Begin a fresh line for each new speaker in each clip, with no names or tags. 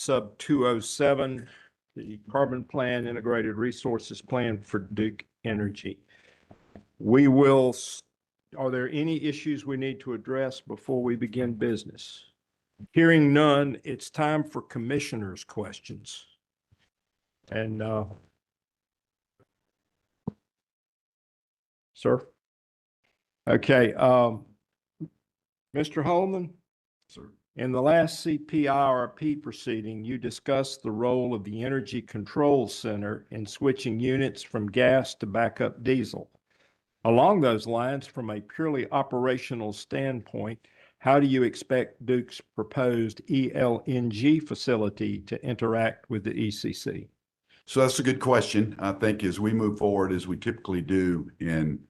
Sub 207, the Carbon Plan, Integrated Resources Plan for Duke Energy. Are there any issues we need to address before we begin business? Hearing none, it's time for commissioners' questions. And, sir? Okay, Mr. Holman?
Sir.
In the last CPIRP proceeding, you discussed the role of the Energy Control Center in switching units from gas to backup diesel. Along those lines, from a purely operational standpoint, how do you expect Duke's proposed ELNG facility to interact with the ECC?
So that's a good question. I think as we move forward, as we typically do in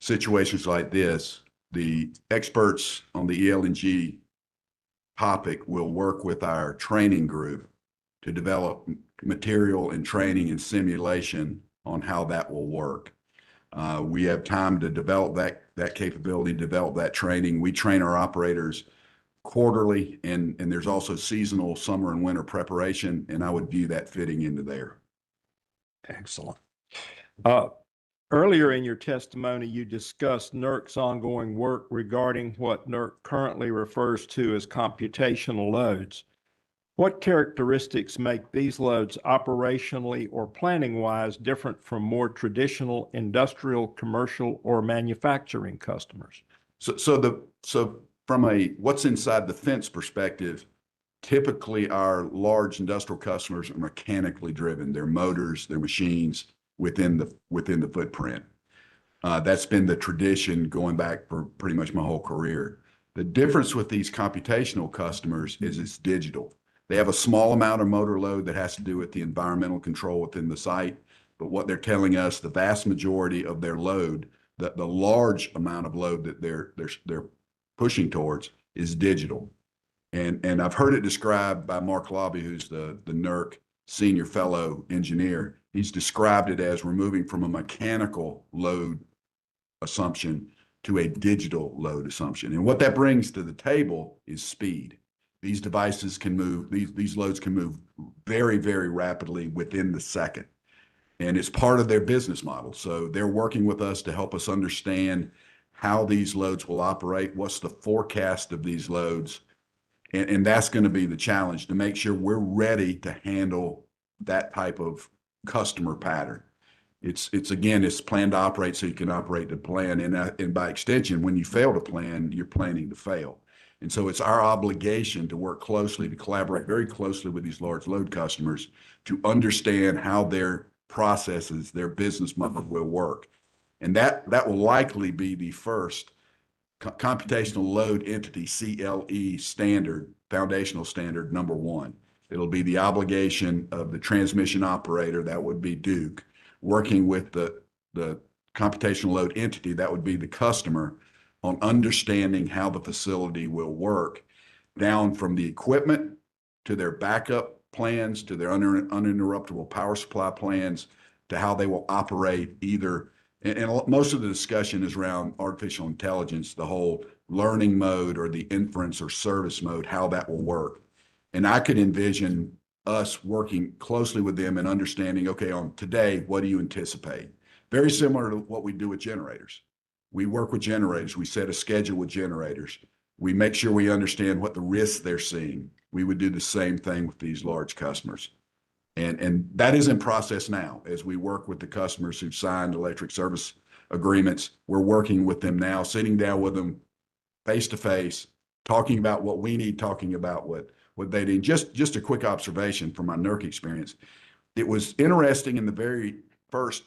situations like this, the experts on the ELNG topic will work with our training group to develop material and training and simulation on how that will work. We have time to develop that capability, develop that training. We train our operators quarterly, and there's also seasonal summer and winter preparation, and I would view that fitting into there.
Excellent. Earlier in your testimony, you discussed NERC's ongoing work regarding what NERC currently refers to as computational loads. What characteristics make these loads operationally or planning-wise different from more traditional industrial, commercial, or manufacturing customers?
So from a what's inside the fence perspective, typically our large industrial customers are mechanically driven. Their motors, their machines within the footprint. That's been the tradition going back for pretty much my whole career. The difference with these computational customers is it's digital. They have a small amount of motor load that has to do with the environmental control within the site, but what they're telling us, the vast majority of their load, the large amount of load that they're pushing towards is digital. And I've heard it described by Mark Lobby, who's the NERC senior fellow engineer. He's described it as we're moving from a mechanical load assumption to a digital load assumption. And what that brings to the table is speed. These devices can move, these loads can move very, very rapidly within the second. And it's part of their business model. So they're working with us to help us understand how these loads will operate, what's the forecast of these loads. And that's going to be the challenge, to make sure we're ready to handle that type of customer pattern. It's plan to operate so you can operate the plan. And by extension, when you fail to plan, you're planning to fail. And so it's our obligation to work closely, to collaborate very closely with these large load customers to understand how their processes, their business model will work. And that will likely be the first computational load entity, CLE standard, foundational standard number one. It'll be the obligation of the transmission operator, that would be Duke, working with the computational load entity, that would be the customer, on understanding how the facility will work, down from the equipment to their backup plans, to their uninterruptible power supply plans, to how they will operate either. And most of the discussion is around artificial intelligence, the whole learning mode or the inference or service mode, how that will work. And I could envision us working closely with them and understanding, okay, on today, what do you anticipate? Very similar to what we do with generators. We work with generators. We set a schedule with generators. We make sure we understand what the risks they're seeing. We would do the same thing with these large customers. And that is in process now as we work with the customers who've signed electric service agreements. We're working with them now, sitting down with them face to face, talking about what we need, talking about what they need. Just a quick observation from my NERC experience. It was interesting in the very first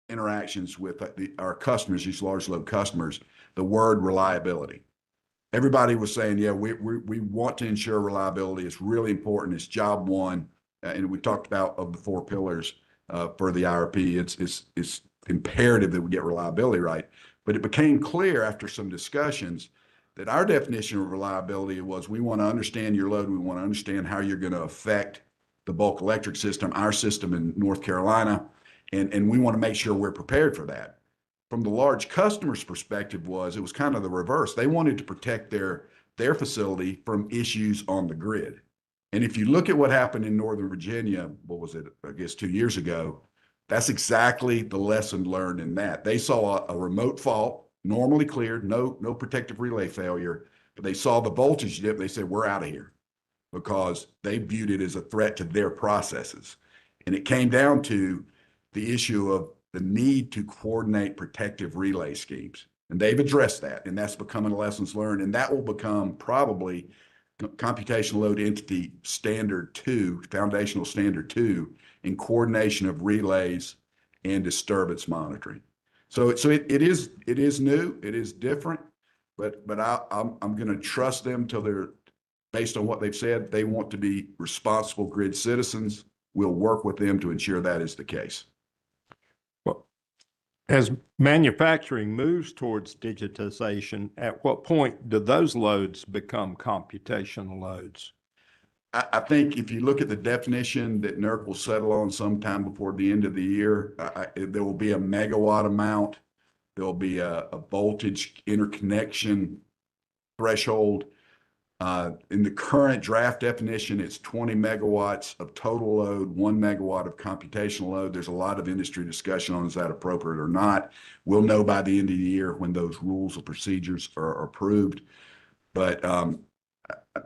interactions with our customers, these large load customers, the word reliability. Everybody was saying, yeah, we want to ensure reliability. It's really important. It's job one. And we talked about of the 4 pillars for the IRP. It's imperative that we get reliability right. But it became clear after some discussions that our definition of reliability was, we want to understand your load. We want to understand how you're going to affect the bulk electric system, our system in North Carolina. And we want to make sure we're prepared for that. From the large customer's perspective it was kind of the reverse. They wanted to protect their facility from issues on the grid. And if you look at what happened in Northern Virginia, what was it, I guess 2 years ago, that's exactly the lesson learned in that. They saw a remote fault, normally cleared, no protective relay failure, but they saw the voltage dip. They said, we're out of here, because they viewed it as a threat to their processes. And it came down to the issue of the need to coordinate protective relay schemes. And they've addressed that, and that's becoming lessons learned. And that will become probably computational load entity standard 2, foundational standard 2, in coordination of relays and disturbance monitoring. So it is new, it is different, but I'm going to trust them till they're, based on what they've said, they want to be responsible grid citizens. We'll work with them to ensure that is the case.
Well, as manufacturing moves towards digitization, at what point do those loads become computational loads?
I think if you look at the definition that NERC will settle on sometime before the end of the year, there will be a megawatt amount. There'll be a voltage interconnection threshold. In the current draft definition, it's 20 megawatts of total load, 1 megawatt of computational load. There's a lot of industry discussion on is that appropriate or not. We'll know by the end of the year when those rules or procedures are approved. But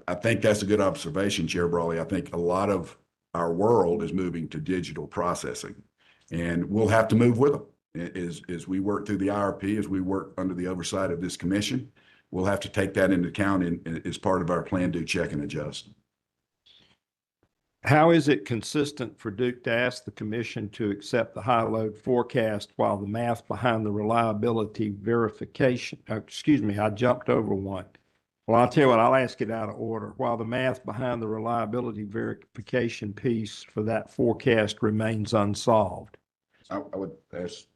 I think that's a good observation, Chair Brawley. I think a lot of our world is moving to digital processing, and we'll have to move with them as we work through the IRP, as we work under the oversight of this commission. We'll have to take that into account as part of our plan, do, check, and adjust.
How is it consistent for Duke to ask the commission to accept the high load forecast while the math behind the reliability verification, I jumped over one. Well, I'll tell you what, I'll ask it out of order. While the math behind the reliability verification piece for that forecast remains unsolved.
I would ask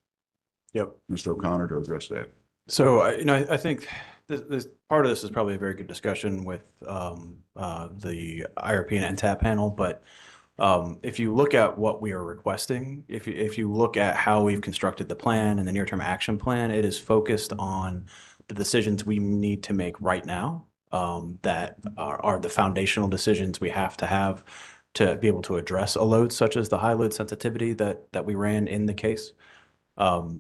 Mr.
O'Connor to address that.
So, I think this part of this is probably a very good discussion with the IRP and NTAP panel. But if you look at what we are requesting, if you look at how we've constructed the plan and the near-term action plan, it is focused on the decisions we need to make right now that are the foundational decisions we have to be able to address a load such as the high load sensitivity that we ran in the case. While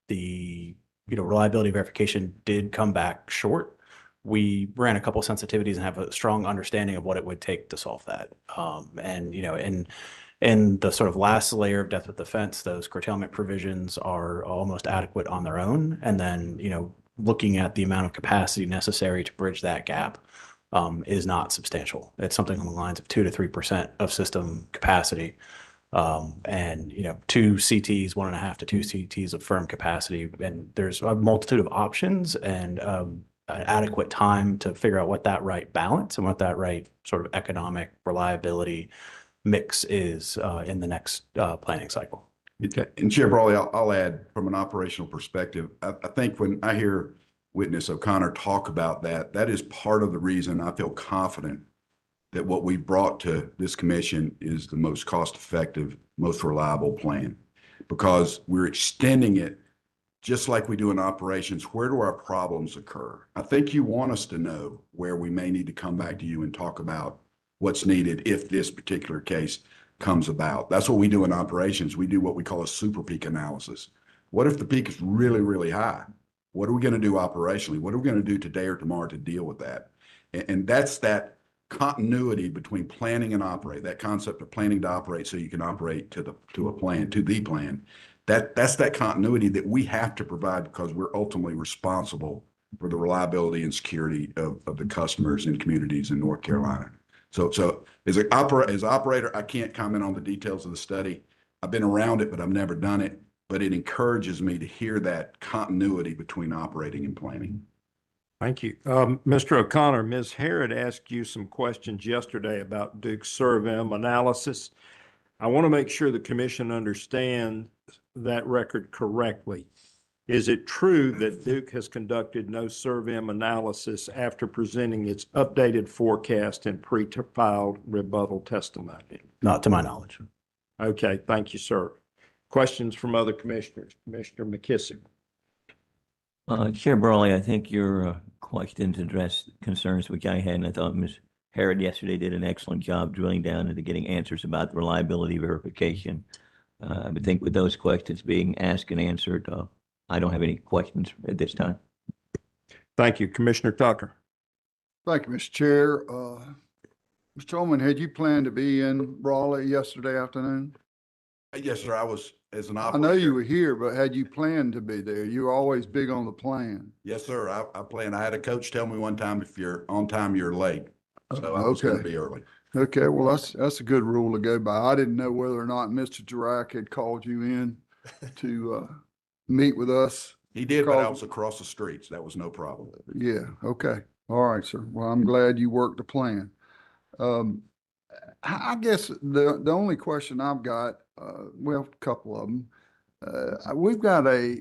the reliability verification did come back short, we ran a couple sensitivities and have a strong understanding of what it would take to solve that. In the sort of last layer of depth with the fence, those curtailment provisions are almost adequate on their own. And then, looking at the amount of capacity necessary to bridge that gap is not substantial. It's something on the lines of 2 to 3% of system capacity. And 2 CTs, 1.5 to 2 CTs of firm capacity. And there's a multitude of options and an adequate time to figure out what that right balance and what that right sort of economic reliability mix is in the next planning cycle.
And Chair Brawley, I'll add from an operational perspective, I think when I hear Witness O'Connor talk about that is part of the reason I feel confident that what we brought to this commission is the most cost-effective, most reliable plan, because we're extending it just like we do in operations. Where do our problems occur? I think you want us to know where we may need to come back to you and talk about what's needed if this particular case comes about. That's what we do in operations. We do what we call a super peak analysis. What if the peak is really, really high? What are we going to do operationally? What are we going to do today or tomorrow to deal with that? And that's that continuity between planning and operate, that concept of planning to operate so you can operate to the plan. That's that continuity that we have to provide because we're ultimately responsible for the reliability and security of the customers and communities in North Carolina. So as operator, I can't comment on the details of the study. I've been around it, but I've never done it. But it encourages me to hear that continuity between operating and planning.
Thank you. Mr. O'Connor, Ms. Harrod asked you some questions yesterday about Duke's SERVM analysis. I want to make sure the commission understands that record correctly. Is it true that Duke has conducted no SERVM analysis after presenting its updated forecast and pre-filed rebuttal testimony?
Not to my knowledge.
Okay, thank you, sir. Questions from other commissioners? Commissioner McKissick.
Chair Brawley, I think your question addressed concerns which I had, and I thought Ms. Herod yesterday did an excellent job drilling down into getting answers about the reliability verification. I would think with those questions being asked and answered, I don't have any questions at this time.
Thank you. Commissioner Tucker.
Thank you, Mr. Chair. Mr. Holman, had you planned to be in Raleigh yesterday afternoon?
Yes, sir. I was as an
I
operator.
know you were here, but had you planned to be there? You were always big on the plan.
Yes, sir. I planned. I had a coach tell me one time, if you're on time, you're late. So I was going to
Okay.
be early.
Okay, well, that's a good rule to go by. I didn't know whether or not Mr. Jirac had called you in to meet with us.
He did, but I
Called-
was across the streets. That was no problem.
Yeah, okay. All right, sir. Well, I'm glad you worked the plan. I guess the only question I've got, well, a couple of them. We've got a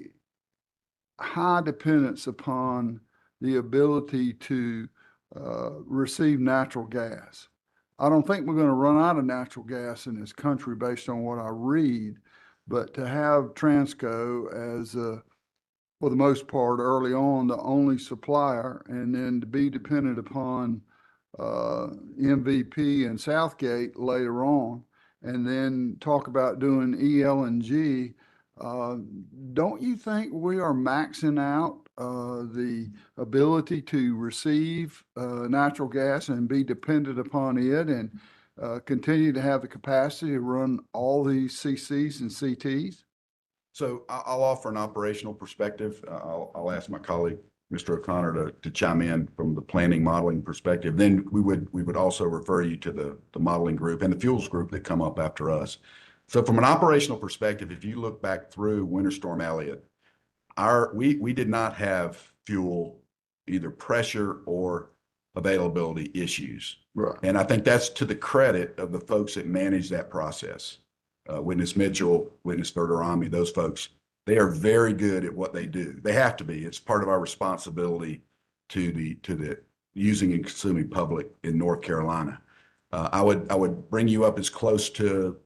high dependence upon the ability to receive natural gas. I don't think we're going to run out of natural gas in this country based on what I read, but to have Transco as, for the most part, early on, the only supplier, and then to be dependent upon MVP and Southgate later on, and then talk about doing ELNG, don't you think we are maxing out the ability to receive natural gas and be dependent upon it and continue to have the capacity to run all these CCs and CTs?
So I'll offer an operational perspective. I'll ask my colleague, Mr. O'Connor, to chime in from the planning modeling perspective. Then we would also refer you to the modeling group and the fuels group that come up after us. So from an operational perspective, if you look back through Winter Storm Elliott, we did not have fuel, either pressure or availability issues.
Right.
And I think that's to the credit of the folks that manage that process. Witness Mitchell, Witness Verderami, those folks, they are very good at what they do. They have to be. It's part of our responsibility to the using and consuming public in North Carolina. I would bring you up as close to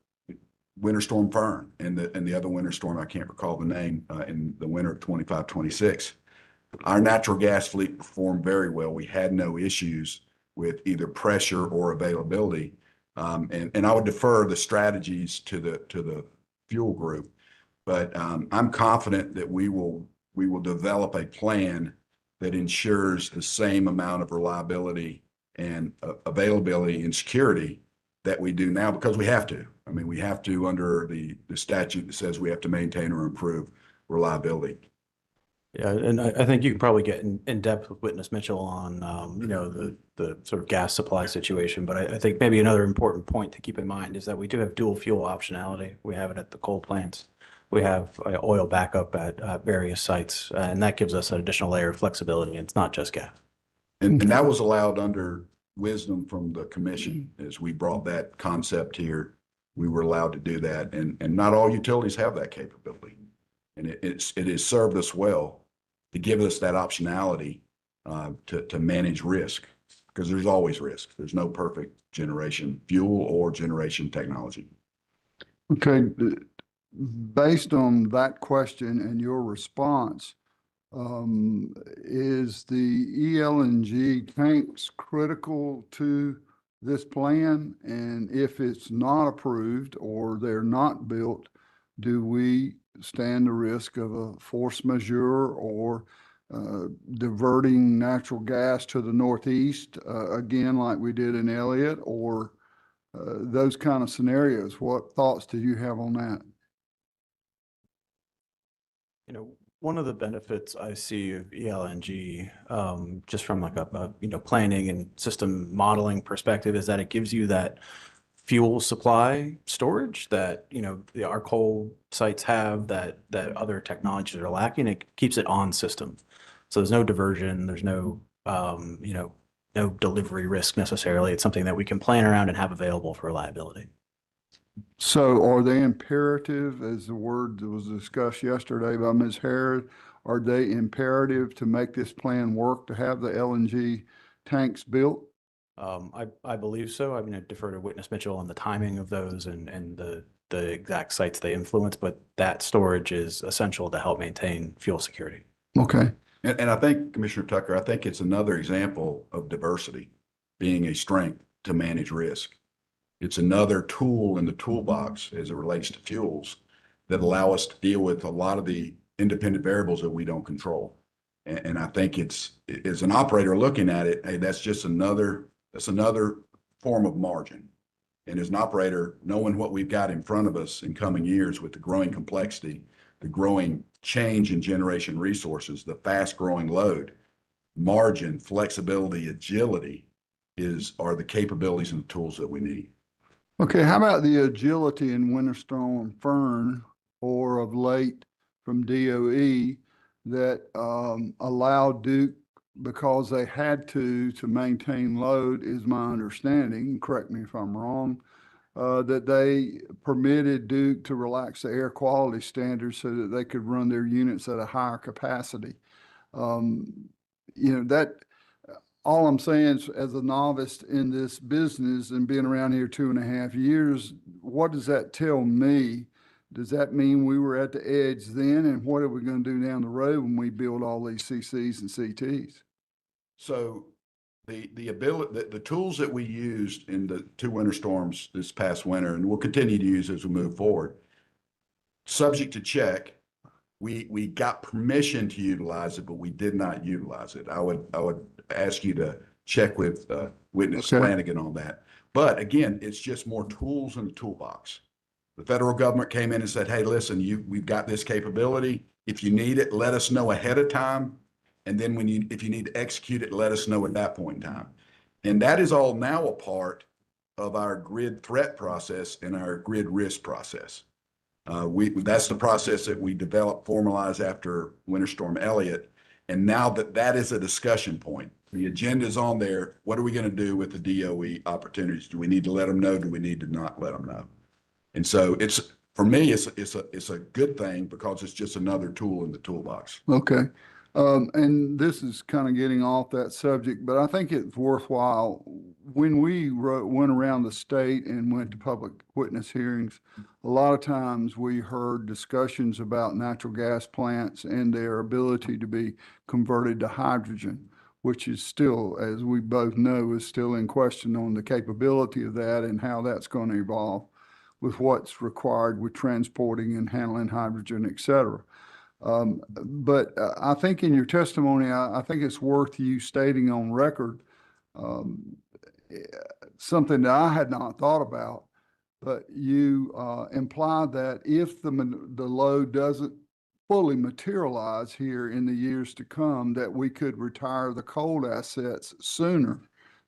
Winter Storm Fern and the other winter storm, I can't recall the name, in the winter of 25, 26. Our natural gas fleet performed very well. We had no issues with either pressure or availability. And I would defer the strategies to the fuel group, but I'm confident that we will develop a plan that ensures the same amount of reliability and availability and security that we do now, because we have to. I mean, we have to under the statute that says we have to maintain or improve reliability.
Yeah, and I think you can probably get in depth with Witness Mitchell on, you know, the sort of gas supply situation. But I think maybe another important point to keep in mind is that we do have dual fuel optionality. We have it at the coal plants. We have oil backup at various sites, and that gives us an additional layer of flexibility. And it's not just gas.
And that was allowed under wisdom from the commission as we brought that concept here. We were allowed to do that, and not all utilities have that capability. And it has served us well to give us that optionality to manage risk, because there's always risk. There's no perfect generation fuel or generation technology.
Okay, based on that question and your response, is the ELNG tanks critical to this plan? And if it's not approved or they're not built, do we stand the risk of a force majeure or diverting natural gas to the northeast again, like we did in Elliott, or those kind of scenarios? What thoughts do you have on that?
You know, one of the benefits I see of ELNG, just from like a you know, planning and system modeling perspective, is that it gives you that fuel supply storage that, you know, our coal sites have that other technologies are lacking. It keeps it on system. So there's no diversion, there's no, you know, no delivery risk necessarily. It's something that we can plan around and have available for reliability.
So are they imperative, as the word that was discussed yesterday by Ms. Harrod, are they imperative to make this plan work to have the LNG tanks built?
I believe so. I mean, I defer to Witness Mitchell on the timing of those and the exact sites they influence, but that storage is essential to help maintain fuel security.
Okay.
And I think, Commissioner Tucker, I think it's another example of diversity. being a strength to manage risk. It's another tool in the toolbox as it relates to fuels that allow us to deal with a lot of the independent variables that we don't control. And I think it's, as an operator looking at it, hey, that's another form of margin. And as an operator, knowing what we've got in front of us in coming years with the growing complexity, the growing change in generation resources, the fast growing load, margin, flexibility, agility are the capabilities and the tools that we need.
Okay, how about the agility in Winter Storm Fern or of late from DOE that allowed Duke, because they had to maintain load, is my understanding, correct me if I'm wrong, that they permitted Duke to relax the air quality standards so that they could run their units at a higher capacity. That all I'm saying is, as a novice in this business and being around here 2.5 years, what does that tell me? Does that mean we were at the edge then? And what are we going to do down the road when we build all these CCs and CTs?
So the tools that we used in the 2 winter storms this past winter, and we'll continue to use as we move forward, subject to check, we got permission to utilize it, but we did not utilize it. I would ask you to check with Witness Flanagan on that. But again, it's just more tools in the toolbox. The federal government came in and said, hey, listen, we've got this capability. If you need it, let us know ahead of time. And then if you need to execute it, let us know at that point in time. And that is all now a part of our grid threat process and our grid risk process. That's the process that we developed, formalized after Winter Storm Elliott. And now that is a discussion point. The agenda is on there. What are we going to do with the DOE opportunities? Do we need to let them know? Do we need to not let them know? And so for me, it's a good thing because it's just another tool in the toolbox.
Okay. And this is kind of getting off that subject, but I think it's worthwhile. When we went around the state and went to public witness hearings, a lot of times we heard discussions about natural gas plants and their ability to be converted to hydrogen, which is still, as we both know, is still in question on the capability of that and how that's going to evolve with what's required with transporting and handling hydrogen, et cetera. But I think in your testimony, I think it's worth you stating on record something that I had not thought about, but you implied that if the load doesn't fully materialize here in the years to come, that we could retire the coal assets sooner.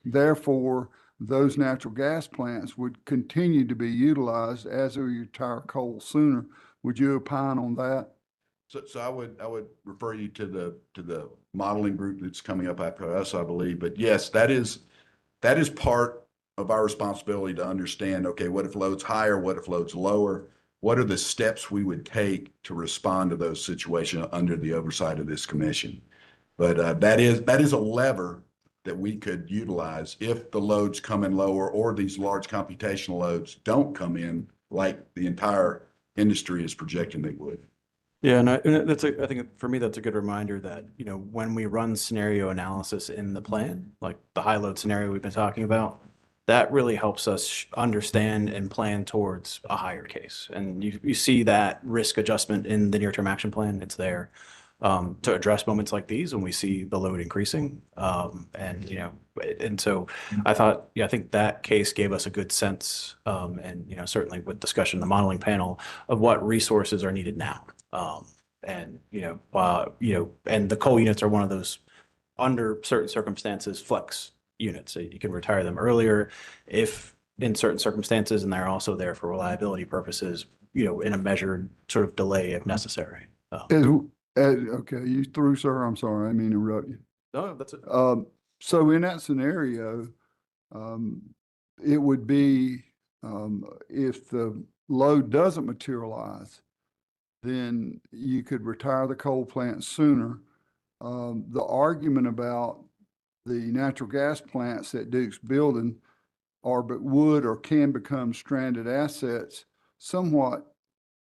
Therefore, those natural gas plants would continue to be utilized as we retire coal sooner. Would you opine on that?
So I would refer you to the modeling group that's coming up after us, I believe. But yes, that is part of our responsibility to understand, okay, what if load's higher? What if load's lower? What are the steps we would take to respond to those situations under the oversight of this commission? But that is a lever that we could utilize if the loads come in lower or these large computational loads don't come in like the entire industry is projecting they would.
Yeah, and I think for me, that's a good reminder that, when we run scenario analysis in the plan, like the high load scenario we've been talking about, that really helps us understand and plan towards a higher case. And you see that risk adjustment in the near-term action plan. It's there to address moments like these when we see the load increasing. And so I think that case gave us a good sense, and certainly with discussion in the modeling panel of what resources are needed now. And the coal units are one of those, under certain circumstances, flex units. So you can retire them earlier if in certain circumstances, and they're also there for reliability purposes, in a measured sort of delay if necessary.
Okay, you through, sir? I'm sorry, I mean to interrupt you.
No, that's it.
So in that scenario, it would be if the load doesn't materialize, then you could retire the coal plant sooner. The argument about the natural gas plants that Duke's building would or can become stranded assets somewhat,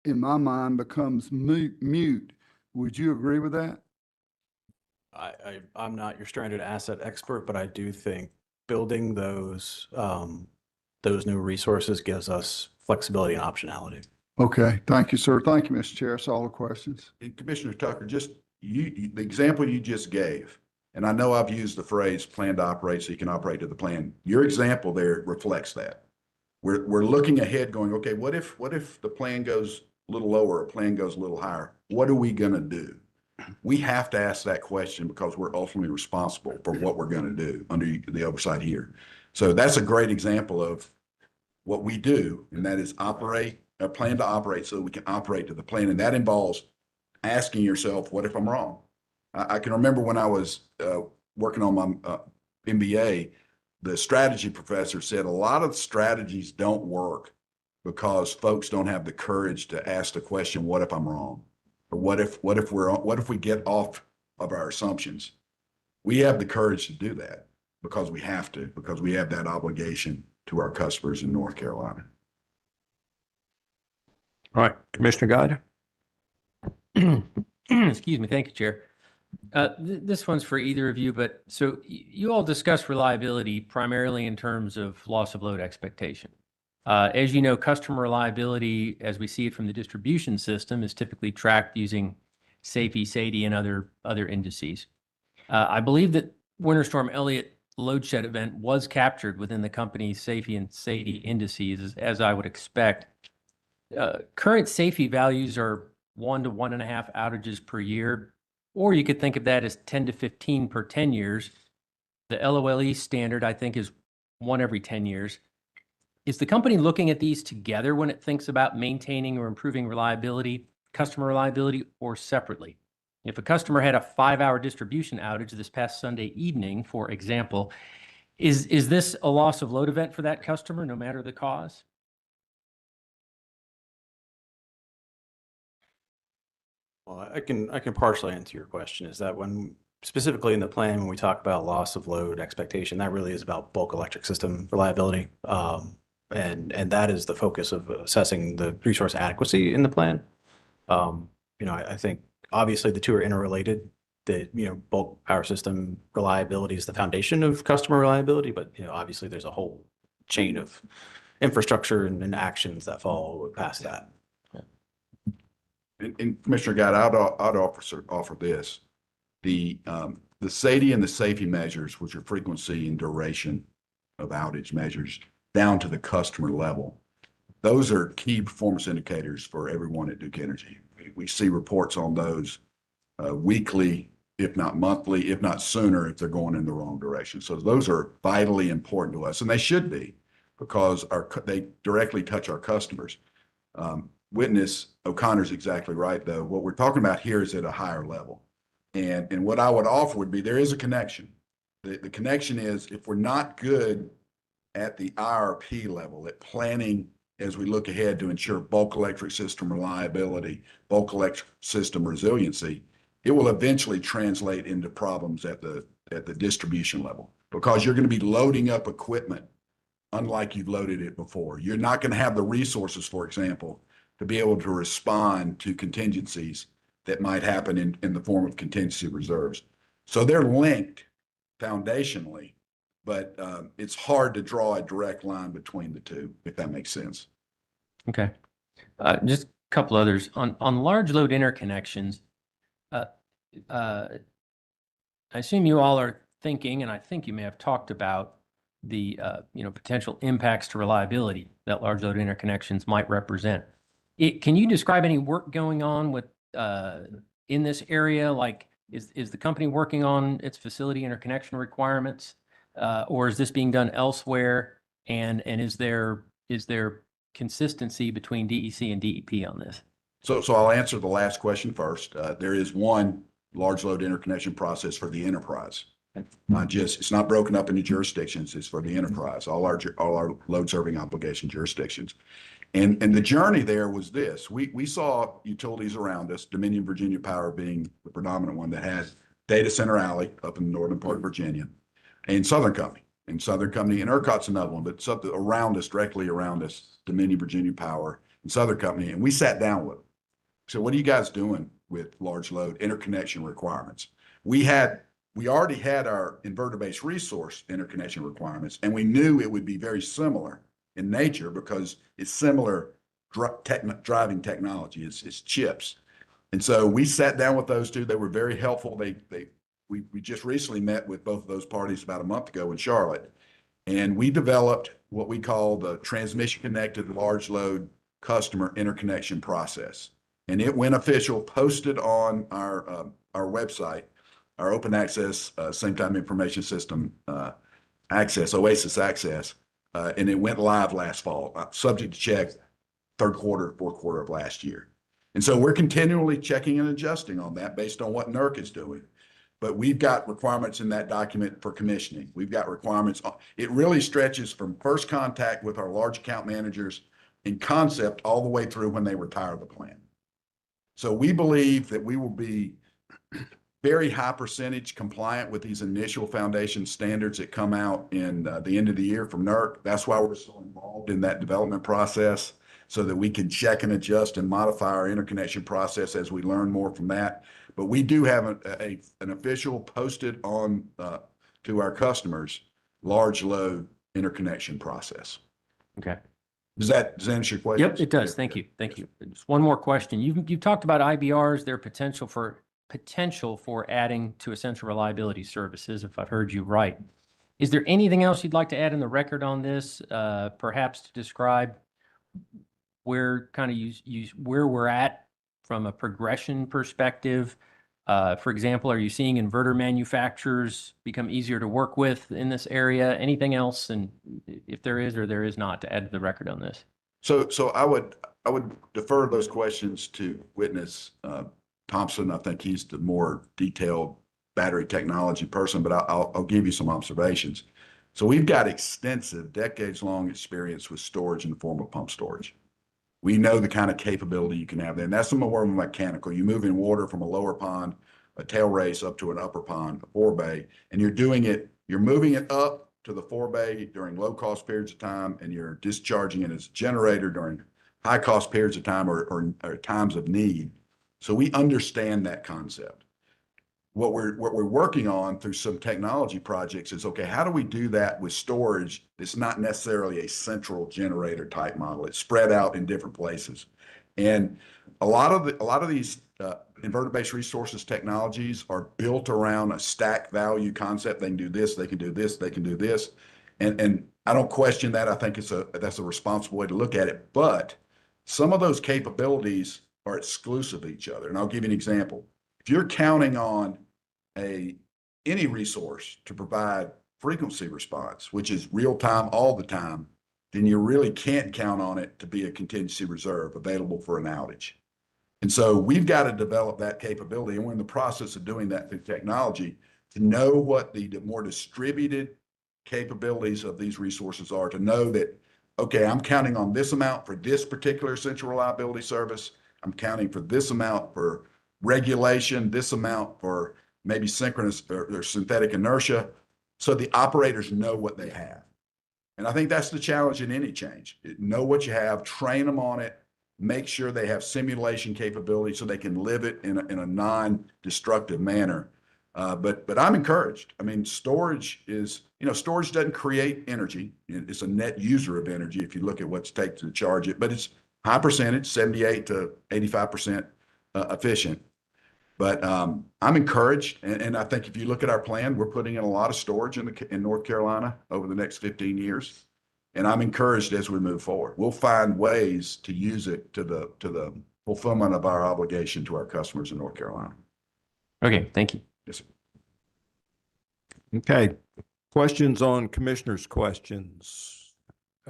in my mind, becomes mute. Would you agree with that?
I'm not your stranded asset expert, but I do think building those new resources gives us flexibility and optionality.
Okay, thank you, sir. Thank you, Mr. Chair. That's all the questions.
And Commissioner Tucker, just the example you just gave, and I know I've used the phrase plan to operate so you can operate to the plan. Your example there reflects that. We're looking ahead going, okay, what if the plan goes a little lower, or plan goes a little higher? What are we going to do? We have to ask that question because we're ultimately responsible for what we're going to do under the oversight here. So that's a great example of what we do, and that is plan to operate so that we can operate to the plan. And that involves asking yourself, what if I'm wrong? I can remember when I was working on my MBA, the strategy professor said a lot of strategies don't work because folks don't have the courage to ask the question, what if I'm wrong? Or what if we get off of our assumptions? We have the courage to do that because we have to, because we have that obligation to our customers in North Carolina.
All right, Commissioner Guida?
Excuse me. Thank you, Chair. This one's for either of you, but so you all discuss reliability primarily in terms of loss of load expectation. As you know, customer reliability, as we see it from the distribution system, is typically tracked using SAIFI, SAIDI, and other indices. I believe that Winter Storm Elliott load shed event was captured within the company's SAIFI and SAIDI indices, as I would expect. Current SAIFI values are 1 to 1.5 outages per year, or you could think of that as 10 to 15 per 10 years. The LOLE standard, I think, is 1 every 10 years. Is the company looking at these together when it thinks about maintaining or improving reliability, customer reliability, or separately? If a customer had a 5-hour distribution outage this past Sunday evening, for example, is this a loss of load event for that customer, no matter the cause?
Well, I can partially answer your question. Is that when specifically in the plan, when we talk about loss of load expectation, that really is about bulk electric system reliability. And that is the focus of assessing the resource adequacy in the plan. I think obviously the two are interrelated. Bulk power system reliability is the foundation of customer reliability, but obviously there's a whole chain of infrastructure and actions that fall past that.
And Commissioner Guide, I'd offer this. The SAIDI and the SAIFI measures, which are frequency and duration of outage measures, down to the customer level. Those are key performance indicators for everyone at Duke Energy. We see reports on those weekly, if not monthly, if not sooner, if they're going in the wrong direction. So those are vitally important to us, and they should be, because they directly touch our customers. Witness O'Connor's exactly right, though. What we're talking about here is at a higher level. And what I would offer would be there is a connection. The connection is if we're not good at the IRP level, at planning as we look ahead to ensure bulk electric system reliability, bulk electric system resiliency, it will eventually translate into problems at the distribution level, because you're going to be loading up equipment unlike you've loaded it before. You're not going to have the resources, for example, to be able to respond to contingencies that might happen in the form of contingency reserves. So they're linked foundationally, but it's hard to draw a direct line between the two, if that makes sense.
Okay. Just a couple others. On large load interconnections, I assume you all are thinking, and I think you may have talked about the potential impacts to reliability that large load interconnections might represent. Can you describe any work going on with in this area? Like, is the company working on its facility interconnection requirements, or is this being done elsewhere? And is there consistency between DEC and DEP on this?
So I'll answer the last question first. There is one large load interconnection process for the enterprise. It's not broken up into jurisdictions. It's for the enterprise, all our load serving obligation jurisdictions. And the journey there was this. We saw utilities around us, Dominion Virginia Power being the predominant one that has Data Center Alley up in the northern part of Virginia, and Southern Company. And ERCOT's another one, but something around us, directly around us, Dominion Virginia Power and Southern Company. And we sat down with them. So what are you guys doing with large load interconnection requirements? We had we already had our inverter-based resource interconnection requirements, and we knew it would be very similar in nature because it's similar driving technology. It's chips. And so we sat down with those two. They were very helpful. We just recently met with both of those parties about a month ago in Charlotte, and we developed what we call the transmission connected large load customer interconnection process. And it went official, posted on our website, our open access, same time information system access, OASIS access, and it went live last fall, subject to check third quarter, fourth quarter of last year. And so we're continually checking and adjusting on that based on what NERC is doing. But we've got requirements in that document for commissioning. We've got requirements. It really stretches from first contact with our large account managers in concept all the way through when they retire the plan. So we believe that we will be very high percentage compliant with these initial foundation standards that come out in the end of the year from NERC. That's why we're so involved in that development process, so that we can check and adjust and modify our interconnection process as we learn more from that. But we do have an official posted on to our customers large load interconnection process.
Okay.
Does that answer your question?
Yep, it does. Thank you. Thank you. Just one more question. You've talked about IBRs, their potential for adding to essential reliability services, if I've heard you right. Is there anything else you'd like to add in the record on this, perhaps to describe where kind of where we're at from a progression perspective? For example, are you seeing inverter manufacturers become easier to work with in this area? Anything else, and if there is or there is not, to add to the record on this?
So I would defer those questions to Witness Thompson. I think he's the more detailed battery technology person, but I'll give you some observations. So we've got extensive, decades-long experience with storage in the form of pump storage. We know the kind of capability you can have there, and that's more mechanical. You move in water from a lower pond, a tail race, up to an upper pond, a forebay, and you're moving it up to the forebay during low-cost periods of time, and you're discharging it as a generator during high-cost periods of time or times of need. So we understand that concept. What we're working on through some technology projects is, okay, how do we do that with storage that's not necessarily a central generator type model? It's spread out in different places. And a lot of these inverter-based resources technologies are built around a stack value concept. They can do this, they can do this, they can do this. And I don't question that. I think that's a responsible way to look at it. But some of those capabilities are exclusive to each other. And I'll give you an example. If you're counting on any resource to provide frequency response, which is real time all the time, then you really can't count on it to be a contingency reserve available for an outage. And so we've got to develop that capability, and we're in the process of doing that through technology to know what the more distributed capabilities of these resources are, to know that, okay, I'm counting on this amount for this particular central reliability service. I'm counting for this amount for regulation, this amount for maybe synchronous or synthetic inertia, so the operators know what they have. And I think that's the challenge in any change. Know what you have, train them on it, make sure they have simulation capability so they can live it in a non-destructive manner. But I'm encouraged. I mean, storage doesn't create energy. It's a net user of energy if you look at what's taken to charge it, but it's high percentage, 78 to 85% efficient. But I'm encouraged, and I think if you look at our plan, we're putting in a lot of storage in North Carolina over the next 15 years, and I'm encouraged as we move forward. We'll find ways to use it to the fulfillment of our obligation to our customers in North Carolina.
Okay, thank you.
Yes, sir.
Okay. Questions on commissioners' questions?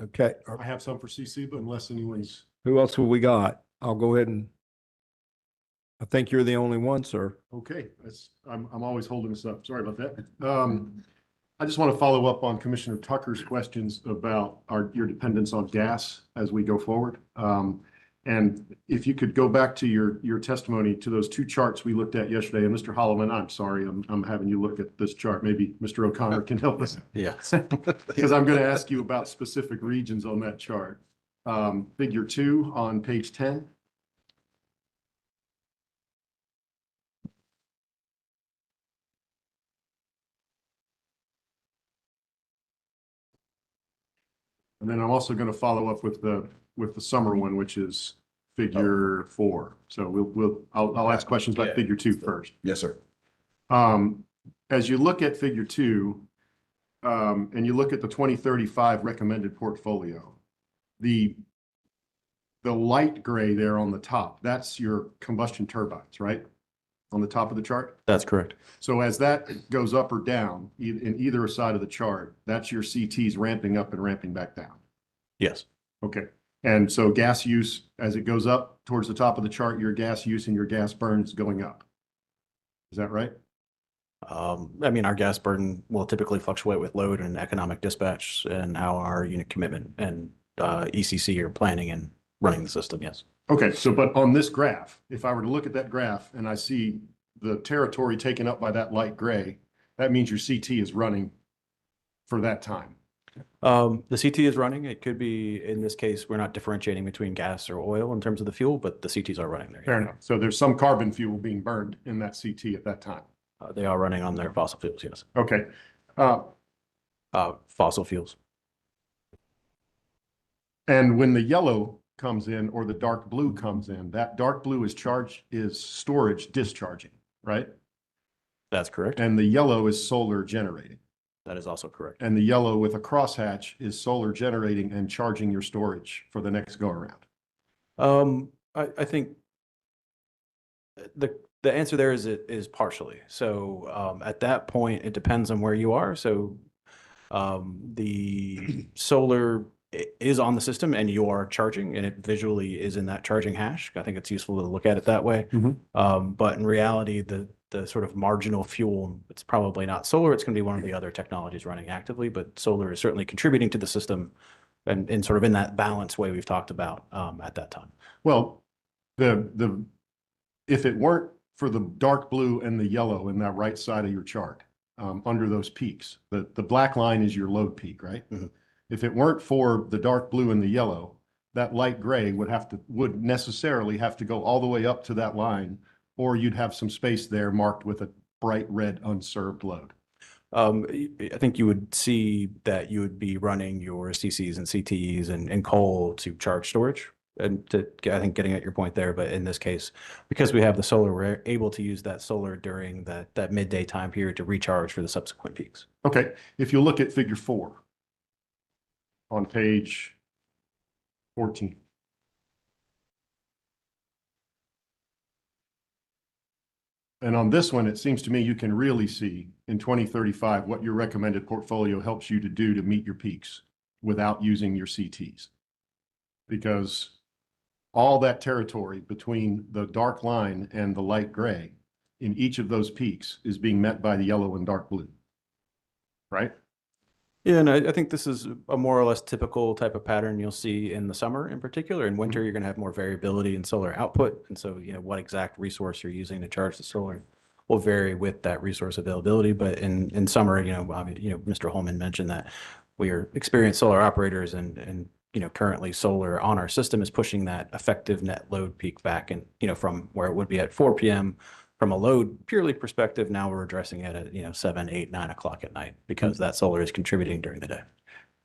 Okay.
I have some for CC, but unless anyone's,
Who else have we got? I'll go ahead and, I think you're the only one, sir.
okay, I'm always holding this up. Sorry about that. I just want to follow up on Commissioner Tucker's questions about your dependence on gas as we go forward. And if you could go back to your testimony to those two charts we looked at yesterday, and Mr. Holloman, I'm sorry, I'm having you look at this chart. Maybe Mr. O'Connor can help us.
Yeah.
Because I'm going to ask you about specific regions on that chart. Figure 2 on page 10. And then I'm also going to follow up with the summer one, which is figure 4. So I'll ask questions about figure 2 first.
Yes, sir.
As you look at figure 2, and you look at the 2035 recommended portfolio, the light gray there on the top, that's your combustion turbines, right? On the top of the chart.
That's correct.
So as that goes up or down in either side of the chart, that's your CTs ramping up and ramping back down.
Yes.
Okay. And so gas use, as it goes up towards the top of the chart, your gas use and your gas burn is going up. Is that right?
I mean, our gas burden will typically fluctuate with load and economic dispatch and how our unit commitment and ECC are planning and running the system. Yes.
Okay. So, but on this graph, if I were to look at that graph and I see the territory taken up by that light gray, that means your CT is running for that time.
The CT is running. It could be, in this case, we're not differentiating between gas or oil in terms of the fuel, but the CTs are running there.
Fair enough. So there's some carbon fuel being burned in that CT at that time.
They are running on their fossil fuels. Yes.
Okay.
Fossil fuels.
And when the yellow comes in or the dark blue comes in, that dark blue is storage discharging, right?
That's correct.
And the yellow is solar generating.
That is also correct.
And the yellow with a crosshatch is solar generating and charging your storage for the next go around.
I think the answer there is partially. So at that point, it depends on where you are. So the solar is on the system and you are charging, and it visually is in that charging hash. I think it's useful to look at it that way. But in reality, the sort of marginal fuel, it's probably not solar. It's going to be one of the other technologies running actively, but solar is certainly contributing to the system and sort of in that balanced way we've talked about at that time.
Well, if it weren't for the dark blue and the yellow in that right side of your chart, under those peaks, the black line is your load peak, right? If it weren't for the dark blue and the yellow, that light gray would necessarily have to go all the way up to that line, or you'd have some space there marked with a bright red unserved load.
I think you would see that you would be running your CCs and CTEs and coal to charge storage. And I think getting at your point there, but in this case, because we have the solar, we're able to use that solar during that midday time period to recharge for the subsequent peaks.
Okay, if you look at figure 4 on page 14. And on this one, it seems to me you can really see in 2035 what your recommended portfolio helps you to do to meet your peaks without using your CTs. Because all that territory between the dark line and the light gray in each of those peaks is being met by the yellow and dark blue, right?
Yeah, and I think this is a more or less typical type of pattern you'll see in the summer in particular. In winter, you're going to have more variability in solar output. And so, what exact resource you're using to charge the solar will vary with that resource availability. But in summer, Mr. Holman mentioned that we are experienced solar operators and currently solar on our system is pushing that effective net load peak back and, from where it would be at 4 p.m. From a load purely perspective, now we're addressing it at 7, 8, 9 o'clock at night because that solar is contributing during the day.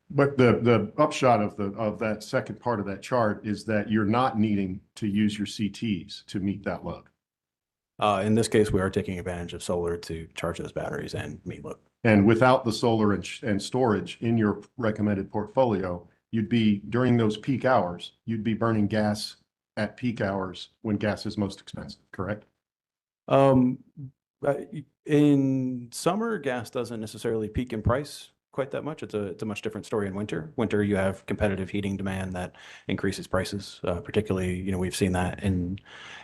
But the upshot of that second part of that chart is that you're not needing to use your CTs to meet that load.
In this case, we are taking advantage of solar to charge those batteries and meet load.
And without the solar and storage in your recommended portfolio, you'd be during those peak hours, you'd be burning gas at peak hours when gas is most expensive, correct?
In summer, gas doesn't necessarily peak in price quite that much. It's a much different story in winter. Winter, you have competitive heating demand that increases prices. Particularly, we've seen that in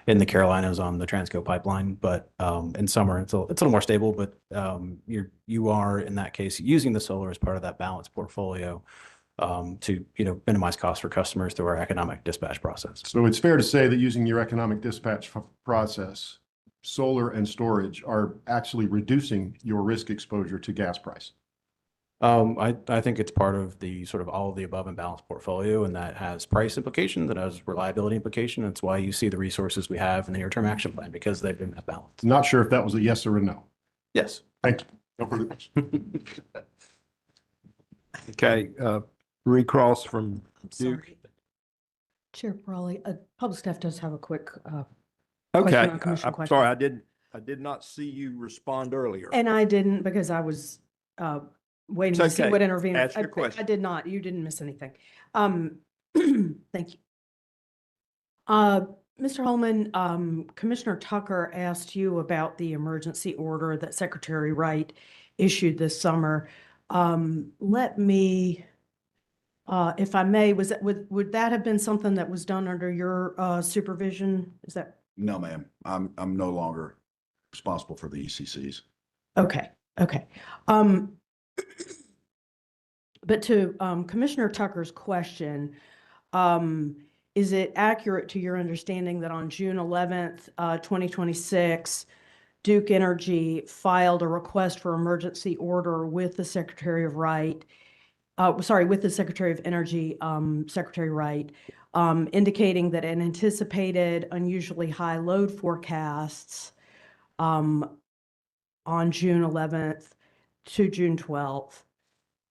the Carolinas on the Transco pipeline. But in summer, it's a little more stable. But you are in that case using the solar as part of that balanced portfolio to minimize costs for customers through our economic dispatch process.
So it's fair to say that using your economic dispatch process, solar and storage are actually reducing your risk exposure to gas price.
I think it's part of the sort of all of the above and balanced portfolio, and that has price implications, that has reliability implication. That's why you see the resources we have in the near-term action plan, because they've been that balanced.
Not sure if that was a yes or a no.
Yes.
Thank you. No further questions.
Okay, Recross from
I'm
Duke.
sorry. Chair Brawley, public staff does have a quick,
Okay,
question on commission
I'm
question.
sorry, I did not see you respond earlier.
And I didn't because I was, waiting to
It's
see
okay.
what intervened.
Ask your
I
question.
did not. You didn't miss anything. Thank you. Mr. Holman, Commissioner Tucker asked you about the emergency order that Secretary Wright issued this summer. Let me, if I may, would that have been something that was done under your supervision? Is that
No, ma'am. I'm no longer responsible for the ECCs.
okay? Okay. But to Commissioner Tucker's question, is it accurate to your understanding that on June 11th, 2026, Duke Energy filed a request for emergency order with the Secretary of Wright, with the Secretary of Energy, Secretary Wright, indicating that an anticipated unusually high load forecasts on June 11th to June 12th,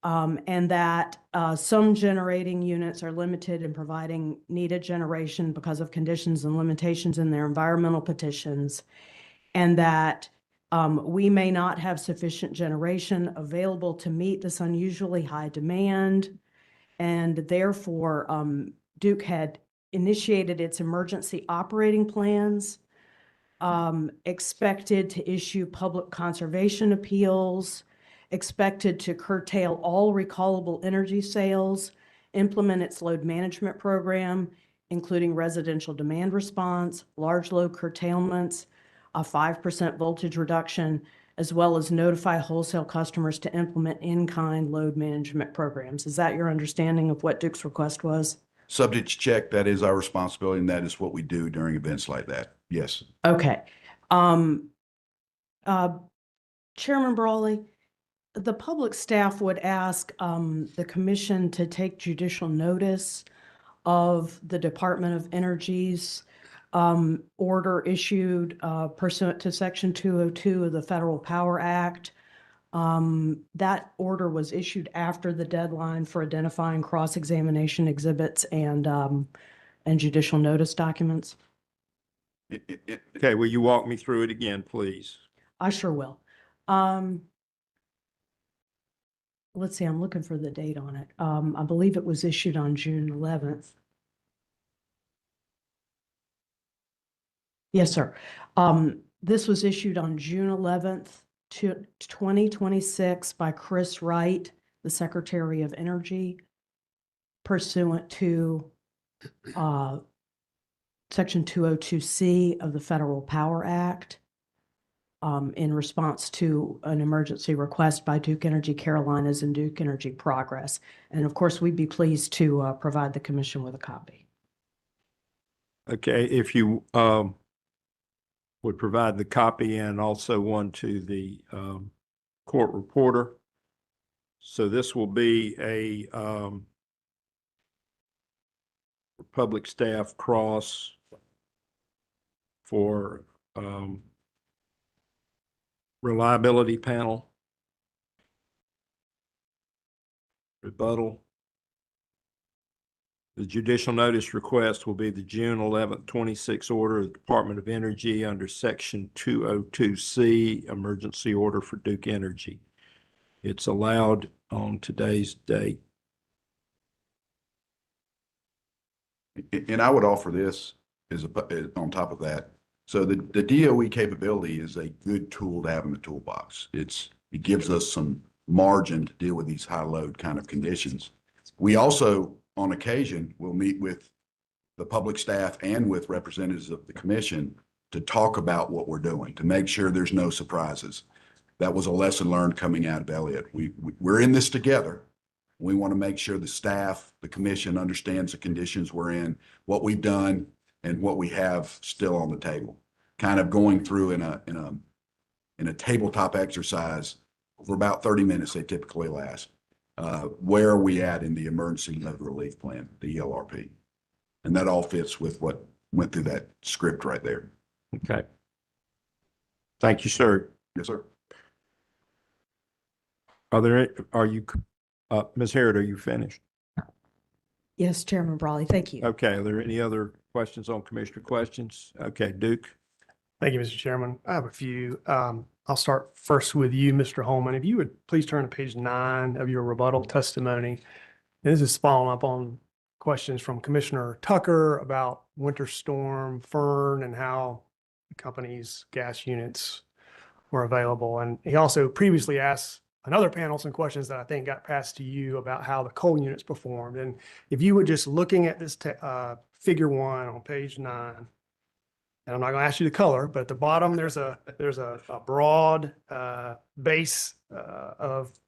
and that some generating units are limited in providing needed generation because of conditions and limitations in their environmental petitions, and that we may not have sufficient generation available to meet this unusually high demand. And therefore, Duke had initiated its emergency operating plans, expected to issue public conservation appeals, expected to curtail all recallable energy sales, implement its load management program, including residential demand response, large load curtailments, a 5% voltage reduction, as well as notify wholesale customers to implement in-kind load management programs. Is that your understanding of what Duke's request was?
Subject to check, that is our responsibility, and that is what we do during events like that. Yes.
Okay. Chairman Brawley, the public staff would ask the commission to take judicial notice of the Department of Energy's order issued pursuant to Section 202 of the Federal Power Act. That order was issued after the deadline for identifying cross-examination exhibits and judicial notice documents.
Okay, will you walk me through it again, please?
I sure will. Let's see, I'm looking for the date on it. I believe it was issued on June 11th. Yes, sir. This was issued on June 11th, 2026 by Chris Wright, the Secretary of Energy, pursuant to Section 202C of the Federal Power Act, in response to an emergency request by Duke Energy Carolinas and Duke Energy Progress. And of course, we'd be pleased to provide the commission with a copy.
Okay, if you would provide the copy and also one to the court reporter. So this will be a public staff cross for reliability panel, rebuttal. The judicial notice request will be the June 11th, 26 order of the Department of Energy under Section 202C, emergency order for Duke Energy. It's allowed on today's date.
And I would offer this as on top of that. So the DOE capability is a good tool to have in the toolbox. It gives us some margin to deal with these high load kind of conditions. We also, on occasion, will meet with the public staff and with representatives of the commission to talk about what we're doing, to make sure there's no surprises. That was a lesson learned coming out of Elliott. We're in this together. We want to make sure the staff, the commission understands the conditions we're in, what we've done, and what we have still on the table. Kind of going through in a tabletop exercise for about 30 minutes, they typically last. Where are we at in the emergency load relief plan, the ELRP? And that all fits with what went through that script right there.
Okay. Thank you, sir.
Yes, sir.
Ms. Harrod, are you finished?
Yes, Chairman Brawley, thank you.
Okay, are there any other questions on commissioner questions? Okay, Duke.
Thank you, Mr. Chairman. I have a few. I'll start first with you, Mr. Holman. If you would please turn to page 9 of your rebuttal testimony. And this is following up on questions from Commissioner Tucker about Winter Storm Fern and how the company's gas units were available. And he also previously asked another panel some questions that I think got passed to you about how the coal units performed. And if you would just looking at this figure 1 on page 9, and I'm not going to ask you the color, but at the bottom, there's a broad base of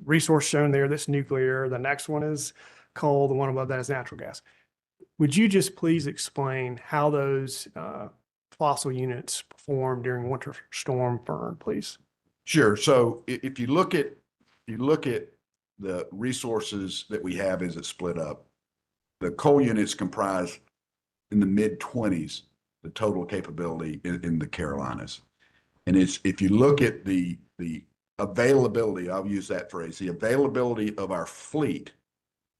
resource shown there that's nuclear. The next one is coal. The one above that is natural gas. Would you just please explain how those fossil units perform during Winter Storm Fern, please?
Sure. So if you look at the resources that we have as it's split up, the coal units comprise in the mid-20s the total capability in the Carolinas. And if you look at the availability, I'll use that phrase, the availability of our fleet,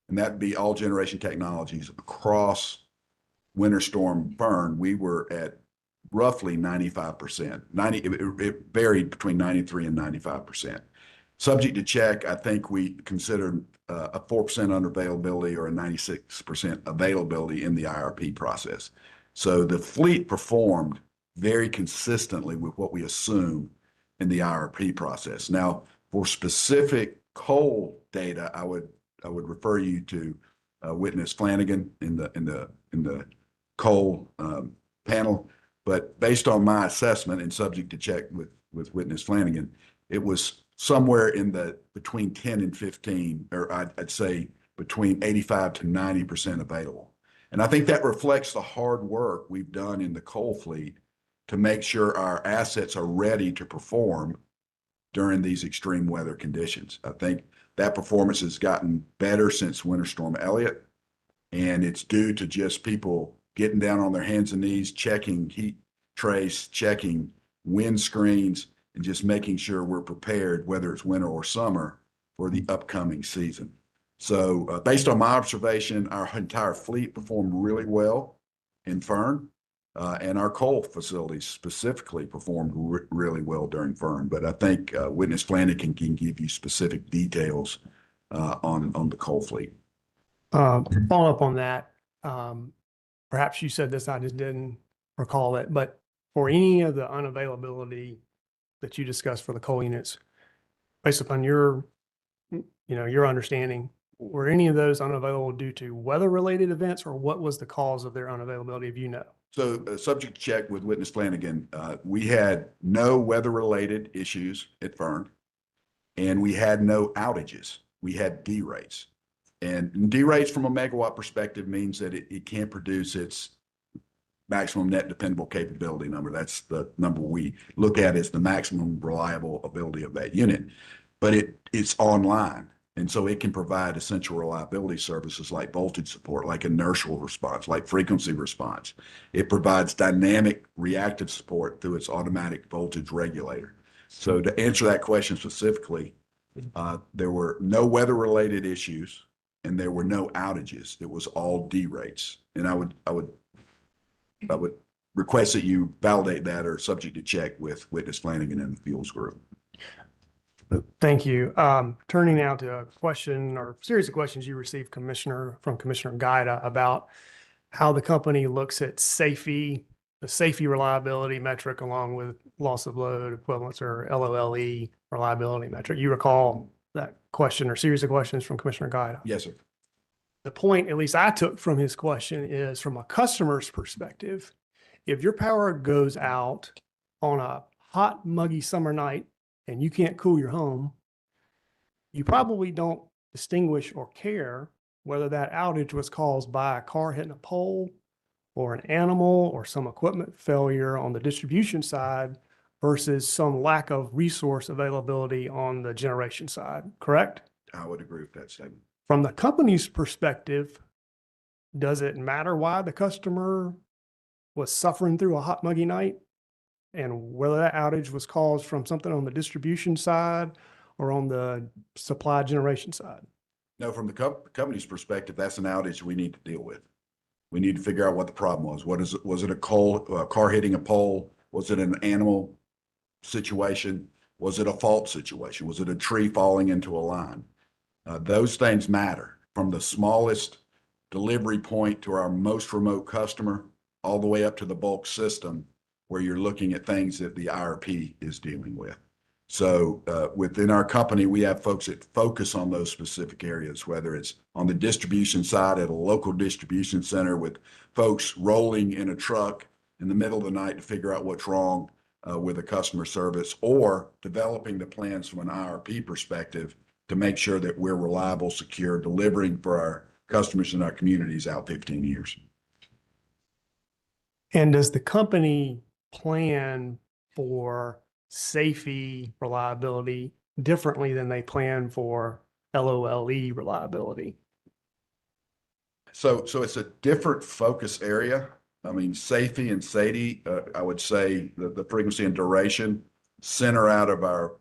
and that'd be all generation technologies across Winter Storm Fern, we were at roughly 95%. It varied between 93 and 95%. Subject to check, I think we considered a 4% unavailability or a 96% availability in the IRP process. So the fleet performed very consistently with what we assume in the IRP process. Now, for specific coal data, I would refer you to Witness Flanagan in the coal panel. But based on my assessment and subject to check with Witness Flanagan, it was somewhere in between 10 and 15, or I'd say between 85 to 90% available. And I think that reflects the hard work we've done in the coal fleet to make sure our assets are ready to perform during these extreme weather conditions. I think that performance has gotten better since Winter Storm Elliott, and it's due to just people getting down on their hands and knees, checking heat trace, checking wind screens, and just making sure we're prepared, whether it's winter or summer, for the upcoming season. So based on my observation, our entire fleet performed really well in Fern, and our coal facilities specifically performed really well during Fern. But I think Witness Flanagan can give you specific details on the coal fleet.
Follow up on that. Perhaps you said this, I just didn't recall it, but for any of the unavailability that you discussed for the coal units, based upon your understanding, were any of those unavailable due to weather-related events, or what was the cause of their unavailability, if you know?
So subject to check with Witness Flanagan, we had no weather-related issues at Fern, and we had no outages. We had D rates. And D rates from a megawatt perspective means that it can't produce its maximum net dependable capability number. That's the number we look at as the maximum reliable ability of that unit. But it's online. And so it can provide essential reliability services like voltage support, like inertial response, like frequency response. It provides dynamic reactive support through its automatic voltage regulator. So to answer that question specifically, there were no weather-related issues and there were no outages. It was all D rates. And I would request that you validate that or subject to check with Witness Flanagan and the Fuels Group.
Thank you. Turning now to a question or series of questions you received from Commissioner Gaida about how the company looks at the safety reliability metric along with loss of load equivalence or LOLE reliability metric. You recall that question or series of questions from Commissioner Gaida?
Yes, sir.
The point, at least I took from his question, is from a customer's perspective, if your power goes out on a hot, muggy summer night and you can't cool your home, you probably don't distinguish or care whether that outage was caused by a car hitting a pole or an animal or some equipment failure on the distribution side versus some lack of resource availability on the generation side, correct?
I would agree with that statement.
From the company's perspective, does it matter why the customer was suffering through a hot, muggy night and whether that outage was caused from something on the distribution side or on the supply generation side?
No, from the company's perspective, that's an outage we need to deal with. We need to figure out what the problem was. What is it? Was it a car hitting a pole? Was it an animal situation? Was it a fault situation? Was it a tree falling into a line? Those things matter, from the smallest delivery point to our most remote customer, all the way up to the bulk system, where you're looking at things that the IRP is dealing with. So within our company, we have folks that focus on those specific areas, whether it's on the distribution side at a local distribution center with folks rolling in a truck in the middle of the night to figure out what's wrong with a customer service, or developing the plans from an IRP perspective to make sure that we're reliable, secure, delivering for our customers and our communities out 15 years.
And does the company plan for safety reliability differently than they plan for LOLE reliability?
So it's a different focus area. I mean, safety and SAIDI, I would say the frequency and duration center out of our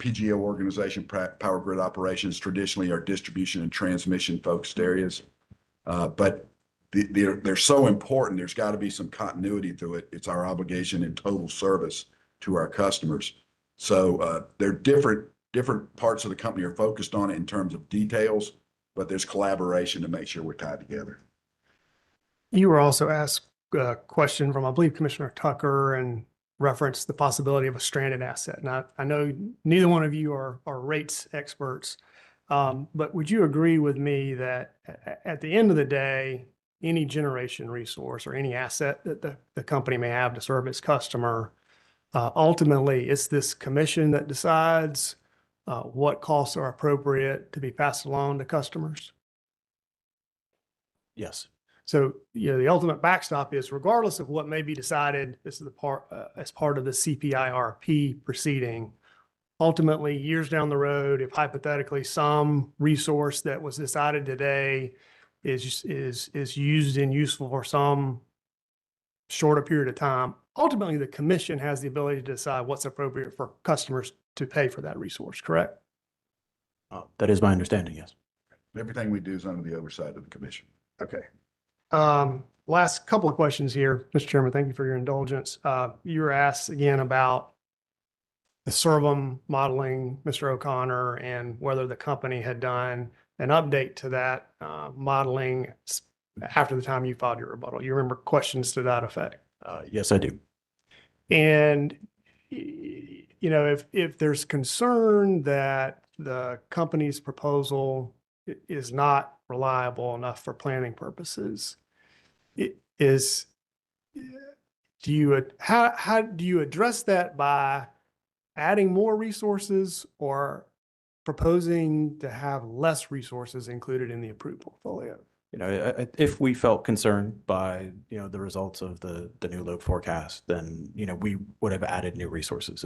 PGO organization, power grid operations, traditionally our distribution and transmission focused areas. But they're so important. There's got to be some continuity to it. It's our obligation in total service to our customers. So they're different parts of the company are focused on it in terms of details, but there's collaboration to make sure we're tied together.
You were also asked a question from, I believe, Commissioner Tucker, and referenced the possibility of a stranded asset. And I know neither one of you are rates experts, but would you agree with me that at the end of the day, any generation resource or any asset that the company may have to serve its customer, ultimately it's this commission that decides what costs are appropriate to be passed along to customers?
Yes.
So, the ultimate backstop is, regardless of what may be decided, this is the part as part of the CPIRP proceeding. Ultimately, years down the road, if hypothetically some resource that was decided today is used and useful for some shorter period of time, ultimately the commission has the ability to decide what's appropriate for customers to pay for that resource. Correct?
That is my understanding. Yes.
Everything we do is under the oversight of the commission.
Okay. Last couple of questions here, Mr. Chairman. Thank you for your indulgence. You were asked again about the CERVM modeling, Mr. O'Connor, and whether the company had done an update to that modeling after the time you filed your rebuttal. You remember questions to that effect?
Yes, I do.
And, if there's concern that the company's proposal is not reliable enough for planning purposes, how do you address that by adding more resources or proposing to have less resources included in the approved portfolio?
If we felt concerned by, the results of the new load forecast, then, we would have added new resources.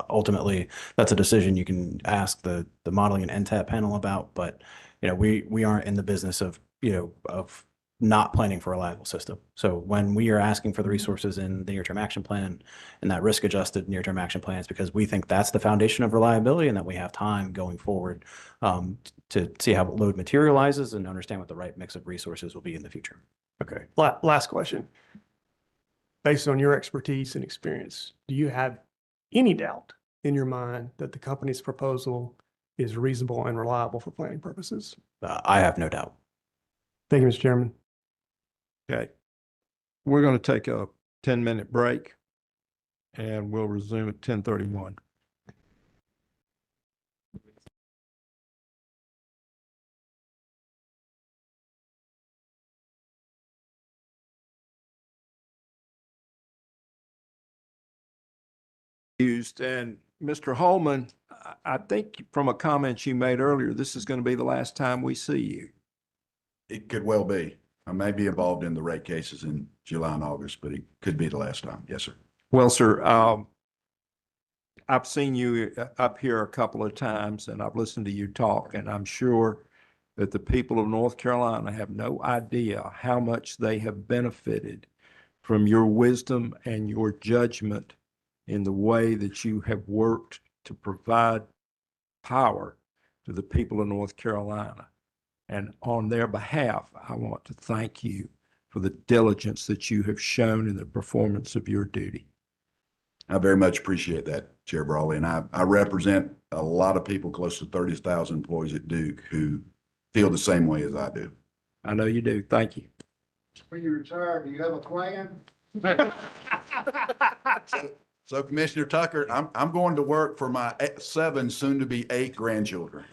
Ultimately, that's a decision you can ask the modeling and NTAP panel about, but, we aren't in the business of not planning for a reliable system. So when we are asking for the resources in the near-term action plan and that risk-adjusted near-term action plan, is because we think that's the foundation of reliability and that we have time going forward to see how load materializes and understand what the right mix of resources will be in the future.
Okay. Last question. Based on your expertise and experience, do you have any doubt in your mind that the company's proposal is reasonable and reliable for planning purposes?
I have no doubt.
Thank you, Mr. Chairman.
Okay. We're going to take a 10-minute break and we'll resume at 10:31. And Mr. Holman, I think from a comment you made earlier, this is going to be the last time we see you.
It could well be. I may be involved in the rate cases in July and August, but it could be the last time. Yes, sir.
Well, sir, I've seen you up here a couple of times and I've listened to you talk, and I'm sure that the people of North Carolina have no idea how much they have benefited from your wisdom and your judgment in the way that you have worked to provide power to the people of North Carolina. And on their behalf, I want to thank you for the diligence that you have shown in the performance of your duty.
I very much appreciate that, Chair Brawley. And I represent a lot of people, close to 30,000 employees at Duke, who feel the same way as I do.
I know you do. Thank you.
When you retire, do you have a plan?
So Commissioner Tucker, I'm going to work for my 7, soon to be 8 grandchildren.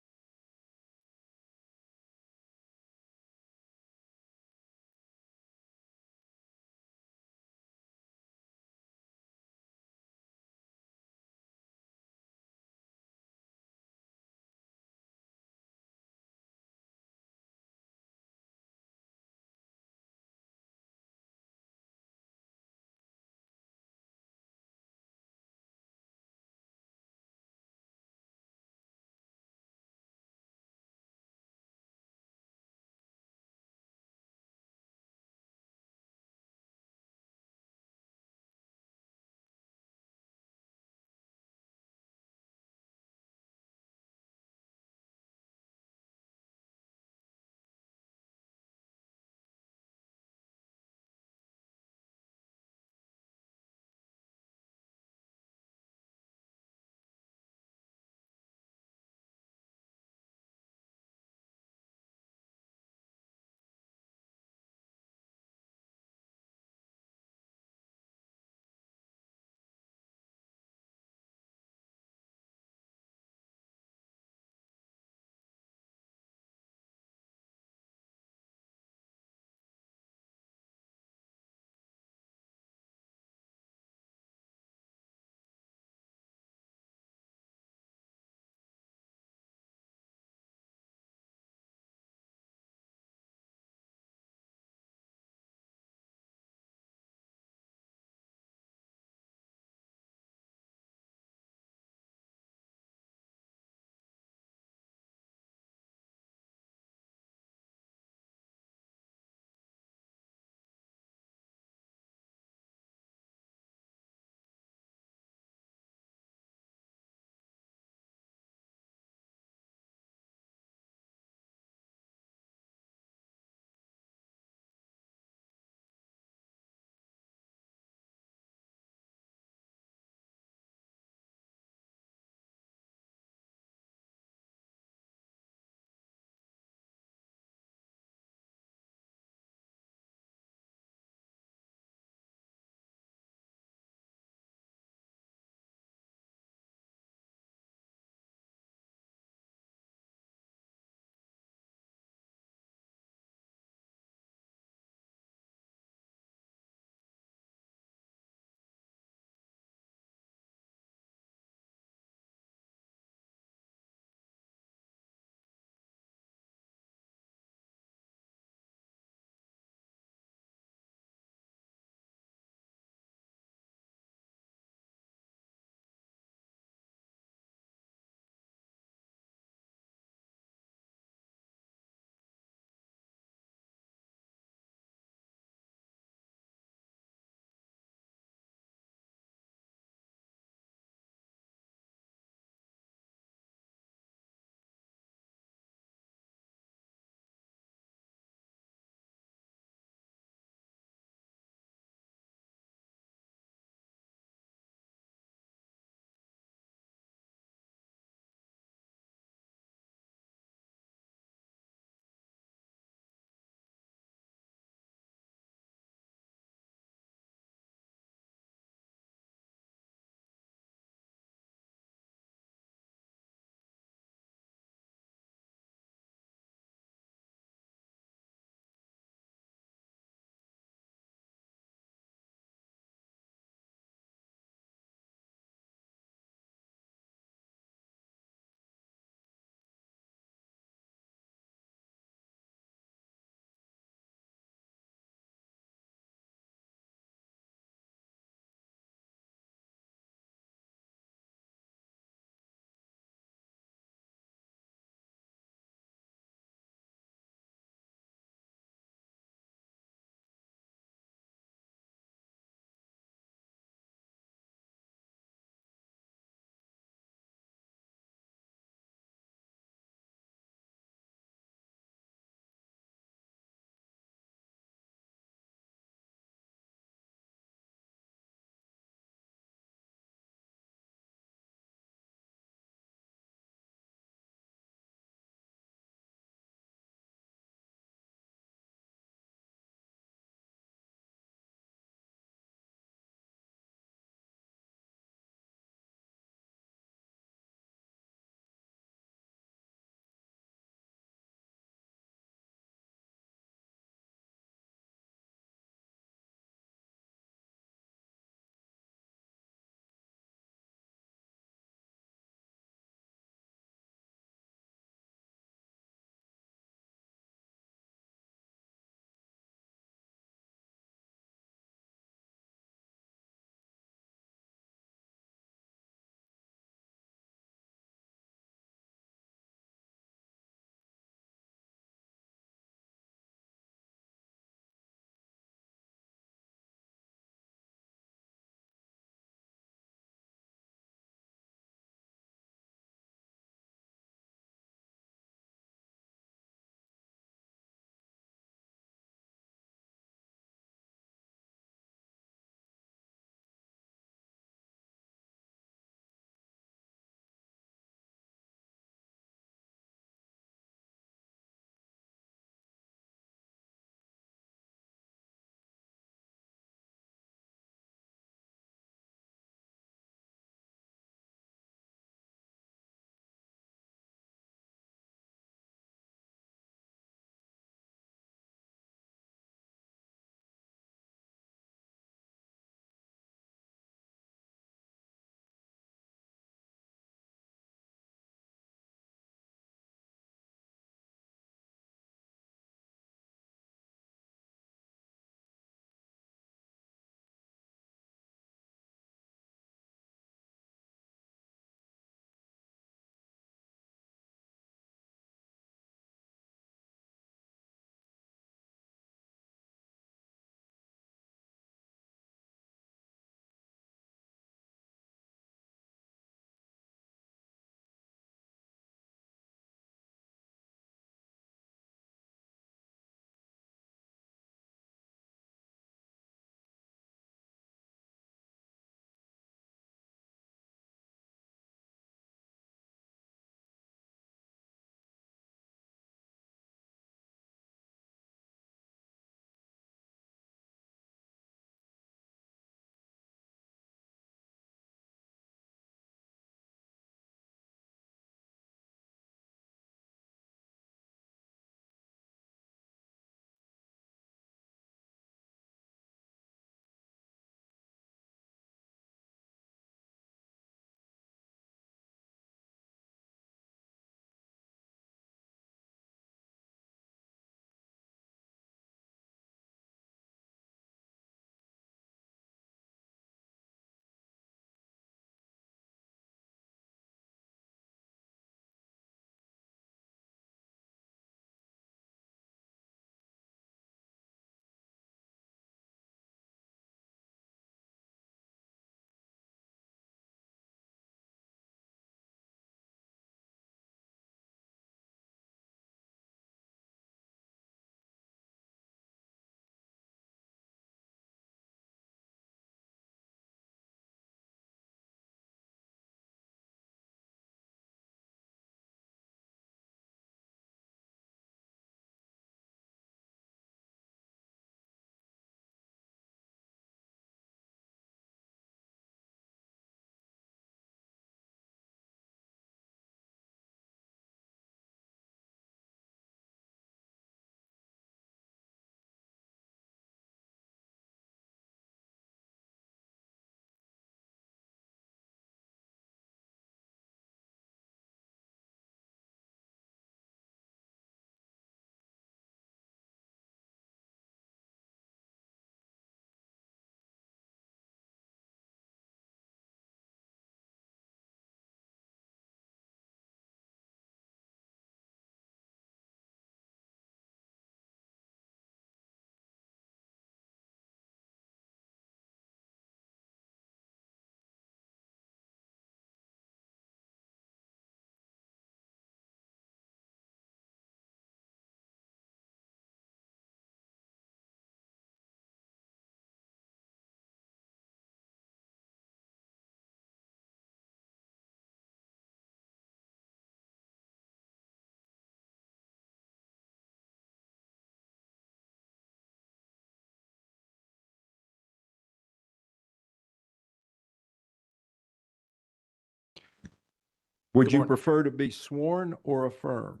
Would
Good
you
morning.
prefer to be sworn or affirm?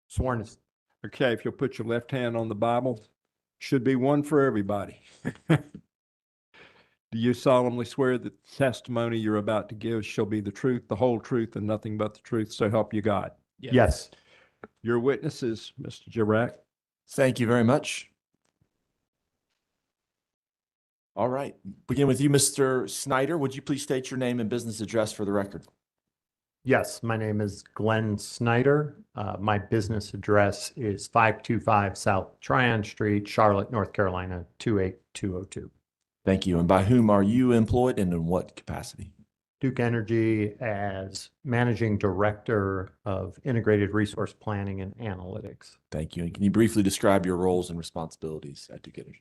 Sworn is,
Okay, if you'll put your left hand on the Bible, should be one for everybody. Do you solemnly swear that the testimony you're about to give shall be the truth, the whole truth, and nothing but the truth, so help you God?
yes.
Your witnesses, Mr. Jarak.
Thank you very much. All right, begin with you, Mr. Snyder. Would you please state your name and business address for the record?
Yes, my name is Glenn Snyder. My business address is 525 South Tryon Street, Charlotte, North Carolina, 28202.
Thank you. And by whom are you employed and in what capacity?
Duke Energy as Managing Director of Integrated Resource Planning and Analytics.
Thank you. And can you briefly describe your roles and responsibilities at Duke Energy?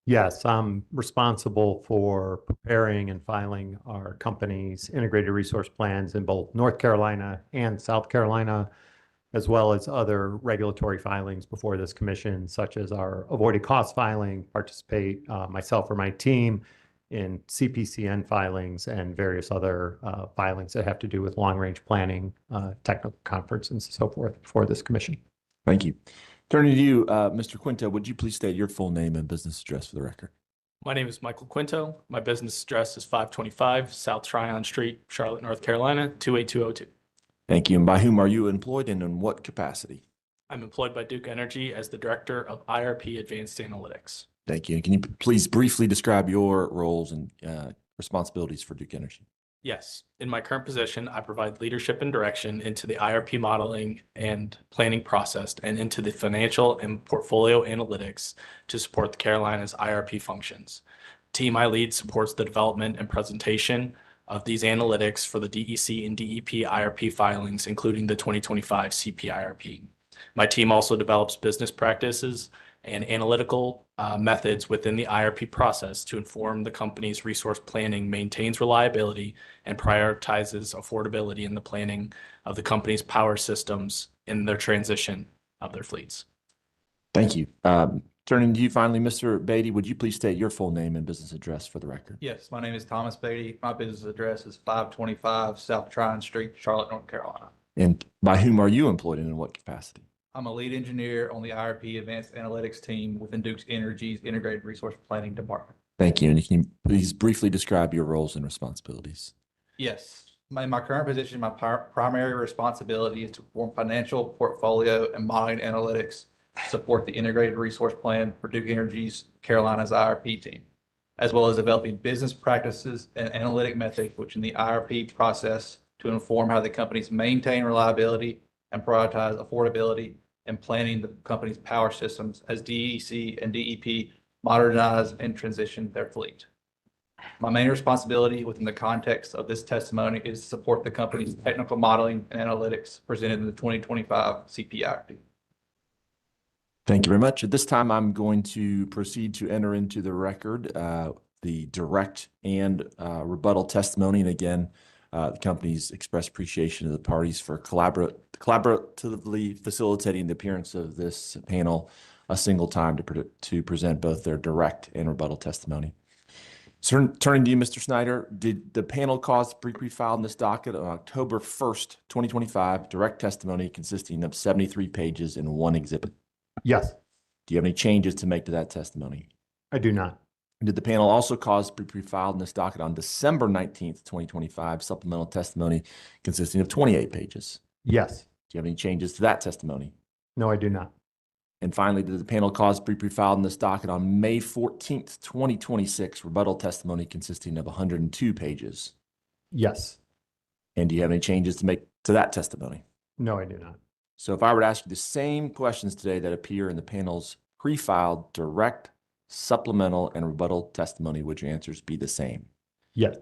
Yes, I'm responsible for preparing and filing our company's integrated resource plans in both North Carolina and South Carolina, as well as other regulatory filings before this commission, such as our avoided cost filing, participate myself or my team in CPCN filings and various other filings that have to do with long-range planning, technical conferences, and so forth before this commission.
Thank you. Turning to you, Mr. Quinto, would you please state your full name and business address for the record?
My name is Michael Quinto. My business address is 525 South Tryon Street, Charlotte, North Carolina, 28202.
Thank you. And by whom are you employed and in what capacity?
I'm employed by Duke Energy as the Director of IRP Advanced Analytics.
Thank you. And can you please briefly describe your roles and responsibilities for Duke Energy?
Yes, in my current position, I provide leadership and direction into the IRP modeling and planning process and into the financial and portfolio analytics to support the Carolinas IRP functions. The team I lead supports the development and presentation of these analytics for the DEC and DEP IRP filings, including the 2025 CPIRP. My team also develops business practices and analytical methods within the IRP process to inform the company's resource planning, maintains reliability, and prioritizes affordability in the planning of the company's power systems in their transition of their fleets.
Thank you. Turning to you finally, Mr. Beatty, would you please state your full name and business address for the record?
Yes, my name is Thomas Beatty. My business address is 525 South Tryon Street, Charlotte, North Carolina.
And by whom are you employed and in what capacity?
I'm a lead engineer on the IRP Advanced Analytics team within Duke Energy's Integrated Resource Planning Department.
Thank you. And can you please briefly describe your roles and responsibilities?
Yes, in my current position, my primary responsibility is to perform financial, portfolio, and modeling analytics to support the Integrated Resource Plan for Duke Energy's Carolinas IRP team, as well as developing business practices and analytic methods within the IRP process to inform how the companies maintain reliability and prioritize affordability and planning the company's power systems as DEC and DEP modernize and transition their fleet. My main responsibility within the context of this testimony is to support the company's technical modeling and analytics presented in the 2025 CPIRP.
Thank you very much. At this time, I'm going to proceed to enter into the record the direct and rebuttal testimony. And again, the company's expressed appreciation to the parties for collaboratively facilitating the appearance of this panel a single time to present both their direct and rebuttal testimony. So, turning to you, Mr. Snyder, did the panel cause pre-filed in this docket on October 1st, 2025, direct testimony consisting of 73 pages and one exhibit?
Yes,
Do you have any changes to make to that testimony?
I do not.
Did the panel also cause pre-filed in this docket on December 19th, 2025, supplemental testimony consisting of 28 pages?
Yes.
Do you have any changes to that testimony?
No, I do not.
And finally, did the panel cause pre-filed in this docket on May 14th, 2026, rebuttal testimony consisting of 102 pages?
Yes.
And do you have any changes to make to that testimony?
No, I do not.
So if I were to ask you the same questions today that appear in the panel's pre-filed direct, supplemental, and rebuttal testimony, would your answers be the same?
Yes.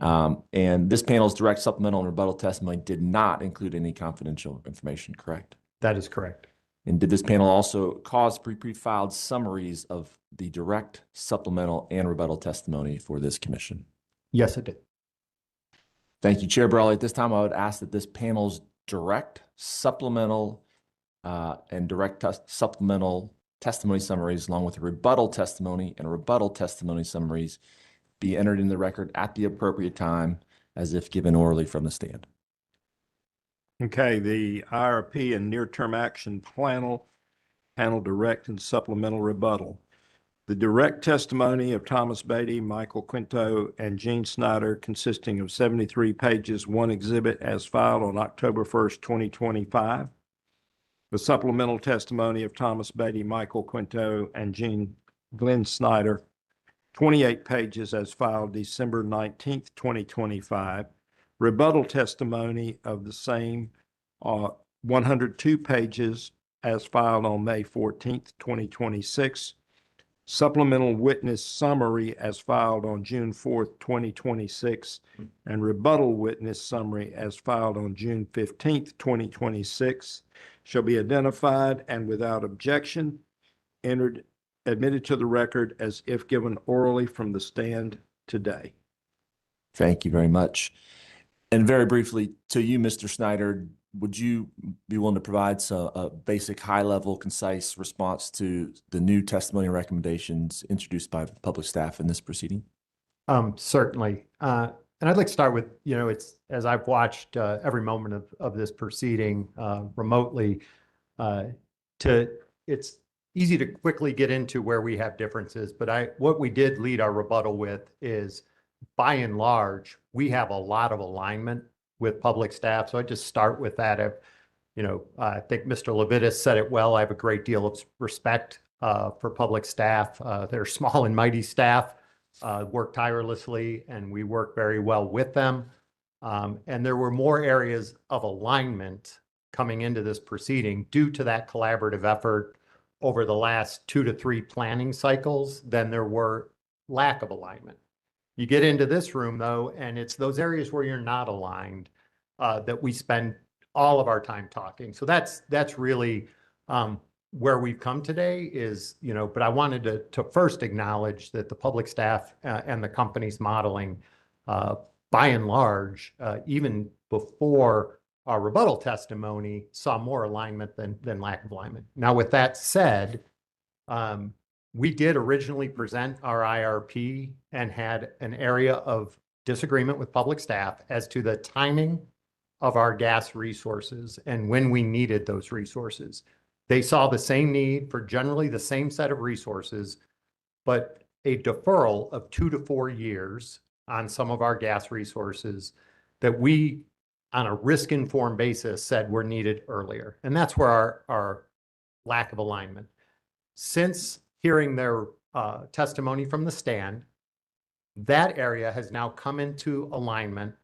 And this panel's direct, supplemental, and rebuttal testimony did not include any confidential information, correct?
That is correct.
And did this panel also cause pre-filed summaries of the direct, supplemental, and rebuttal testimony for this commission?
Yes, it did.
Thank you, Chair Brawley. At this time, I would ask that this panel's direct, supplemental, and direct supplemental testimony summaries, along with a rebuttal testimony and rebuttal testimony summaries, be entered in the record at the appropriate time as if given orally from the stand.
Okay, the IRP and near-term action panel direct and supplemental rebuttal. The direct testimony of Thomas Beatty, Michael Quinto, and Gene Snyder, consisting of 73 pages, one exhibit as filed on October 1st, 2025. The supplemental testimony of Thomas Beatty, Michael Quinto, and Glenn Snyder, 28 pages as filed December 19th, 2025. Rebuttal testimony of the same 102 pages as filed on May 14th, 2026. Supplemental witness summary as filed on June 4th, 2026, and rebuttal witness summary as filed on June 15th, 2026 shall be identified and without objection admitted to the record as if given orally from the stand today.
Thank you very much. And very briefly to you, Mr. Snyder, would you be willing to provide a basic high-level, concise response to the new testimony recommendations introduced by public staff in this proceeding?
Certainly. And I'd like to start with, it's as I've watched every moment of this proceeding remotely, it's easy to quickly get into where we have differences, but what we did lead our rebuttal with is, by and large, we have a lot of alignment with public staff. So I just start with that. I think Mr. Levitas said it well. I have a great deal of respect for public staff. They're small and mighty staff, work tirelessly, and we work very well with them. And there were more areas of alignment coming into this proceeding due to that collaborative effort over the last 2 to 3 planning cycles than there were lack of alignment. You get into this room, though, and it's those areas where you're not aligned that we spend all of our time talking. So that's really where we've come today is, but I wanted to first acknowledge that the public staff and the company's modeling, by and large, even before our rebuttal testimony, saw more alignment than lack of alignment. Now, with that said, we did originally present our IRP and had an area of disagreement with public staff as to the timing of our gas resources and when we needed those resources. They saw the same need for generally the same set of resources, but a deferral of 2 to 4 years on some of our gas resources that we, on a risk-informed basis, said were needed earlier. And that's where our lack of alignment. Since hearing their testimony from the stand, that area has now come into alignment,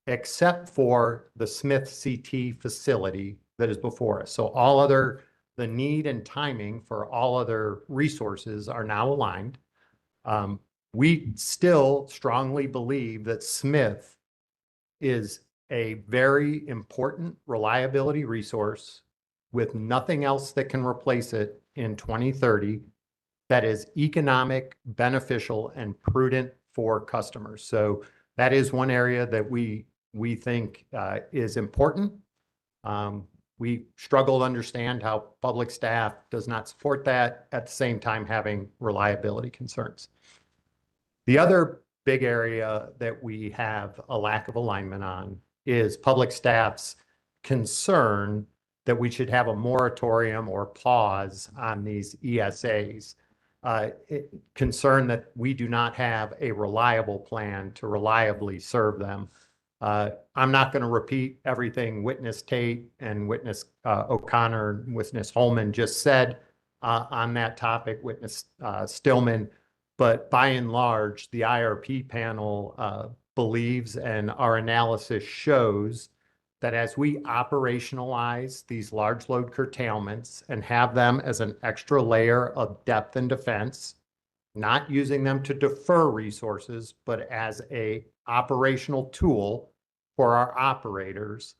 except for the Smith CT facility that is before us. So the need and timing for all other resources are now aligned. We still strongly believe that Smith is a very important reliability resource with nothing else that can replace it in 2030 that is economic, beneficial, and prudent for customers. So that is one area that we think is important. We struggle to understand how public staff does not support that, at the same time having reliability concerns. The other big area that we have a lack of alignment on is public staff's concern that we should have a moratorium or pause on these ESAs. Concern that we do not have a reliable plan to reliably serve them. I'm not going to repeat everything Witness Tate and Witness O'Connor, Witness Holman just said on that topic, Witness Stillman, but by and large, the IRP panel believes, and our analysis shows, that as we operationalize these large load curtailments and have them as an extra layer of depth and defense, not using them to defer resources, but as a operational tool for our operators,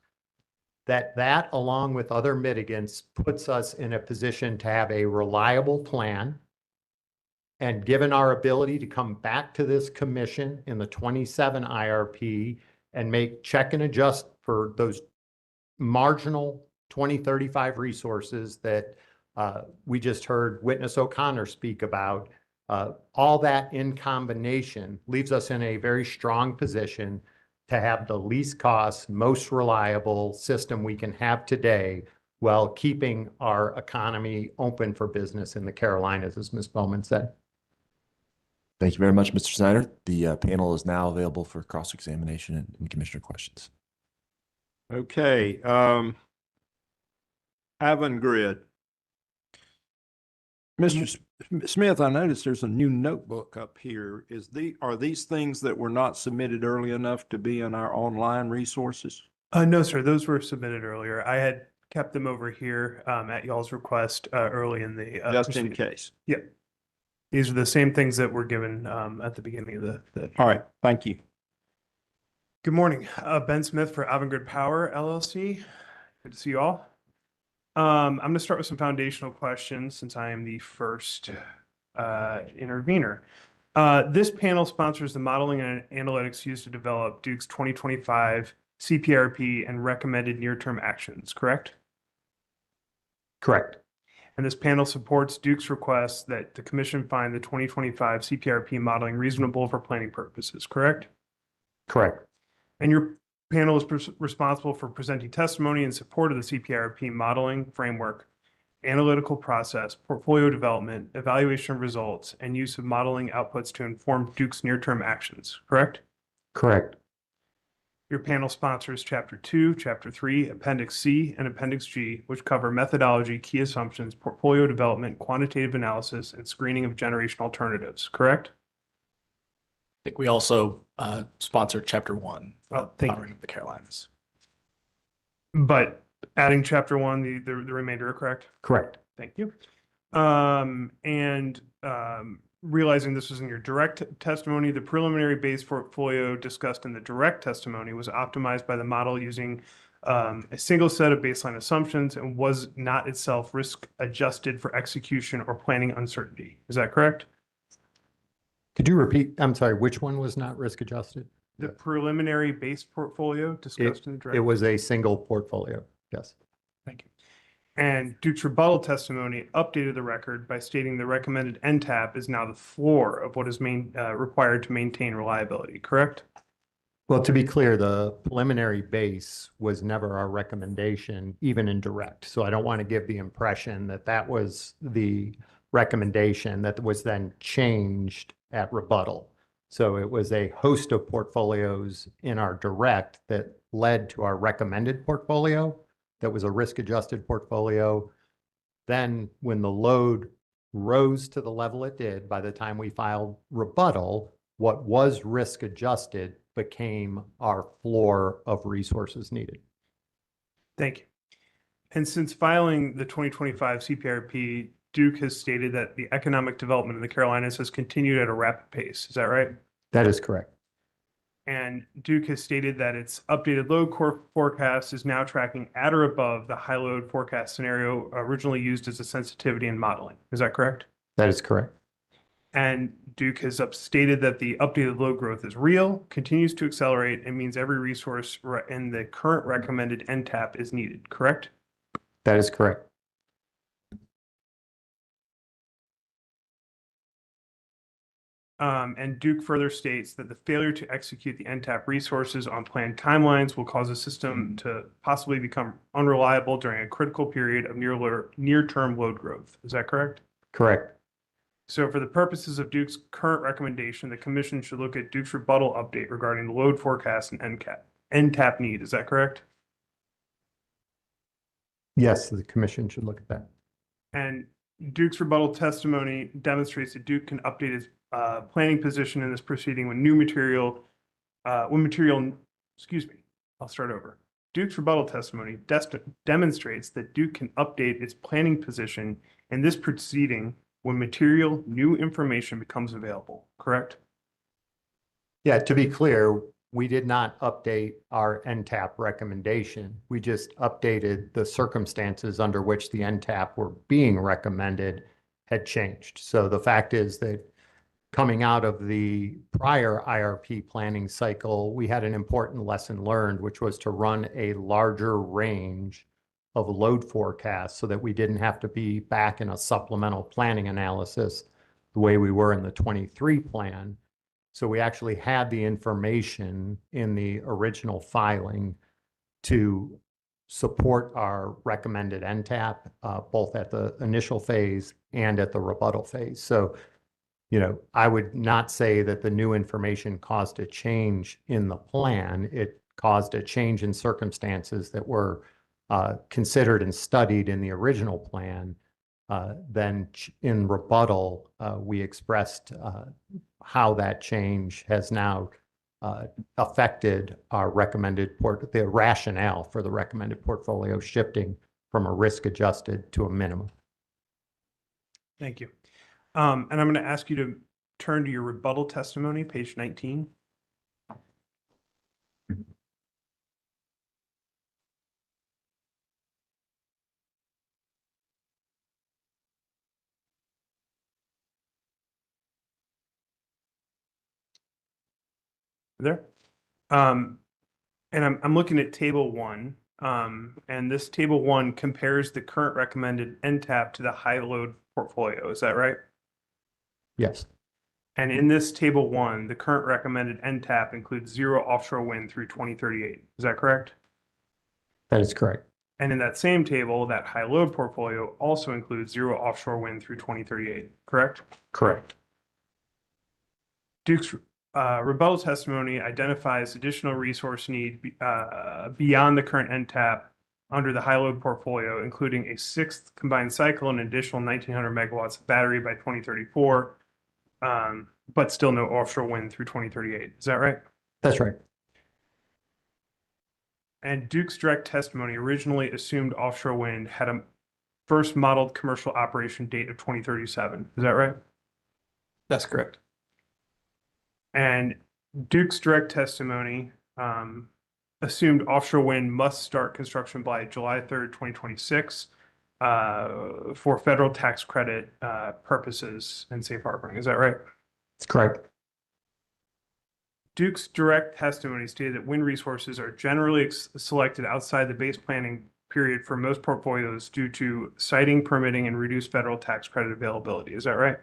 that along with other mitigants puts us in a position to have a reliable plan. And given our ability to come back to this commission in the 27 IRP and make check and adjust for those marginal 2035 resources that we just heard Witness O'Connor speak about, all that in combination leaves us in a very strong position to have the least cost, most reliable system we can have today while keeping our economy open for business in the Carolinas, as Ms. Bowman said.
Thank you very much, Mr. Snyder. The panel is now available for cross-examination and commissioner questions.
Okay, Avangrid. Mr. Smith, I noticed there's a new notebook up here. Are these things that were not submitted early enough to be in our online resources?
No, sir, those were submitted earlier. I had kept them over here at y'all's request early in the.
Just in
proceeding.
case.
Yep. These are the same things that were given at the beginning of the.
All right, thank you.
Good morning, Ben Smith for Avangrid Power LLC. Good to see you all. I'm going to start with some foundational questions since I am the first intervener. This panel sponsors the modeling and analytics used to develop Duke's 2025 CPIRP and recommended near-term actions, correct?
Correct.
And this panel supports Duke's request that the commission find the 2025 CPIRP modeling reasonable for planning purposes, correct?
Correct.
And your panel is responsible for presenting testimony in support of the CPIRP modeling framework, analytical process, portfolio development, evaluation of results, and use of modeling outputs to inform Duke's near-term actions, correct?
Correct.
Your panel sponsors Chapter 2, Chapter 3, Appendix C, and Appendix G, which cover methodology, key assumptions, portfolio development, quantitative analysis, and screening of generation alternatives, correct?
I think we also sponsored Chapter 1,
Oh, thank you.
Powering of the Carolinas.
But adding Chapter 1, the remainder are correct?
Correct.
Thank you. Realizing this was in your direct testimony, the preliminary base portfolio discussed in the direct testimony was optimized by the model using a single set of baseline assumptions and was not itself risk adjusted for execution or planning uncertainty. Is that correct?
Could you repeat? I'm sorry, which one was not risk adjusted?
The preliminary base portfolio discussed in the direct.
It was a single portfolio. Yes.
Thank you. And Duke's rebuttal testimony updated the record by stating the recommended NTAP is now the floor of what is required to maintain reliability, correct?
Well, to be clear, the preliminary base was never our recommendation, even in direct. So I don't want to give the impression that that was the recommendation that was then changed at rebuttal. So it was a host of portfolios in our direct that led to our recommended portfolio. That was a risk-adjusted portfolio. Then when the load rose to the level it did, by the time we filed rebuttal, what was risk-adjusted became our floor of resources needed.
Thank you. And since filing the 2025 CPIRP, Duke has stated that the economic development in the Carolinas has continued at a rapid pace. Is that right?
That is correct.
And Duke has stated that its updated load forecast is now tracking at or above the high load forecast scenario originally used as a sensitivity in modeling. Is that correct?
That is correct.
And Duke has stated that the updated load growth is real, continues to accelerate, and means every resource in the current recommended NTAP is needed, correct?
That is correct.
And Duke further states that the failure to execute the NTAP resources on planned timelines will cause the system to possibly become unreliable during a critical period of near-term load growth. Is that correct?
Correct.
So for the purposes of Duke's current recommendation, the commission should look at Duke's rebuttal update regarding the load forecast and NTAP need. Is that correct?
Yes, the commission should look at that.
And Duke's rebuttal testimony demonstrates that Duke can update its planning position in this proceeding when I'll start over. Duke's rebuttal testimony demonstrates that Duke can update its planning position in this proceeding when material new information becomes available, correct?
Yeah, to be clear, we did not update our NTAP recommendation. We just updated the circumstances under which the NTAP were being recommended had changed. So the fact is that coming out of the prior IRP planning cycle, we had an important lesson learned, which was to run a larger range of load forecasts so that we didn't have to be back in a supplemental planning analysis the way we were in the 23 plan. So we actually had the information in the original filing to support our recommended NTAP, both at the initial phase and at the rebuttal phase. So, I would not say that the new information caused a change in the plan. It caused a change in circumstances that were considered and studied in the original plan. Then in rebuttal, we expressed how that change has now affected our the rationale for the recommended portfolio shifting from a risk adjusted to a minimum.
Thank you. And I'm going to ask you to turn to your rebuttal testimony, page 19. There. And I'm looking at table 1. And this table 1 compares the current recommended NTAP to the high load portfolio. Is that right?
Yes,
And in this table 1, the current recommended NTAP includes 0 offshore wind through 2038. Is that correct?
that is correct.
And in that same table, that high load portfolio also includes 0 offshore wind through 2038, correct?
Correct.
Duke's rebuttal testimony identifies additional resource need beyond the current NTAP under the high load portfolio, including a 6th combined cycle and additional 1,900 megawatts of battery by 2034, but still no offshore wind through 2038. Is that right?
That's right.
And Duke's direct testimony originally assumed offshore wind had a first modeled commercial operation date of 2037. Is that right?
That's correct.
And Duke's direct testimony assumed offshore wind must start construction by July 3rd, 2026 for federal tax credit purposes and safe harboring. Is that right?
That's correct.
Duke's direct testimony stated that wind resources are generally selected outside the base planning period for most portfolios due to siting, permitting, and reduced federal tax credit availability. Is that right?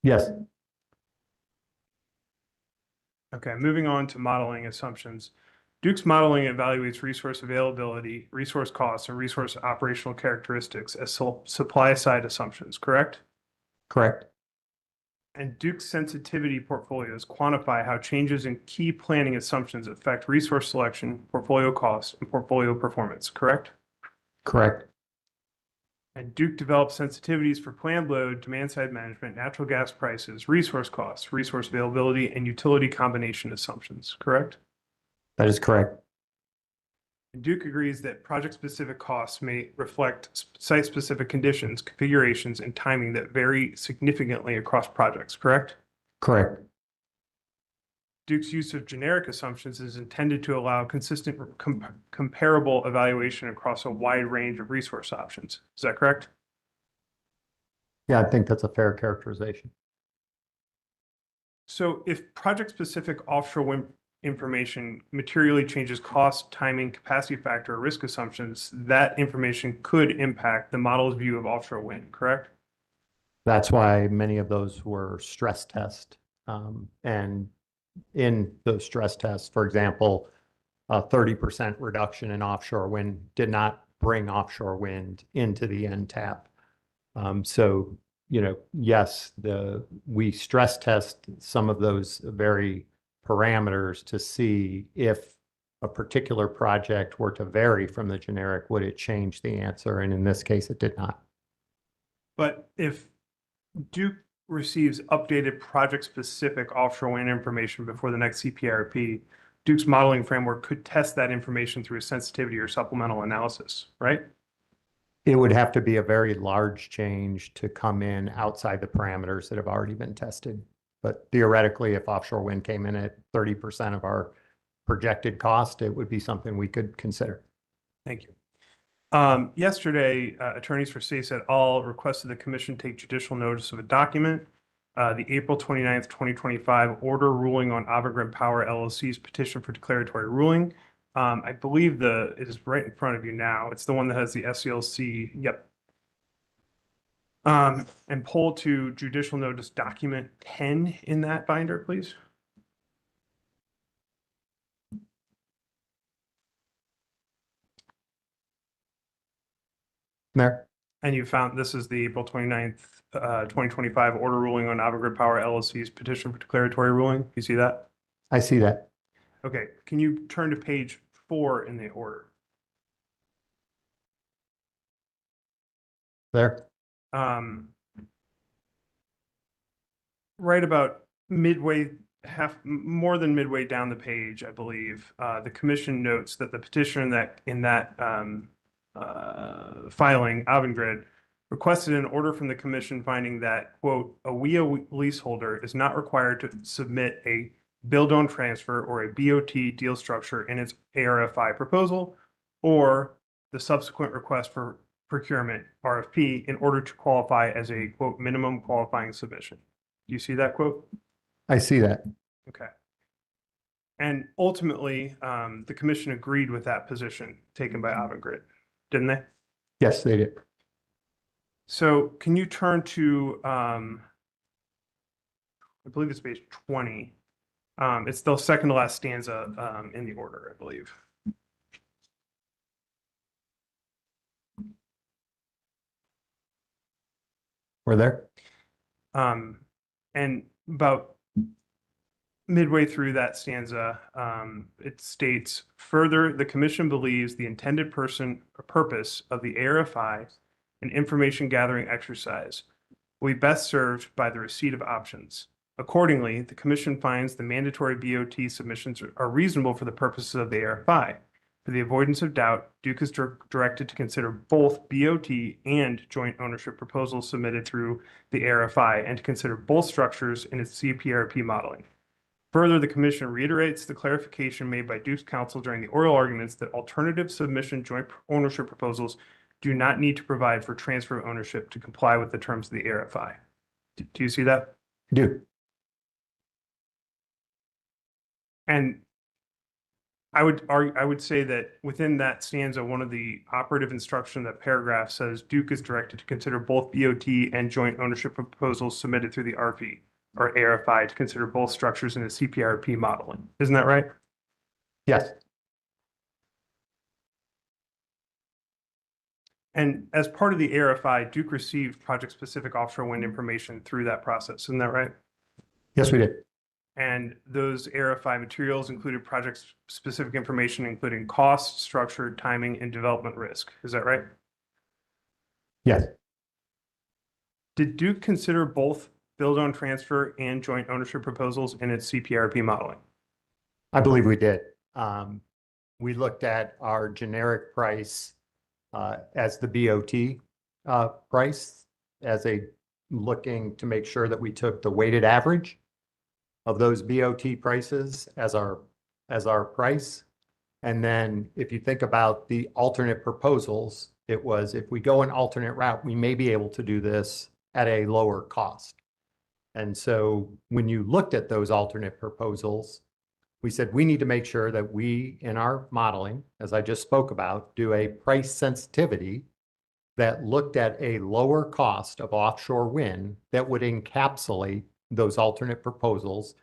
Yes.
Okay, moving on to modeling assumptions. Duke's modeling evaluates resource availability, resource costs, and resource operational characteristics as supply side assumptions, correct?
Correct.
And Duke's sensitivity portfolios quantify how changes in key planning assumptions affect resource selection, portfolio costs, and portfolio performance, correct?
Correct.
And Duke develops sensitivities for planned load, demand side management, natural gas prices, resource costs, resource availability, and utility combination assumptions, correct?
That is correct.
And Duke agrees that project-specific costs may reflect site-specific conditions, configurations, and timing that vary significantly across projects, correct?
Correct.
Duke's use of generic assumptions is intended to allow consistent comparable evaluation across a wide range of resource options. Is that correct?
Yeah, I think that's a fair characterization.
So if project-specific offshore wind information materially changes cost, timing, capacity factor, or risk assumptions, that information could impact the model's view of offshore wind, correct?
That's why many of those were stress test. And in those stress tests, for example, a 30% reduction in offshore wind did not bring offshore wind into the NTAP. So, yes, we stress test some of those very parameters to see if a particular project were to vary from the generic, would it change the answer? And in this case, it did not.
But if Duke receives updated project-specific offshore wind information before the next CPIRP, Duke's modeling framework could test that information through a sensitivity or supplemental analysis, right?
It would have to be a very large change to come in outside the parameters that have already been tested. But theoretically, if offshore wind came in at 30% of our projected cost, it would be something we could consider.
Thank you. Yesterday, attorneys for SACE et al. Requested the commission take judicial notice of a document, the April 29th, 2025 order ruling on Avangrid Power LLC's petition for declaratory ruling. I believe it is right in front of you now. It's the one that has the SCLC. Yep. And pull to judicial notice document 10 in that binder, please.
Mayor,
And you found this is the April 29th, 2025 order ruling on Avangrid Power LLC's petition for declaratory ruling. You see that?
I see that.
Okay, can you turn to page 4 in the order?
There.
Right about midway, more than midway down the page, I believe, the commission notes that the petitioner in that filing, Avangrid, requested an order from the commission finding that, quote, a WIA leaseholder is not required to submit a build-own transfer or a BOT deal structure in its ARFI proposal or the subsequent request for procurement, RFP, in order to qualify as a, quote, minimum qualifying submission. Do you see that quote?
I see that.
Okay. And ultimately, the commission agreed with that position taken by Avangrid, didn't they?
Yes, they did.
So can you turn to, I believe it's page 20. It's the second to last stanza in the order, I believe.
We're there.
And about midway through that stanza, it states, further, the commission believes the intended purpose of the ARFI and information gathering exercise will be best served by the receipt of options. Accordingly, the commission finds the mandatory BOT submissions are reasonable for the purposes of the ARFI. For the avoidance of doubt, Duke is directed to consider both BOT and joint ownership proposals submitted through the ARFI and to consider both structures in its CPIRP modeling. Further, the commission reiterates the clarification made by Duke's counsel during the oral arguments that alternative submission joint ownership proposals do not need to provide for transfer of ownership to comply with the terms of the ARFI. Do you see that?
I do.
And I would say that within that stanza, one of the operative instruction, that paragraph says Duke is directed to consider both BOT and joint ownership proposals submitted through the RFI or ARFI to consider both structures in the CPIRP modeling. Isn't that right?
Yes.
And as part of the ARFI, Duke received project-specific offshore wind information through that process. Isn't that right?
Yes, we did.
And those ARFI materials included project-specific information, including cost, structure, timing, and development risk. Is that right?
Yes.
Did Duke consider both build-own transfer and joint ownership proposals in its CPIRP modeling?
I believe we did. We looked at our generic price as the BOT price, as a looking to make sure that we took the weighted average of those BOT prices as our price. And then if you think about the alternate proposals, it was, if we go an alternate route, we may be able to do this at a lower cost. And so when you looked at those alternate proposals, we said we need to make sure that we, in our modeling, as I just spoke about, do a price sensitivity that looked at a lower cost of offshore wind that would encapsulate those alternate proposals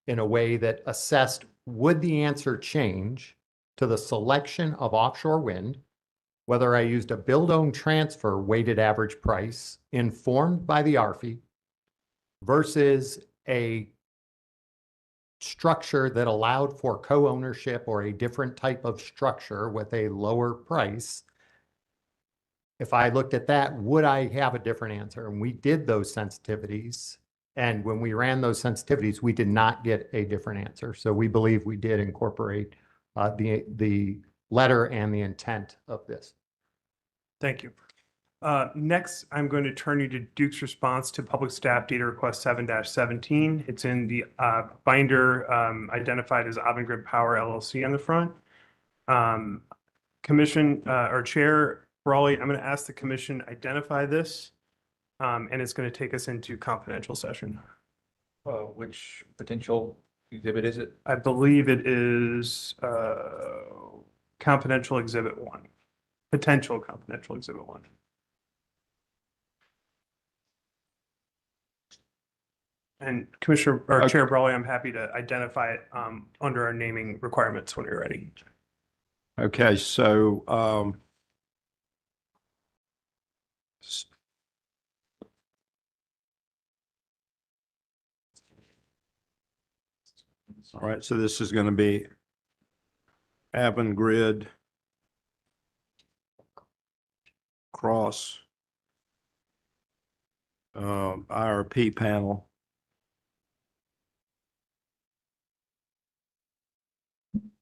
in a way that assessed, would the answer change to the selection of offshore wind, whether I used a build-own transfer weighted average price informed by the RFI versus a structure that allowed for co-ownership or a different type of structure with a lower price. If I looked at that, would I have a different answer? And we did those sensitivities. And when we ran those sensitivities, we did not get a different answer. So we believe we did incorporate the letter and the intent of this.
Thank you. Next, I'm going to turn you to Duke's response to Public Staff Data Request 7-17. It's in the binder identified as Avangrid Power LLC on the front. Commission or Chair Brawley, I'm going to ask the commission identify this, and it's going to take us into confidential session.
Which potential exhibit is it?
I believe it is confidential exhibit 1, potential confidential exhibit 1. And Commissioner or
Okay.
Chair Brawley, I'm happy to identify it under our naming requirements when you're ready.
Okay, so, all right, so this is going to be Avangrid Cross IRP panel.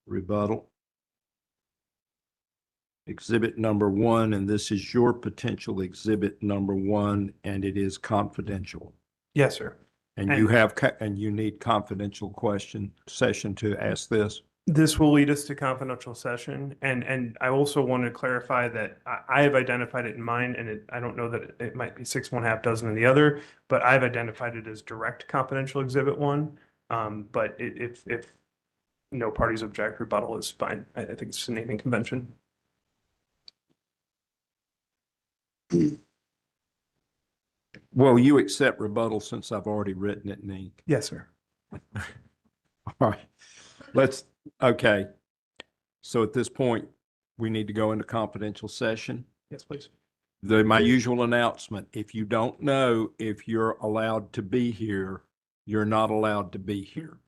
Rebuttal. Exhibit number 1, and this is your potential exhibit number 1, and it is confidential.
Yes, sir.
And you have, and you need confidential question session to ask this.
This will lead us to confidential session. And I also want to clarify that I have identified it in mine, and I don't know that it might be 6, 1/2 dozen in the other, but I've identified it as direct confidential exhibit 1. But if no parties object, rebuttal is fine. I think it's a naming convention.
Well, you accept rebuttal since I've already written it in ink.
Yes, sir.
All right, okay. So at this point, we need to go into confidential session.
Yes, please.
My usual announcement, if you don't know if you're allowed to be here, you're not allowed to be here.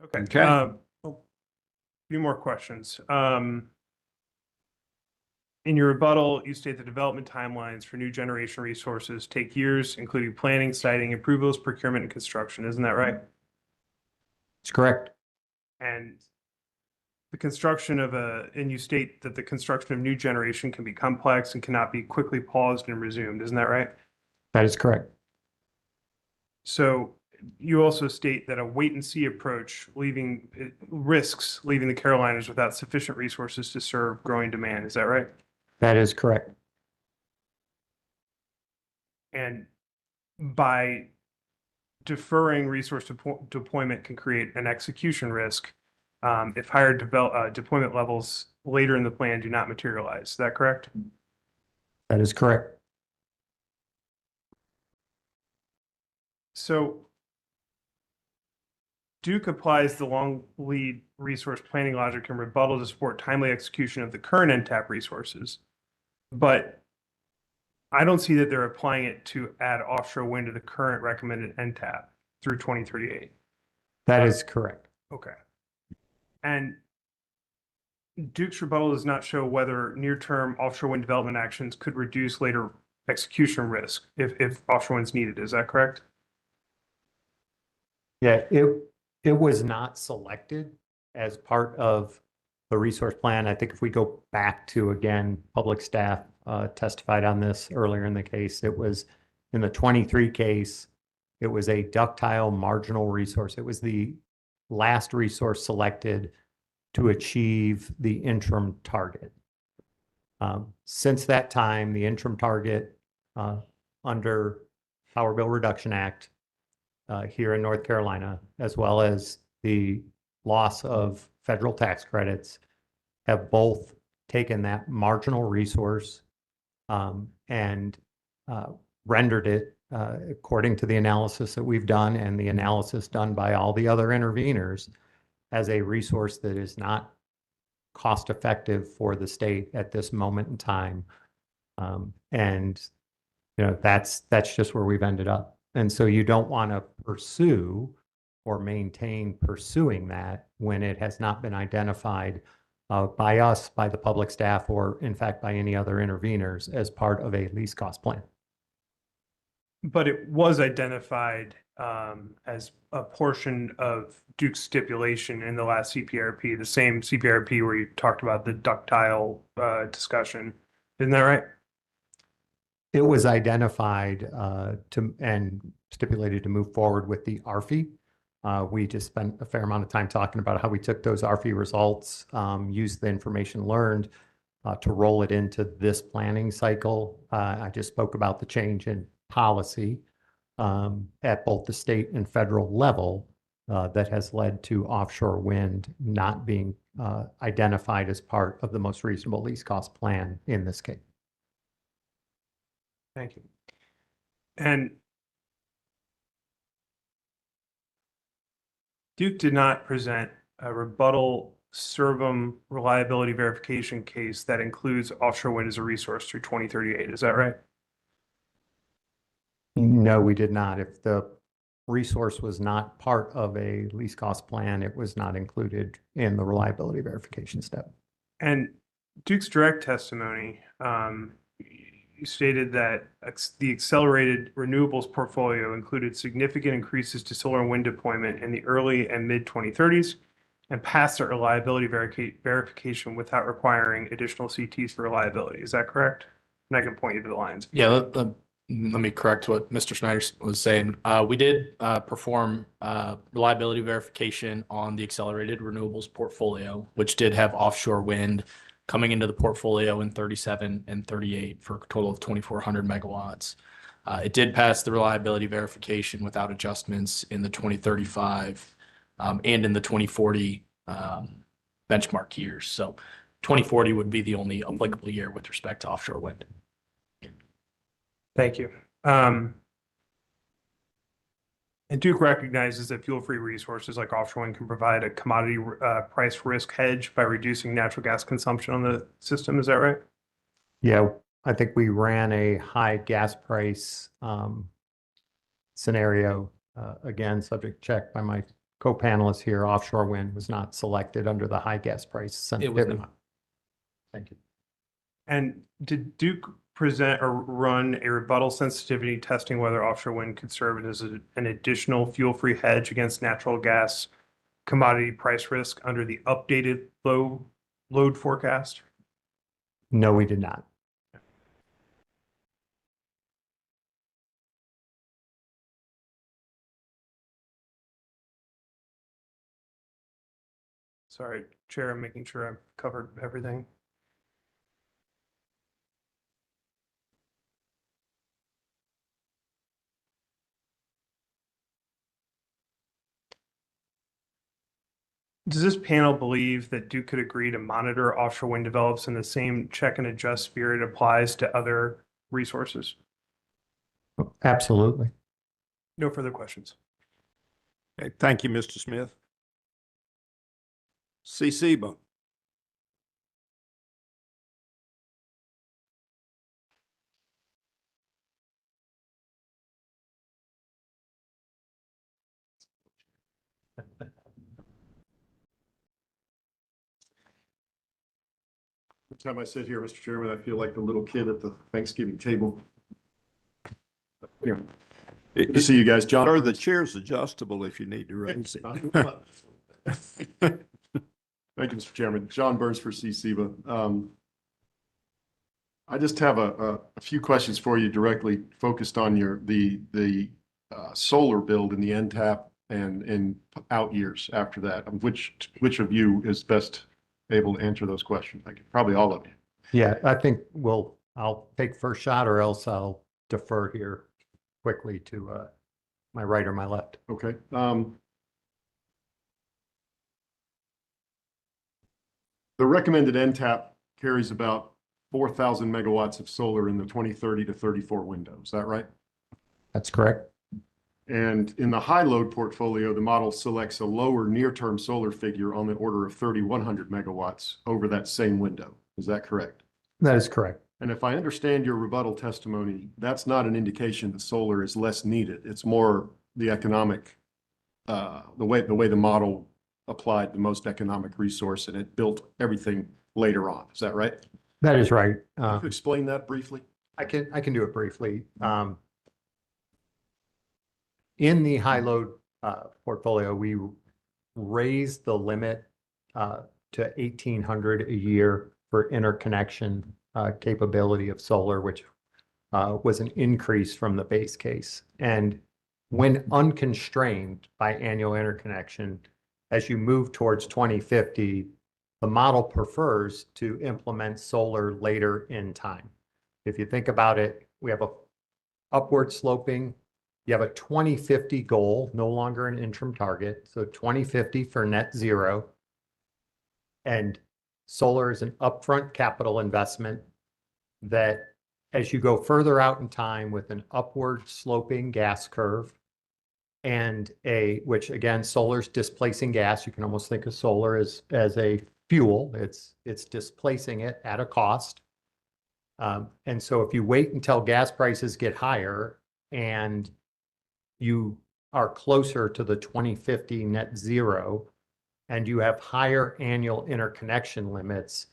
Okay.
Okay.
A few more questions. In your rebuttal, you state the development timelines for new generation resources take years, including planning, siting, approvals, procurement, and construction. Isn't that right?
That's correct.
And the construction of and you state that the construction of new generation can be complex and cannot be quickly paused and resumed. Isn't that right?
That is correct.
So you also state that a wait and see approach risks leaving the Carolinas without sufficient resources to serve growing demand. Is that right?
That is correct.
And by deferring resource deployment can create an execution risk if higher deployment levels later in the plan do not materialize. Is that correct?
That is correct.
So Duke applies the long lead resource planning logic and rebuttal to support timely execution of the current NTAP resources. But I don't see that they're applying it to add offshore wind to the current recommended NTAP through 2038.
That is correct.
Okay. And Duke's rebuttal does not show whether near-term offshore wind development actions could reduce later execution risk if offshore wind's needed. Is that correct?
Yeah, it was not selected as part of the resource plan. I think if we go back to, again, public staff testified on this earlier in the case, it was in the 23 case, it was a ductile marginal resource. It was the last resource selected to achieve the interim target. Since that time, the interim target under Power Bill Reduction Act here in North Carolina, as well as the loss of federal tax credits, have both taken that marginal resource and rendered it, according to the analysis that we've done and the analysis done by all the other interveners, as a resource that is not cost effective for the state at this moment in time. And that's just where we've ended up. And so you don't want to pursue or maintain pursuing that when it has not been identified by us, by the public staff, or in fact by any other interveners as part of a least cost plan.
But it was identified as a portion of Duke's stipulation in the last CPIRP, the same CPIRP where you talked about the ductile discussion. Isn't that right?
It was identified and stipulated to move forward with the ARFI. We just spent a fair amount of time talking about how we took those ARFI results, used the information learned to roll it into this planning cycle. I just spoke about the change in policy at both the state and federal level that has led to offshore wind not being identified as part of the most reasonable least cost plan in this case.
Thank you. And Duke did not present a rebuttal Servum reliability verification case that includes offshore wind as a resource through 2038. Is that right?
No, we did not. If the resource was not part of a least cost plan, it was not included in the reliability verification step.
And Duke's direct testimony, you stated that the accelerated renewables portfolio included significant increases to solar and wind deployment in the early and mid 2030s and passed the reliability verification without requiring additional CTs for reliability. Is that correct? And I can point you to the lines.
Yeah, let me correct what Mr. Snyder was saying. We did perform reliability verification on the accelerated renewables portfolio, which did have offshore wind coming into the portfolio in 37 and 38 for a total of 2,400 megawatts. It did pass the reliability verification without adjustments in the 2035 and in the 2040 benchmark years. So 2040 would be the only applicable year with respect to offshore wind.
Thank you. And Duke recognizes that fuel-free resources like offshore wind can provide a commodity price risk hedge by reducing natural gas consumption on the system. Is that right?
Yeah, I think we ran a high gas price scenario, again, subject check by my co-panelists here, offshore wind was not selected under the high gas price
It was
sensitivity.
not.
Thank you.
And did Duke present or run a rebuttal sensitivity testing whether offshore wind could serve as an additional fuel-free hedge against natural gas commodity price risk under the updated load forecast?
No, we did not.
Sorry, Chair, I'm making sure I've covered everything. Does this panel believe that Duke could agree to monitor offshore wind develops in the same check and adjust spirit applies to other resources?
Absolutely.
No further questions.
Okay, thank you, Mr. Smith. CCBA.
Every time I sit here, Mr. Chairman, I feel like the little kid at the Thanksgiving table. Yeah. Good to see you guys, John.
Sir, the chair's adjustable if you need to raise it.
Thank you, Mr. Chairman. John Burns for CCBA. I just have a few questions for you directly focused on the solar build in the NTAP and in out years after that. Which of you is best able to answer those questions? Probably all of you.
Yeah, I think I'll take first shot or else I'll defer here quickly to my right or my left.
Okay. The recommended NTAP carries about 4,000 megawatts of solar in the 2030 to 34 window. Is that right?
That's correct.
And in the high load portfolio, the model selects a lower near-term solar figure on the order of 3,100 megawatts over that same window. Is that correct?
That is correct.
And if I understand your rebuttal testimony, that's not an indication that solar is less needed. It's more the economic, the way the model applied the most economic resource and it built everything later on. Is that right?
That is right.
Can you explain that briefly?
I can do it briefly. In the high load portfolio, we raised the limit to 1,800 a year for interconnection capability of solar, which was an increase from the base case. And when unconstrained by annual interconnection, as you move towards 2050, the model prefers to implement solar later in time. If you think about it, we have a upward sloping, you have a 2050 goal, no longer an interim target. So 2050 for net zero. And solar is an upfront capital investment that as you go further out in time with an upward sloping gas curve and which again, solar's displacing gas. You can almost think of solar as a fuel. It's displacing it at a cost. And so if you wait until gas prices get higher and you are closer to the 2050 net zero and you have higher annual interconnection limits,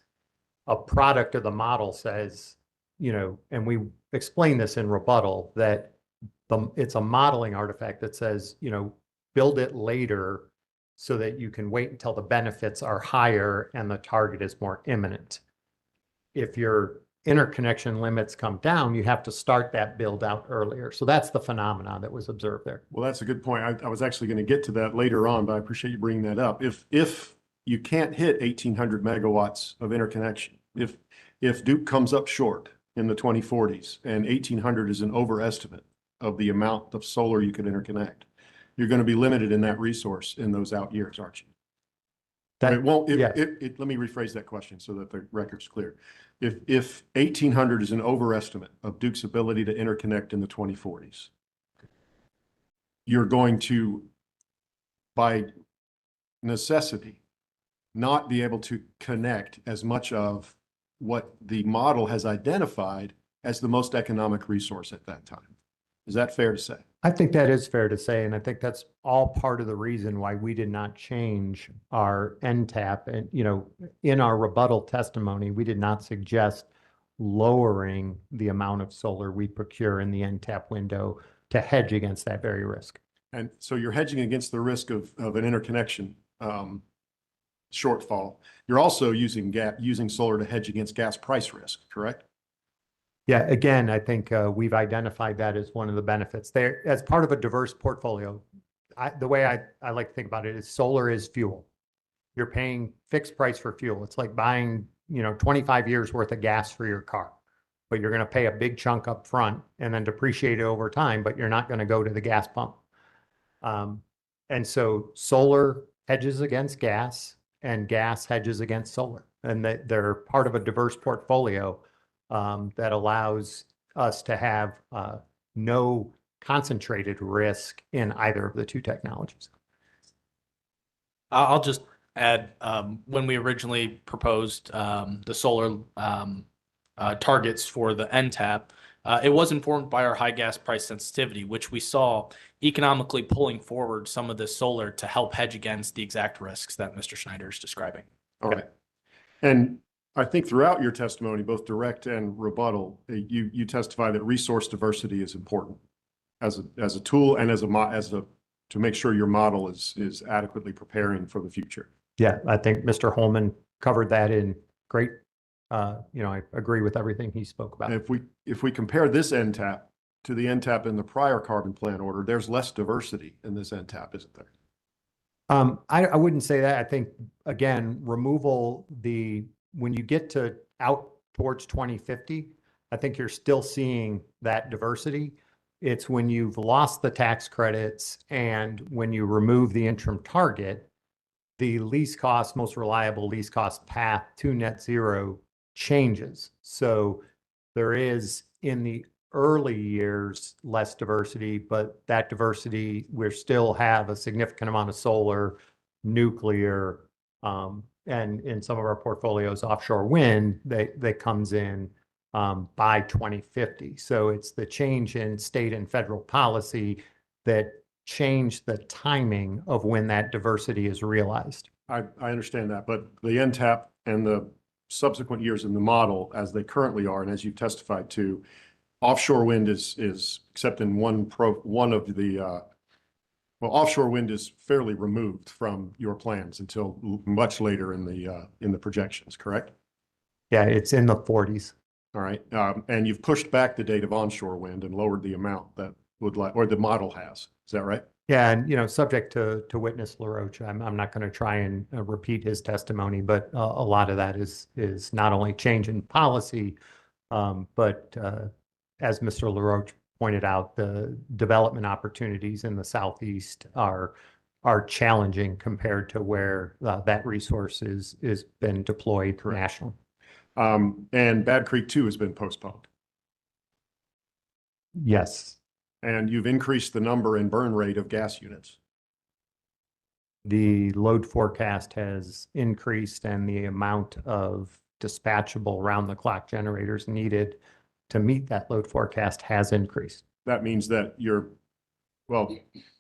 a product of the model says, and we explain this in rebuttal, that it's a modeling artifact that says, build it later so that you can wait until the benefits are higher and the target is more imminent. If your interconnection limits come down, you have to start that build out earlier. So that's the phenomenon that was observed there.
Well, that's a good point. I was actually going to get to that later on, but I appreciate you bringing that up. If you can't hit 1,800 megawatts of interconnection, if Duke comes up short in the 2040s and 1,800 is an overestimate of the amount of solar you can interconnect, you're going to be limited in that resource in those out years, aren't you? It won't. Let me rephrase that question so that the record's clear. If 1,800 is an overestimate of Duke's ability to interconnect in the 2040s, you're going to, by necessity, not be able to connect as much of what the model has identified as the most economic resource at that time. Is that fair to say?
I think that is fair to say, and I think that's all part of the reason why we did not change our NTAP. And, in our rebuttal testimony, we did not suggest lowering the amount of solar we procure in the NTAP window to hedge against that very risk.
And so you're hedging against the risk of an interconnection shortfall. You're also using solar to hedge against gas price risk, correct?
Yeah, again, I think we've identified that as one of the benefits there as part of a diverse portfolio. The way I like to think about it is solar is fuel. You're paying fixed price for fuel. It's like buying, 25 years worth of gas for your car, but you're going to pay a big chunk up front and then depreciate it over time, but you're not going to go to the gas pump. And so solar hedges against gas and gas hedges against solar, and they're part of a diverse portfolio that allows us to have no concentrated risk in either of the two technologies.
I'll just add, when we originally proposed the solar targets for the NTAP, it was informed by our high gas price sensitivity, which we saw economically pulling forward some of this solar to help hedge against the exact risks that Mr. Schneider is describing.
All right. And I think throughout your testimony, both direct and rebuttal, you testify that resource diversity is important as a tool and to make sure your model is adequately preparing for the future.
Yeah, I think Mr. Holman covered that in great. I agree with everything he spoke about.
And if we compare this NTAP to the NTAP in the prior carbon plan order, there's less diversity in this NTAP, isn't there?
I wouldn't say that. I think, again, when you get to out towards 2050, I think you're still seeing that diversity. It's when you've lost the tax credits and when you remove the interim target, the least cost, most reliable least cost path to net zero changes. So there is, in the early years, less diversity, but that diversity, we still have a significant amount of solar, nuclear, and in some of our portfolios, offshore wind that comes in by 2050. So it's the change in state and federal policy that change the timing of when that diversity is realized.
I understand that, but the NTAP and the subsequent years in the model as they currently are, and as you've testified to, offshore wind is except in offshore wind is fairly removed from your plans until much later in the projections, correct?
Yeah, it's in the 40s.
All right, and you've pushed back the date of onshore wind and lowered the amount that or the model has. Is that right?
Yeah, and subject to witness LaRoche, I'm not going to try and repeat his testimony, but a lot of that is not only change in policy, but as Mr. LaRoche pointed out, the development opportunities in the Southeast are challenging compared to where that resource is been deployed nationally.
And Bad Creek 2 has been postponed.
Yes.
And you've increased the number and burn rate of gas units.
The load forecast has increased and the amount of dispatchable round-the-clock generators needed to meet that load forecast has increased.
That means that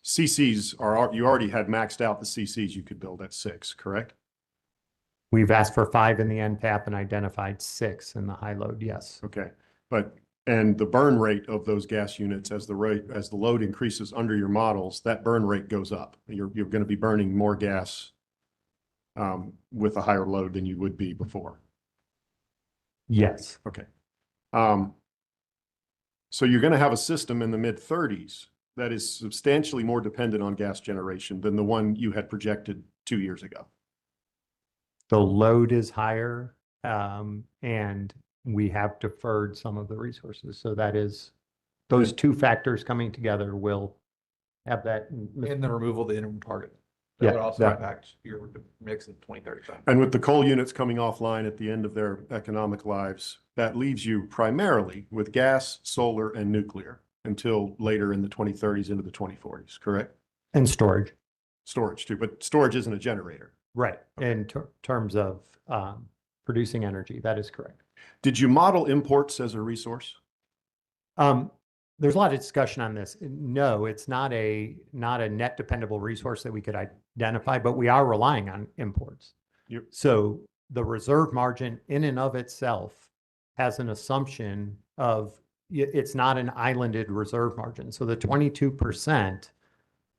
CCs you already had maxed out the CCs you could build at 6, correct?
We've asked for 5 in the NTAP and identified 6 in the high load, yes.
Okay, and the burn rate of those gas units as the load increases under your models, that burn rate goes up. You're going to be burning more gas with a higher load than you would be before.
Yes.
Okay. So you're going to have a system in the mid-30s that is substantially more dependent on gas generation than the one you had projected 2 years ago.
The load is higher, and we have deferred some of the resources. So that is, those two factors coming together will have that.
And the removal of the interim target.
Yeah,
That would also impact your mix in 2035.
And with the coal units coming offline at the end of their economic lives, that leaves you primarily with gas, solar, and nuclear until later in the 2030s into the 2040s, correct?
And storage.
Storage too, but storage isn't a generator.
Right. Okay. In terms of producing energy, that is correct.
Did you model imports as a resource?
there's a lot of discussion on this. No, it's not a net dependable resource that we could identify, but we are relying on imports.
Yep.
So the reserve margin in and of itself has an assumption of it's not an islanded reserve margin. So the 22%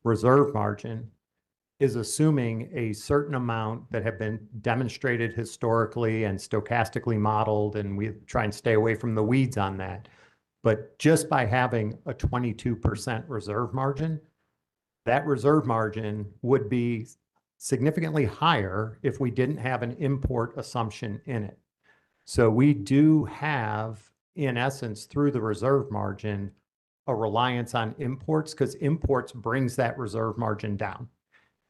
reserve margin is assuming a certain amount that have been demonstrated historically and stochastically modeled, and we try and stay away from the weeds on that. But just by having a 22% reserve margin, that reserve margin would be significantly higher if we didn't have an import assumption in it. So we do have, in essence, through the reserve margin, a reliance on imports, because imports brings that reserve margin down.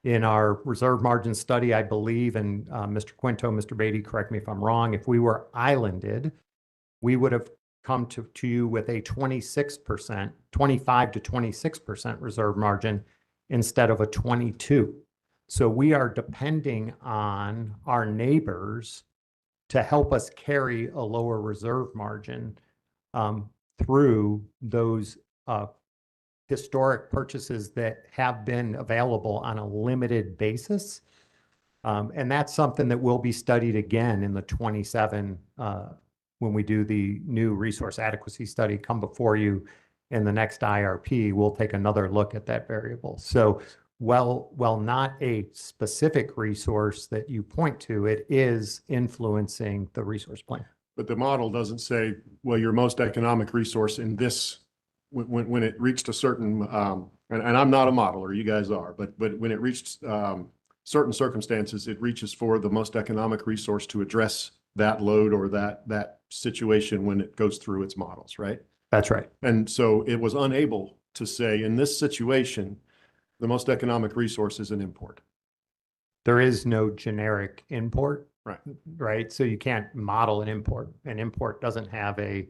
In our reserve margin study, I believe, and Mr. Quinto, Mr. Beatty, correct me if I'm wrong, if we were islanded, we would have come to you with a 26%, 25 to 26% reserve margin instead of a 22. So we are depending on our neighbors to help us carry a lower reserve margin through those historic purchases that have been available on a limited basis. And that's something that will be studied again in the 27 when we do the new resource adequacy study come before you in the next IRP, we'll take another look at that variable. So while not a specific resource that you point to, it is influencing the resource plan.
But the model doesn't say, well, your most economic resource in this, when it reached a certain, and I'm not a modeler, you guys are, but when it reached certain circumstances, it reaches for the most economic resource to address that load or that situation when it goes through its models, right?
That's right.
And so it was unable to say, in this situation, the most economic resource is an import.
There is no generic import.
Right.
Right. So you can't model an import. An import doesn't have a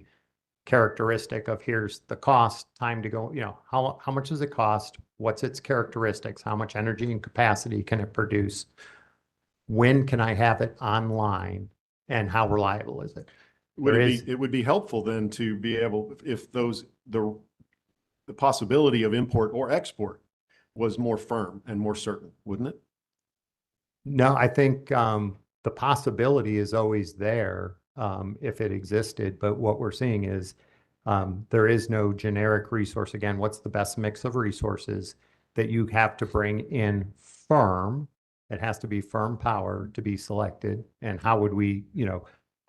characteristic of here's the cost, time to go, how much does it cost? What's its characteristics? How much energy and capacity can it produce? When can I have it online? And how reliable is it?
It would be helpful then to be able, if the possibility of import or export was more firm and more certain, wouldn't it?
No, I think the possibility is always there if it existed. But what we're seeing is there is no generic resource. Again, what's the best mix of resources that you have to bring in firm? It has to be firm power to be selected. And how would we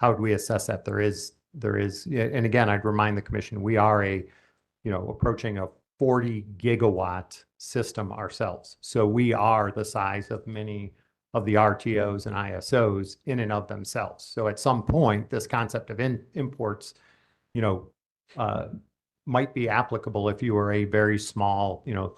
assess that? There is, and again, I'd remind the commission, we are approaching a 40 gigawatt system ourselves. So we are the size of many of the RTOs and ISOs in and of themselves. So at some point, this concept of imports, might be applicable if you were a very small, 3-5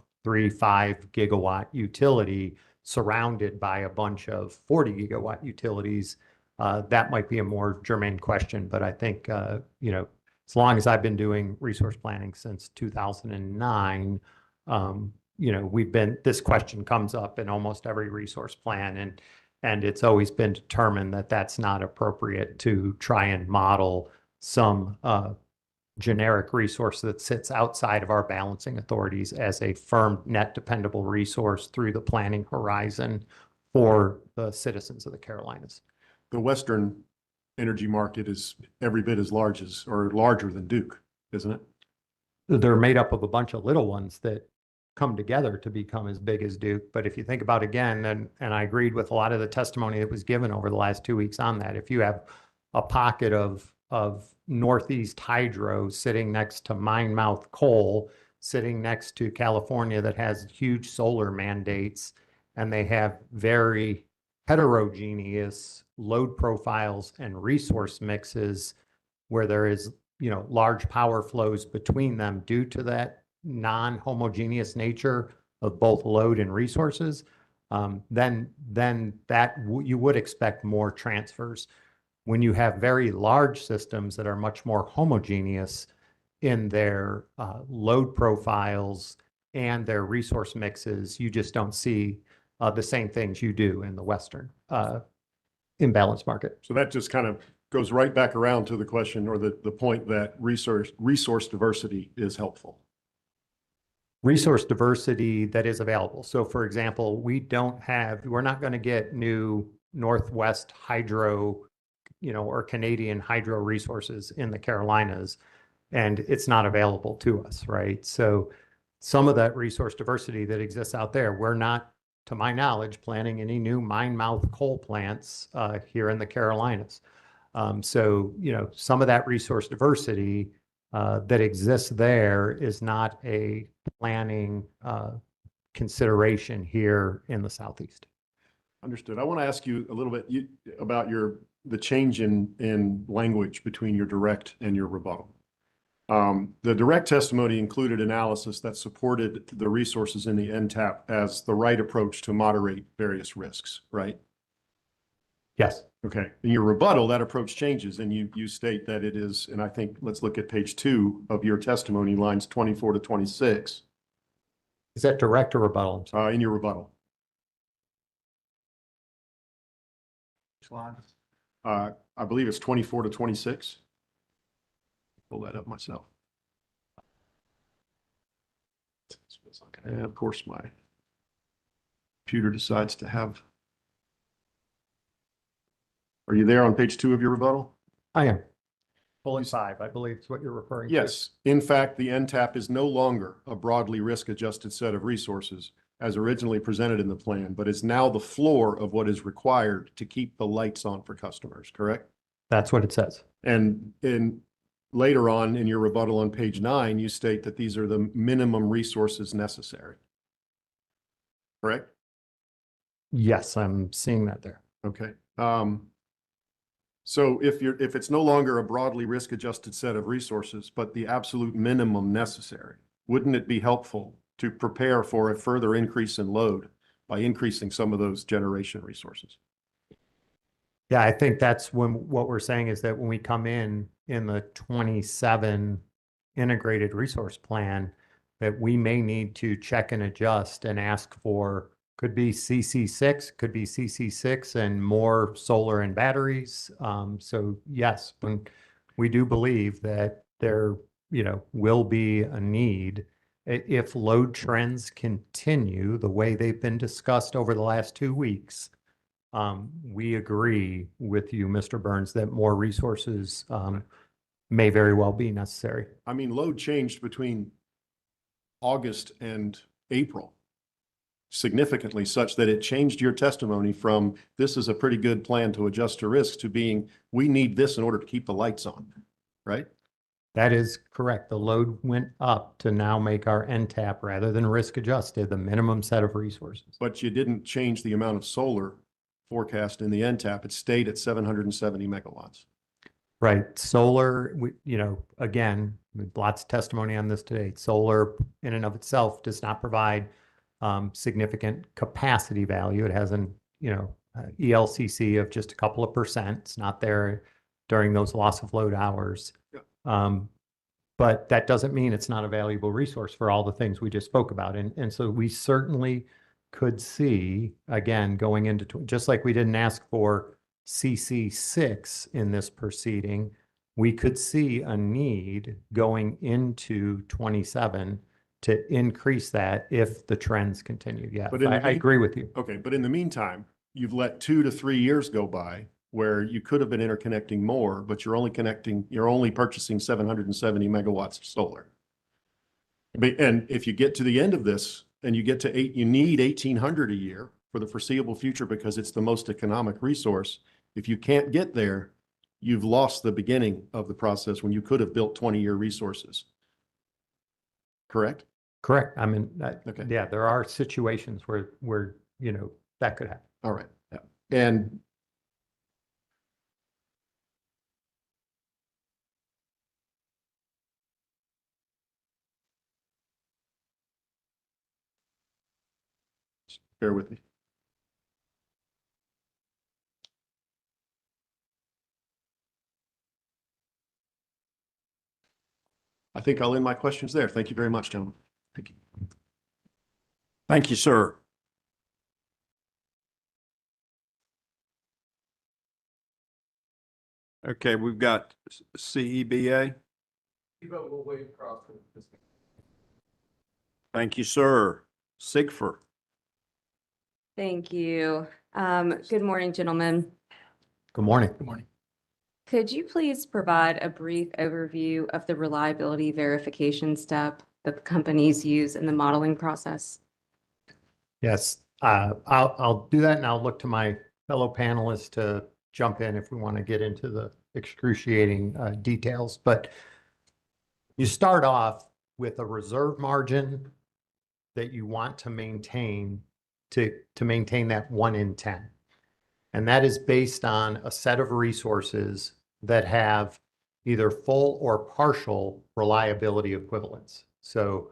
gigawatt utility surrounded by a bunch of 40 gigawatt utilities. That might be a more germane question, but I think, as long as I've been doing resource planning since 2009, this question comes up in almost every resource plan, and it's always been determined that that's not appropriate to try and model some generic resource that sits outside of our balancing authorities as a firm net dependable resource through the planning horizon for the citizens of the Carolinas.
The Western energy market is every bit as large as, or larger than Duke, isn't it?
They're made up of a bunch of little ones that come together to become as big as Duke. But if you think about again, and I agreed with a lot of the testimony that was given over the last 2 weeks on that, if you have a pocket of Northeast hydro sitting next to Mine-Mouth coal, sitting next to California that has huge solar mandates, and they have very heterogeneous load profiles and resource mixes where there is, large power flows between them due to that non-homogeneous nature of both load and resources, then that you would expect more transfers. When you have very large systems that are much more homogeneous in their load profiles and their resource mixes, you just don't see the same things you do in the Western imbalance market.
So that just kind of goes right back around to the question or the point that resource diversity is helpful.
Resource diversity that is available. So for example, we're not going to get new Northwest hydro, or Canadian hydro resources in the Carolinas, and it's not available to us, right? So some of that resource diversity that exists out there, we're not, to my knowledge, planning any new mine mouth coal plants here in the Carolinas. So, some of that resource diversity that exists there is not a planning consideration here in the Southeast.
Understood. I want to ask you a little bit about the change in language between your direct and your rebuttal. The direct testimony included analysis that supported the resources in the NTAP as the right approach to moderate various risks, right?
Yes.
Okay. In your rebuttal, that approach changes and you state that it is, and I think let's look at page 2 of your testimony, lines 24 to 26.
Is that direct or rebuttal?
In your rebuttal. I believe it's 24 to 26. Pull that up myself. And of course, my computer decides to have. Are you there on page 2 of your rebuttal?
I am. Bullet 5, I believe is what you're referring to.
Yes. In fact, the NTAP is no longer a broadly risk-adjusted set of resources as originally presented in the plan, but is now the floor of what is required to keep the lights on for customers, correct?
That's what it says.
And later on in your rebuttal on page 9, you state that these are the minimum resources necessary. Correct?
Yes, I'm seeing that there.
Okay. So if it's no longer a broadly risk-adjusted set of resources, but the absolute minimum necessary, wouldn't it be helpful to prepare for a further increase in load by increasing some of those generation resources?
Yeah, I think that's what we're saying is that when we come in the 27 integrated resource plan, that we may need to check and adjust and ask for, could be CC6 and more solar and batteries. So yes, when we do believe that there, will be a need if load trends continue the way they've been discussed over the last 2 weeks. We agree with you, Mr. Burns, that more resources may very well be necessary.
I mean, load changed between August and April significantly, such that it changed your testimony from this is a pretty good plan to adjust to risks to being we need this in order to keep the lights on, right?
That is correct. The load went up to now make our NTAP, rather than risk adjusted, the minimum set of resources.
But you didn't change the amount of solar forecast in the NTAP. It stayed at 770 megawatts.
Right. Solar, again, lots of testimony on this today. Solar in and of itself does not provide significant capacity value. It has an, ELCC of just a couple of percent. It's not there during those loss of load hours.
Yeah.
But that doesn't mean it's not a valuable resource for all the things we just spoke about. And so we certainly could see, again, going into, just like we didn't ask for CC6 in this proceeding, we could see a need going into 27 to increase that if the trends continue. Yeah,
But
I agree with you.
Okay, but in the meantime, you've let 2 to 3 years go by where you could have been interconnecting more, but you're only purchasing 770 megawatts of solar. And if you get to the end of this and you get to you need 1,800 a year for the foreseeable future because it's the most economic resource. If you can't get there, you've lost the beginning of the process when you could have built 20-year resources. Correct?
Correct. I mean,
Okay.
yeah, there are situations where that could happen.
All right. Yeah. And bear with me. I think I'll end my questions there. Thank you very much, gentlemen. Thank you.
Thank you, sir. Okay, we've got CEBA.
We'll wait across.
Thank you, sir. Sigfer.
Thank you. Good morning, gentlemen.
Good morning.
Good morning.
Could you please provide a brief overview of the reliability verification step that the companies use in the modeling process?
Yes, I'll do that and I'll look to my fellow panelists to jump in if we want to get into the excruciating details. But you start off with a reserve margin that you want to maintain to maintain that 1 in 10. And that is based on a set of resources that have either full or partial reliability equivalence. So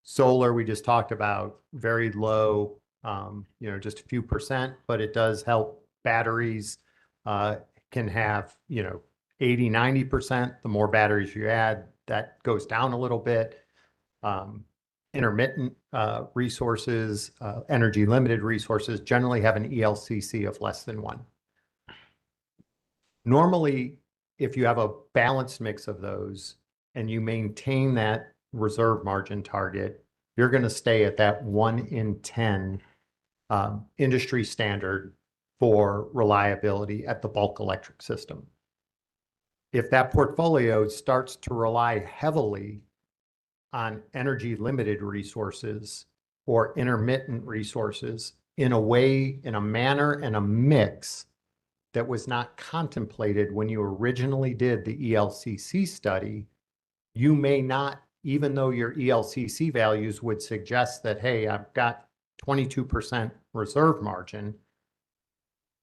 solar, we just talked about, very low, just a few percent, but it does help. Batteries can have, 80, 90%. The more batteries you add, that goes down a little bit. Intermittent resources, energy limited resources generally have an ELCC of less than 1. Normally, if you have a balanced mix of those and you maintain that reserve margin target, you're going to stay at that 1 in 10 industry standard for reliability at the bulk electric system. If that portfolio starts to rely heavily on energy limited resources or intermittent resources in a way, in a manner and a mix that was not contemplated when you originally did the ELCC study, you may not, even though your ELCC values would suggest that, hey, I've got 22% reserve margin,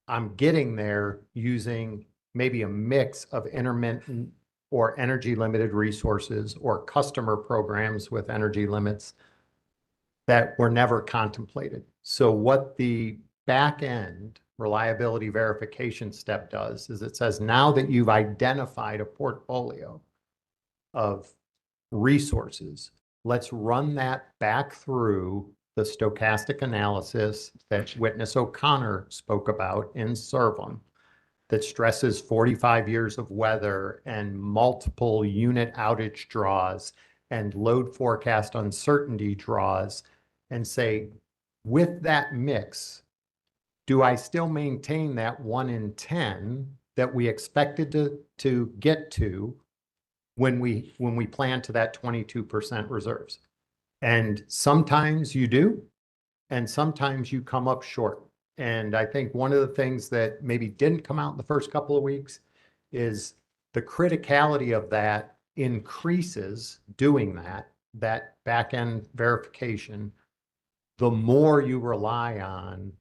I'm getting there using maybe a mix of intermittent or energy limited resources or customer programs with energy limits that were never contemplated. So what the back end reliability verification step does is it says, now that you've identified a portfolio of resources, let's run that back through the stochastic analysis that Witness O'Connor spoke about in Servum, that stresses 45 years of weather and multiple unit outage draws and load forecast uncertainty draws, and say, with that mix, do I still maintain that 1 in 10 that we expected to get to when we plan to that 22% reserves? And sometimes you do, and sometimes you come up short. And I think one of the things that maybe didn't come out in the first couple of weeks is the criticality of that increases doing that back end verification, the more you rely on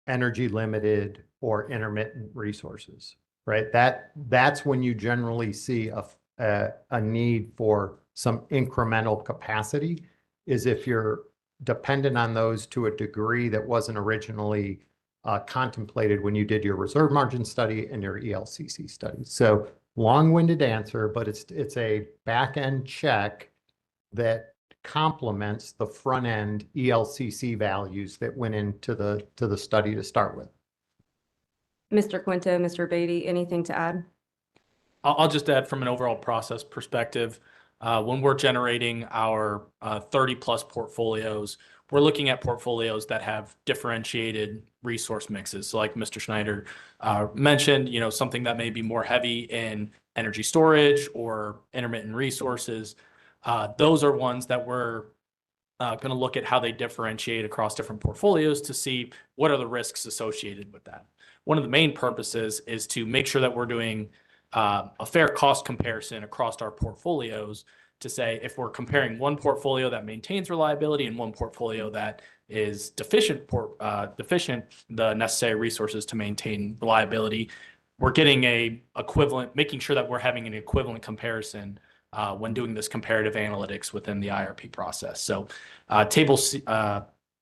energy limited or intermittent resources, right? That's when you generally see a need for some incremental capacity, is if you're dependent on those to a degree that wasn't originally contemplated when you did your reserve margin study and your ELCC study. So long-winded answer, but it's a back-end check that complements the front-end ELCC values that went into the study to start with.
Mr. Quinto, Mr. Beatty, anything to add?
I'll just add from an overall process perspective, when we're generating our 30 plus portfolios, we're looking at portfolios that have differentiated resource mixes. So like Mr. Schneider mentioned, something that may be more heavy in energy storage or intermittent resources. Those are ones that we're going to look at how they differentiate across different portfolios to see what are the risks associated with that. One of the main purposes is to make sure that we're doing a fair cost comparison across our portfolios to say, if we're comparing one portfolio that maintains reliability and one portfolio that is deficient the necessary resources to maintain reliability, we're getting making sure that we're having an equivalent comparison when doing this comparative analytics within the IRP process. So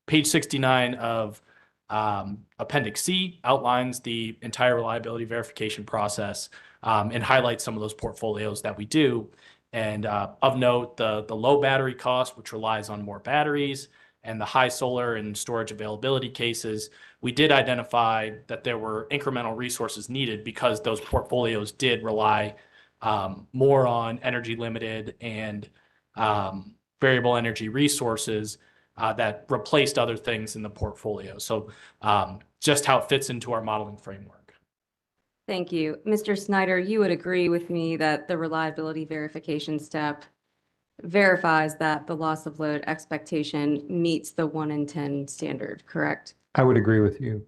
page 69 of Appendix C outlines the entire reliability verification process and highlights some of those portfolios that we do. And of note, the low battery cost, which relies on more batteries, and the high solar and storage availability cases, we did identify that there were incremental resources needed because those portfolios did rely more on energy limited and variable energy resources that replaced other things in the portfolio. So just how it fits into our modeling framework.
Thank you. Mr. Snyder, you would agree with me that the reliability verification step verifies that the loss of load expectation meets the 1 in 10 standard, correct?
I would agree with you.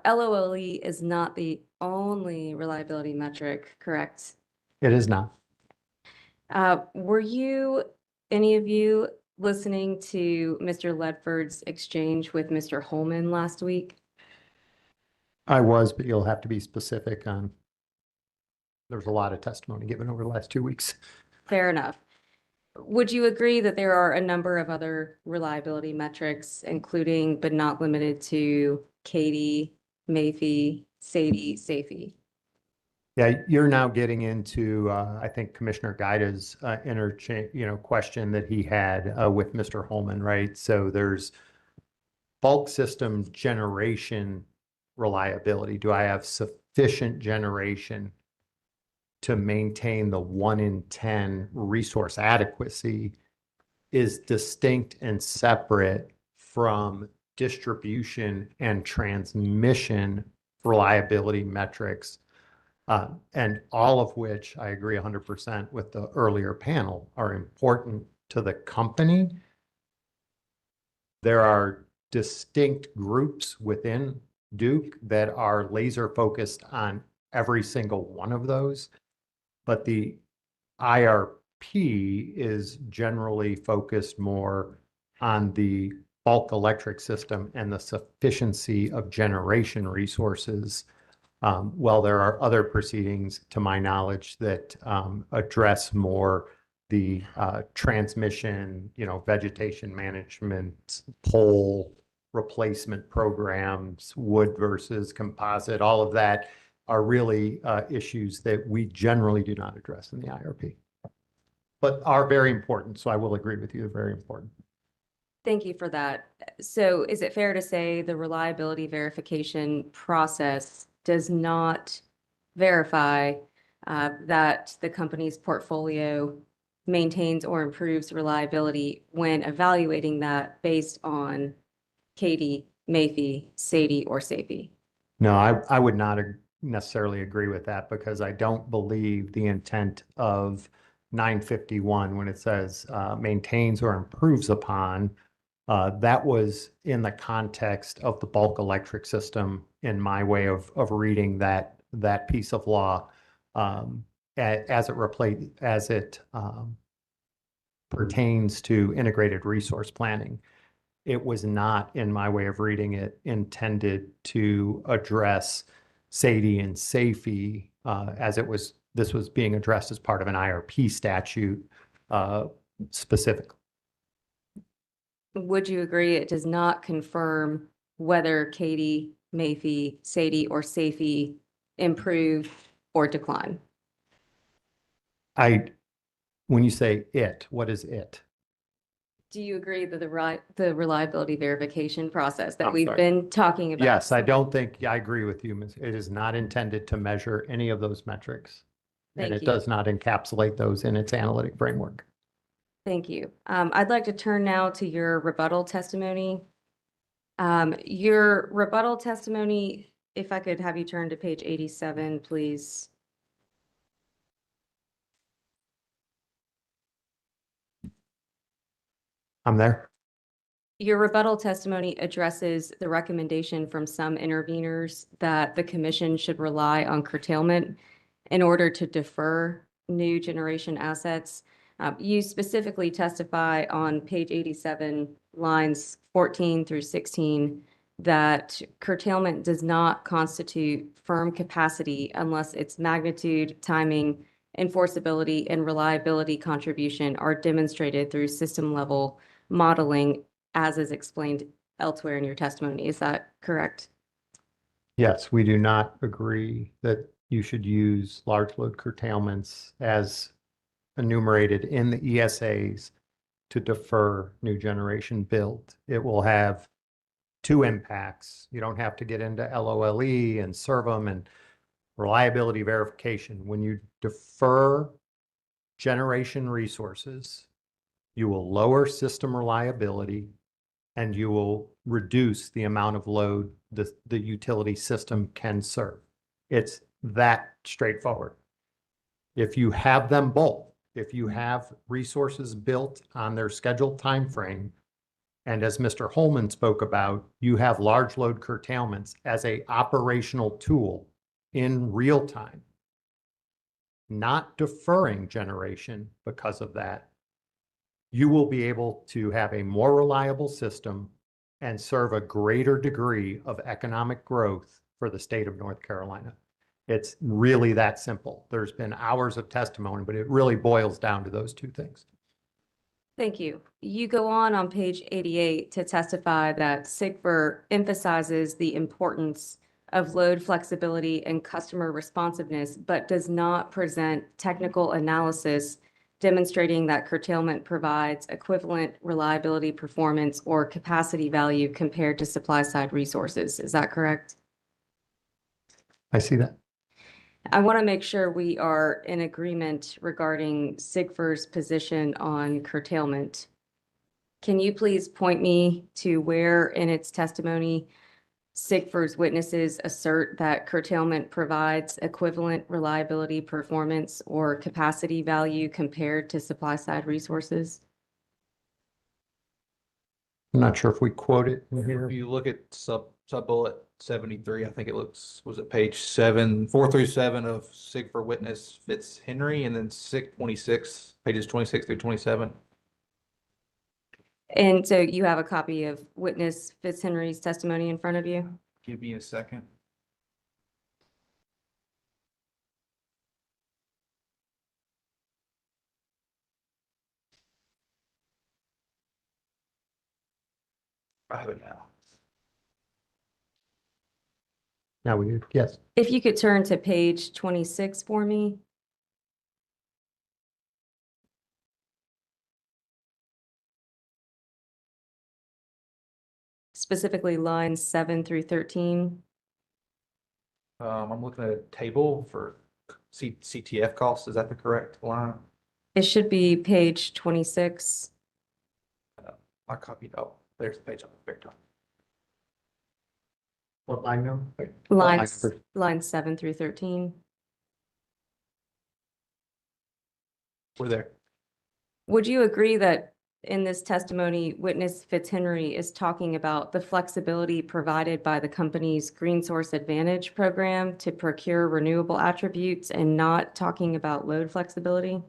LOLE is not the only reliability metric, correct?
It is not.
Were you, any of you, listening to Mr. Ledford's exchange with Mr. Holman last week?
I was, but you'll have to be specific on, there's a lot of testimony given over the last 2 weeks.
Fair enough. Would you agree that there are a number of other reliability metrics, including but not limited to Katie, Mayfie, Sadie, Safety?
Yeah, you're now getting into, I think Commissioner Guida's question that he had with Mr. Holman, right? So there's bulk system generation reliability. Do I have sufficient generation to maintain the 1 in 10 resource adequacy is distinct and separate from distribution and transmission reliability metrics. And all of which I agree 100% with the earlier panel are important to the company. There are distinct groups within Duke that are laser focused on every single one of those. But the IRP is generally focused more on the bulk electric system and the sufficiency of generation resources. Well, there are other proceedings, to my knowledge, that address more the transmission, vegetation management, pole replacement programs, wood versus composite, all of that are really issues that we generally do not address in the IRP, but are very important. So I will agree with you, they're very important.
Thank you for that. So is it fair to say the reliability verification process does not verify that the company's portfolio maintains or improves reliability when evaluating that based on Katie, Mayfie, Sadie, or Safety?
No, I would not necessarily agree with that because I don't believe the intent of 951 when it says maintains or improves upon, that was in the context of the bulk electric system in my way of reading that piece of law as it pertains to integrated resource planning. It was not, in my way of reading it, intended to address Sadie and Safety this was being addressed as part of an IRP statute specifically.
Would you agree it does not confirm whether Katie, Mayfie, Sadie, or Safety improve or decline?
When you say it, what is it?
Do you agree that the reliability verification process that
I'm
we've
sorry.
been talking about?
Yes, I don't think, I agree with you, Ms. It is not intended to measure any of those metrics. And
Thank
it
you.
does not encapsulate those in its analytic framework.
Thank you. I'd like to turn now to your rebuttal testimony. Your rebuttal testimony, if I could have you turn to page 87, please.
I'm there.
Your rebuttal testimony addresses the recommendation from some interveners that the commission should rely on curtailment in order to defer new generation assets. You specifically testify on page 87, lines 14 through 16, that curtailment does not constitute firm capacity unless its magnitude, timing, enforceability, and reliability contribution are demonstrated through system-level modeling, as is explained elsewhere in your testimony. Is that correct?
Yes, we do not agree that you should use large load curtailments as enumerated in the ESAs to defer new generation build. It will have two impacts. You don't have to get into LOLE and SERVM and reliability verification. When you defer generation resources, you will lower system reliability and you will reduce the amount of load the utility system can serve. It's that straightforward. If you have them both, if you have resources built on their scheduled time frame, and as Mr. Holman spoke about, you have large load curtailments as a operational tool in real time, not deferring generation because of that, you will be able to have a more reliable system and serve a greater degree of economic growth for the state of North Carolina. It's really that simple. There's been hours of testimony, but it really boils down to those two things.
Thank you. You go on page 88 to testify that CPIRP emphasizes the importance of load flexibility and customer responsiveness, but does not present technical analysis demonstrating that curtailment provides equivalent reliability, performance, or capacity value compared to supply side resources. Is that correct?
I see that.
I want to make sure we are in agreement regarding CPIRP's position on curtailment. Can you please point me to where in its testimony CPIRP's witnesses assert that curtailment provides equivalent reliability, performance, or capacity value compared to supply side resources?
I'm not sure if we quote it in here.
If you look at sub bullet 73, I think it looks, was it page 4 through 7 of CPIRP witness Fitzhenry, and then pages 26 through 27.
And so you have a copy of witness Fitzhenry's testimony in front of you?
Give me a second. I have it now.
Now we do, yes.
If you could turn to page 26 for me. Specifically lines 7 through 13.
I'm looking at a table for CTF costs. Is that the correct line?
It should be page 26.
I copied. Oh, there's the page on the very top.
What line number?
Lines 7 through 13.
We're there.
Would you agree that in this testimony, witness Fitzhenry is talking about the flexibility provided by the company's Green Source Advantage program to procure renewable attributes and not talking about load flexibility?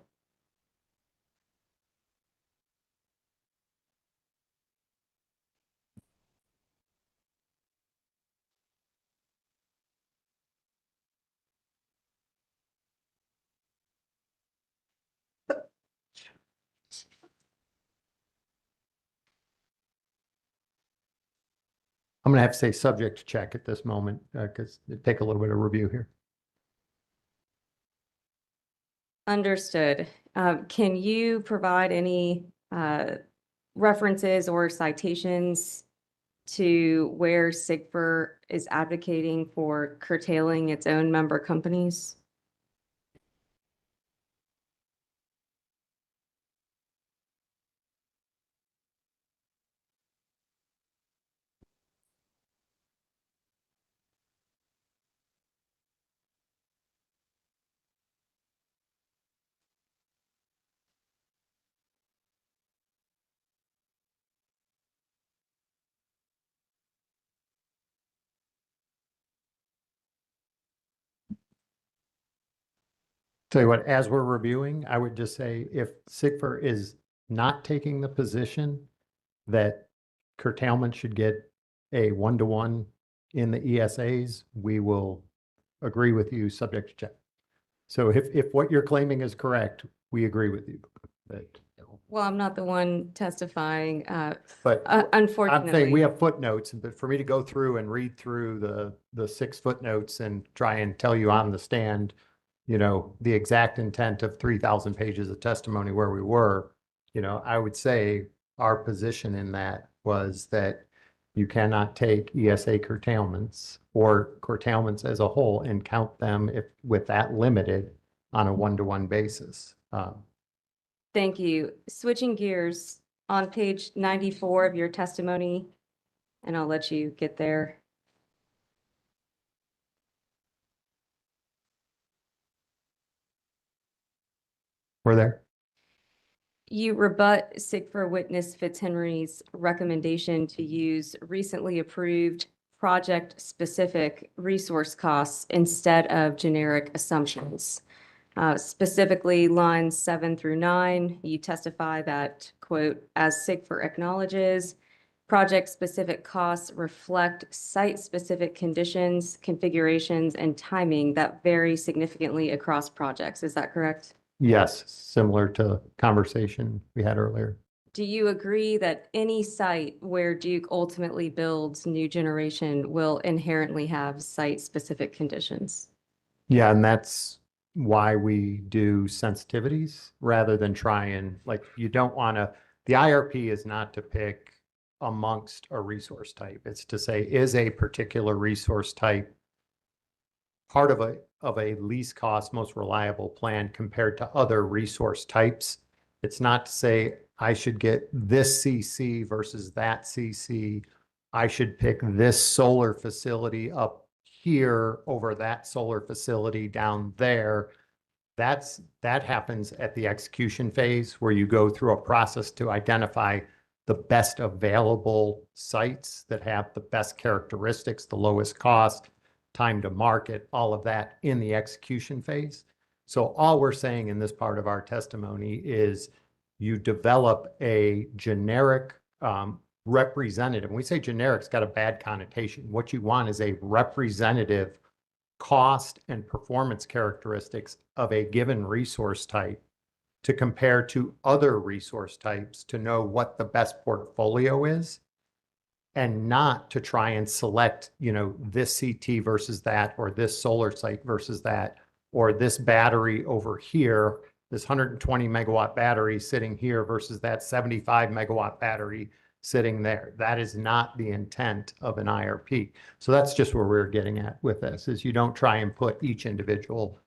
I'm gonna have to say subject to check at this moment, because it take a little bit of review here.
Understood. Can you provide any references or citations to where CPIRP is advocating for curtailing its own member companies?
Tell you what, as we're reviewing, I would just say if CPIRP is not taking the position that curtailment should get a 1-to-1 in the ESAs, we will agree with you, subject to check. So if what you're claiming is correct, we agree with you. But
Well, I'm not the one testifying,
But
unfortunately.
I'm saying we have footnotes, but for me to go through and read through the 6 footnotes and try and tell you on the stand, you know, the exact intent of 3,000 pages of testimony where we were, I would say our position in that was that you cannot take ESA curtailments or curtailments as a whole and count them with that limited on a one-to-one basis.
Thank you. Switching gears, on page 94 of your testimony, and I'll let you get there.
We're there.
You rebut SIGFR witness Fitzhenry's recommendation to use recently approved project-specific resource costs instead of generic assumptions. Specifically, lines 7 through 9, you testify that, quote, as SIGFR acknowledges, project-specific costs reflect site-specific conditions, configurations, and timing that vary significantly across projects. Is that correct?
Yes, similar to conversation we had earlier.
Do you agree that any site where Duke ultimately builds new generation will inherently have site-specific conditions?
Yeah, and that's why we do sensitivities rather than try and, like, you don't want to, the IRP is not to pick amongst a resource type. It's to say, is a particular resource type part of a least cost, most reliable plan compared to other resource types? It's not to say I should get this CC versus that CC. I should pick this solar facility up here over that solar facility down there. That happens at the execution phase, where you go through a process to identify the best available sites that have the best characteristics, the lowest cost, time to market, all of that in the execution phase. So all we're saying in this part of our testimony is you develop a generic representative. When we say generic, it's got a bad connotation. What you want is a representative cost and performance characteristics of a given resource type to compare to other resource types to know what the best portfolio is, and not to try and select, this CT versus that, or this solar site versus that, or this battery over here, this 120 megawatt battery sitting here versus that 75 megawatt battery sitting there. That is not the intent of an IRP. So that's just where we're getting at with this, is you don't try and put each individual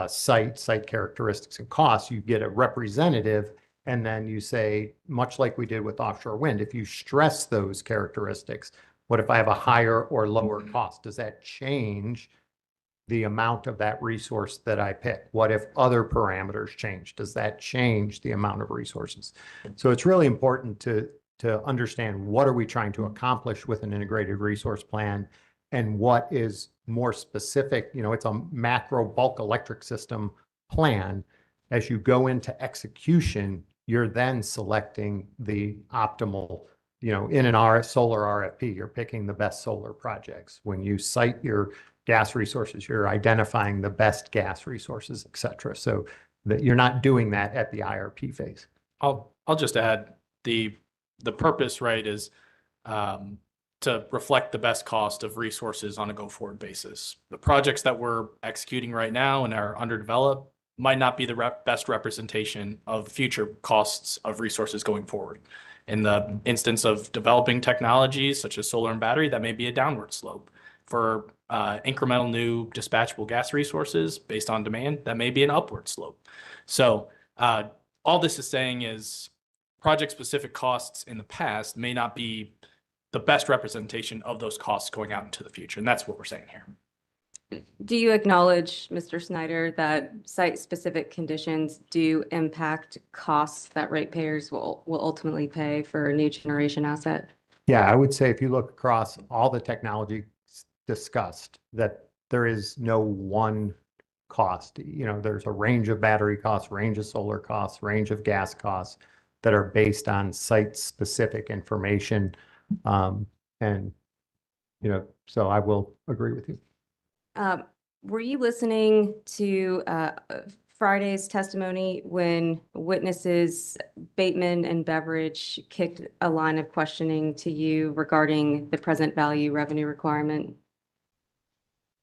site characteristics and costs. You get a representative, and then you say, much like we did with offshore wind, if you stress those characteristics, what if I have a higher or lower cost? Does that change the amount of that resource that I pick? What if other parameters change? Does that change the amount of resources? So it's really important to understand, what are we trying to accomplish with an integrated resource plan, and what is more specific. It's a macro bulk electric system plan. As you go into execution, you're then selecting the optimal, in an solar RFP, you're picking the best solar projects. When you cite your gas resources, you're identifying the best gas resources, et cetera. So that you're not doing that at the IRP phase.
I'll just add the purpose, right, is to reflect the best cost of resources on a go-forward basis. The projects that we're executing right now and are underdeveloped might not be the best representation of future costs of resources going forward. In the instance of developing technologies such as solar and battery, that may be a downward slope. For incremental new dispatchable gas resources based on demand, that may be an upward slope. So all this is saying is project-specific costs in the past may not be the best representation of those costs going out into the future. And that's what we're saying here.
Do you acknowledge, Mr. Snyder, that site-specific conditions do impact costs that ratepayers will ultimately pay for a new generation asset?
Yeah, I would say if you look across all the technology discussed, that there is no one cost. There's a range of battery costs, range of solar costs, range of gas costs that are based on site-specific information. So I will agree with you.
Were you listening to Friday's testimony when witnesses Bateman and Beveridge kicked a line of questioning to you regarding the present value revenue requirement?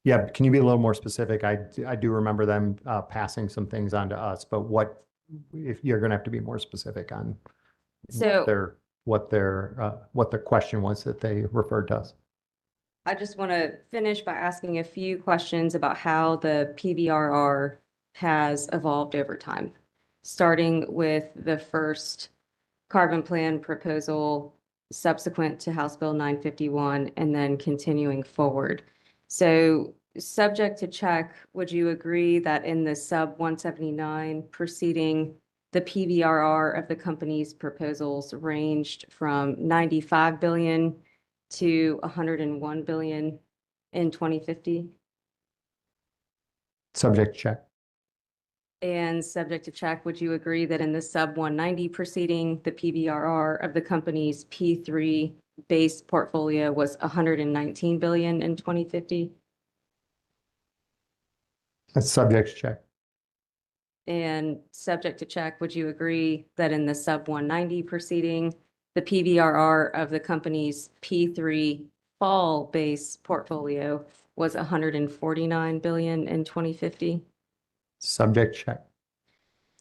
Yeah, can you be a little more specific? I do remember them passing some things on to us, but what if you're going to have to be more specific on
So
what the question was that they referred to us.
I just want to finish by asking a few questions about how the PBRR has evolved over time, starting with the first carbon plan proposal subsequent to House Bill 951 and then continuing forward. So subject to check, would you agree that in the sub 179 proceeding, the PBRR of the company's proposals ranged from 95 billion to 101 billion in 2050?
Subject check.
And subject to check, would you agree that in the sub 190 proceeding, the PBRR of the company's P3 base portfolio was 119 billion in 2050?
That's subject check.
And subject to check, would you agree that in the sub 190 proceeding, the PBRR of the company's P3 fall base portfolio was 149 billion in 2050?
Subject check.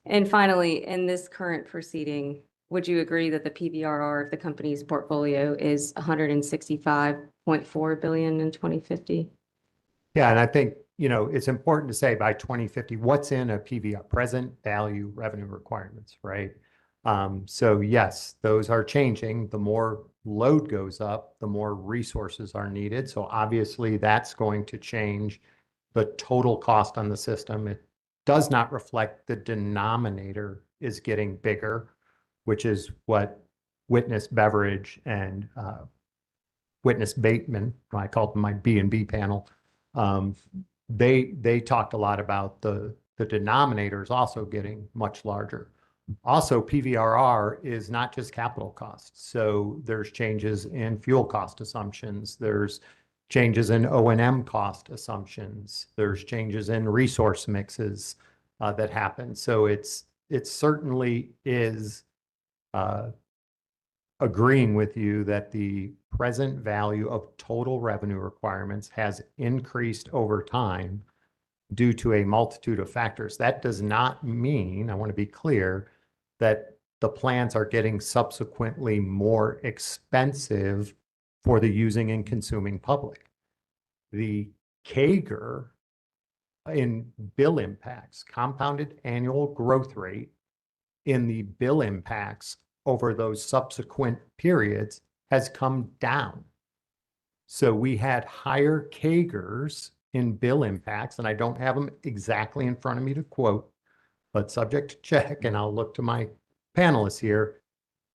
And finally, in this current proceeding, would you agree that the PBRR of the company's portfolio is 165.4 billion in 2050?
Yeah, and I think, it's important to say by 2050, what's in a PVR, present value revenue requirements, right? So yes, those are changing. The more load goes up, the more resources are needed. So obviously that's going to change the total cost on the system. It does not reflect the denominator is getting bigger, which is what Witness Beverage and Witness Bateman, I called them my B&B panel, they talked a lot about the denominators also getting much larger. Also, PVRR is not just capital costs. So there's changes in fuel cost assumptions. There's changes in O&M cost assumptions. There's changes in resource mixes that happen. So it certainly is agreeing with you that the present value of total revenue requirements has increased over time due to a multitude of factors. That does not mean, I want to be clear, that the plans are getting subsequently more expensive for the using and consuming public. The CAGR in bill impacts, compounded annual growth rate in the bill impacts over those subsequent periods has come down. So we had higher CAGRs in bill impacts, and I don't have them exactly in front of me to quote, but subject to check, and I'll look to my panelists here,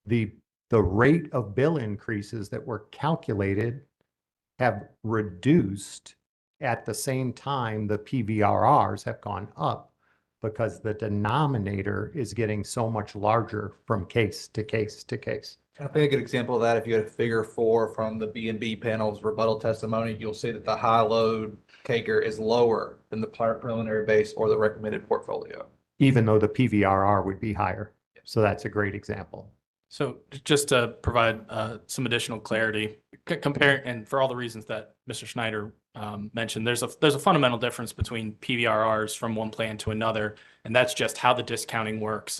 the rate of bill increases that were calculated have reduced at the same time the PVRRs have gone up because the denominator is getting so much larger from case to case to case.
I think a good example of that, if you had figure 4 from the B&B panel's rebuttal testimony, you'll see that the high load CAGR is lower than the preliminary base or the recommended portfolio.
Even though the PVRR would be higher. So that's a great example.
So just to provide some additional clarity, compare, and for all the reasons that Mr. Schneider mentioned, there's a fundamental difference between PVRRs from one plan to another, and that's just how the discounting works.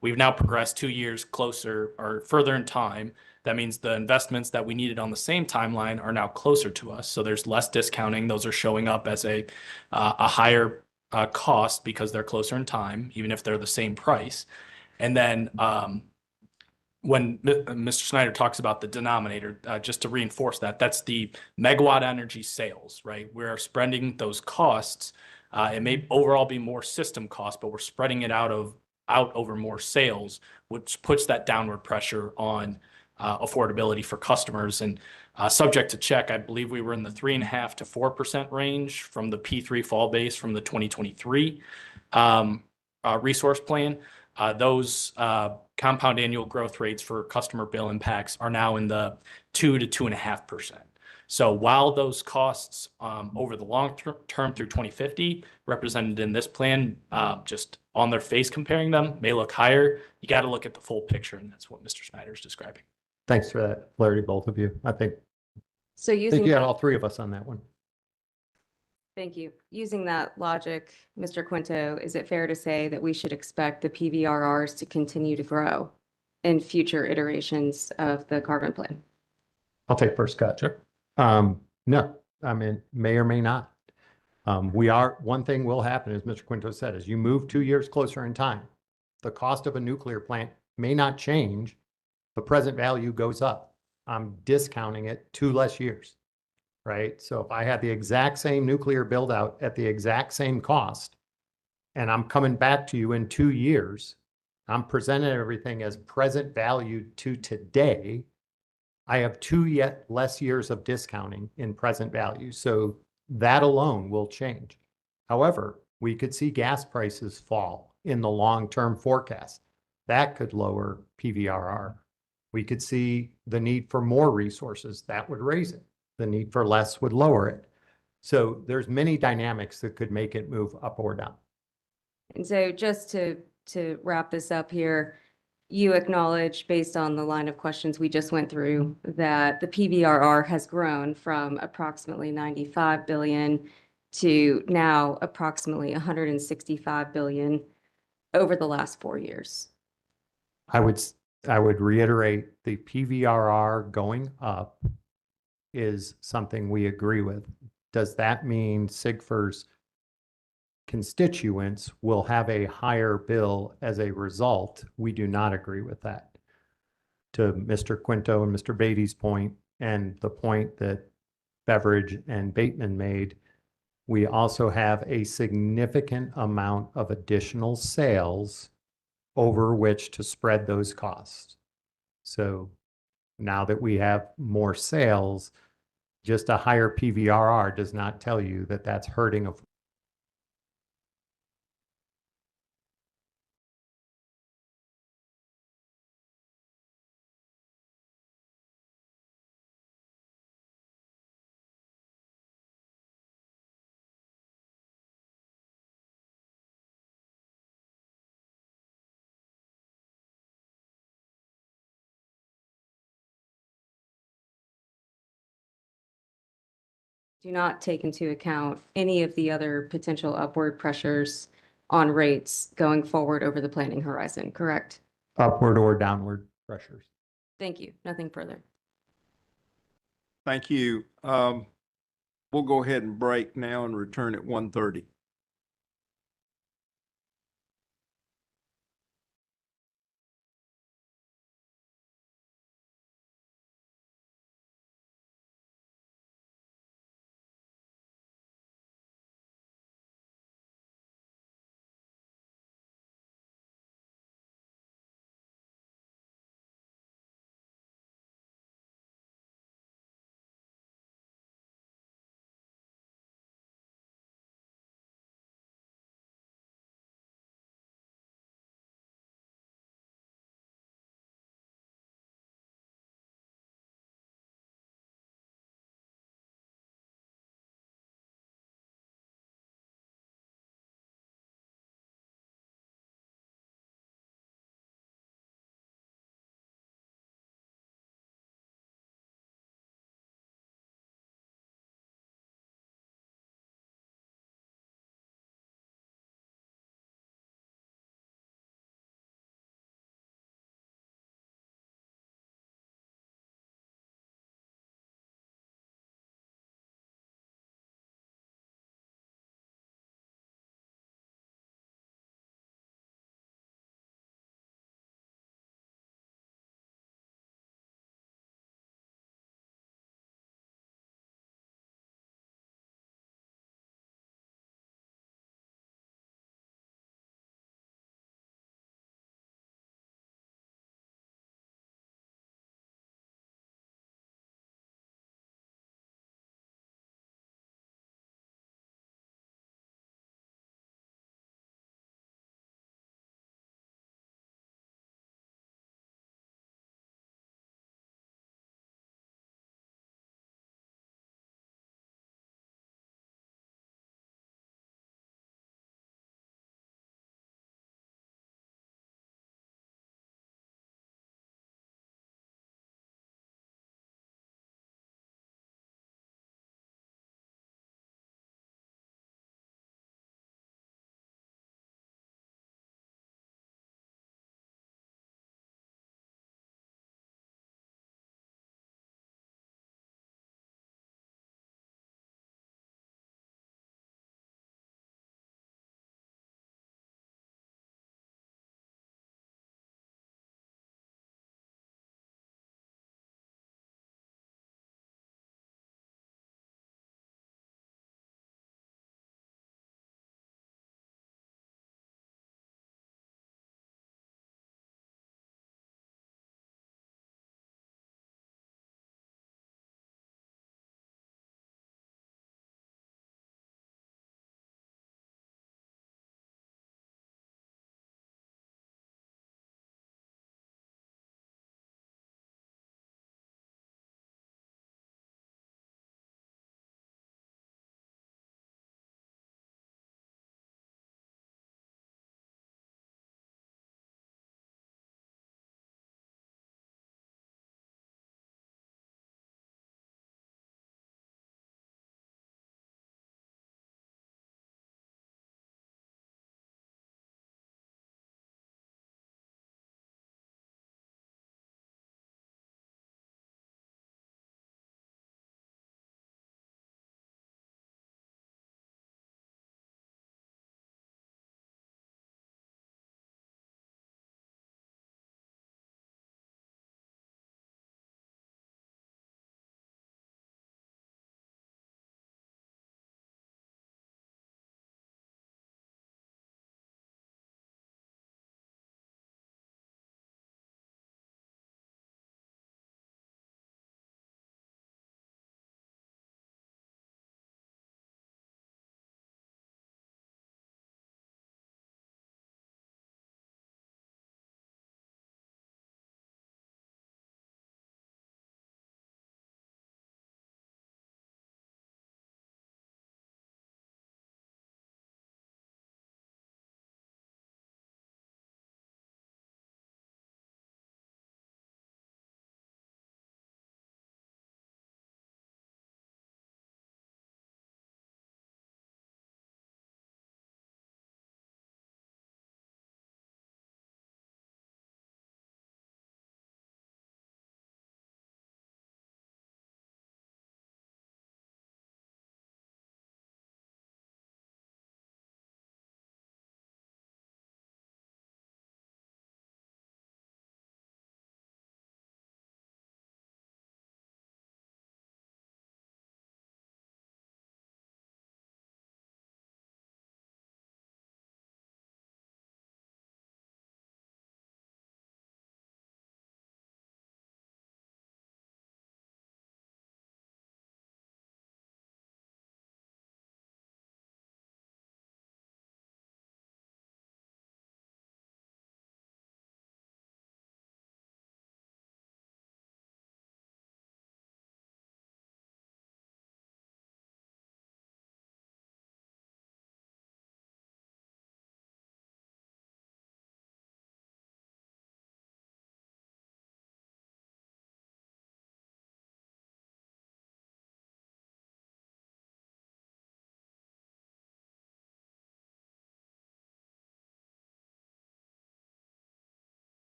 We've now progressed 2 years closer or further in time. That means the investments that we needed on the same timeline are now closer to us. So there's less discounting. Those are showing up as a higher cost because they're closer in time, even if they're the same price. And then when Mr. Schneider talks about the denominator, just to reinforce that, that's the megawatt energy sales, right? We're spreading those costs. It may overall be more system cost, but we're spreading it out over more sales, which puts that downward pressure on affordability for customers. And subject to check, I believe we were in the 3.5% to 4% range from the P3 fall base from the 2023 resource plan. Those compound annual growth rates for customer bill impacts are now in the 2 to 2.5%. So while those costs over the long term through 2050 represented in this plan, just on their face comparing them may look higher, you got to look at the full picture, and that's what Mr. Schneider is describing.
Thanks for that clarity, both of you. I think
So
you got all three of us on that one.
Thank you. Using that logic, Mr. Quinto, is it fair to say that we should expect the PVRRs to continue to grow in future iterations of the carbon plan?
I'll take first cut.
Sure.
No, I mean, may or may not. One thing will happen, as Mr. Quinto said, is you move 2 years closer in time. The cost of a nuclear plant may not change. The present value goes up. I'm discounting it 2 less years, right? So if I had the exact same nuclear build out at the exact same cost, and I'm coming back to you in 2 years, I'm presenting everything as present value to today. I have 2 yet less years of discounting in present value. So that alone will change. However, we could see gas prices fall in the long-term forecast. That could lower PVRR. We could see the need for more resources. That would raise it. The need for less would lower it. So there's many dynamics that could make it move up or down.
And so just to wrap this up here, you acknowledge, based on the line of questions we just went through, that the PVRR has grown from approximately 95 billion to now approximately 165 billion over the last 4 years.
I would reiterate the PVRR going up is something we agree with. Does that mean SIGFR's constituents will have a higher bill as a result? We do not agree with that. To Mr. Quinto and Mr. Beatty's point, and the point that Beveridge and Bateman made, we also have a significant amount of additional sales over which to spread those costs. So now that we have more sales, just a higher PVRR does not tell you that that's hurting a
Do not take into account any of the other potential upward pressures on rates going forward over the planning horizon, correct?
upward or downward pressures.
Thank you. Nothing further.
Thank you. We'll go ahead and break now and return at 1:30.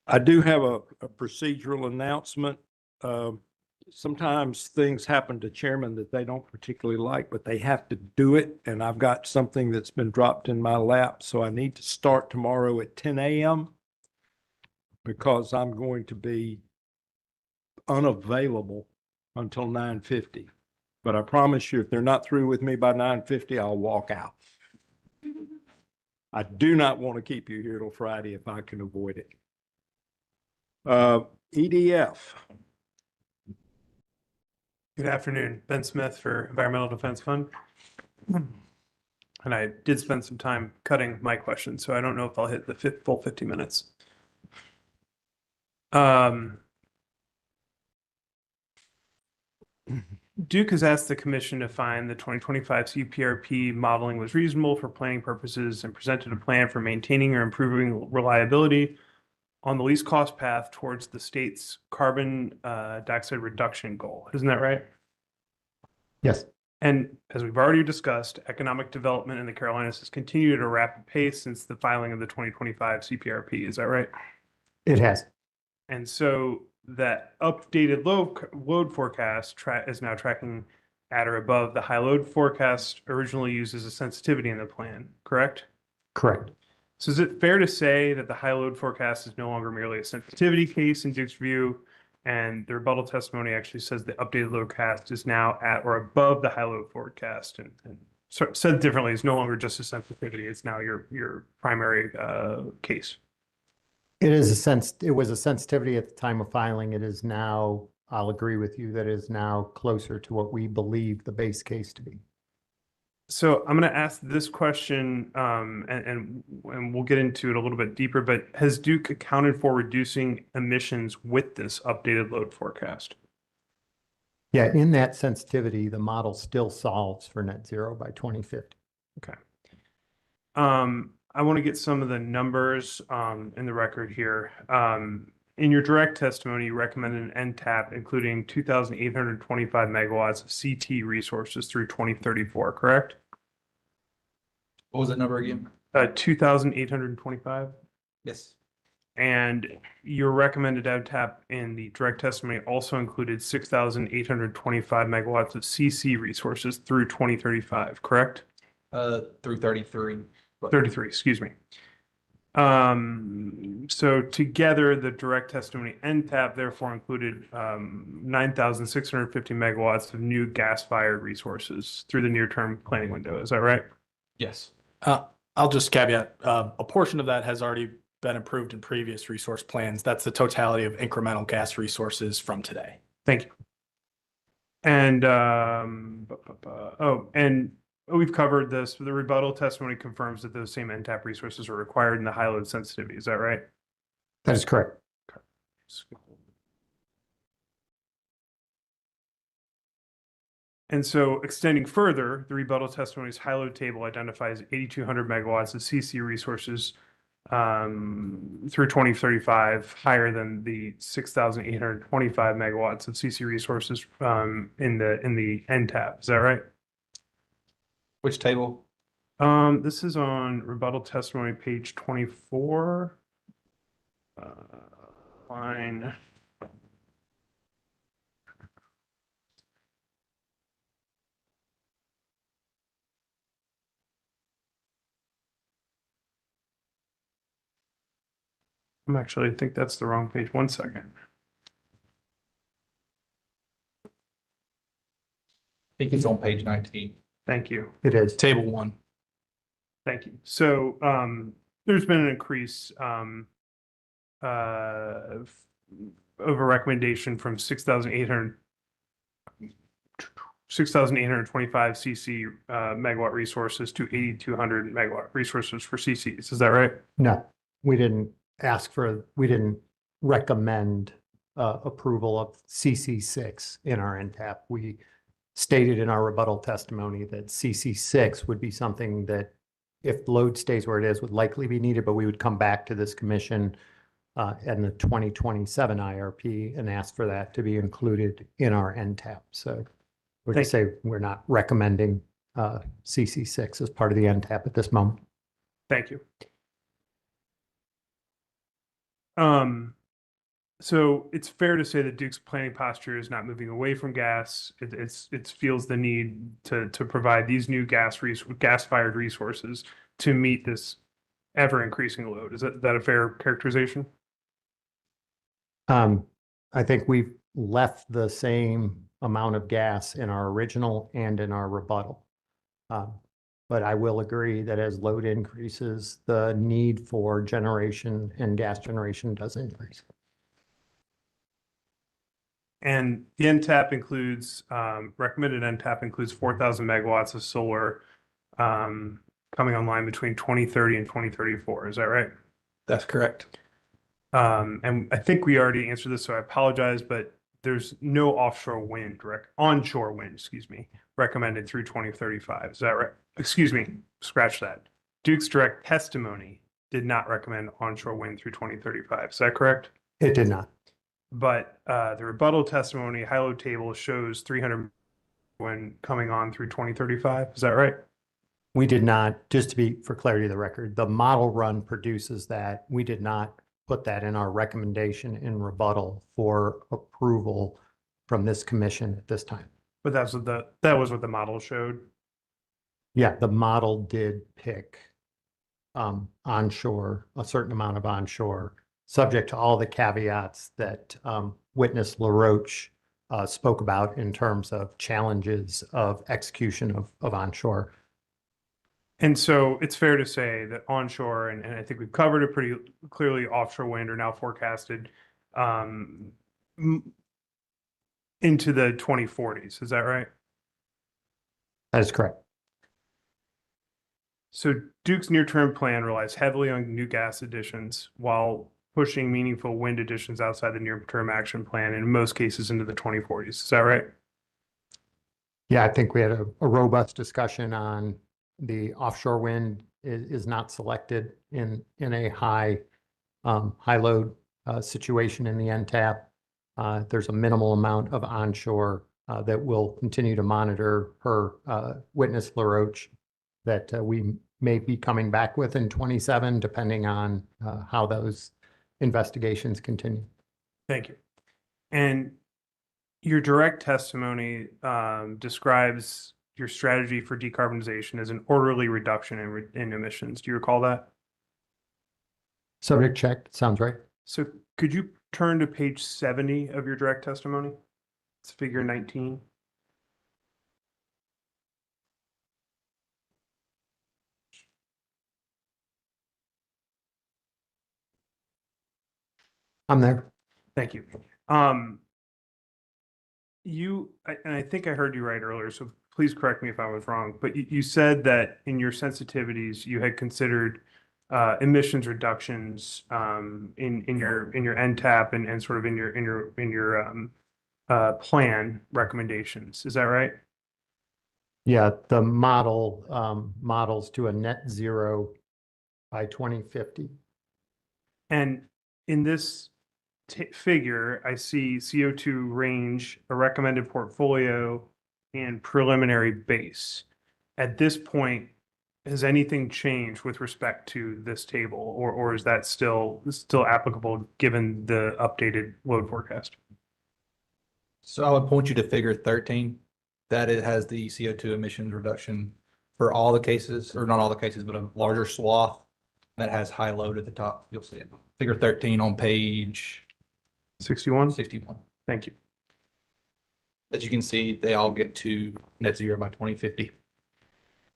I do have a procedural announcement. Sometimes things happen to chairmen that they don't particularly like, but they have to do it. And I've got something that's been dropped in my lap, so I need to start tomorrow at 10 a.m. because I'm going to be unavailable until 9:50. But I promise you, if they're not through with me by 9:50, I'll walk out. I do not want to keep you here till Friday if I can avoid it. EDF.
Good afternoon, Ben Smith for Environmental Defense Fund. And I did spend some time cutting my questions, so I don't know if I'll hit the full 50 minutes. Duke has asked the commission to find the 2025 CPIRP modeling was reasonable for planning purposes and presented a plan for maintaining or improving reliability on the least cost path towards the state's carbon dioxide reduction goal. Isn't that right?
Yes,
And as we've already discussed, economic development in the Carolinas has continued at a rapid pace since the filing of the 2025 CPIRP. Is that right?
it has.
And so that updated load forecast is now tracking at or above the high load forecast originally used as a sensitivity in the plan, correct?
Correct.
So is it fair to say that the high load forecast is no longer merely a sensitivity case in Duke's view? And the rebuttal testimony actually says the updated load forecast is now at or above the high load forecast. And so said differently, it's no longer just a sensitivity. It's now your primary case.
It was a sensitivity at the time of filing. It is now, I'll agree with you, that it is now closer to what we believe the base case to be.
So I'm going to ask this question, and we'll get into it a little bit deeper, but has Duke accounted for reducing emissions with this updated load forecast?
Yeah, in that sensitivity, the model still solves for net zero by 2050.
Okay. I want to get some of the numbers in the record here. In your direct testimony, you recommended an NTAP including 2,825 megawatts of CT resources through 2034, correct?
What was that number again?
2,825.
Yes.
And your recommended NTAP in the direct testimony also included 6,825 megawatts of CC resources through 2035, correct?
Through 33.
33, excuse me. So together, the direct testimony NTAP therefore included 9,650 megawatts of new gas-fired resources through the near-term planning window. Is that right?
Yes. I'll just caveat, a portion of that has already been approved in previous resource plans. That's the totality of incremental gas resources from today.
Thank you. And, and we've covered this. The rebuttal testimony confirms that those same NTAP resources are required in the high load sensitivity. Is that right?
That is correct.
Okay. And so extending further, the rebuttal testimony's high load table identifies 8,200 megawatts of CC resources through 2035, higher than the 6,825 megawatts of CC resources in the NTAP. Is that right?
Which table?
This is on rebuttal testimony, page 24. Line. I think that's the wrong page. 1 second.
I think it's on page 19.
Thank you.
It is.
Table 1.
Thank you. So there's been an increase of a recommendation from 6,825 CC megawatt resources to 8,200 megawatt resources for CCs. Is that right?
No, we didn't recommend approval of CC6 in our NTAP. We stated in our rebuttal testimony that CC6 would be something that, if load stays where it is, would likely be needed, but we would come back to this commission in the 2027 IRP and ask for that to be included in our NTAP. So we're to say we're not recommending CC6 as part of the NTAP at this moment.
Thank you. So it's fair to say that Duke's planning posture is not moving away from gas. It feels the need to provide these new gas-fired resources to meet this ever-increasing load. Is that a fair characterization?
I think we've left the same amount of gas in our original and in our rebuttal. But I will agree that as load increases, the need for generation and gas generation does increase.
And the NTAP includes, recommended NTAP includes 4,000 megawatts of solar coming online between 2030 and 2034. Is that right?
That's correct.
And I think we already answered this, so I apologize, but there's no onshore wind, excuse me, recommended through 2035. Is that right? Excuse me, scratch that. Duke's direct testimony did not recommend onshore wind through 2035. Is that correct?
It did not.
But the rebuttal testimony high load table shows 300 when coming on through 2035. Is that right?
We did not, just to be for clarity of the record, the model run produces that. We did not put that in our recommendation in rebuttal for approval from this commission at this time.
But that was what the model showed.
Yeah, the model did pick onshore, a certain amount of onshore, subject to all the caveats that witness LaRoche spoke about in terms of challenges of execution of onshore.
And so it's fair to say that onshore, and I think we've covered it pretty clearly, offshore wind are now forecasted into the 2040s. Is that right?
That is correct.
So Duke's near-term plan relies heavily on new gas additions while pushing meaningful wind additions outside the near-term action plan, and in most cases into the 2040s. Is that right?
Yeah, I think we had a robust discussion on the offshore wind is not selected in a high load situation in the NTAP. There's a minimal amount of onshore that we'll continue to monitor per witness LaRoche that we may be coming back with in 27, depending on how those investigations continue.
Thank you. And your direct testimony describes your strategy for decarbonization as an orderly reduction in emissions. Do you recall that?
Subject checked, sounds right.
So could you turn to page 70 of your direct testimony? It's figure 19.
I'm there.
Thank you. And I think I heard you right earlier, so please correct me if I was wrong, but you said that in your sensitivities, you had considered emissions reductions in your NTAP and sort of in your plan recommendations. Is that right?
Yeah, the models to a net zero by 2050.
And in this figure, I see CO2 range, a recommended portfolio, and preliminary base. At this point, has anything changed with respect to this table, or is that still applicable given the updated load forecast?
So I would point you to figure 13, that it has the CO2 emissions reduction for all the cases, or not all the cases, but a larger swath that has high load at the top. You'll see it. Figure 13 on page
61?
61.
Thank you.
As you can see, they all get to net zero by 2050.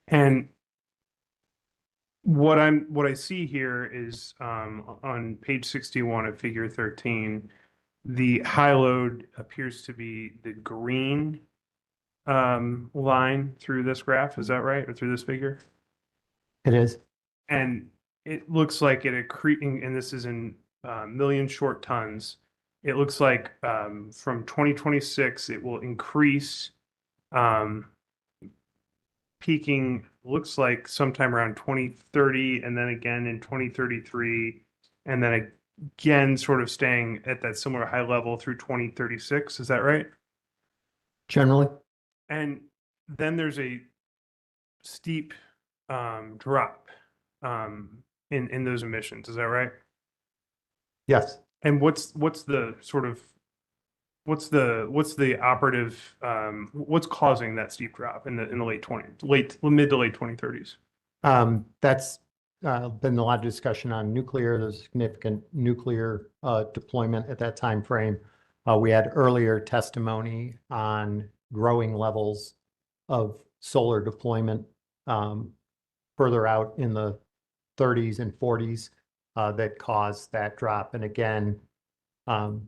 And what I see here is on page 61 of figure 13, the high load appears to be the green line through this graph. Is that right? Or through this figure?
It is.
And it looks like it accreting, and this is in million short tons. It looks like from 2026, it will increase, peaking, looks like sometime around 2030, and then again in 2033, and then again sort of staying at that similar high level through 2036. Is that right?
Generally.
And then there's a steep drop in those emissions. Is that right? Yes. And what's the sort of, what's the operative, what's causing that steep drop in the mid to late 2030s?
That's been a lot of discussion on nuclear. There's significant nuclear deployment at that time frame. We had earlier testimony on growing levels of solar deployment further out in the 30s and 40s that caused that drop. And again, the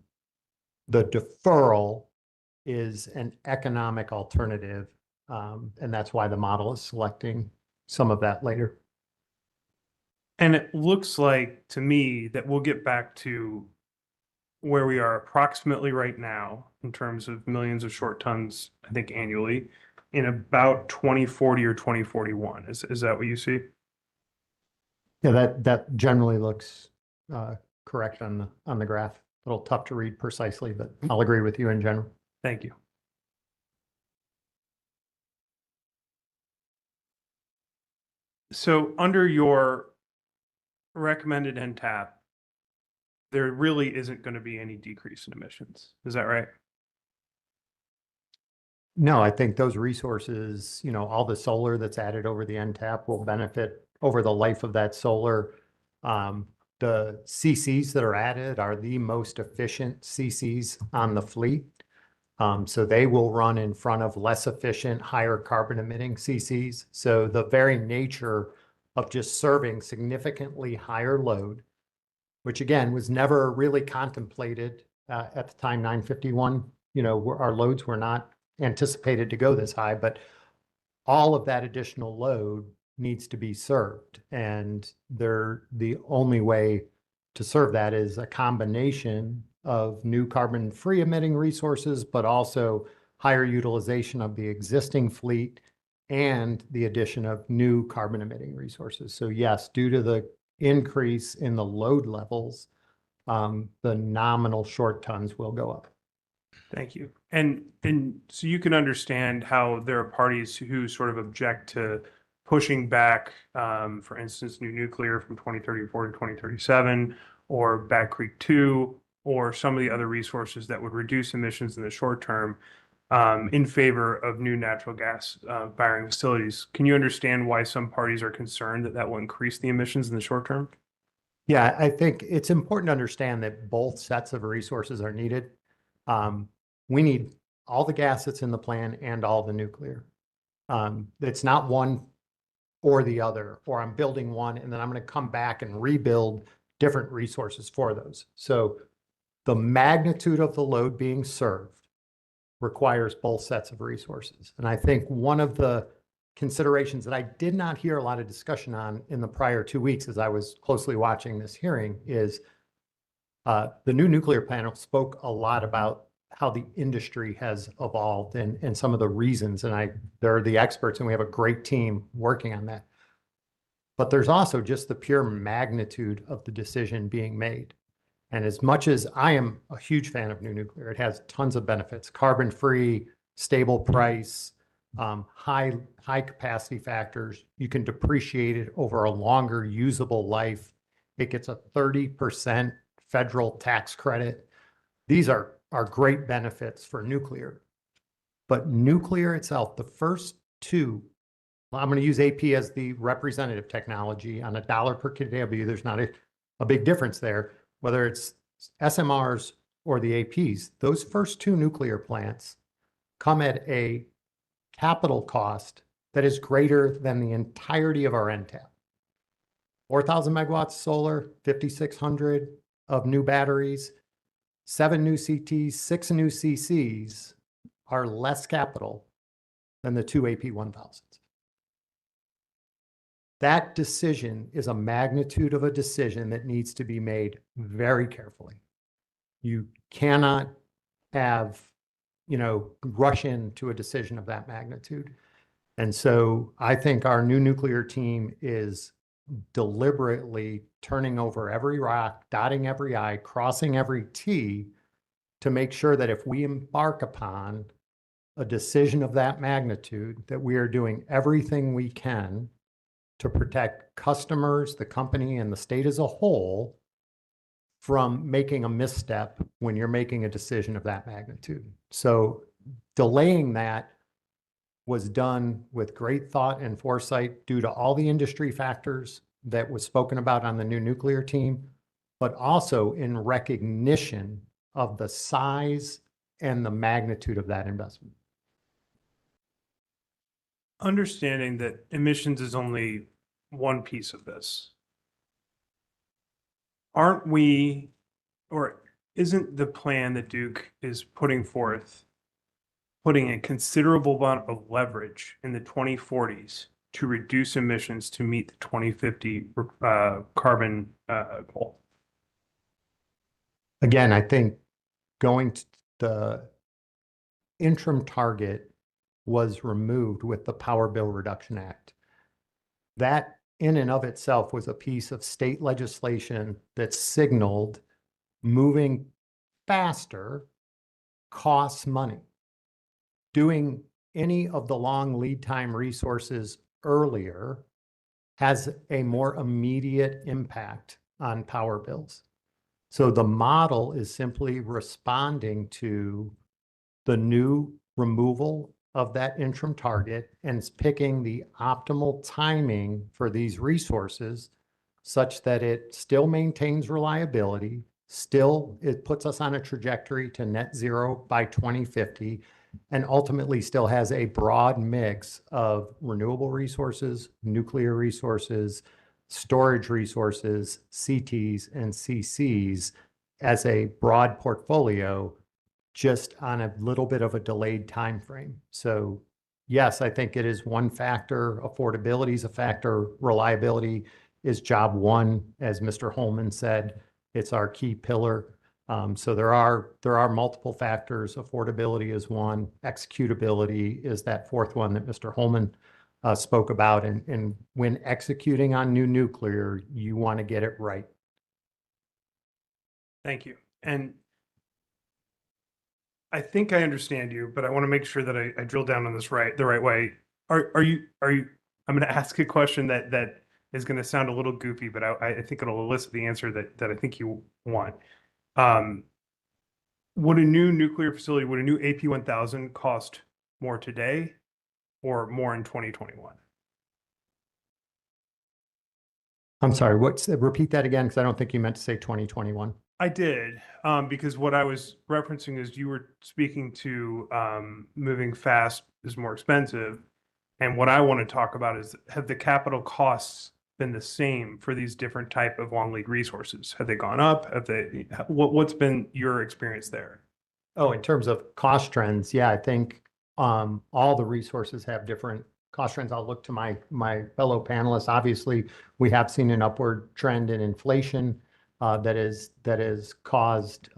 deferral is an economic alternative, and that's why the model is selecting some of that later.
And it looks like to me that we'll get back to where we are approximately right now in terms of millions of short tons, I think annually, in about 2040 or 2041. Is that what you see?
Yeah, that generally looks correct on the graph. A little tough to read precisely, but I'll agree with you in general.
Thank you. So under your recommended NTAP, there really isn't going to be any decrease in emissions. Is that right?
No, I think those resources, all the solar that's added over the NTAP will benefit over the life of that solar. The CCs that are added are the most efficient CCs on the fleet. So they will run in front of less efficient, higher carbon emitting CCs. So the very nature of just serving significantly higher load, which again was never really contemplated at the time 951, our loads were not anticipated to go this high, but all of that additional load needs to be served. And the only way to serve that is a combination of new carbon-free emitting resources, but also higher utilization of the existing fleet and the addition of new carbon-emitting resources. So yes, due to the increase in the load levels, the nominal short tons will go up.
Thank you. And so you can understand how there are parties who sort of object to pushing back, for instance, new nuclear from 2034 to 2037, or Back Creek 2, or some of the other resources that would reduce emissions in the short term, in favor of new natural gas firing facilities. Can you understand why some parties are concerned that that will increase the emissions in the short term?
Yeah, I think it's important to understand that both sets of resources are needed. We need all the gas that's in the plan and all the nuclear. It's not one or the other, or I'm building one and then I'm going to come back and rebuild different resources for those. So the magnitude of the load being served requires both sets of resources. And I think one of the considerations that I did not hear a lot of discussion on in the prior 2 weeks as I was closely watching this hearing is the new nuclear panel spoke a lot about how the industry has evolved and some of the reasons. And they're the experts and we have a great team working on that. But there's also just the pure magnitude of the decision being made. And as much as I am a huge fan of new nuclear, it has tons of benefits: carbon-free, stable price, high capacity factors. You can depreciate it over a longer usable life. It gets a 30% federal tax credit. These are great benefits for nuclear. But nuclear itself, the first two, I'm going to use AP as the representative technology on $1 per kW. There's not a big difference there, whether it's SMRs or the APs. Those first two nuclear plants come at a capital cost that is greater than the entirety of our NTAP. 4,000 megawatts solar, 5,600 of new batteries, 7 new CTs, 6 new CCs are less capital than the 2 AP 1000s. That decision is a magnitude of a decision that needs to be made very carefully. You cannot rush into a decision of that magnitude. And so I think our new nuclear team is deliberately turning over every rock, dotting every I, crossing every T to make sure that if we embark upon a decision of that magnitude, that we are doing everything we can to protect customers, the company, and the state as a whole from making a misstep when you're making a decision of that magnitude. So delaying that was done with great thought and foresight due to all the industry factors that was spoken about on the new nuclear team, but also in recognition of the size and the magnitude of that investment.
Understanding that emissions is only one piece of this, aren't we, or isn't the plan that Duke is putting forth putting a considerable amount of leverage in the 2040s to reduce emissions to meet the 2050 carbon goal?
Again, I think going to the interim target was removed with the Power Bill Reduction Act. That in and of itself was a piece of state legislation that signaled moving faster costs money. Doing any of the long lead time resources earlier has a more immediate impact on power bills. So the model is simply responding to the new removal of that interim target and it's picking the optimal timing for these resources such that it still maintains reliability, still it puts us on a trajectory to net zero by 2050, and ultimately still has a broad mix of renewable resources, nuclear resources, storage resources, CTs and CCs as a broad portfolio, just on a little bit of a delayed time frame. So yes, I think it is one factor. Affordability is a factor. Reliability is job one, as Mr. Holman said. It's our key pillar. So there are multiple factors. Affordability is one. Executability is that fourth one that Mr. Holman spoke about. And when executing on new nuclear, you want to get it right.
Thank you. And I think I understand you, but I want to make sure that I drill down on this the right way. Are you, I'm going to ask a question that is going to sound a little goofy, but I think it'll elicit the answer that I think you want. Would a new nuclear facility, would a new AP1000 cost more today or more in 2021?
I'm sorry, repeat that again, because I don't think you meant to say 2021.
I did, because what I was referencing is you were speaking to moving fast is more expensive. And what I want to talk about is, have the capital costs been the same for these different type of long lead resources? Have they gone up? Have they, what's been your experience there?
Oh, in terms of cost trends, yeah, I think all the resources have different cost trends. I'll look to my fellow panelists. Obviously, we have seen an upward trend in inflation that has caused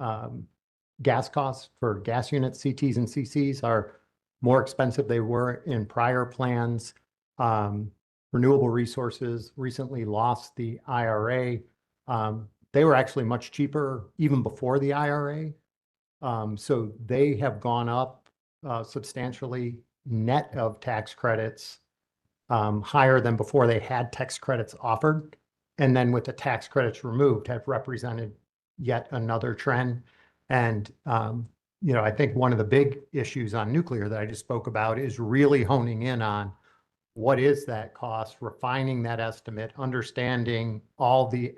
gas costs for gas units, CTs and CCs are more expensive they were in prior plans. Renewable resources recently lost the IRA. They were actually much cheaper even before the IRA. So they have gone up substantially net of tax credits, higher than before they had tax credits offered. And then with the tax credits removed have represented yet another trend. And, I think one of the big issues on nuclear that I just spoke about is really honing in on what is that cost, refining that estimate, understanding all the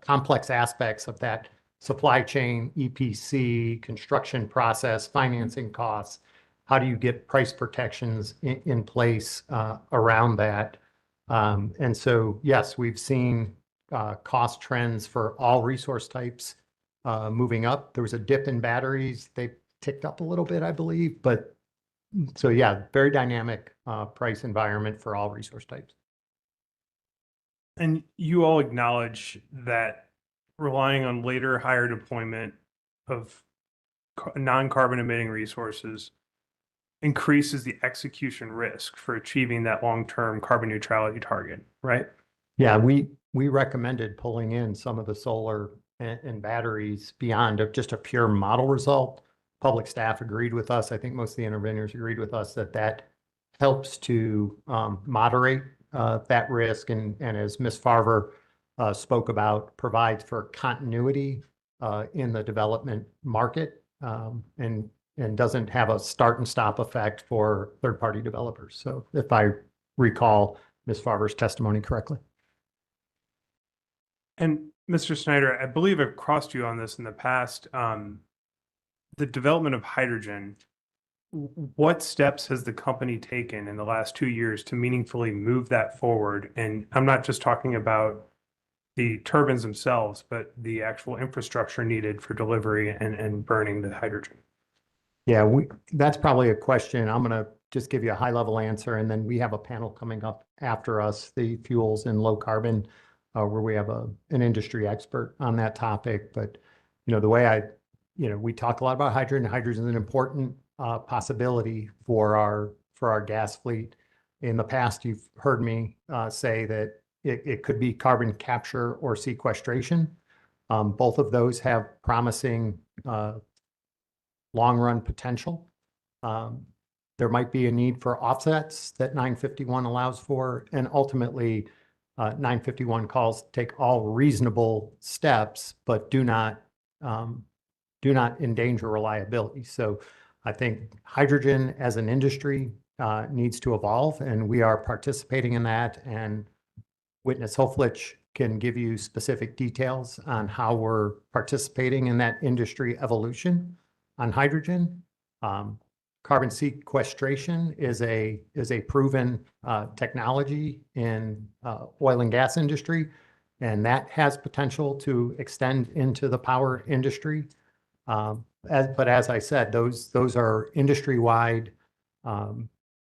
complex aspects of that supply chain, EPC, construction process, financing costs. How do you get price protections in place around that? And so, yes, we've seen cost trends for all resource types moving up. There was a dip in batteries. They ticked up a little bit, I believe. But so, yeah, very dynamic price environment for all resource types.
And you all acknowledge that relying on later higher deployment of non-carbon emitting resources increases the execution risk for achieving that long-term carbon neutrality target, right?
Yeah, we recommended pulling in some of the solar and batteries beyond just a pure model result. Public staff agreed with us. I think most of the interveners agreed with us that helps to moderate that risk. And as Ms. Farver spoke about, provides for continuity in the development market, and doesn't have a start and stop effect for third-party developers. So if I recall Ms. Farber's testimony correctly.
And Mr. Snyder, I believe I've crossed you on this in the past. The development of hydrogen, what steps has the company taken in the last 2 years to meaningfully move that forward? And I'm not just talking about the turbines themselves, but the actual infrastructure needed for delivery and burning the hydrogen.
Yeah, that's probably a question. I'm going to just give you a high-level answer, and then we have a panel coming up after us, the fuels and low carbon, where we have an industry expert on that topic. But, the way we talk a lot about hydrogen. Hydrogen is an important possibility for our gas fleet. In the past, you've heard me say that it could be carbon capture or sequestration. Both of those have promising long-run potential. There might be a need for offsets that 951 allows for, and ultimately 951 calls take all reasonable steps, but do not endanger reliability. So I think hydrogen as an industry needs to evolve, and we are participating in that. And Witness Hoflich can give you specific details on how we're participating in that industry evolution on hydrogen. Carbon sequestration is a proven technology in oil and gas industry, and that has potential to extend into the power industry. But as I said, those are industry-wide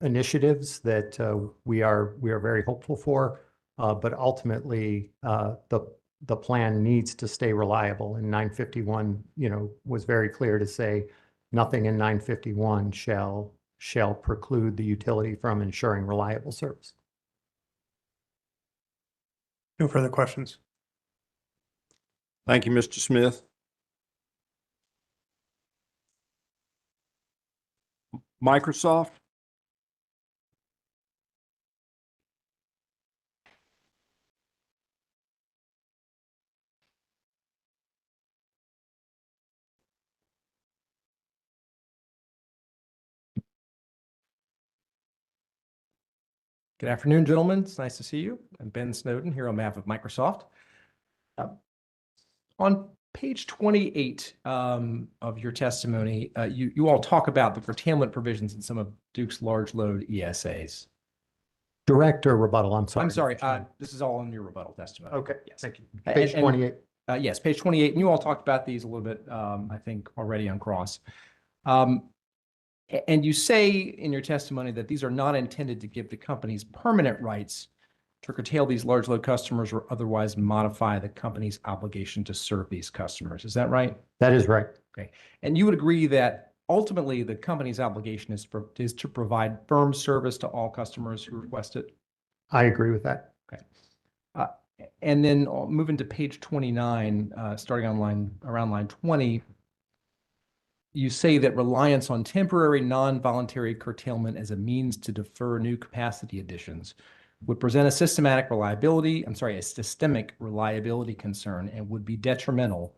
initiatives that we are very hopeful for. But ultimately, the plan needs to stay reliable. And 951, was very clear to say nothing in 951 shall preclude the utility from ensuring reliable service.
No further questions.
Thank you, Mr. Smith. Microsoft?
Good afternoon, gentlemen. It's nice to see you. I'm Ben Snowden here on behalf of Microsoft. On page 28 of your testimony, you all talk about the curtailment provisions in some of Duke's large load ESAs.
Direct or rebuttal? I'm sorry.
I'm sorry. This is all in your rebuttal testimony.
Okay,
yes.
thank you. Page 28.
Yes, page 28. And you all talked about these a little bit, I think, already on cross. And you say in your testimony that these are not intended to give the companies permanent rights to curtail these large load customers or otherwise modify the company's obligation to serve these customers. Is that right?
That is right.
Okay. And you would agree that ultimately the company's obligation is to provide firm service to all customers who request it?
I agree with that.
Okay. And then moving to page 29, starting on around line 20, you say that reliance on temporary non-voluntary curtailment as a means to defer new capacity additions would present a systemic reliability concern and would be detrimental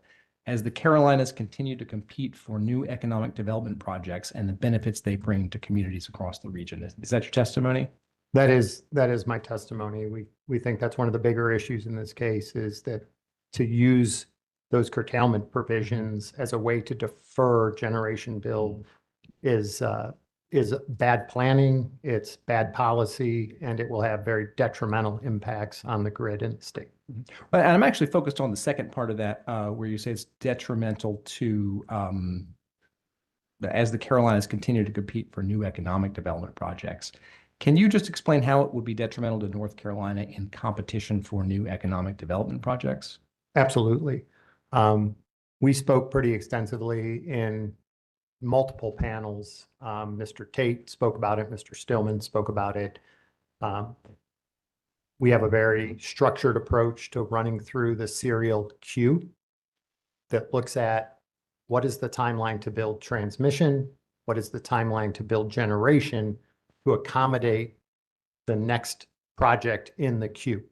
as the Carolinas continue to compete for new economic development projects and the benefits they bring to communities across the region. Is that your testimony?
That is my testimony. We think that's one of the bigger issues in this case, is that to use those curtailment provisions as a way to defer generation build is bad planning, it's bad policy, and it will have very detrimental impacts on the grid in the state.
And I'm actually focused on the second part of that, where you say it's detrimental to, as the Carolinas continue to compete for new economic development projects. Can you just explain how it would be detrimental to North Carolina in competition for new economic development projects?
Absolutely. We spoke pretty extensively in multiple panels. Mr. Tate spoke about it. Mr. Stillman spoke about it. We have a very structured approach to running through the serial queue that looks at what is the timeline to build transmission, what is the timeline to build generation to accommodate the next project in the queue.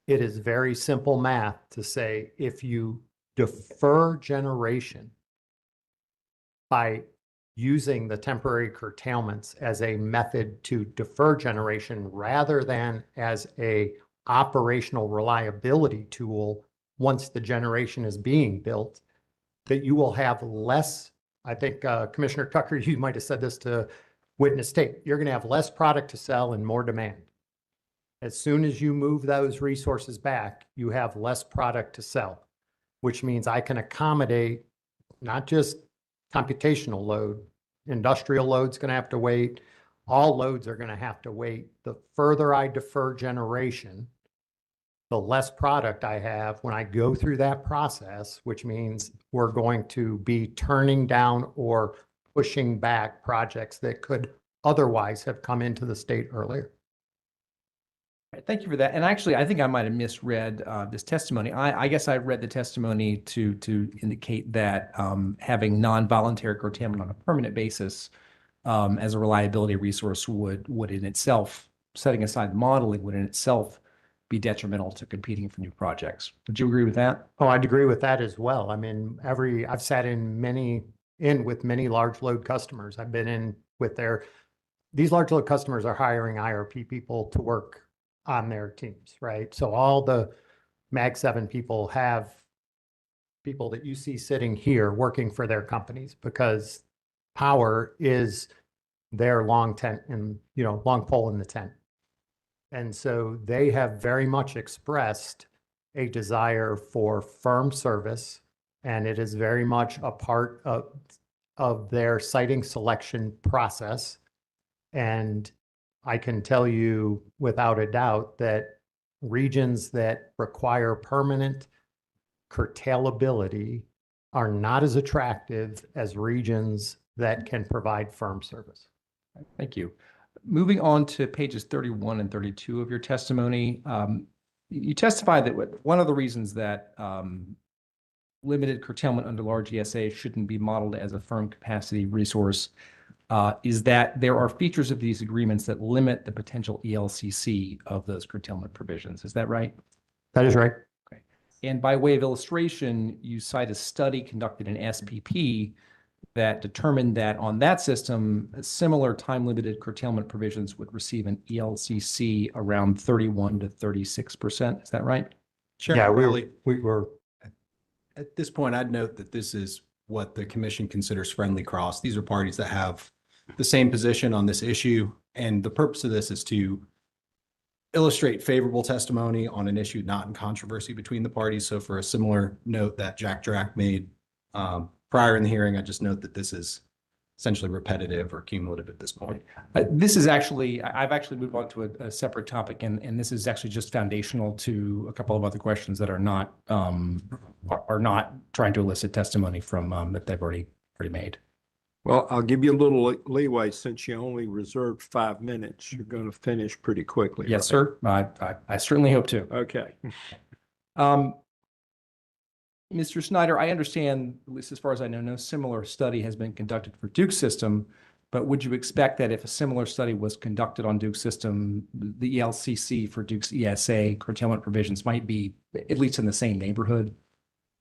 It is very simple math to say if you defer generation by using the temporary curtailments as a method to defer generation rather than as a operational reliability tool once the generation is being built, that you will have less, I think Commissioner Tucker, you might have said this to witness tape, you're going to have less product to sell and more demand. As soon as you move those resources back, you have less product to sell, which means I can accommodate not just computational load, industrial load's going to have to wait. All loads are going to have to wait. The further I defer generation, the less product I have when I go through that process, which means we're going to be turning down or pushing back projects that could otherwise have come into the state earlier.
Thank you for that. And actually, I think I might have misread this testimony. I guess I read the testimony to indicate that having non-voluntary curtailment on a permanent basis as a reliability resource would in itself, setting aside modeling, would in itself be detrimental to competing for new projects. Would you agree with that?
Oh, I'd agree with that as well. I mean, I've sat with many large load customers. I've been in with these large load customers are hiring IRP people to work on their teams, right? So all the Mag 7 people have people that you see sitting here working for their companies because power is their long tent and, long pole in the tent. And so they have very much expressed a desire for firm service, and it is very much a part of their siting selection process. And I can tell you without a doubt that regions that require permanent curtailability are not as attractive as regions that can provide firm service.
Thank you. Moving on to pages 31 and 32 of your testimony, you testified that one of the reasons that limited curtailment under large ESA shouldn't be modeled as a firm capacity resource is that there are features of these agreements that limit the potential ELCC of those curtailment provisions. Is that right?
That is right.
Okay. And by way of illustration, you cite a study conducted in SPP that determined that on that system, similar time-limited curtailment provisions would receive an ELCC around 31 to 36%. Is that right?
Sure.
Yeah, we were.
At this point, I'd note that this is what the commission considers friendly cross. These are parties that have the same position on this issue. And the purpose of this is to illustrate favorable testimony on an issue not in controversy between the parties. So for a similar note that Jack Drack made prior in the hearing, I just note that this is essentially repetitive or cumulative at this point.
This is actually, I've actually moved on to a separate topic, and this is actually just foundational to a couple of other questions that are not trying to elicit testimony from that they've already made.
Well, I'll give you a little leeway since you only reserved 5 minutes. You're going to finish pretty quickly.
Yes,
right?
sir. I certainly hope to.
Okay.
Mr. Snyder, I understand, at least as far as I know, no similar study has been conducted for Duke's system, but would you expect that if a similar study was conducted on Duke's system, the ELCC for Duke's ESA curtailment provisions might be at least in the same neighborhood?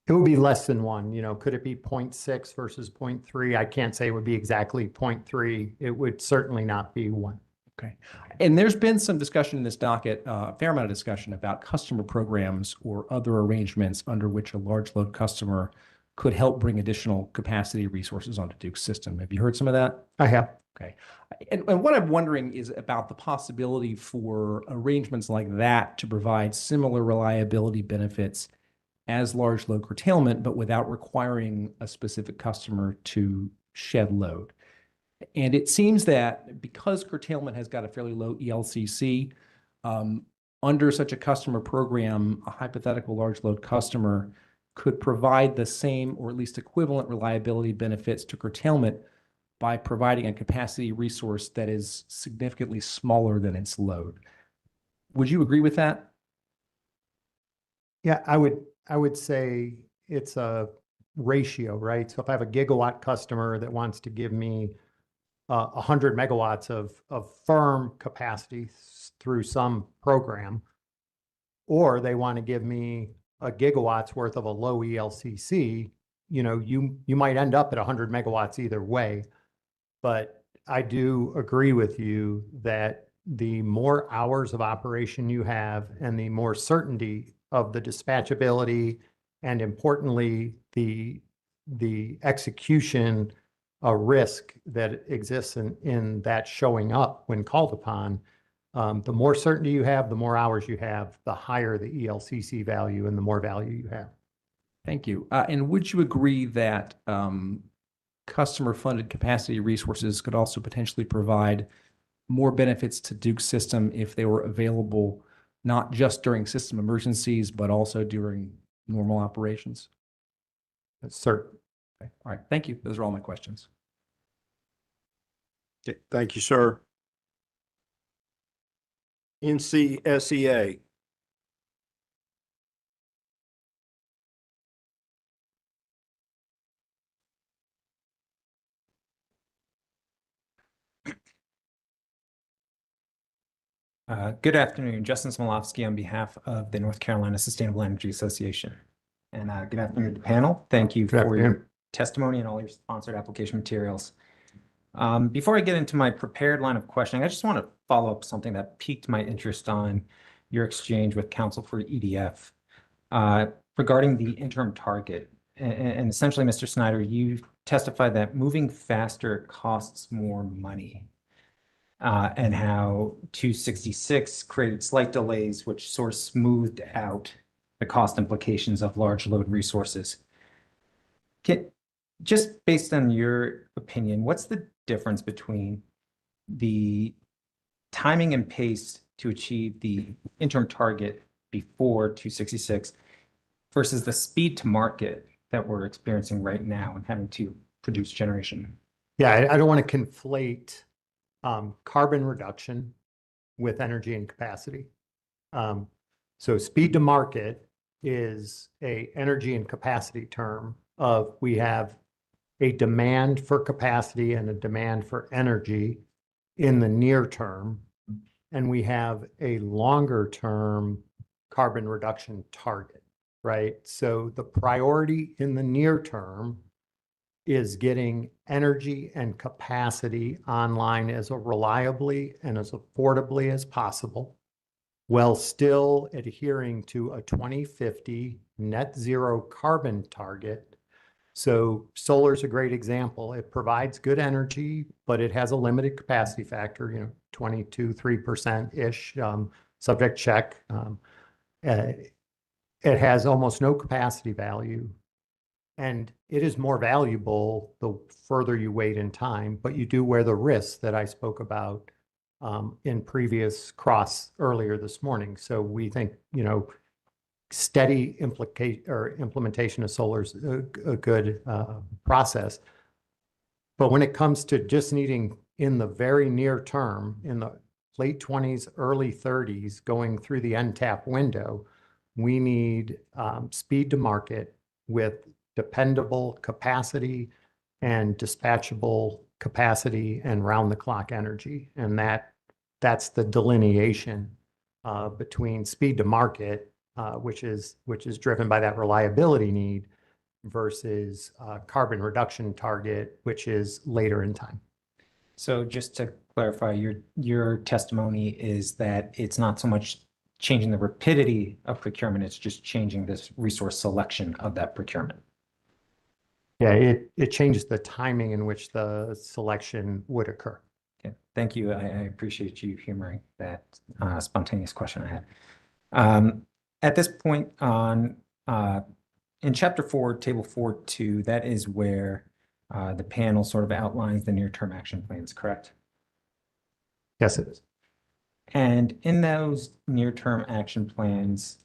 It would be less than 1. Could it be 0.6 versus 0.3? I can't say it would be exactly 0.3. It would certainly not be 1.
Okay. And there's been some discussion in this docket, a fair amount of discussion about customer programs or other arrangements under which a large load customer could help bring additional capacity resources onto Duke's system. Have you heard some of that?
I have.
Okay. And what I'm wondering is about the possibility for arrangements like that to provide similar reliability benefits as large load curtailment, but without requiring a specific customer to shed load. And it seems that because curtailment has got a fairly low ELCC, under such a customer program, a hypothetical large load customer could provide the same or at least equivalent reliability benefits to curtailment by providing a capacity resource that is significantly smaller than its load. Would you agree with that?
Yeah, I would say it's a ratio, right? So if I have a gigawatt customer that wants to give me 100 megawatts of firm capacity through some program, or they want to give me a gigawatt's worth of a low ELCC, you know, you might end up at 100 megawatts either way. But I do agree with you that the more hours of operation you have and the more certainty of the dispatchability and importantly, the execution risk that exists in that showing up when called upon, the more certainty you have, the more hours you have, the higher the ELCC value and the more value you have.
Thank you. And would you agree that customer-funded capacity resources could also potentially provide more benefits to Duke's system if they were available not just during system emergencies, but also during normal operations?
That's certain.
Okay. All right. Thank you. Those are all my questions.
Okay, thank you, sir. NCSEA.
Good afternoon, Justin Smolowski on behalf of the North Carolina Sustainable Energy Association. And good afternoon to the panel. Thank you for your testimony and all your sponsored application materials. Before I get into my prepared line of questioning, I just want to follow up something that piqued my interest on your exchange with counsel for EDF regarding the interim target. And essentially, Mr. Snyder, you testified that moving faster costs more money. And how 266 created slight delays, which sort of smoothed out the cost implications of large load resources. Just based on your opinion, what's the difference between the timing and pace to achieve the interim target before 266 versus the speed to market that we're experiencing right now and having to produce generation?
Yeah, I don't want to conflate carbon reduction with energy and capacity. So speed to market is a energy and capacity term of we have a demand for capacity and a demand for energy in the near term, and we have a longer term carbon reduction target, right? So the priority in the near term is getting energy and capacity online as reliably and as affordably as possible, while still adhering to a 2050 net zero carbon target. So solar is a great example. It provides good energy, but it has a limited capacity factor, 22-3%-ish, subject check. It has almost no capacity value. And it is more valuable the further you wait in time, but you do wear the risks that I spoke about in previous cross earlier this morning. So we think, steady implementation of solar is a good process. But when it comes to just needing in the very near term, in the late 20s, early 30s, going through the NTAP window, we need speed to market with dependable capacity and dispatchable capacity and round-the-clock energy. And that's the delineation between speed to market, which is driven by that reliability need, versus carbon reduction target, which is later in time.
So just to clarify, your testimony is that it's not so much changing the rapidity of procurement, it's just changing this resource selection of that procurement.
Yeah, it changes the timing in which the selection would occur.
Okay, thank you. I appreciate you humoring that spontaneous question I had. At this point in Chapter 4, Table 4.2, that is where the panel sort of outlines the near-term action plans, correct?
Yes, it is.
And in those near-term action plans,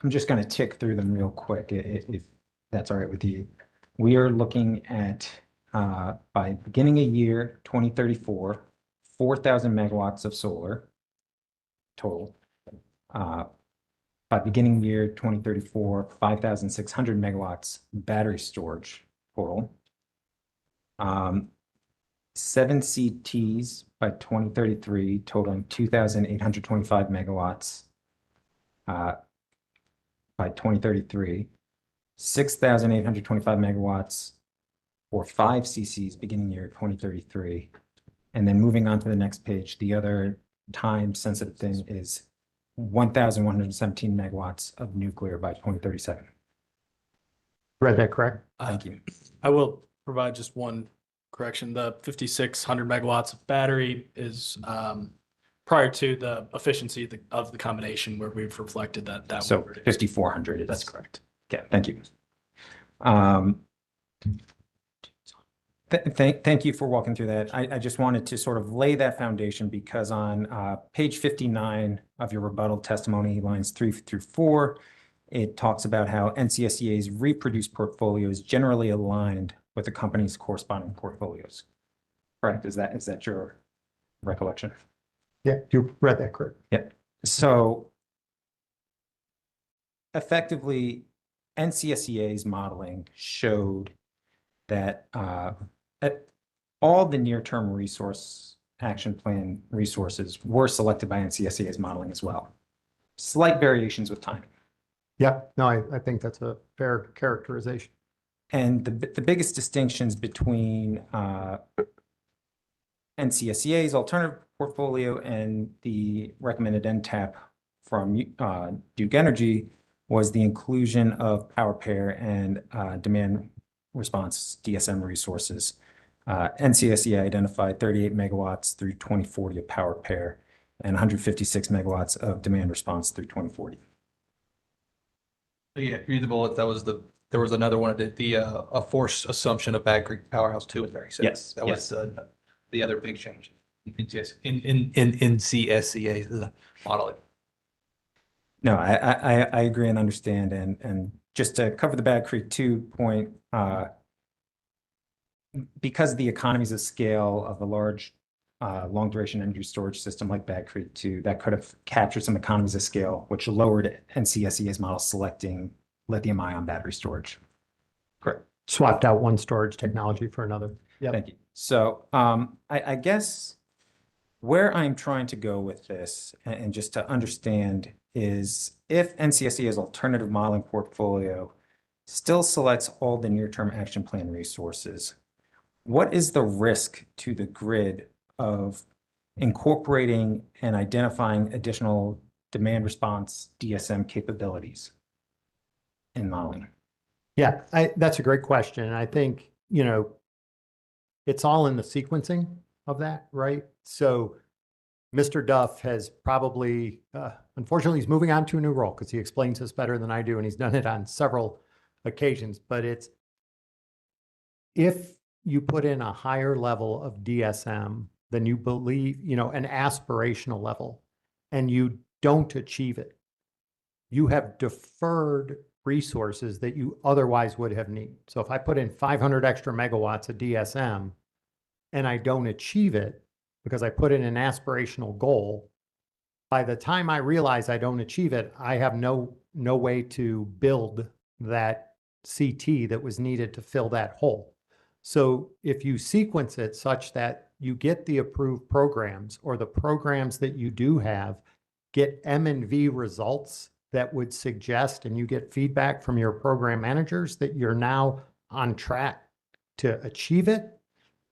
I'm just going to tick through them real quick, if that's all right with you. We are looking at, by beginning of year 2034, 4,000 megawatts of solar total. By beginning year 2034, 5,600 megawatts battery storage total. 7 CTs by 2033, totaling 2,825 megawatts. by 2033, 6,825 megawatts or 5 CCs beginning year 2033. And then moving on to the next page, the other time sensitive thing is 1,117 megawatts of nuclear by 2037.
Read that correct?
Thank you.
I will provide just one correction. The 5,600 megawatts of battery is prior to the efficiency of the combination where we've reflected that.
So 5,400 is.
That's correct.
Okay, thank you. Thank you for walking through that. I just wanted to sort of lay that foundation because on page 59 of your rebuttal testimony, lines 3 through 4, it talks about how NCSEA's reproduced portfolio is generally aligned with the company's corresponding portfolios. Correct? Is that your recollection?
Yeah, you read that correct.
Yep. So effectively, NCSEA's modeling showed that all the near-term resource action plan resources were selected by NCSEA's modeling as well. Slight variations with time.
Yeah, no, I think that's a fair characterization.
And the biggest distinctions between NCSEA's alternative portfolio and the recommended NTAP from Duke Energy was the inclusion of power pair and demand response DSM resources. NCSEA identified 38 megawatts through 2040 of power pair and 156 megawatts of demand response through 2040.
Yeah, read the bullet. There was another one that a forced assumption of Bad Creek Powerhouse 2 and 36.
Yes,
That
yes.
was the other big change. In NCSEA's modeling.
No, I agree and understand. And just to cover the Bad Creek 2 point, because of the economies of scale of a large long duration energy storage system like Bad Creek 2, that could have captured some economies of scale, which lowered NCSEA's model selecting lithium ion battery storage. Correct.
Swapped out one storage technology for another. Yep.
Thank you. So I guess where I'm trying to go with this and just to understand is if NCSEA's alternative modeling portfolio still selects all the near-term action plan resources, what is the risk to the grid of incorporating and identifying additional demand response DSM capabilities in modeling?
Yeah, that's a great question. And I think, it's all in the sequencing of that, right? So Mr. Duff has probably, unfortunately, he's moving on to a new role because he explains this better than I do, and he's done it on several occasions. But it's, if you put in a higher level of DSM than you believe, an aspirational level, and you don't achieve it, you have deferred resources that you otherwise would have needed. So if I put in 500 extra megawatts of DSM and I don't achieve it because I put in an aspirational goal, by the time I realize I don't achieve it, I have no way to build that CT that was needed to fill that hole. So if you sequence it such that you get the approved programs, or the programs that you do have get M&V results that would suggest, and you get feedback from your program managers that you're now on track to achieve it,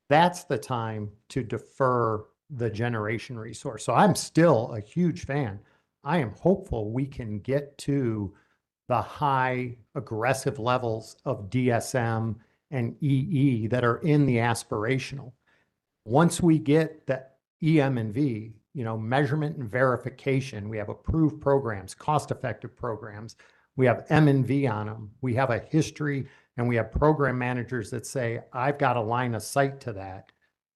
that's the time to defer the generation resource. So I'm still a huge fan. I am hopeful we can get to the high aggressive levels of DSM and EE that are in the aspirational. Once we get the EM&V, measurement and verification, we have approved programs, cost-effective programs, we have M&V on them, we have a history, and we have program managers that say, I've got a line of sight to that.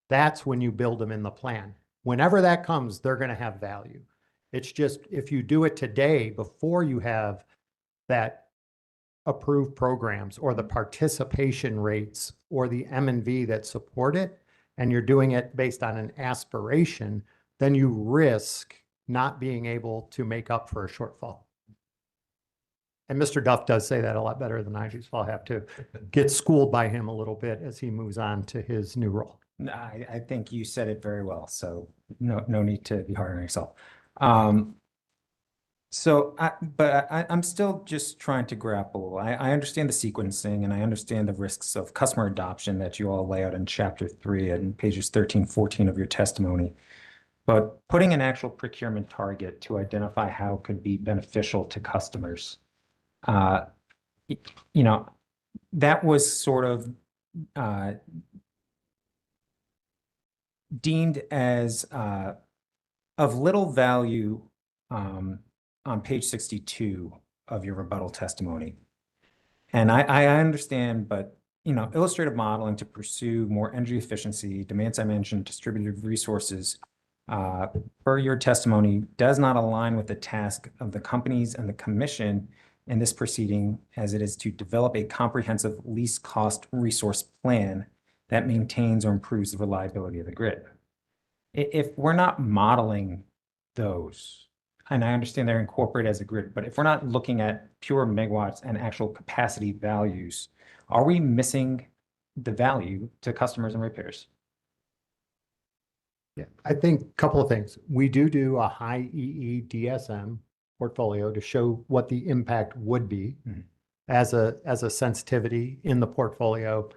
That's when you build them in the plan. Whenever that comes, they're going to have value. It's just, if you do it today before you have that approved programs or the participation rates or the M&V that support it, and you're doing it based on an aspiration, then you risk not being able to make up for a shortfall. And Mr. Duff does say that a lot better than I do, so I'll have to get schooled by him a little bit as he moves on to his new role.
I think you said it very well, so no need to be hard on yourself. I'm still just trying to grapple. I understand the sequencing and I understand the risks of customer adoption that you all lay out in chapter 3 and pages 13, 14 of your testimony. But putting an actual procurement target to identify how it could be beneficial to customers, you know, that was sort of deemed as of little value on page 62 of your rebuttal testimony. And I understand, but illustrative modeling to pursue more energy efficiency, demand side management, distributed resources, per your testimony, does not align with the task of the companies and the commission in this proceeding, as it is to develop a comprehensive least cost resource plan that maintains or improves the reliability of the grid. If we're not modeling those, and I understand they're incorporated as a grid, but if we're not looking at pure megawatts and actual capacity values, are we missing the value to customers and ratepayers?
Yeah, I think a couple of things. We do a high EE DSM portfolio to show what the impact would be as a sensitivity in the portfolio.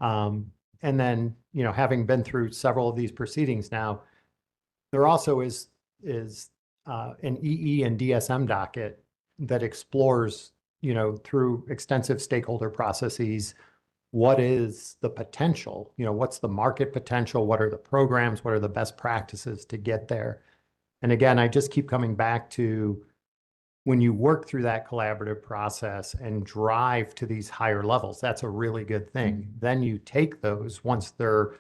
And then, having been through several of these proceedings now, there also is an EE and DSM docket that explores, through extensive stakeholder processes, what is the potential, what's the market potential, what are the programs, what are the best practices to get there. And again, I just keep coming back to when you work through that collaborative process and drive to these higher levels, that's a really good thing. Then you take those once they're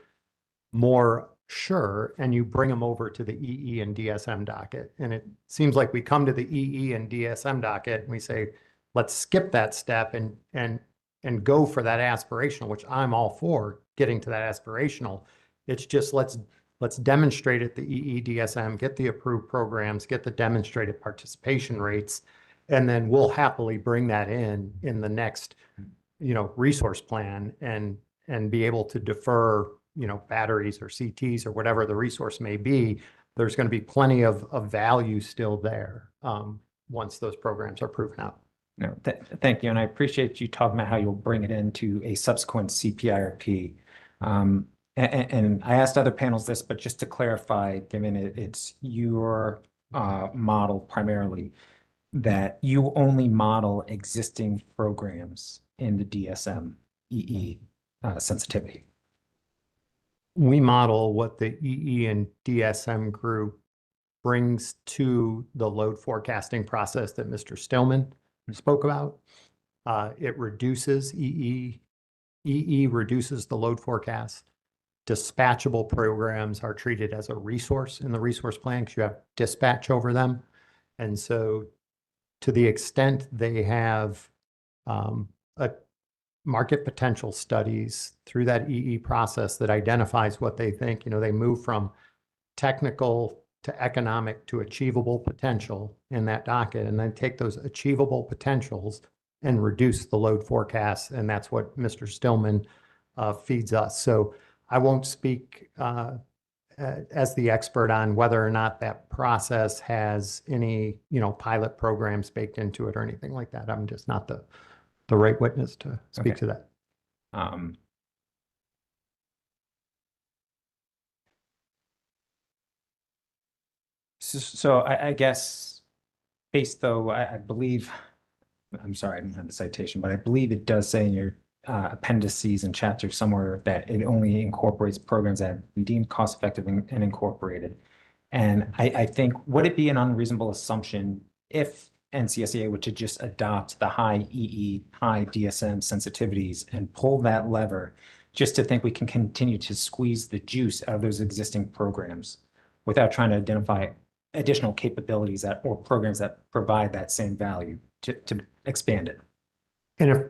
more sure and you bring them over to the EE and DSM docket. And it seems like we come to the EE and DSM docket and we say, let's skip that step and go for that aspirational, which I'm all for getting to that aspirational. It's just let's demonstrate at the EEDSM, get the approved programs, get the demonstrated participation rates, and then we'll happily bring that in the next, resource plan and be able to defer, batteries or CTs or whatever the resource may be. There's going to be plenty of value still there once those programs are proven out.
No, thank you. And I appreciate you talking about how you'll bring it into a subsequent CPIRP. And I asked other panels this, but just to clarify, given it's your model primarily, that you only model existing programs in the DSM EE sensitivity.
We model what the EE and DSM group brings to the load forecasting process that Mr. Stillman spoke about. It reduces EE reduces the load forecast. Dispatchable programs are treated as a resource in the resource plan because you have dispatch over them. And so to the extent they have a market potential studies through that EE process that identifies what they think, they move from technical to economic to achievable potential in that docket, and then take those achievable potentials and reduce the load forecast. And that's what Mr. Stillman feeds us. So I won't speak as the expert on whether or not that process has any, pilot programs baked into it or anything like that. I'm just not the right witness to speak to that.
So I guess based though, I believe, I'm sorry, I didn't have the citation, but I believe it does say in your appendices and chapters somewhere that it only incorporates programs that we deem cost effective and incorporated. And I think, would it be an unreasonable assumption if NCSEA were to just adopt the high EE, high DSM sensitivities and pull that lever, just to think we can continue to squeeze the juice out of those existing programs without trying to identify additional capabilities or programs that provide that same value to expand it?
And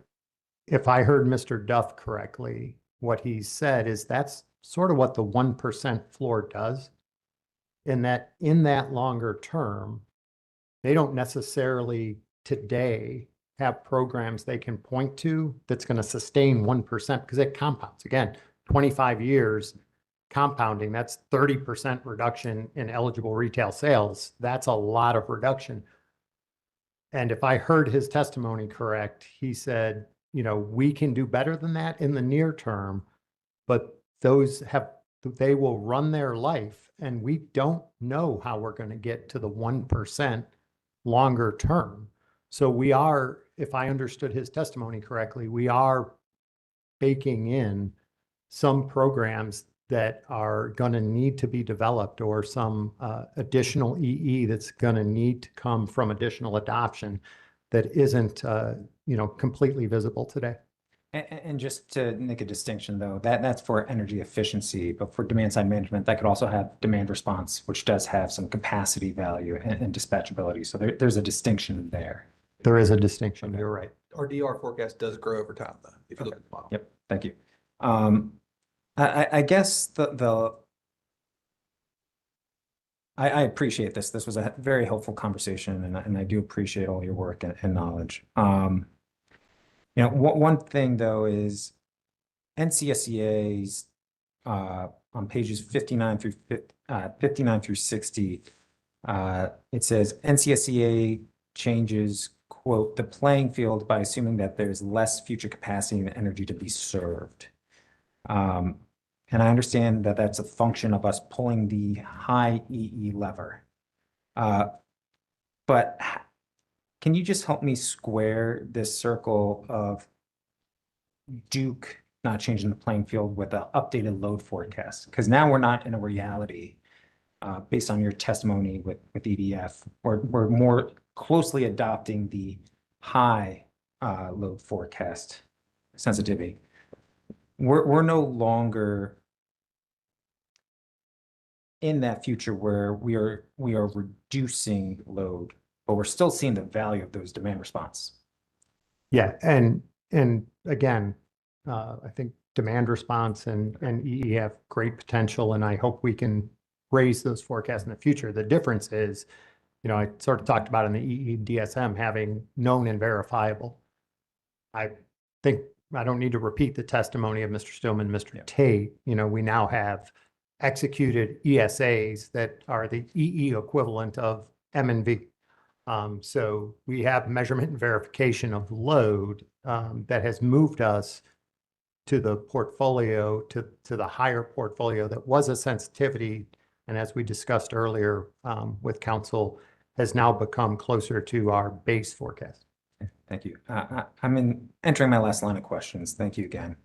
if I heard Mr. Duff correctly, what he said is that's sort of what the 1% floor does, in that longer term, they don't necessarily today have programs they can point to that's going to sustain 1% because it compounds. Again, 25 years compounding, that's 30% reduction in eligible retail sales. That's a lot of reduction. And if I heard his testimony correct, he said, you know, we can do better than that in the near term, but they will run their life, and we don't know how we're going to get to the 1% longer term. So we are, if I understood his testimony correctly, we are baking in some programs that are going to need to be developed, or some additional EE that's going to need to come from additional adoption that isn't, you know, completely visible today.
And just to make a distinction, though, that's for energy efficiency, but for demand side management, that could also have demand response, which does have some capacity value and dispatchability. So there's a distinction there.
There is a distinction. You're right.
Our DR forecast does grow over time, though, if you look at the model.
Yep. Thank you. I guess I appreciate this. This was a very helpful conversation, and I do appreciate all your work and knowledge. You know, one thing though is NCSEA's on pages 59 through 60, it says NCSEA changes, quote, the playing field by assuming that there's less future capacity and energy to be served. And I understand that that's a function of us pulling the high EE lever. But can you just help me square this circle of Duke not changing the playing field with an updated load forecast? Because now we're not in a reality, based on your testimony with EDF. We're more closely adopting the high load forecast sensitivity. We're no longer in that future where we are reducing load, but we're still seeing the value of those demand response.
Yeah, and again, I think demand response and EE have great potential, and I hope we can raise those forecasts in the future. The difference is, you know, I sort of talked about in the EE DSM having known and verifiable. I think I don't need to repeat the testimony of Mr. Stillman, Mr. Tate. You know, we now have executed ESAs that are the EE equivalent of M&V. So we have measurement and verification of load that has moved us to the portfolio, to the higher portfolio that was a sensitivity. And as we discussed earlier with council, has now become closer to our base forecast.
Thank you. I'm entering my last line of questions. Thank you again.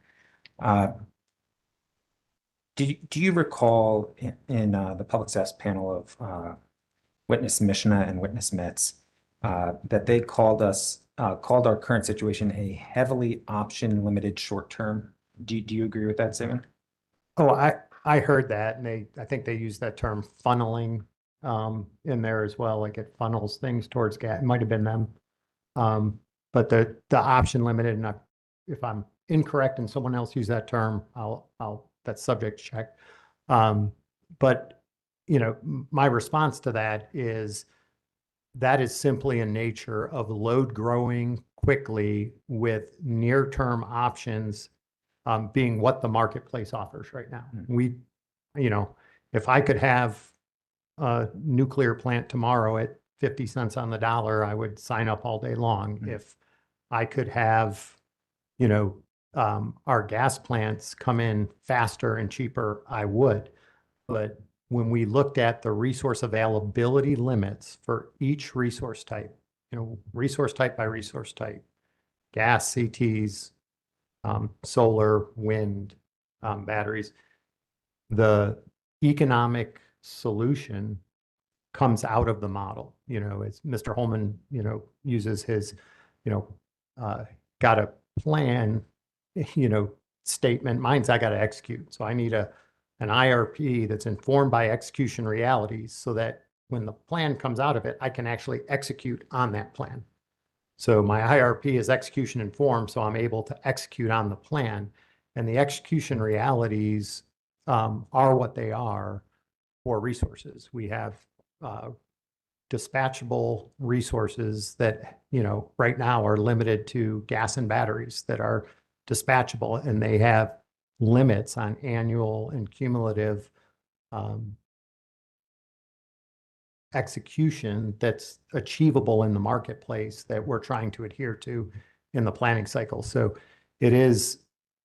Do you recall in the public access panel of Witness Mishna and Witness Metz that they called our current situation a heavily option limited short term? Do you agree with that statement?
Oh, I heard that, and I think they use that term funneling in there as well, like it funnels things towards gas. It might have been them. But the option limited, and if I'm incorrect and someone else use that term, that's subject check. But you know, my response to that is simply a nature of load growing quickly with near-term options being what the marketplace offers right now. You know, if I could have a nuclear plant tomorrow at 50 cents on the dollar, I would sign up all day long. If I could have, you know, our gas plants come in faster and cheaper, I would. But when we looked at the resource availability limits for each resource type, you know, resource type by resource type, gas, CTs, solar, wind, batteries, the economic solution comes out of the model. You know, as Mr. Holman, you know, uses his, you know, got a plan, you know, statement. Mine's I got to execute. So I need an IRP that's informed by execution realities so that when the plan comes out of it, I can actually execute on that plan. So my IRP is execution informed, so I'm able to execute on the plan. And the execution realities are what they are for resources. We have dispatchable resources that, you know, right now are limited to gas and batteries that are dispatchable, and they have limits on annual and cumulative execution that's achievable in the marketplace that we're trying to adhere to in the planning cycle. So it is,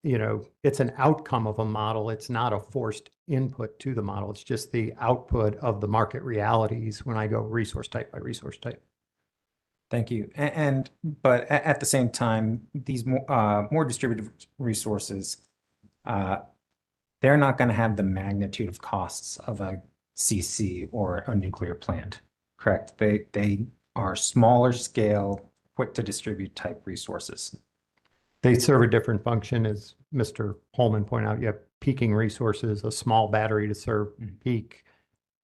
it's an outcome of a model. It's not a forced input to the model. It's just the output of the market realities when I go resource type by resource type.
Thank you. But at the same time, these more distributed resources, they're not going to have the magnitude of costs of a CC or a nuclear plant, correct? They are smaller scale, quick to distribute type resources.
They serve a different function, as Mr. Holman pointed out. You have peaking resources. A small battery to serve peak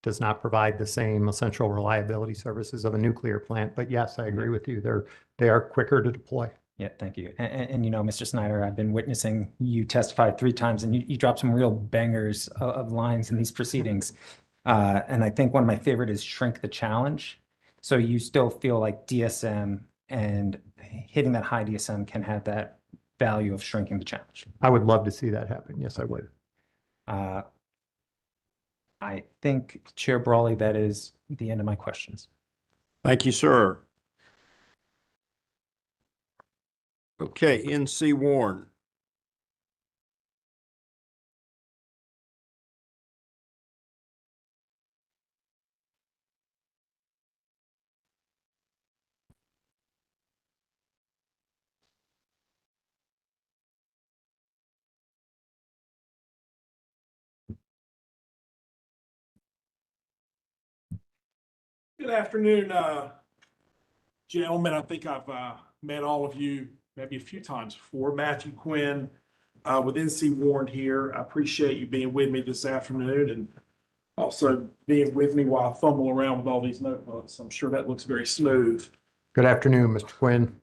does not provide the same essential reliability services of a nuclear plant. But yes, I agree with you. They are quicker to deploy.
Yeah, thank you. And Mr. Snyder, I've been witnessing you testify 3 times, and you dropped some real bangers of lines in these proceedings. And I think one of my favorite is shrink the challenge. So you still feel like DSM and hitting that high DSM can have that value of shrinking the challenge.
I would love to see that happen. Yes, I would.
I think, Chair Brawley, that is the end of my questions.
Thank you, sir. Okay, NC Warren.
Good afternoon, gentlemen. I think I've met all of you maybe a few times before. Matthew Quinn with NC Warren here. I appreciate you being with me this afternoon and also being with me while I fumble around with all these notebooks. I'm sure that looks very smooth.
Good afternoon, Mr. Quinn.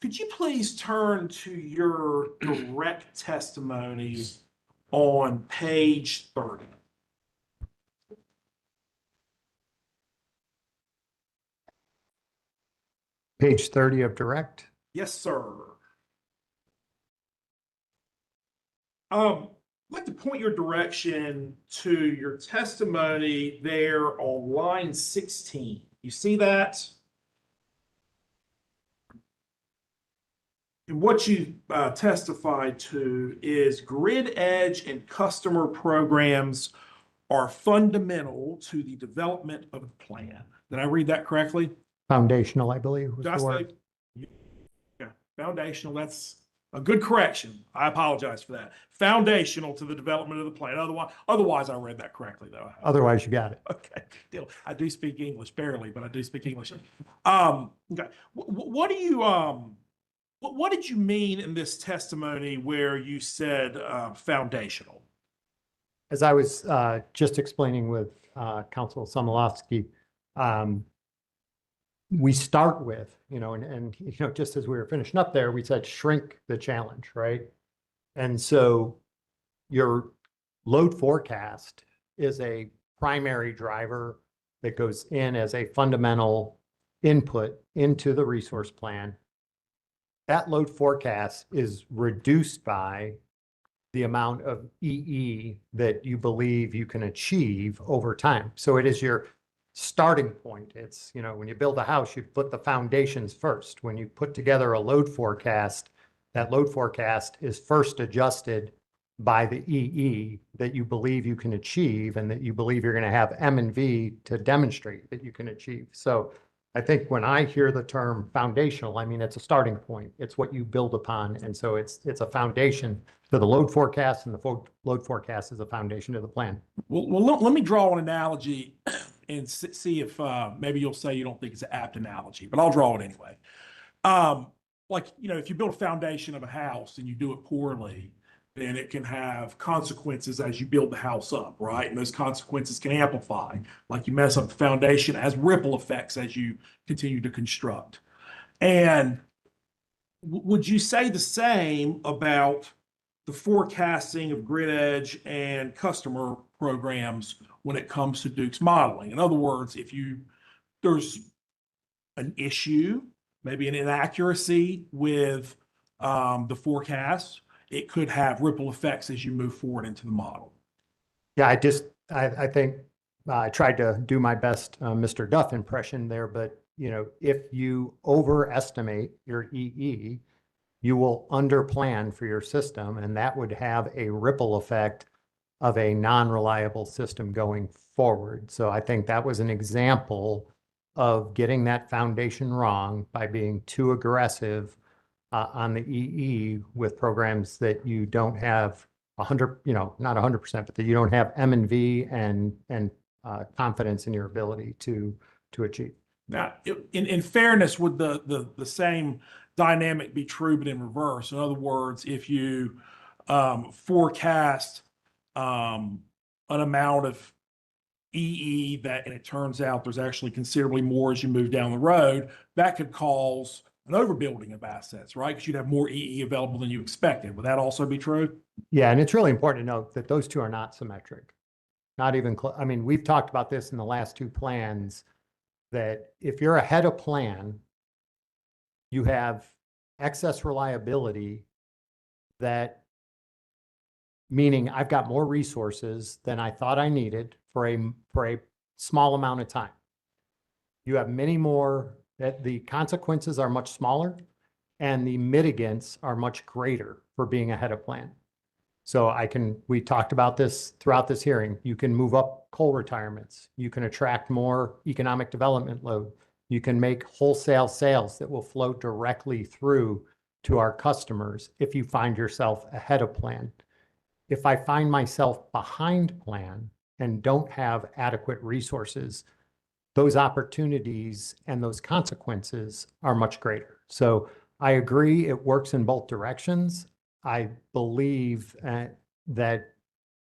Could you please turn to your direct testimony on page 30?
Page 30 of direct.
Yes, sir. I'd like to point your direction to your testimony there on line 16. You see that? And what you testified to is grid edge and customer programs are fundamental to the development of the plan. Did I read that correctly?
Foundational, I believe, was
Did I
the word.
say? Yeah, foundational, that's a good correction. I apologize for that. Foundational to the development of the plan. Otherwise I read that correctly, though.
Otherwise, you got it.
Okay, deal. I do speak English barely, but I do speak English. Okay. What do you what did you mean in this testimony where you said foundational?
As I was just explaining with Council Somolowski, we start with, and just as we were finishing up there, we said shrink the challenge, right? And so your load forecast is a primary driver that goes in as a fundamental input into the resource plan. That load forecast is reduced by the amount of EE that you believe you can achieve over time. So it is your starting point. It's, when you build a house, you put the foundations first. When you put together a load forecast, that load forecast is first adjusted by the EE that you believe you can achieve and that you believe you're going to have M and V to demonstrate that you can achieve. So I think when I hear the term foundational, I mean, it's a starting point. It's what you build upon. And so it's a foundation to the load forecast, and the load forecast is a foundation to the plan.
Well, let me draw an analogy and see if maybe you'll say you don't think it's an apt analogy, but I'll draw it anyway. If you build a foundation of a house and you do it poorly, then it can have consequences as you build the house up, right? And those consequences can amplify. Like you mess up the foundation, it has ripple effects as you continue to construct. And would you say the same about the forecasting of grid edge and customer programs when it comes to Duke's modeling? In other words, if there's an issue, maybe an inaccuracy with the forecast, it could have ripple effects as you move forward into the model.
Yeah, I think I tried to do my best Mr. Duff impression there, but if you overestimate your EE, you will underplan for your system, and that would have a ripple effect of a non-reliable system going forward. So I think that was an example of getting that foundation wrong by being too aggressive on the EE with programs that you don't have 100, not 100%, but that you don't have M and V and confidence in your ability to achieve.
Now, in fairness, would the same dynamic be true, but in reverse? In other words, if you forecast an amount of EE and it turns out there's actually considerably more as you move down the road, that could cause an overbuilding of assets, right? Because you'd have more EE available than you expected. Would that also be true?
Yeah, and it's really important to note that those two are not symmetric. Not even close. I mean, we've talked about this in the last two plans, that if you're ahead of plan, you have excess reliability, that meaning I've got more resources than I thought I needed for a small amount of time. You have many more, that the consequences are much smaller and the mitigants are much greater for being ahead of plan. So we talked about this throughout this hearing. You can move up coal retirements. You can attract more economic development load. You can make wholesale sales that will flow directly through to our customers if you find yourself ahead of plan. If I find myself behind plan and don't have adequate resources, those opportunities and those consequences are much greater. So I agree it works in both directions. I believe that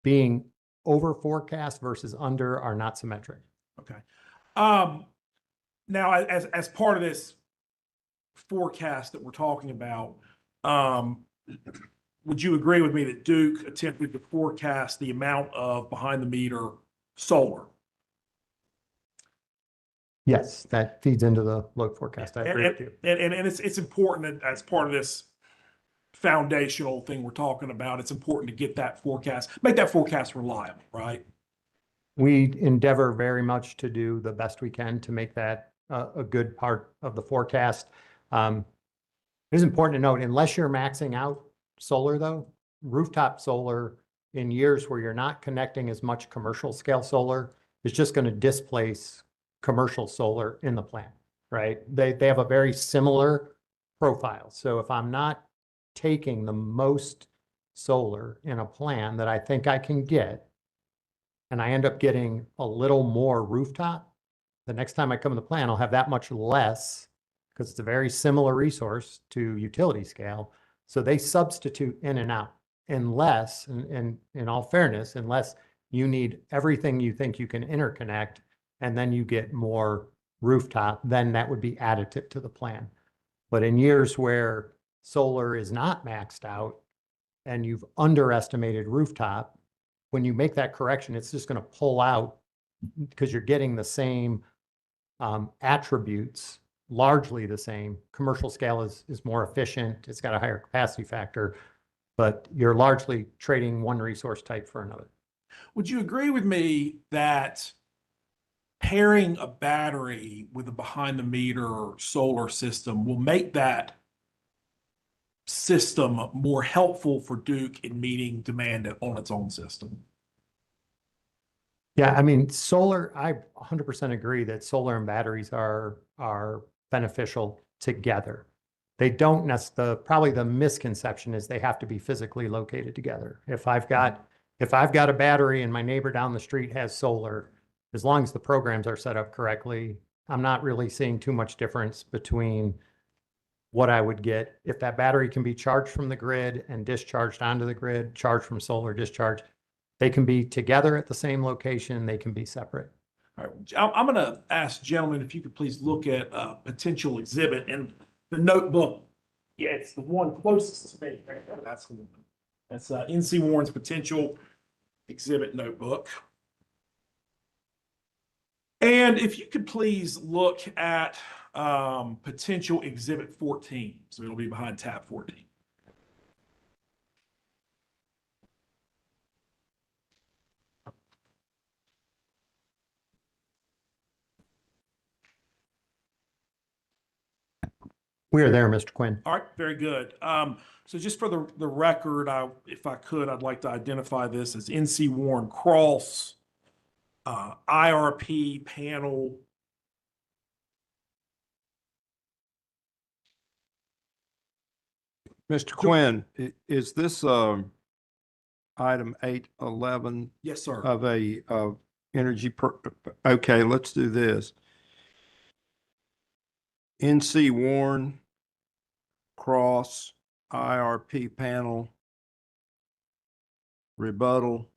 being over forecast versus under are not symmetric.
Okay. Now, as part of this forecast that we're talking about, would you agree with me that Duke attempted to forecast the amount of behind the meter solar?
Yes, that feeds into the load forecast. I agree with you.
And it's important that as part of this foundational thing we're talking about, it's important to get that forecast, make that forecast reliable, right?
We endeavor very much to do the best we can to make that a good part of the forecast. It is important to note, unless you're maxing out solar though, rooftop solar in years where you're not connecting as much commercial scale solar is just going to displace commercial solar in the plant, right? They have a very similar profile. So if I'm not taking the most solar in a plan that I think I can get, and I end up getting a little more rooftop, the next time I come to the plan, I'll have that much less because it's a very similar resource to utility scale. So they substitute in and out unless, and in all fairness, unless you need everything you think you can interconnect and then you get more rooftop, then that would be additive to the plan. But in years where solar is not maxed out and you've underestimated rooftop, when you make that correction, it's just going to pull out because you're getting the same attributes, largely the same. Commercial scale is more efficient. It's got a higher capacity factor, but you're largely trading one resource type for another.
Would you agree with me that pairing a battery with a behind the meter solar system will make that system more helpful for Duke in meeting demand on its own system?
Yeah, I mean, solar, I 100% agree that solar and batteries are beneficial together. They don't necessarily, probably the misconception is they have to be physically located together. If I've got a battery and my neighbor down the street has solar, as long as the programs are set up correctly, I'm not really seeing too much difference between what I would get if that battery can be charged from the grid and discharged onto the grid, charged from solar, discharged. They can be together at the same location. They can be separate.
All right, I'm going to ask gentlemen if you could please look at a potential exhibit in the notebook. Yeah, it's the one closest to me. That's NC Warren's potential exhibit notebook. And if you could please look at potential exhibit 14. So it'll be behind tab 14.
We are there, Mr. Quinn.
All right, very good. So just for the record, if I could, I'd like to identify this as NC Warren Cross, IRP panel.
Mr. Quinn, is this item 811
Yes, sir.
of energy okay, let's do this. NC Warren Cross IRP panel rebuttal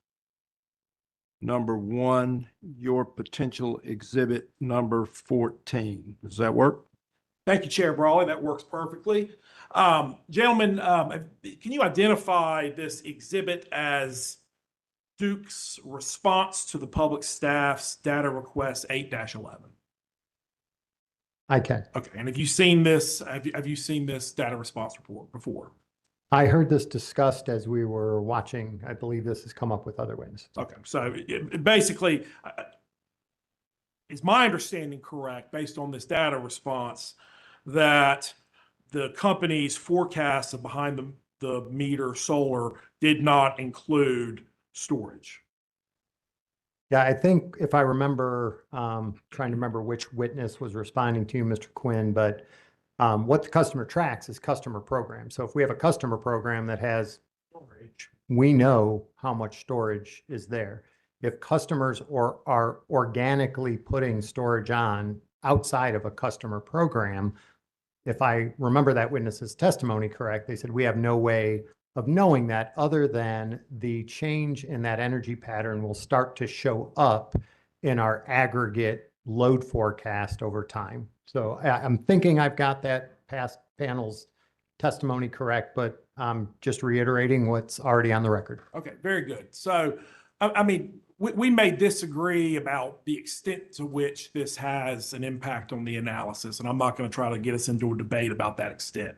number 1, your potential exhibit number 14. Does that work?
Thank you, Chair Brawley. That works perfectly. Gentlemen, can you identify this exhibit as Duke's response to the public staff's data request 8-11?
I can.
Okay, and have you seen this? Have you seen this data response report before?
I heard this discussed as we were watching. I believe this has come up with other witnesses.
Okay, so basically, is my understanding correct, based on this data response, that the company's forecast of behind the meter solar did not include storage?
Yeah, I think if I remember, trying to remember which witness was responding to you, Mr. Quinn, but what the customer tracks is customer program. So if we have a customer program that has storage, we know how much storage is there. If customers are organically putting storage on outside of a customer program, if I remember that witness's testimony correct, they said we have no way of knowing that other than the change in that energy pattern will start to show up in our aggregate load forecast over time. So I'm thinking I've got that past panel's testimony correct, but I'm just reiterating what's already on the record.
Okay, very good. So, I mean, we may disagree about the extent to which this has an impact on the analysis, and I'm not going to try to get us into a debate about that extent.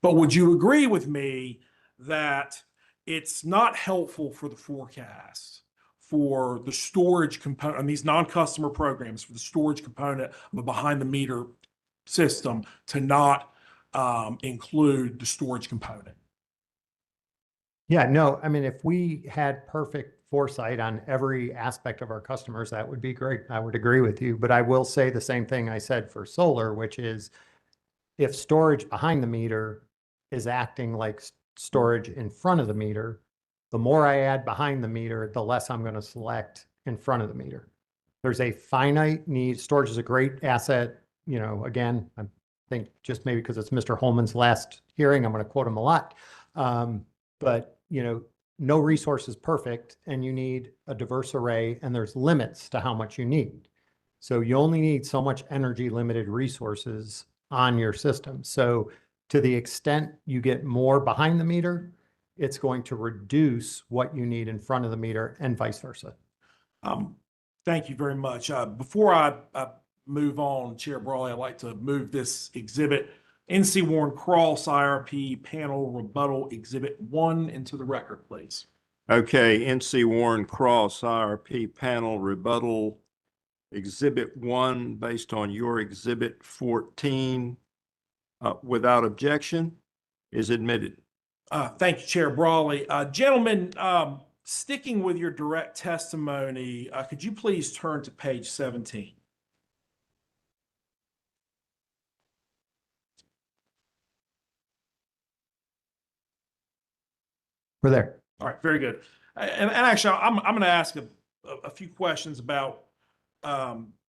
But would you agree with me that it's not helpful for the forecast for the storage component on these non-customer programs, for the storage component of a behind-the-meter system to not include the storage component?
Yeah, no, I mean, if we had perfect foresight on every aspect of our customers, that would be great. I would agree with you, but I will say the same thing I said for solar, which is if storage behind the meter is acting like storage in front of the meter, the more I add behind the meter, the less I'm going to select in front of the meter. There's a finite need. Storage is a great asset. You know, again, I think just maybe because it's Mr. Holman's last hearing, I'm going to quote him a lot. But, you know, no resource is perfect, and you need a diverse array, and there's limits to how much you need. So you only need so much energy limited resources on your system. So to the extent you get more behind the meter, it's going to reduce what you need in front of the meter and vice versa.
Thank you very much. Before I move on, Chair Brawley, I'd like to move this exhibit, NC Warren Cross IRP panel rebuttal exhibit 1 into the record, please.
Okay, NC Warren Cross IRP panel rebuttal exhibit 1 based on your exhibit 14 without objection is admitted.
Thank you, Chair Brawley. Gentlemen, sticking with your direct testimony, could you please turn to page 17?
We're there.
All right, very good. And actually, I'm going to ask a few questions about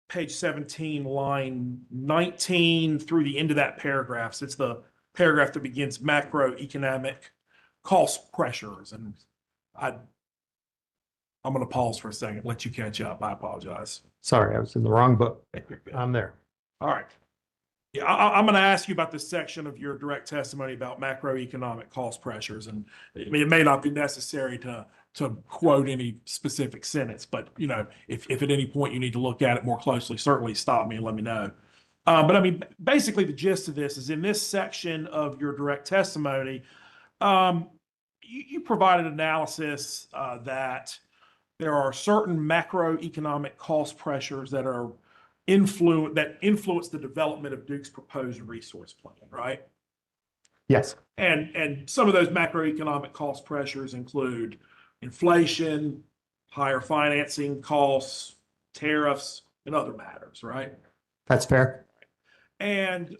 page 17, line 19 through the end of that paragraph. So it's the paragraph that begins macroeconomic cost pressures. And I'm going to pause for a second, let you catch up. I apologize.
Sorry, I was in the wrong book. I'm there.
All right. Yeah, I'm going to ask you about this section of your direct testimony about macroeconomic cost pressures. And I mean, it may not be necessary to quote any specific sentence, but you know, if at any point you need to look at it more closely, certainly stop me and let me know. But I mean, basically the gist of this is in this section of your direct testimony, you provided analysis that there are certain macroeconomic cost pressures that are influence the development of Duke's proposed resource plan, right?
Yes.
And some of those macroeconomic cost pressures include inflation, higher financing costs, tariffs, and other matters, right?
That's fair.
And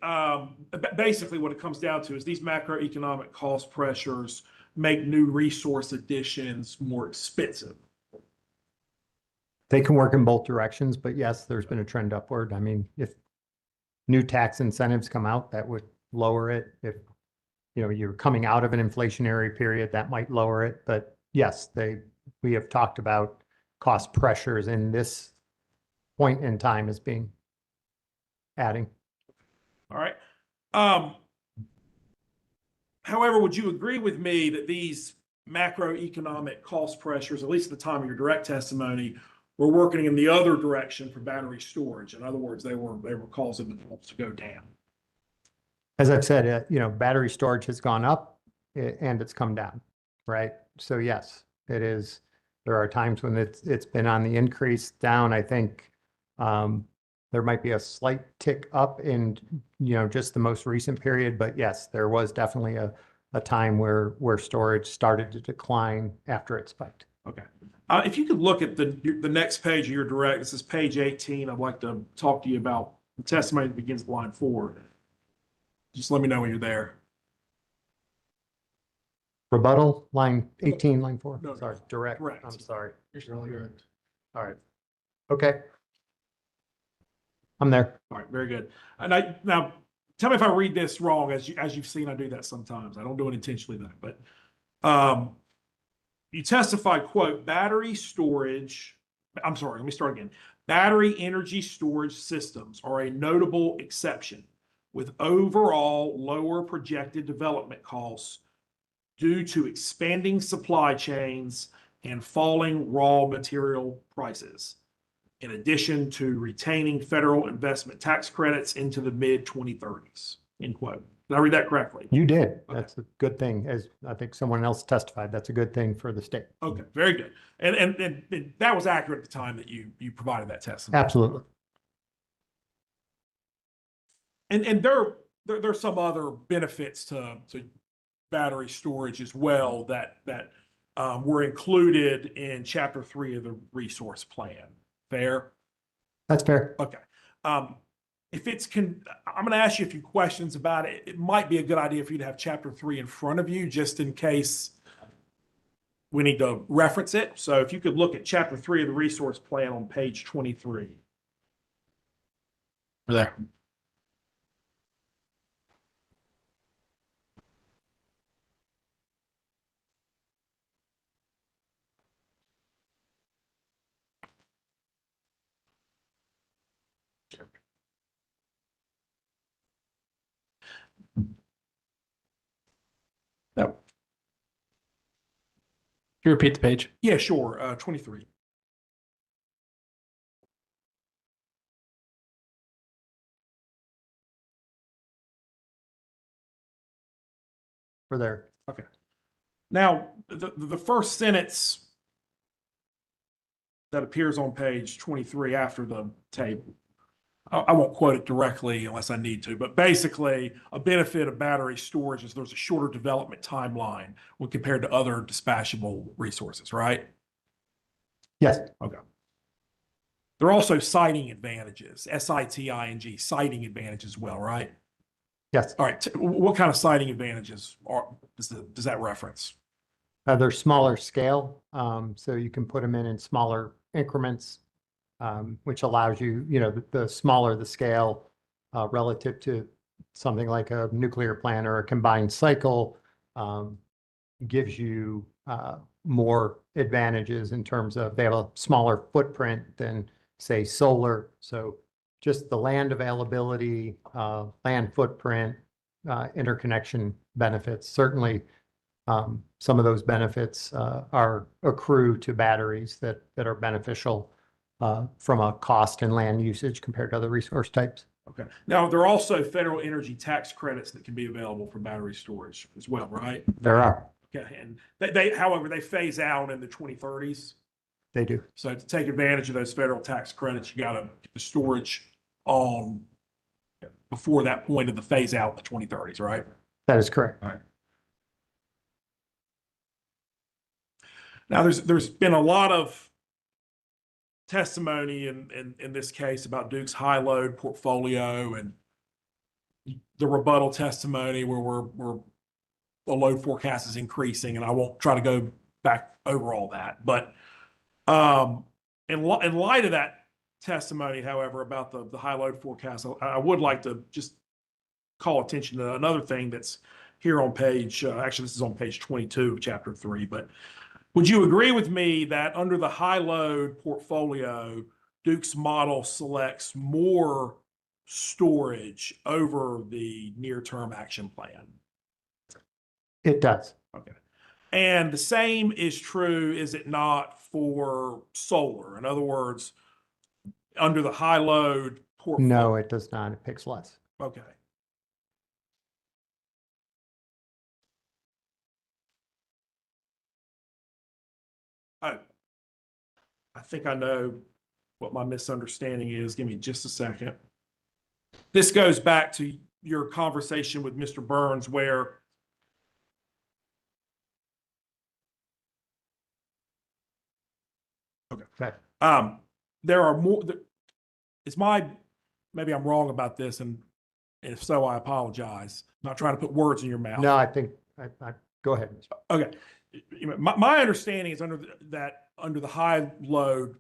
basically what it comes down to is these macroeconomic cost pressures make new resource additions more expensive.
They can work in both directions, but yes, there's been a trend upward. I mean, if new tax incentives come out, that would lower it. If, you're coming out of an inflationary period, that might lower it. But yes, we have talked about cost pressures in this point in time as being adding.
All right. However, would you agree with me that these macroeconomic cost pressures, at least at the time of your direct testimony, were working in the other direction for battery storage? In other words, they were causing the costs to go down.
As I've said, battery storage has gone up and it's come down, right? So yes, it is. There are times when it's been on the increase. Down. I think there might be a slight tick up in just the most recent period, but yes, there was definitely a time where storage started to decline after it spiked.
Okay. If you could look at the next page of your direct, this is page 18. I'd like to talk to you about the testimony that begins at line 4. Just let me know when you're there.
Rebuttal, line 18, line 4.
No,
sorry, direct.
correct.
I'm sorry.
You're good.
All right. Okay. I'm there.
All right, very good. And now tell me if I read this wrong. As you've seen, I do that sometimes. I don't do it intentionally though. But you testified, quote, battery storage. I'm sorry. Let me start again. Battery energy storage systems are a notable exception, with overall lower projected development costs due to expanding supply chains and falling raw material prices, in addition to retaining federal investment tax credits into the mid-2030s, end quote. Did I read that correctly?
You did. That's a good thing. As I think someone else testified, that's a good thing for the state.
Okay, very good. And that was accurate at the time that you provided that testimony.
Absolutely.
And there's some other benefits to battery storage as well that were included in Chapter 3 of the resource plan. Fair?
That's fair.
Okay. I'm going to ask you a few questions about it. It might be a good idea for you to have Chapter 3 in front of you, just in case we need to reference it. So if you could look at Chapter 3 of the resource plan on page 23. There. No.
Can you repeat the page?
Yeah, sure. 23.
We're there.
Okay. Now, the first sentence that appears on page 23 after the table, I won't quote it directly unless I need to, but basically a benefit of battery storage is there's a shorter development timeline when compared to other dispatchable resources, right?
Yes.
Okay. There are also siting advantages, S-I-T-I-N-G, siting advantages as well, right?
Yes.
All right. What kind of siting advantages does that reference?
They're smaller scale, so you can put them in smaller increments, which allows you, the smaller the scale relative to something like a nuclear plant or a combined cycle, gives you more advantages in terms of they have a smaller footprint than, say, solar. So just the land availability, land footprint, interconnection benefits. Certainly, some of those benefits are accrue to batteries that are beneficial from a cost and land usage compared to other resource types.
Okay. Now, there are also federal energy tax credits that can be available for battery storage as well, right?
There are.
Okay. And however, they phase out in the 2030s.
They do.
So to take advantage of those federal tax credits, you got to get the storage on before that point of the phase out in the 2030s, right?
That is correct.
All right. Now, there's been a lot of testimony in this case about Duke's high load portfolio and the rebuttal testimony where the load forecast is increasing, and I won't try to go back over all that. But in light of that testimony, however, about the high load forecast, I would like to just call attention to another thing that's here on page, actually this is on page 22 of chapter 3, but would you agree with me that under the high load portfolio, Duke's model selects more storage over the near-term action plan?
It does.
Okay. And the same is true, is it not, for solar? In other words, under the high load portfolio?
No, it does not. It picks less.
Okay. I think I know what my misunderstanding is. Give me just a second. This goes back to your conversation with Mr. Burns where
Okay.
there are more, it's my, maybe I'm wrong about this, and if so, I apologize. I'm not trying to put words in your mouth.
No, I think, go ahead.
Okay. My understanding is under the high load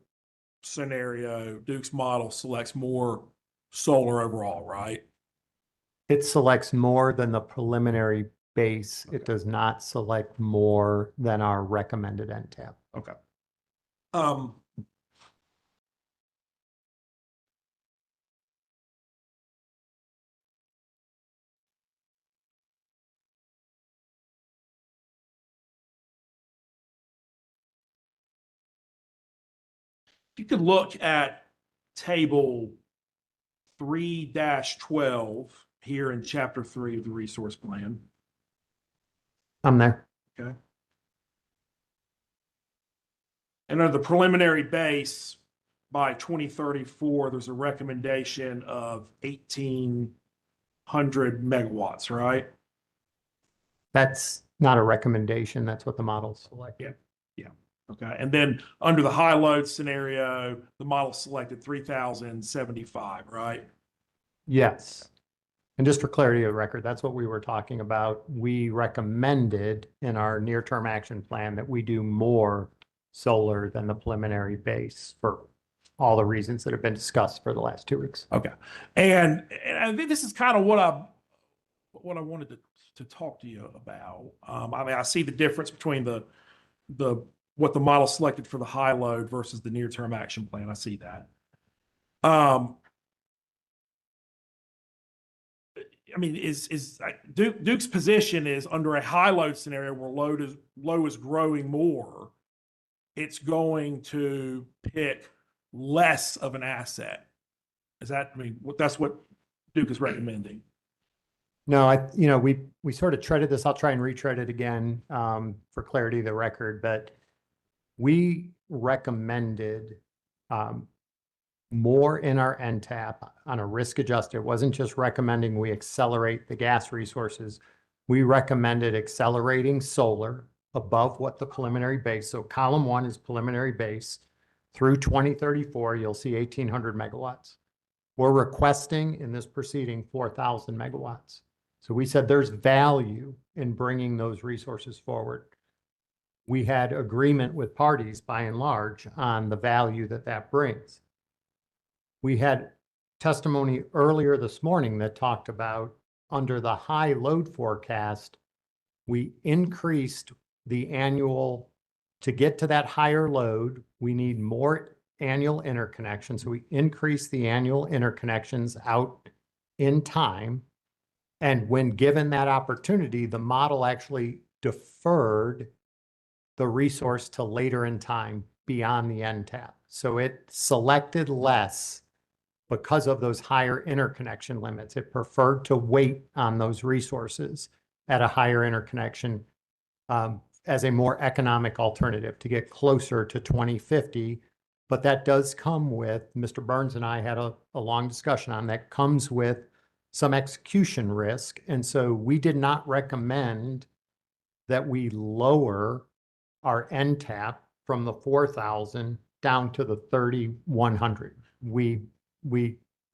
scenario, Duke's model selects more solar overall, right?
It selects more than the preliminary base.
Okay.
It does not select more than our recommended NTAP.
Okay. You could look at table 3-12 here in chapter 3 of the resource plan.
I'm there.
Okay. And under the preliminary base, by 2034, there's a recommendation of 1,800 megawatts, right?
That's not a recommendation. That's what the model selected.
Yeah. Okay. And then under the high load scenario, the model selected 3,075, right?
Yes. And just for clarity of record, that's what we were talking about. We recommended in our near-term action plan that we do more solar than the preliminary base for all the reasons that have been discussed for the last 2 weeks.
Okay. And I think this is kind of what I wanted to talk to you about. I mean, I see the difference between what the model selected for the high load versus the near-term action plan. I see that. I mean, Duke's position is under a high load scenario where low is growing more, it's going to pick less of an asset. I mean, that's what Duke is recommending.
No, we sort of treaded this. I'll try and retread it again for clarity of the record, but we recommended more in our NTAP on a risk adjusted. It wasn't just recommending we accelerate the gas resources. We recommended accelerating solar above what the preliminary base. So column 1 is preliminary base. Through 2034, you'll see 1,800 megawatts. We're requesting in this proceeding 4,000 megawatts. So we said there's value in bringing those resources forward. We had agreement with parties by and large on the value that brings. We had testimony earlier this morning that talked about under the high load forecast, we increased the annual, to get to that higher load, we need more annual interconnections. So we increased the annual interconnections out in time. And when given that opportunity, the model actually deferred the resource to later in time beyond the NTAP. So it selected less because of those higher interconnection limits. It preferred to wait on those resources at a higher interconnection as a more economic alternative to get closer to 2050
But that does come with, Mr. Burns and I had a long discussion on that, comes with some execution risk. And so we did not recommend that we lower our NTAP from the 4,000 down to the 3,100. We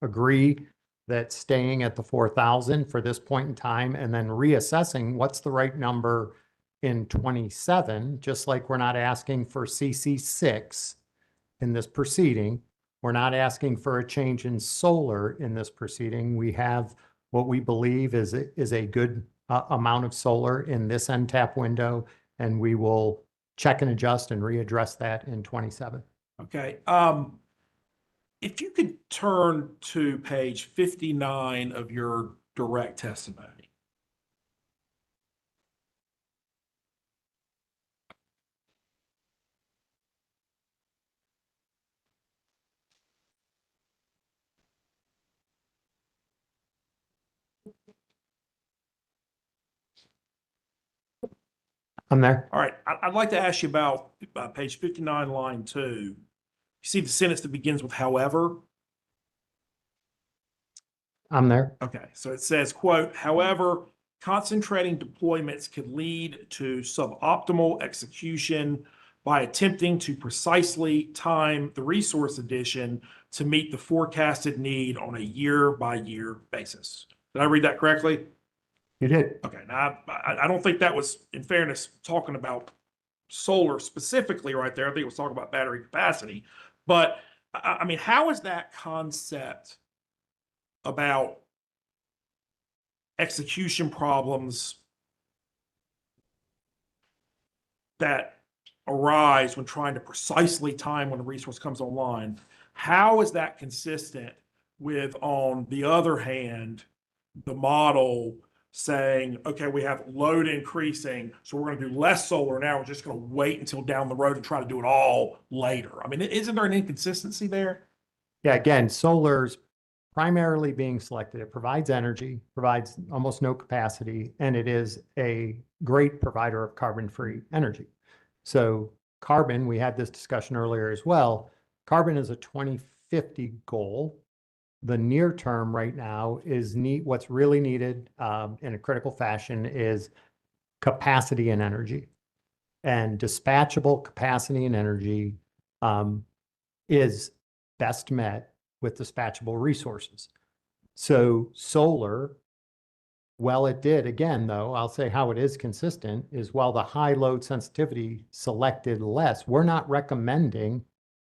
agree that staying at the 4,000 for this point in time and then reassessing what's the right number in 27, just like we're not asking for CC6 in this proceeding. We're not asking for a change in solar in this proceeding. We have what we believe is a good amount of solar in this NTAP window, and we will check and adjust and readdress that in 27.
Okay. If you could turn to page 59 of your direct testimony.
I'm there.
All right. I'd like to ask you about page 59, line 2. You see the sentence that begins with however?
I'm there.
Okay. So it says, quote, however, concentrating deployments could lead to suboptimal execution by attempting to precisely time the resource addition to meet the forecasted need on a year-by-year basis. Did I read that correctly?
You did.
Okay, now I don't think that was, in fairness, talking about solar specifically right there. I think it was talking about battery capacity. But I mean, how is that concept about execution problems that arise when trying to precisely time when a resource comes online? How is that consistent with, on the other hand, the model saying, okay, we have load increasing, so we're going to do less solar now. We're just going to wait until down the road and try to do it all later. I mean, isn't there an inconsistency there?
Yeah, again, solar's primarily being selected. It provides energy, provides almost no capacity, and it is a great provider of carbon-free energy. So carbon, we had this discussion earlier as well. Carbon is a 2050 goal. The near term right now is what's really needed in a critical fashion is capacity and energy. And dispatchable capacity and energy is best met with dispatchable resources. So solar, well, it did, again, though, I'll say how it is consistent is while the high load sensitivity selected less, we're not recommending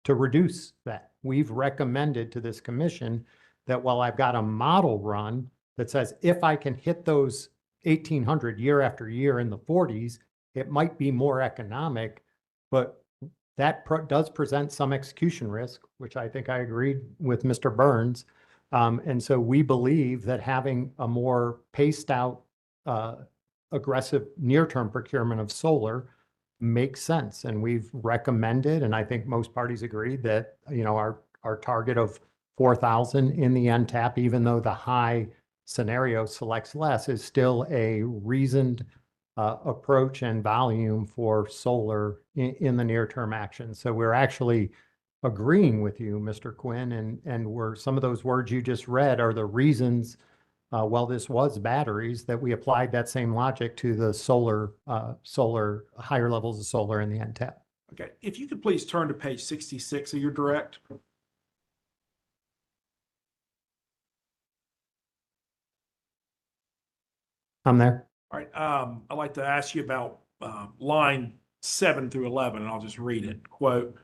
to reduce that. We've recommended to this commission that while I've got a model run that says if I can hit those 1,800 year after year in the 40s, it might be more economic, but that does present some execution risk, which I think I agreed with Mr. Burns. And so we believe that having a more paced out, aggressive near-term procurement of solar makes sense. And we've recommended, and I think most parties agree that, you know, our target of 4,000 in the NTAP, even though the high scenario selects less, is still a reasoned approach and volume for solar in the near-term action. So we're actually agreeing with you, Mr. Quinn, and some of those words you just read are the reasons, while this was batteries, that we applied that same logic to the solar, higher levels of solar in the NTAP.
Okay, if you could please turn to page 66 of your direct.
I'm there.
All right, I'd like to ask you about line 7 through 11, and I'll just read it. Quote,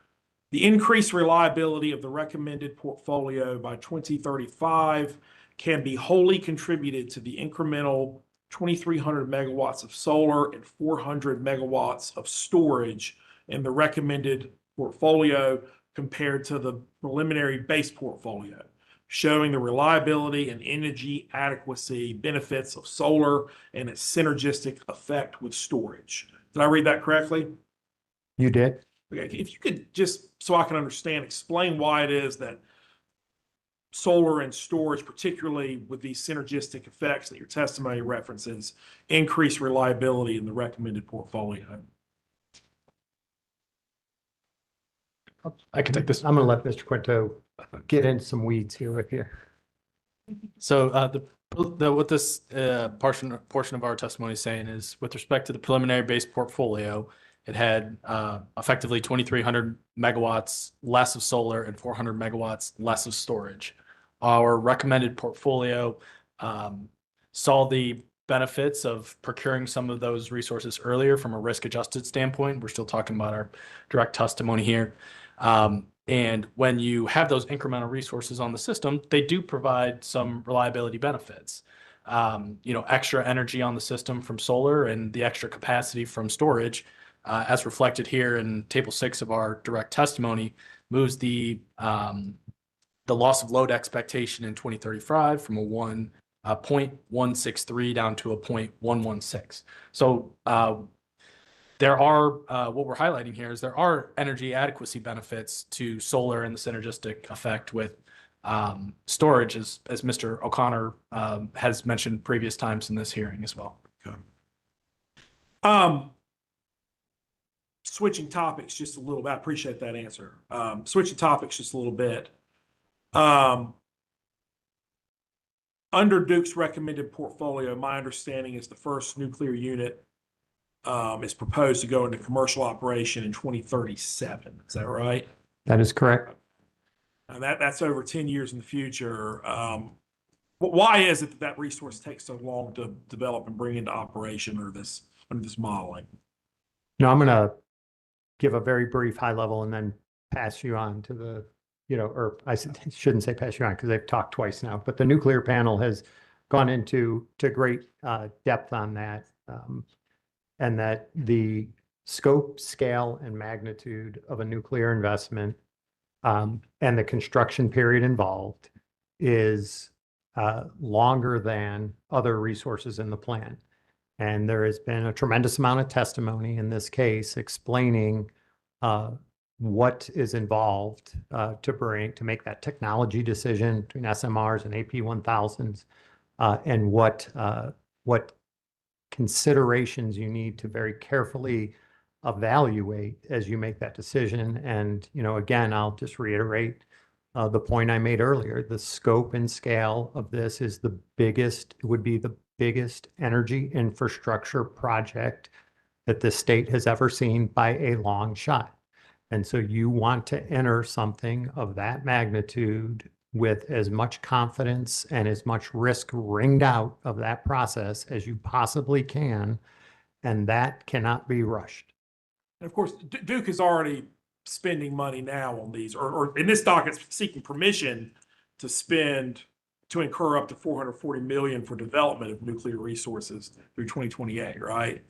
the increased reliability of the recommended portfolio by 2035 can be wholly contributed to the incremental 2,300 megawatts of solar and 400 megawatts of storage in the recommended portfolio compared to the preliminary base portfolio, showing the reliability and energy adequacy benefits of solar and its synergistic effect with storage. Did I read that correctly?
You did.
Okay, if you could just, so I can understand, explain why it is that solar and storage, particularly with these synergistic effects that your testimony references, increase reliability in the recommended portfolio.
I can take this.
I'm going to let Mr. Quinto get into some weeds here with you.
So what this portion of our testimony is saying is with respect to the preliminary base portfolio, it had effectively 2,300 megawatts less of solar and 400 megawatts less of storage. Our recommended portfolio saw the benefits of procuring some of those resources earlier from a risk-adjusted standpoint. We're still talking about our direct testimony here. And when you have those incremental resources on the system, they do provide some reliability benefits. Extra energy on the system from solar and the extra capacity from storage, as reflected here in Table 6 of our direct testimony, moves the loss of load expectation in 2035 from a 0.163 down to a 0.116. So there are, what we're highlighting here is there are energy adequacy benefits to solar and the synergistic effect with storage, as Mr. O'Connor has mentioned previous times in this hearing as well.
Switching topics just a little bit. I appreciate that answer. Switching topics just a little bit. Under Duke's recommended portfolio, my understanding is the first nuclear unit is proposed to go into commercial operation in 2037. Is that right?
That is correct.
And that's over 10 years in the future. Why is it that resource takes so long to develop and bring into operation under this modeling?
No, I'm going to give a very brief high level and then pass you on to the, or I shouldn't say pass you on because they've talked twice now, but the nuclear panel has gone into great depth on that. And that the scope, scale, and magnitude of a nuclear investment and the construction period involved is longer than other resources in the plan. And there has been a tremendous amount of testimony in this case explaining what is involved to make that technology decision between SMRs and AP1000s and what considerations you need to very carefully evaluate as you make that decision. And, again, I'll just reiterate the point I made earlier. The scope and scale of this is would be the biggest energy infrastructure project that the state has ever seen by a long shot. And so you want to enter something of that magnitude with as much confidence and as much risk wringed out of that process as you possibly can, and that cannot be rushed.
And of course, Duke is already spending money now on these, or in this doc, it's seeking permission to incur up to $440 million for development of nuclear resources through 2028, right?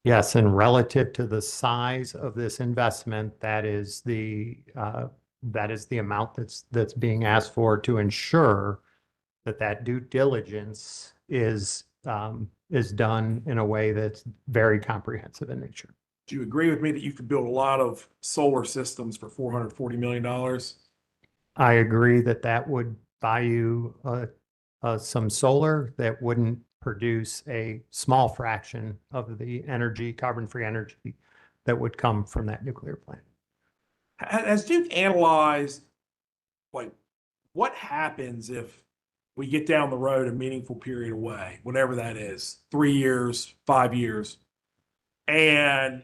Yes, and relative to the size of this investment, that is the amount that's being asked for to ensure that due diligence is done in a way that's very comprehensive in nature.
Do you agree with me that you could build a lot of solar systems for $440 million?
I agree that would buy you some solar that wouldn't produce a small fraction of the energy, carbon-free energy that would come from that nuclear plant.
Has Duke analyzed, what happens if we get down the road a meaningful period away, whatever that is, 3 years, 5 years, and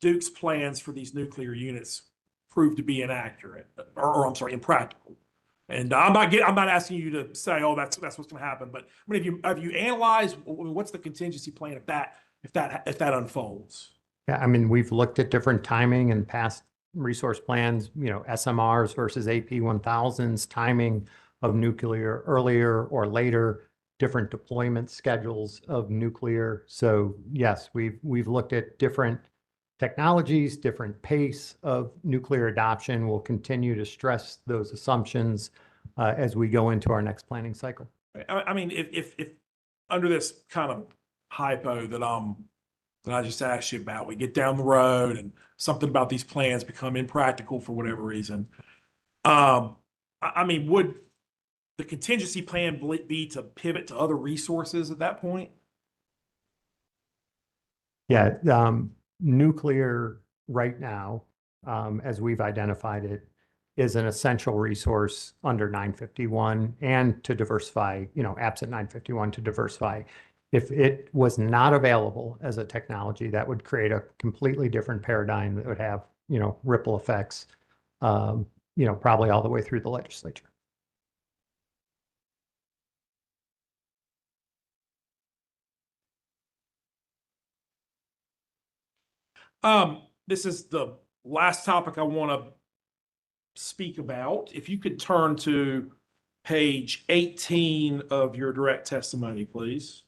Duke's plans for these nuclear units prove to be inaccurate, or I'm sorry, impractical? And I'm not asking you to say, oh, that's what's going to happen. But I mean, have you analyzed what's the contingency plan if that unfolds?
Yeah, I mean, we've looked at different timing and past resource plans, SMRs versus AP1000s, timing of nuclear earlier or later, different deployment schedules of nuclear. So yes, we've looked at different technologies, different pace of nuclear adoption. We'll continue to stress those assumptions as we go into our next planning cycle.
I mean, if under this kind of hypo that I just asked you about, we get down the road and something about these plans become impractical for whatever reason, I mean, would the contingency plan be to pivot to other resources at that point?
Yeah, nuclear right now as we've identified it, is an essential resource under 951 and to diversify, absent 951 to diversify. If it was not available as a technology, that would create a completely different paradigm that would have, ripple effects, probably all the way through the legislature.
This is the last topic I want to speak about. If you could turn to page 18 of your direct testimony, please.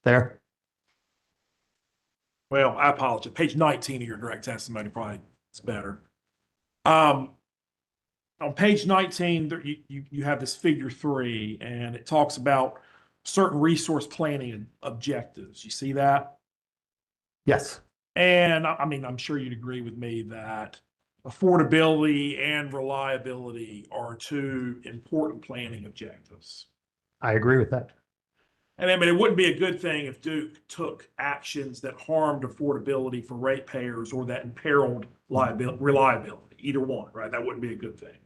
There.
Well, I apologize. Page 19 of your direct testimony probably is better. On page 19, you have this figure 3, and it talks about certain resource planning objectives. You see that?
Yes.
And I mean, I'm sure you'd agree with me that affordability and reliability are two important planning objectives.
I agree with that.
And I mean, it wouldn't be a good thing if Duke took actions that harmed affordability for ratepayers or that imperiled reliability, either one, right? That wouldn't be a good thing.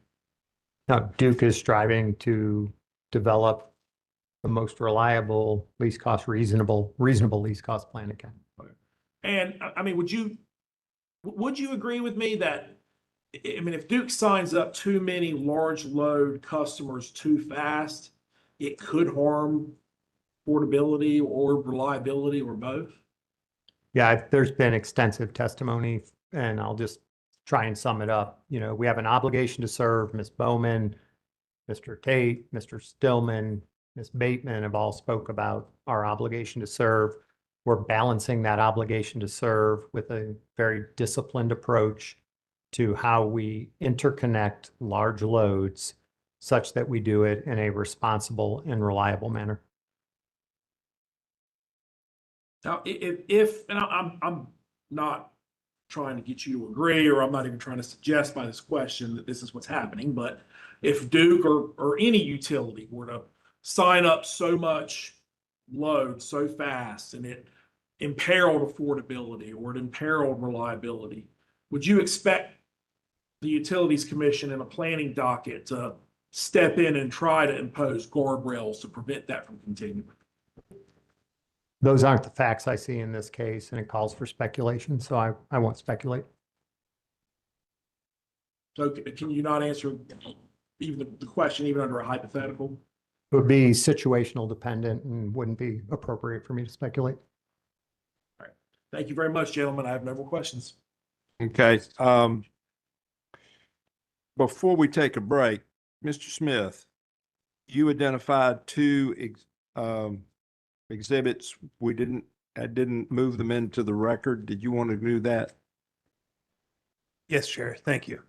Now, Duke is striving to develop the most reliable, least cost, reasonable least cost plan it can.
And I mean, would you agree with me that, I mean, if Duke signs up too many large load customers too fast, it could harm affordability or reliability or both?
Yeah, there's been extensive testimony, and I'll just try and sum it up. We have an obligation to serve. Ms. Bowman, Mr. Tate, Mr. Stillman, Ms. Bateman have all spoke about our obligation to serve. We're balancing that obligation to serve with a very disciplined approach to how we interconnect large loads such that we do it in a responsible and reliable manner.
Now, and I'm not trying to get you to agree, or I'm not even trying to suggest by this question that this is what's happening, but if Duke or any utility were to sign up so much load so fast and it imperiled affordability or it imperiled reliability, would you expect the Utilities Commission and a planning docket to step in and try to impose guardrails to prevent that from continuing?
Those aren't the facts I see in this case, and it calls for speculation, so I won't speculate.
So can you not answer even the question, even under a hypothetical?
It would be situational dependent and wouldn't be appropriate for me to speculate.
All right. Thank you very much, gentlemen. I have no more questions.
Okay. Before we take a break, Mr. Smith, you identified two exhibits. I didn't move them into the record. Did you want to do that?
Yes, Chair. Thank you.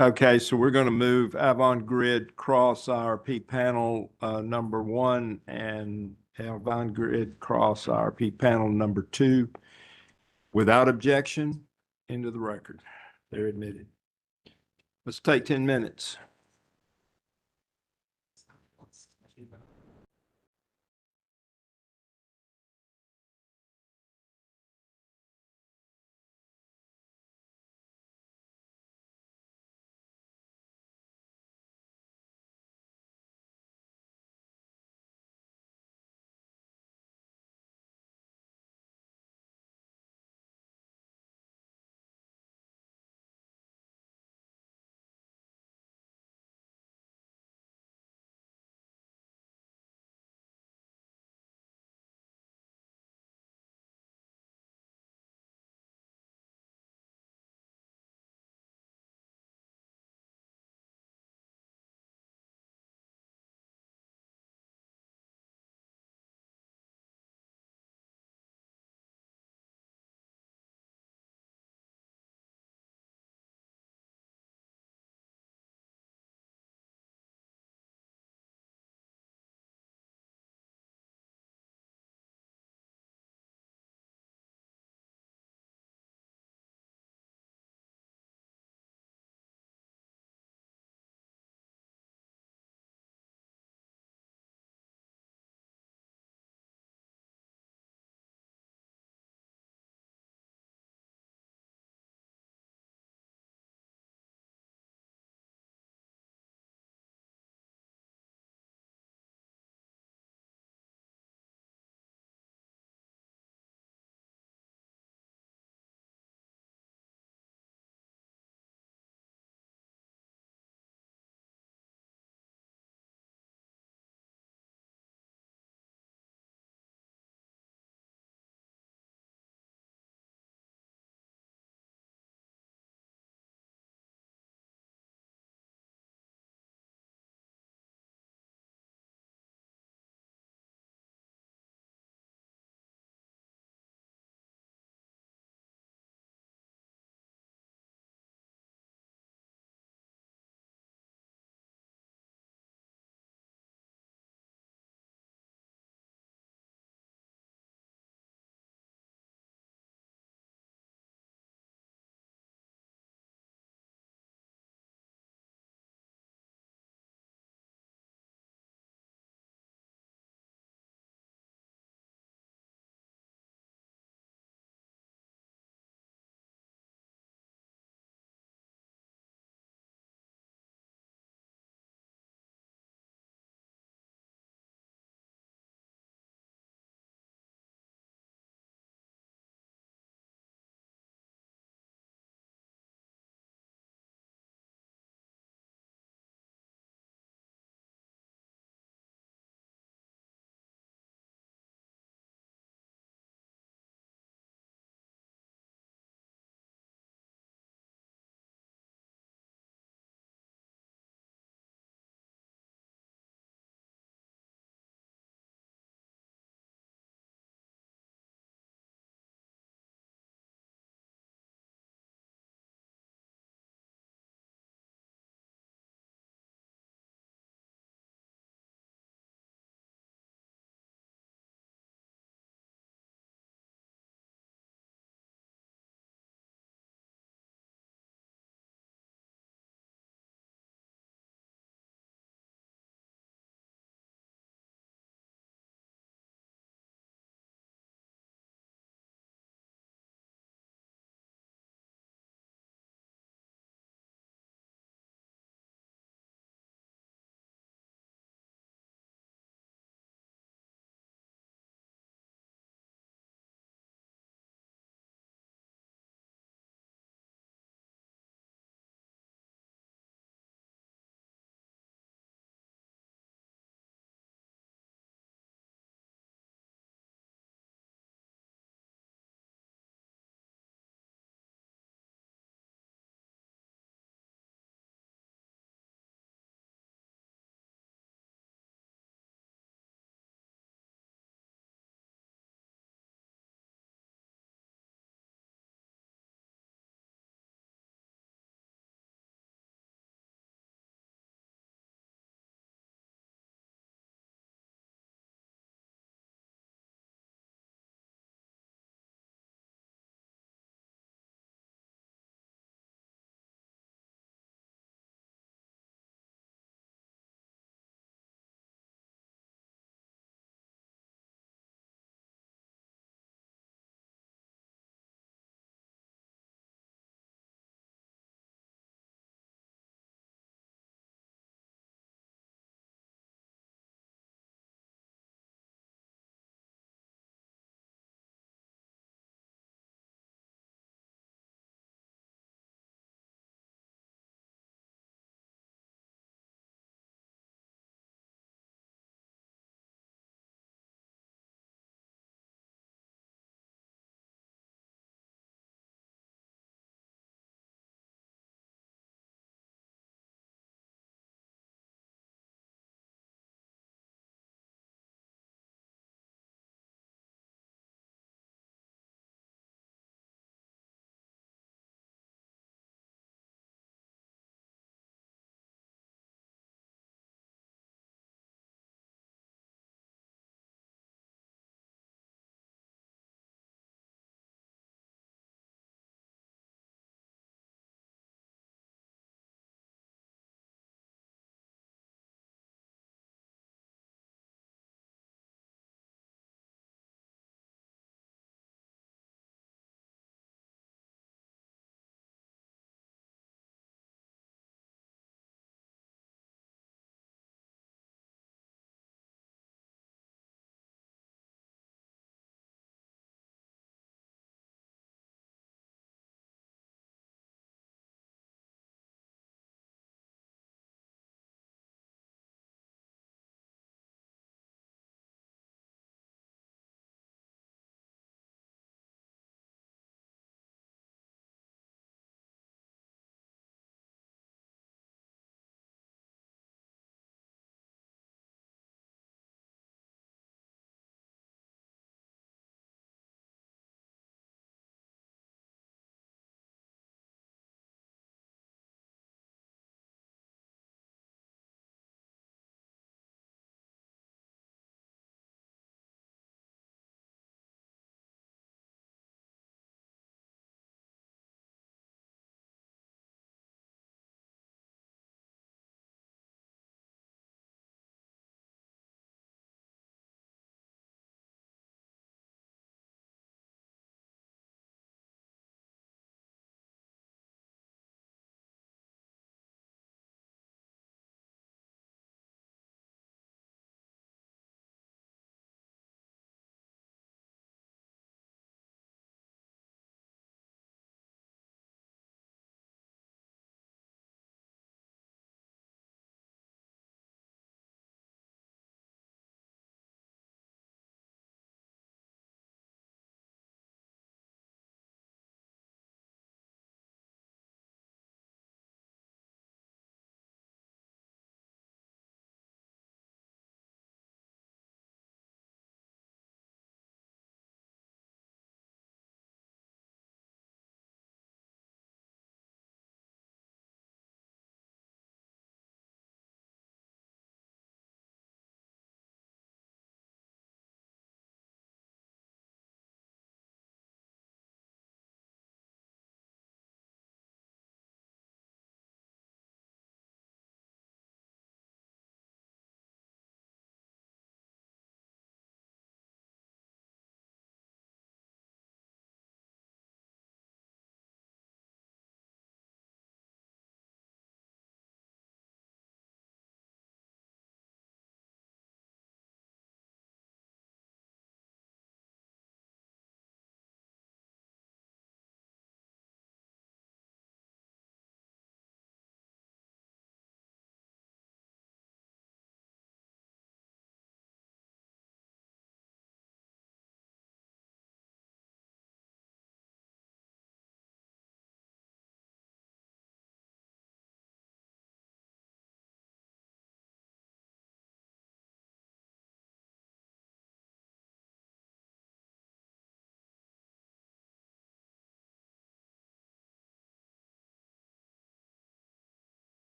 Okay, so we're going to move Avangrid Cross IRP panel number 1 and Avangrid Cross IRP panel number 2 without objection into the record. They're admitted. Let's take 10 minutes.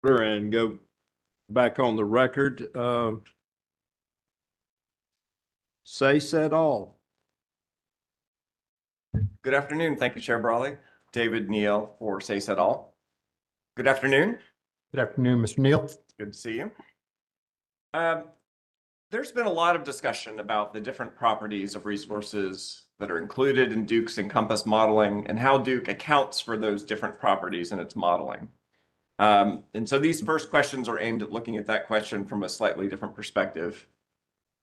And go back on the record. Say said all.
Good afternoon. Thank you, Chair Brawley. David Neal for Say Said All. Good afternoon.
Good afternoon, Mr. Neal.
Good to see you. There's been a lot of discussion about the different properties of resources that are included in Duke's Encompass modeling and how Duke accounts for those different properties in its modeling. And so these first questions are aimed at looking at that question from a slightly different perspective.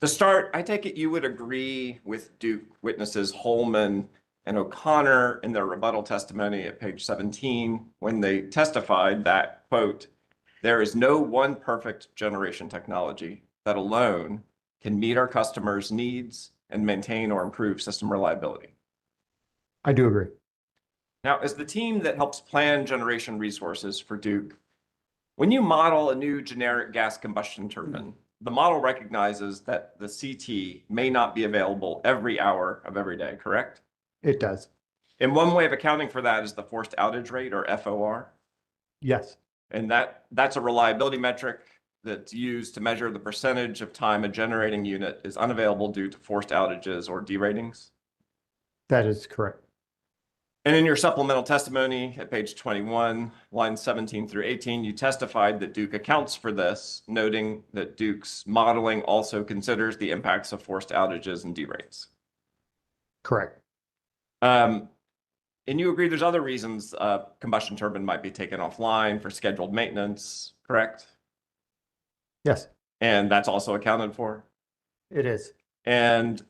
To start, I take it you would agree with Duke witnesses Holman and O'Connor in their rebuttal testimony at page 17 when they testified that, quote, "There is no one perfect generation technology that alone can meet our customers' needs and maintain or improve system reliability."
I do agree.
Now, as the team that helps plan generation resources for Duke, when you model a new generic gas combustion turbine, the model recognizes that the CT may not be available every hour of every day, correct?
It does.
And one way of accounting for that is the forced outage rate, or FOR.
Yes.
And that's a reliability metric that's used to measure the percentage of time a generating unit is unavailable due to forced outages or deratings.
That is correct.
And in your supplemental testimony at page 21, lines 17 through 18, you testified that Duke accounts for this, noting that Duke's modeling also considers the impacts of forced outages and derates.
Correct.
And you agree there's other reasons a combustion turbine might be taken offline for scheduled maintenance, correct?
Yes,
And that's also accounted for?
it is.
And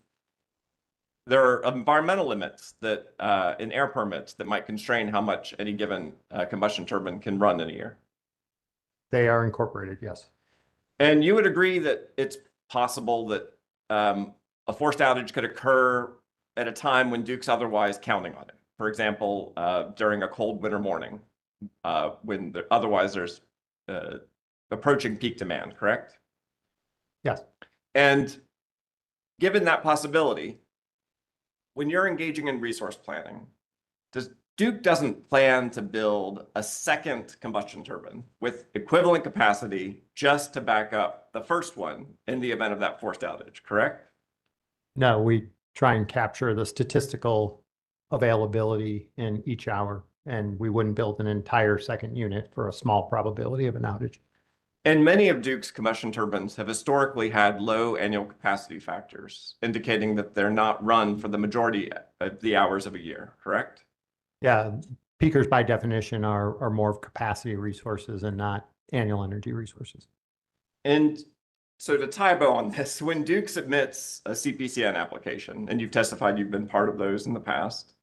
there are environmental limits that in air permits that might constrain how much any given combustion turbine can run in a year.
They are incorporated, yes.
And you would agree that it's possible that a forced outage could occur at a time when Duke's otherwise counting on it. For example, during a cold winter morning, when otherwise there's approaching peak demand, correct?
Yes.
And given that possibility, when you're engaging in resource planning, Duke doesn't plan to build a second combustion turbine with equivalent capacity just to back up the first one in the event of that forced outage, correct?
No, we try and capture the statistical availability in each hour, and we wouldn't build an entire second unit for a small probability of an outage.
And many of Duke's combustion turbines have historically had low annual capacity factors, indicating that they're not run for the majority of the hours of a year, correct?
Yeah, peakers by definition are more of capacity resources and not annual energy resources.
And so to tie a bow on this, when Duke submits a CPCN application, and you've testified you've been part of those in the past,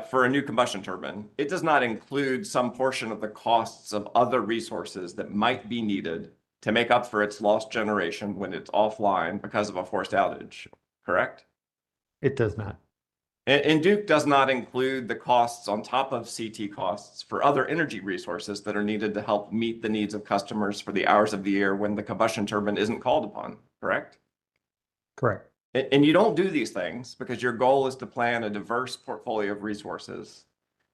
for a new combustion turbine, it does not include some portion of the costs of other resources that might be needed to make up for its lost generation when it's offline because of a forced outage, correct?
It does not.
And Duke does not include the costs on top of CT costs for other energy resources that are needed to help meet the needs of customers for the hours of the year when the combustion turbine isn't called upon, correct?
Correct.
And you don't do these things because your goal is to plan a diverse portfolio of resources,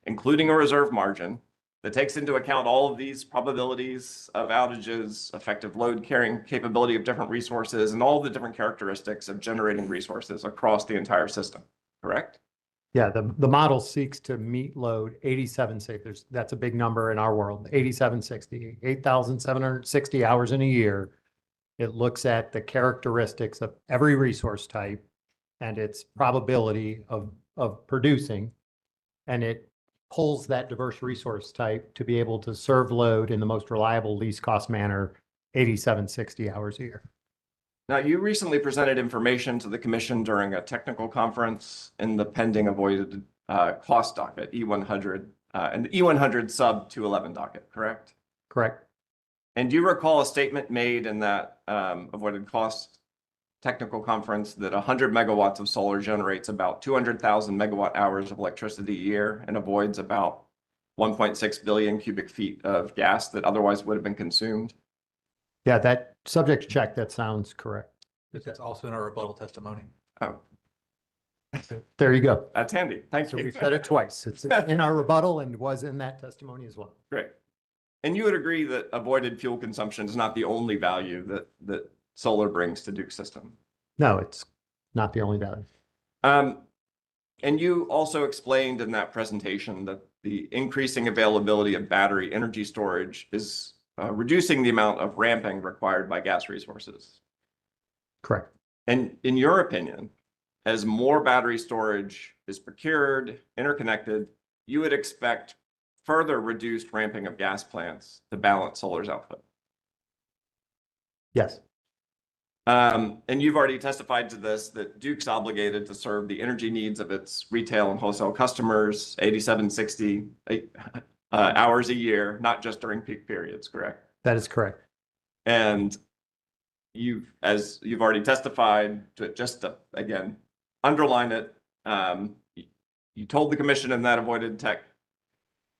including a reserve margin that takes into account all of these probabilities of outages, effective load carrying capability of different resources, and all the different characteristics of generating resources across the entire system, correct?
Yeah, the model seeks to meet load 8760. That's a big number in our world, 8760, 8,760 hours in a year. It looks at the characteristics of every resource type and its probability of producing, and it pulls that diverse resource type to be able to serve load in the most reliable, least cost manner, 8760 hours a year.
Now, you recently presented information to the commission during a technical conference in the pending avoided cost docket, E-100, and the E-100 sub 211 docket, correct?
Correct.
And do you recall a statement made in that avoided cost technical conference that 100 megawatts of solar generates about 200,000 megawatt hours of electricity a year and avoids about 1.6 billion cubic feet of gas that otherwise would have been consumed?
Yeah, that subject check, that sounds correct.
That's also in our rebuttal testimony.
Oh,
There you go.
that's handy. Thank
So
you.
we said it twice. It's in our rebuttal and was in that testimony as well.
Great. And you would agree that avoided fuel consumption is not the only value that solar brings to Duke's system.
No, it's not the only value.
And you also explained in that presentation that the increasing availability of battery energy storage is reducing the amount of ramping required by gas resources.
Correct.
And in your opinion, as more battery storage is procured, interconnected, you would expect further reduced ramping of gas plants to balance solar's output.
Yes.
And you've already testified to this, that Duke's obligated to serve the energy needs of its retail and wholesale customers 8760 hours a year, not just during peak periods, correct?
That is correct.
And as you've already testified, just to, again, underline it, you told the commission in that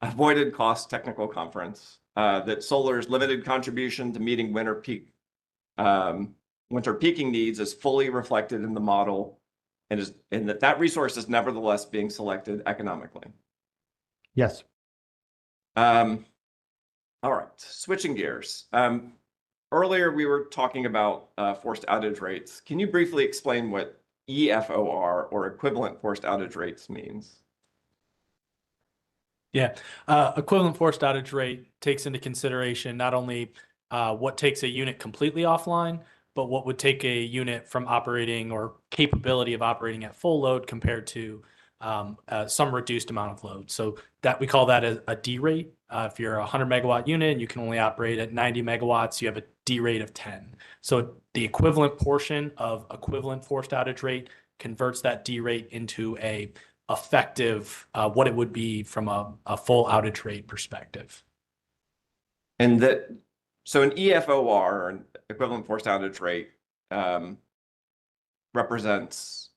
avoided cost technical conference that solar's limited contribution to meeting winter peaking needs is fully reflected in the model and that resource is nevertheless being selected economically.
Yes.
All right, switching gears. Earlier we were talking about forced outage rates. Can you briefly explain what EFOR, or equivalent forced outage rates, means?
Yeah, equivalent forced outage rate takes into consideration not only what takes a unit completely offline, but what would take a unit from operating or capability of operating at full load compared to some reduced amount of load. So that we call that a D rate. If you're a 100 megawatt unit and you can only operate at 90 megawatts, you have a D rate of 10. So the equivalent portion of equivalent forced outage rate converts that D rate into a effective, what it would be from a full outage rate perspective.
And so an EFOR, or an equivalent forced outage rate, represents,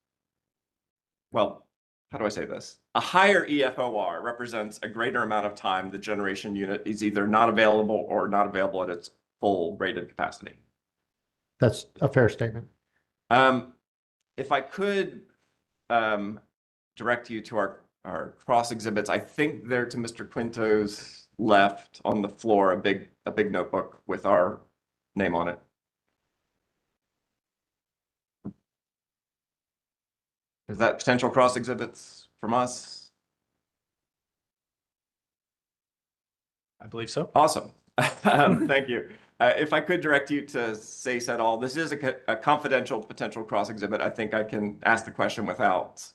well, how do I say this? A higher EFOR represents a greater amount of time the generation unit is either not available or not available at its full rated capacity.
That's a fair statement.
If I could direct you to our cross exhibits, I think they're to Mr. Quinto's left on the floor, a big notebook with our name on it. Is that potential cross exhibits from us?
I believe so.
Awesome. Thank you. If I could direct you to SACE et al. This is a confidential potential cross exhibit. I think I can ask the question without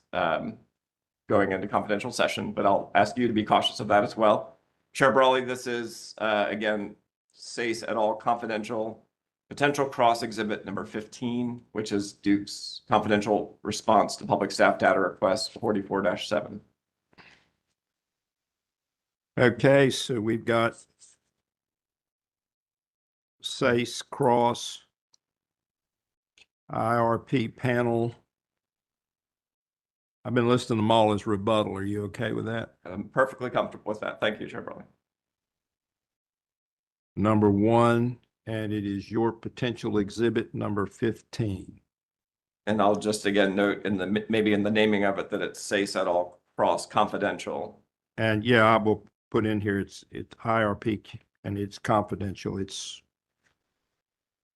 going into confidential session, but I'll ask you to be cautious of that as well. Chair Brawley, this is, again, SACE et al. Confidential potential cross exhibit number 15, which is Duke's confidential response to public staff data request 44-7.
Okay, so we've got SACE cross, IRP panel. I've been listing them all as rebuttal. Are you okay with that?
I'm perfectly comfortable with that. Thank you, Chair Brawley.
Number 1, and it is your potential exhibit number 15.
And I'll just again note maybe in the naming of it that it's SACE et al. Cross confidential.
And yeah, I will put in here, it's IRP and it's confidential. It's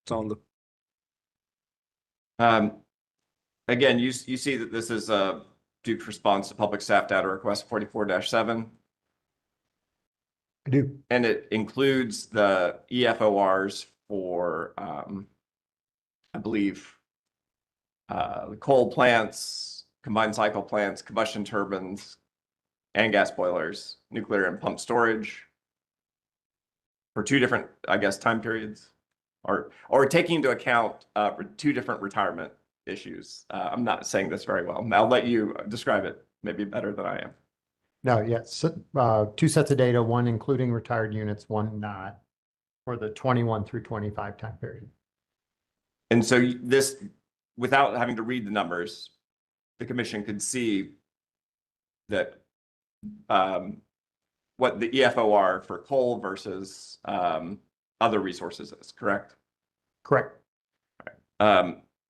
on the.
Again, you see that this is a Duke's response to public staff data request 44-7.
I do.
And it includes the EFORs for, I believe, coal plants, combined cycle plants, combustion turbines, and gas boilers, nuclear and pump storage for 2 different, I guess, time periods, or taking into account 2 different retirement issues. I'm not saying this very well. I'll let you describe it maybe better than I am.
No, yes, 2 sets of data, one including retired units, one not, for the 21 through 25 time period.
And so this, without having to read the numbers, the commission could see that what the EFOR for coal versus other resources is, correct?
Correct.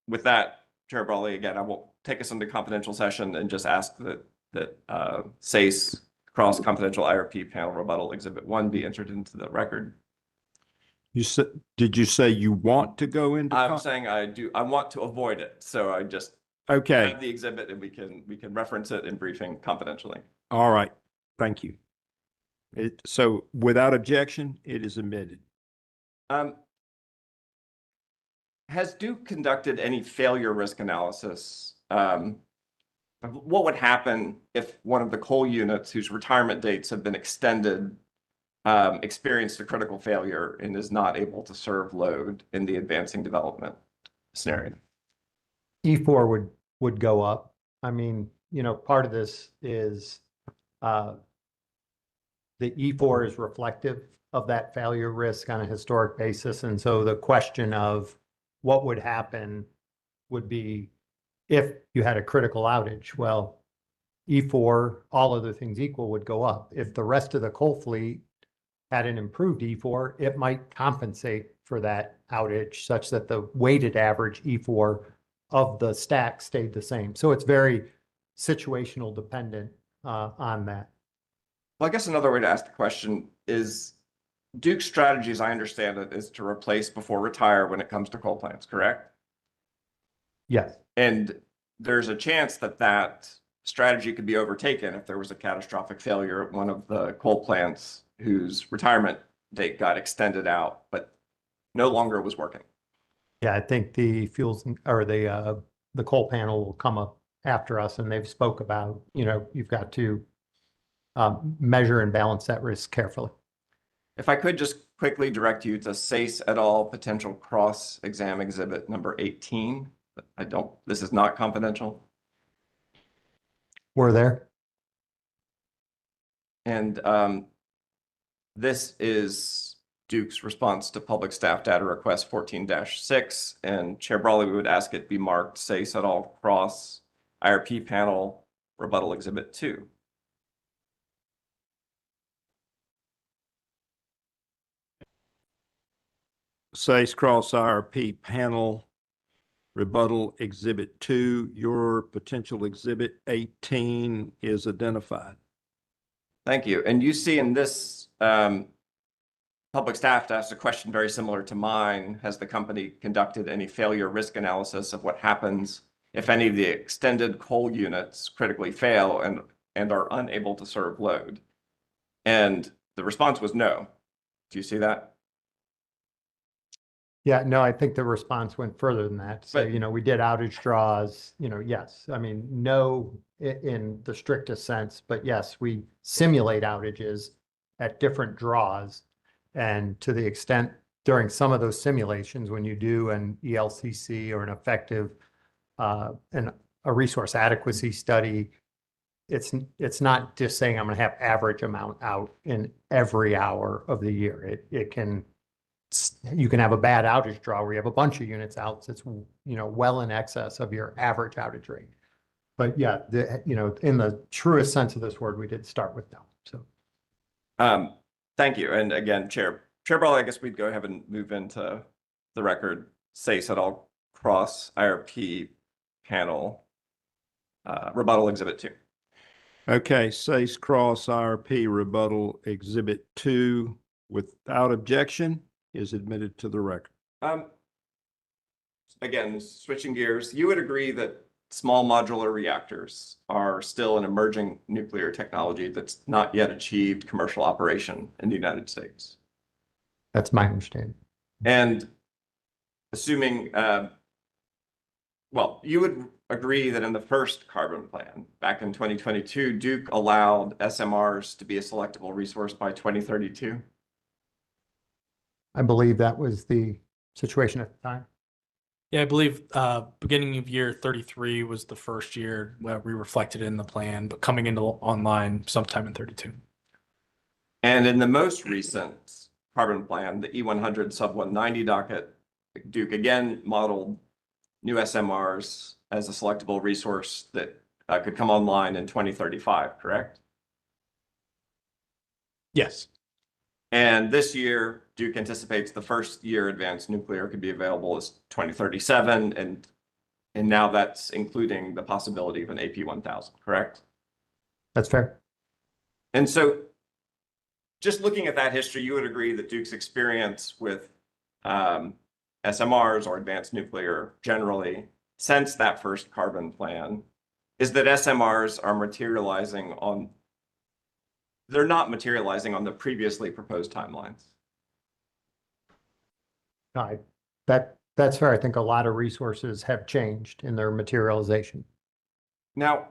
With that, Chair Brawley, again, I won't take us into confidential session and just ask that SACE cross confidential IRP panel rebuttal exhibit 1 be entered into the record.
You said, did you say you want to go into?
I'm saying I want to avoid it. So I just
Okay.
have the exhibit and we can reference it in briefing confidentially.
All right. Thank you. So without objection, it is admitted.
Has Duke conducted any failure risk analysis? What would happen if one of the coal units whose retirement dates have been extended experienced a critical failure and is not able to serve load in the advancing development scenario?
E4 would go up. I mean, part of this is the E4 is reflective of that failure risk on a historic basis. And so the question of what would happen would be if you had a critical outage. Well, E4, all other things equal, would go up. If the rest of the coal fleet had an improved E4, it might compensate for that outage such that the weighted average E4 of the stack stayed the same. So it's very situational dependent on that.
Well, I guess another way to ask the question is Duke's strategy, as I understand it, is to replace before retire when it comes to coal plants, correct?
Yes.
And there's a chance that that strategy could be overtaken if there was a catastrophic failure at one of the coal plants whose retirement date got extended out, but no longer was working.
Yeah, I think the fuels or the coal panel will come up after us, and they've spoke about, you've got to measure and balance that risk carefully.
If I could just quickly direct you to SACE et al. Potential cross-exam exhibit number 18. This is not confidential.
We're there.
And this is Duke's response to public staff data request 14-6. And Chair Brawley, we would ask it be marked SACE et al. Cross IRP panel rebuttal exhibit 2.
SACE Cross IRP panel rebuttal exhibit 2. Your potential exhibit 18 is identified.
Thank you. And you see in this public staff asked a question very similar to mine. Has the company conducted any failure risk analysis of what happens if any of the extended coal units critically fail and are unable to serve load? And the response was no. Do you see that?
Yeah, no, I think the response went further than that. So, we did outage draws, yes. I mean, no in the strictest sense, but yes, we simulate outages at different draws. And to the extent during some of those simulations, when you do an ELCC or an effective, and a resource adequacy study, it's not just saying I'm going to have average amount out in every hour of the year. You can have a bad outage draw where you have a bunch of units out. So it's, well in excess of your average outage rate. But yeah, in the truest sense of this word, we did start with no. So,
thank you. And again, Chair Brawley, I guess we'd go ahead and move into the record. SACE et al. Cross IRP panel rebuttal exhibit 2.
Okay, SACE Cross IRP rebuttal exhibit 2 without objection is admitted to the record.
Again, switching gears, you would agree that small modular reactors are still an emerging nuclear technology that's not yet achieved commercial operation in the United States?
That's my understanding.
And assuming, you would agree that in the first carbon plan back in 2022, Duke allowed SMRs to be a selectable resource by 2032?
I believe that was the situation at the time.
Yeah, I believe beginning of year 33 was the first year where we reflected it in the plan, but coming into online sometime in 32.
And in the most recent carbon plan, the E-100 sub 190 docket, Duke again modeled new SMRs as a selectable resource that could come online in 2035, correct?
Yes.
And this year, Duke anticipates the first year advanced nuclear could be available as 2037, and now that's including the possibility of an AP1000, correct?
That's fair.
And so just looking at that history, you would agree that Duke's experience with SMRs or advanced nuclear generally since that first carbon plan is that SMRs are they're not materializing on the previously proposed timelines.
That's fair. I think a lot of resources have changed in their materialization.
Now,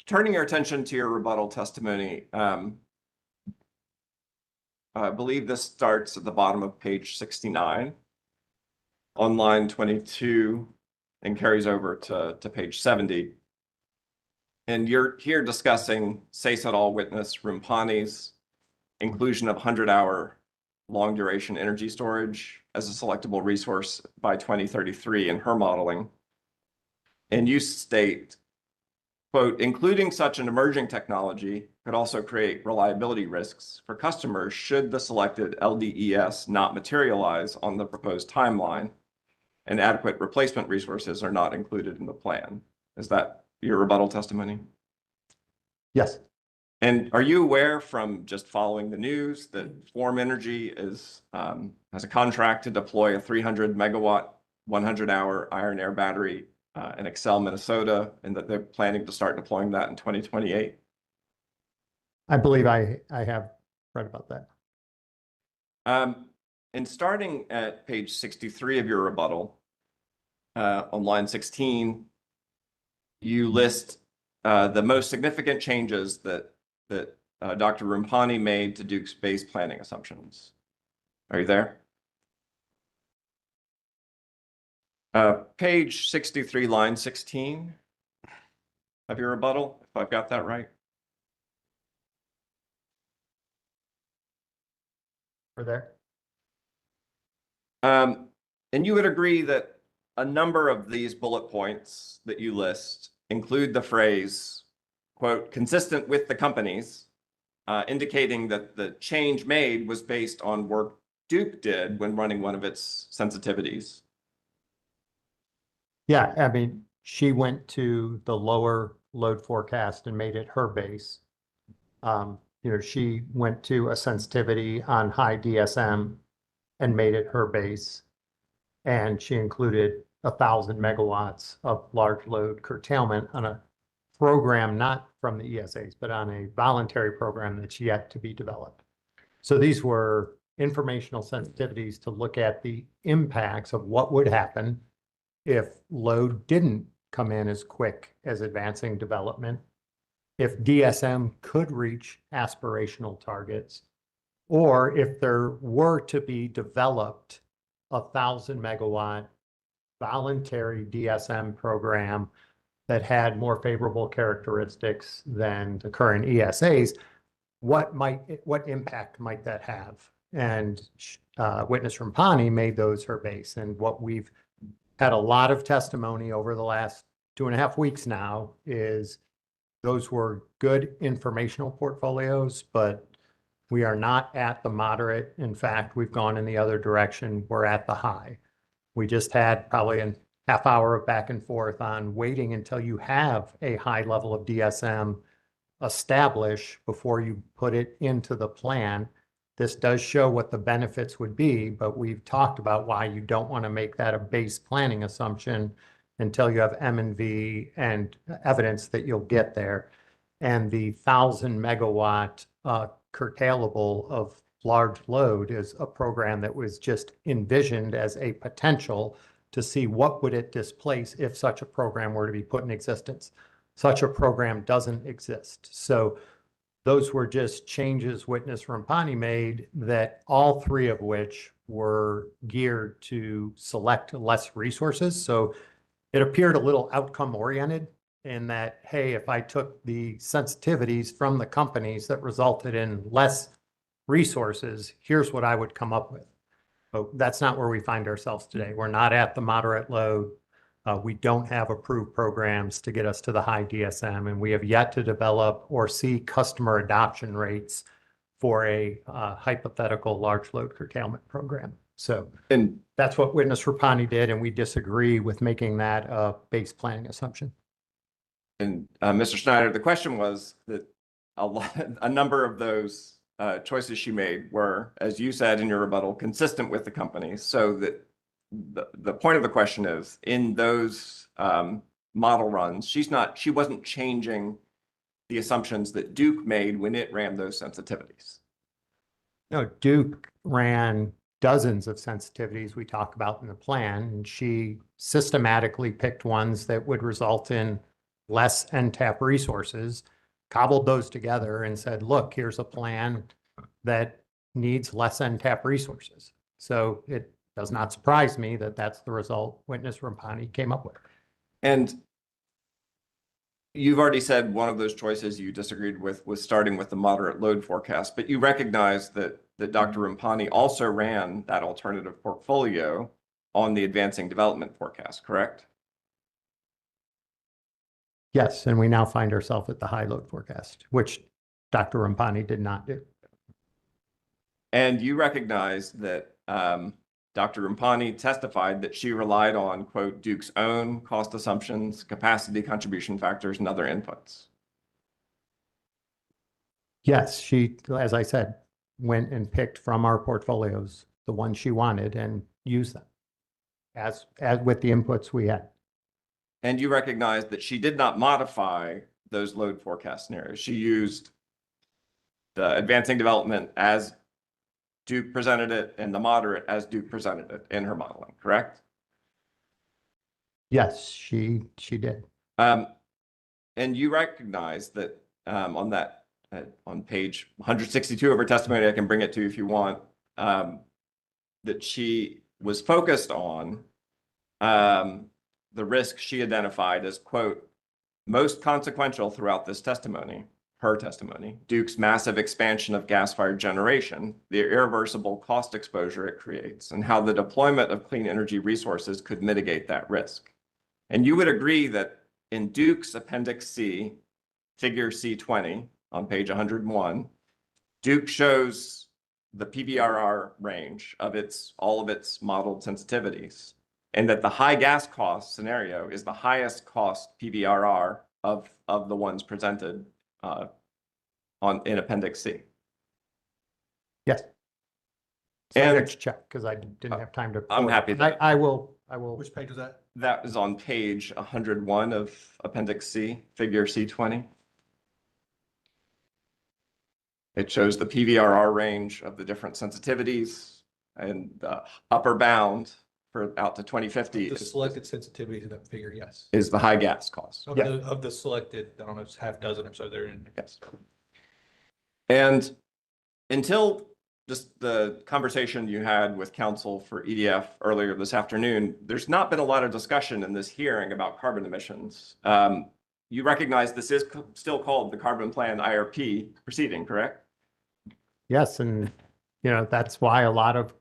turning your attention to your rebuttal testimony, I believe this starts at the bottom of page 69 on line 22 and carries over to page 70. And you're here discussing Sais et al. Witness Rumpani's inclusion of 100-hour long duration energy storage as a selectable resource by 2033 in her modeling. And you state, quote, including such an emerging technology could also create reliability risks for customers should the selected LDES not materialize on the proposed timeline and adequate replacement resources are not included in the plan. Is that your rebuttal testimony?
Yes.
And are you aware from just following the news that Form Energy has a contract to deploy a 300 megawatt, 100-hour iron air battery in Excel, Minnesota, and that they're planning to start deploying that in 2028?
I believe I have read about that.
And starting at page 63 of your rebuttal, on line 16, you list the most significant changes that Dr. Rumpani made to Duke's base planning assumptions. Are you there? Page 63, line 16 of your rebuttal, if I've got that right.
We're there.
And you would agree that a number of these bullet points that you list include the phrase, quote, consistent with the companies, indicating that the change made was based on work Duke did when running one of its sensitivities.
Yeah, I mean, she went to the lower load forecast and made it her base. She went to a sensitivity on high DSM and made it her base. And she included 1,000 megawatts of large load curtailment on a program, not from the ESAs, but on a voluntary program that's yet to be developed. So these were informational sensitivities to look at the impacts of what would happen if load didn't come in as quick as advancing development, if DSM could reach aspirational targets, or if there were to be developed 1,000 megawatt voluntary DSM program that had more favorable characteristics than the current ESAs, what impact might that have? And Witness Rumpani made those her base. And what we've had a lot of testimony over the last 2.5 weeks now is those were good informational portfolios, but we are not at the moderate. In fact, we've gone in the other direction. We're at the high. We just had probably a half hour of back and forth on waiting until you have a high level of DSM established before you put it into the plan. This does show what the benefits would be, but we've talked about why you don't want to make that a base planning assumption until you have M&V and evidence that you'll get there. And the 1,000 megawatt curtailable of large load is a program that was just envisioned as a potential to see what would it displace if such a program were to be put in existence. Such a program doesn't exist. So those were just changes Witness Rumpani made, that all three of which were geared to select less resources. So it appeared a little outcome oriented in that, hey, if I took the sensitivities from the companies that resulted in less resources, here's what I would come up with. But that's not where we find ourselves today. We're not at the moderate load. We don't have approved programs to get us to the high DSM, and we have yet to develop or see customer adoption rates for a hypothetical large load curtailment program. So that's what Witness Rumpani did, and we disagree with making that a base planning assumption.
And Mr. Schneider, the question was that a number of those choices she made were, as you said in your rebuttal, consistent with the company. So that the point of the question is, in those model runs, she wasn't changing the assumptions that Duke made when it ran those sensitivities.
No, Duke ran dozens of sensitivities we talk about in the plan, and she systematically picked ones that would result in less NTAP resources, cobbled those together and said, look, here's a plan that needs less NTAP resources. So it does not surprise me that that's the result Witness Rampani came up with.
And you've already said one of those choices you disagreed with was starting with the moderate load forecast, but you recognize that Dr. Rampani also ran that alternative portfolio on the advancing development forecast, correct?
Yes, and we now find ourselves at the high load forecast, which Dr. Rampani did not do.
And you recognize that Dr. Rampani testified that she relied on, quote, Duke's own cost assumptions, capacity contribution factors, and other inputs.
Yes, she, as I said, went and picked from our portfolios the ones she wanted and used them as with the inputs we had.
And you recognize that she did not modify those load forecast scenarios. She used the advancing development as Duke presented it and the moderate as Duke presented it in her modeling, correct?
Yes, she did.
And you recognize that on page 162 of her testimony, I can bring it to you if you want, that she was focused on the risk she identified as, quote, most consequential throughout this testimony, her testimony, Duke's massive expansion of gas-fired generation, the irreversible cost exposure it creates, and how the deployment of clean energy resources could mitigate that risk. And you would agree that in Duke's Appendix C, figure C20 on page 101, Duke shows the PVRR range of all of its modeled sensitivities, and that the high gas cost scenario is the highest cost PVRR of the ones presented in Appendix C.
Yes. Subject to check, because I didn't have time to.
I'm happy that
I will.
Which page is that?
That is on page 101 of Appendix C, figure C20. It shows the PVRR range of the different sensitivities, and the upper bound for out to 2050
The selected sensitivity to that figure, yes.
is the high gas cost.
Of the selected, I don't know, it's half dozen or so there.
Yes. And until just the conversation you had with counsel for EDF earlier this afternoon, there's not been a lot of discussion in this hearing about carbon emissions. You recognize this is still called the Carbon Plan IRP proceeding, correct?
Yes, and that's why a lot of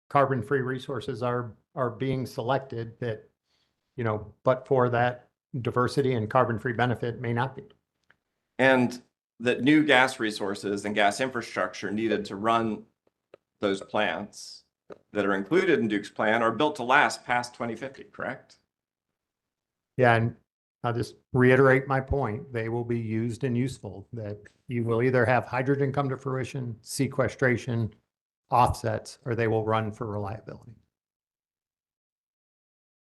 carbon-free resources are being selected that, but for that diversity and carbon-free benefit may not be.
And that new gas resources and gas infrastructure needed to run those plants that are included in Duke's plan are built to last past 2050, correct?
Yeah, and I'll just reiterate my point. They will be used and useful, that you will either have hydrogen come to fruition, sequestration, offsets, or they will run for reliability.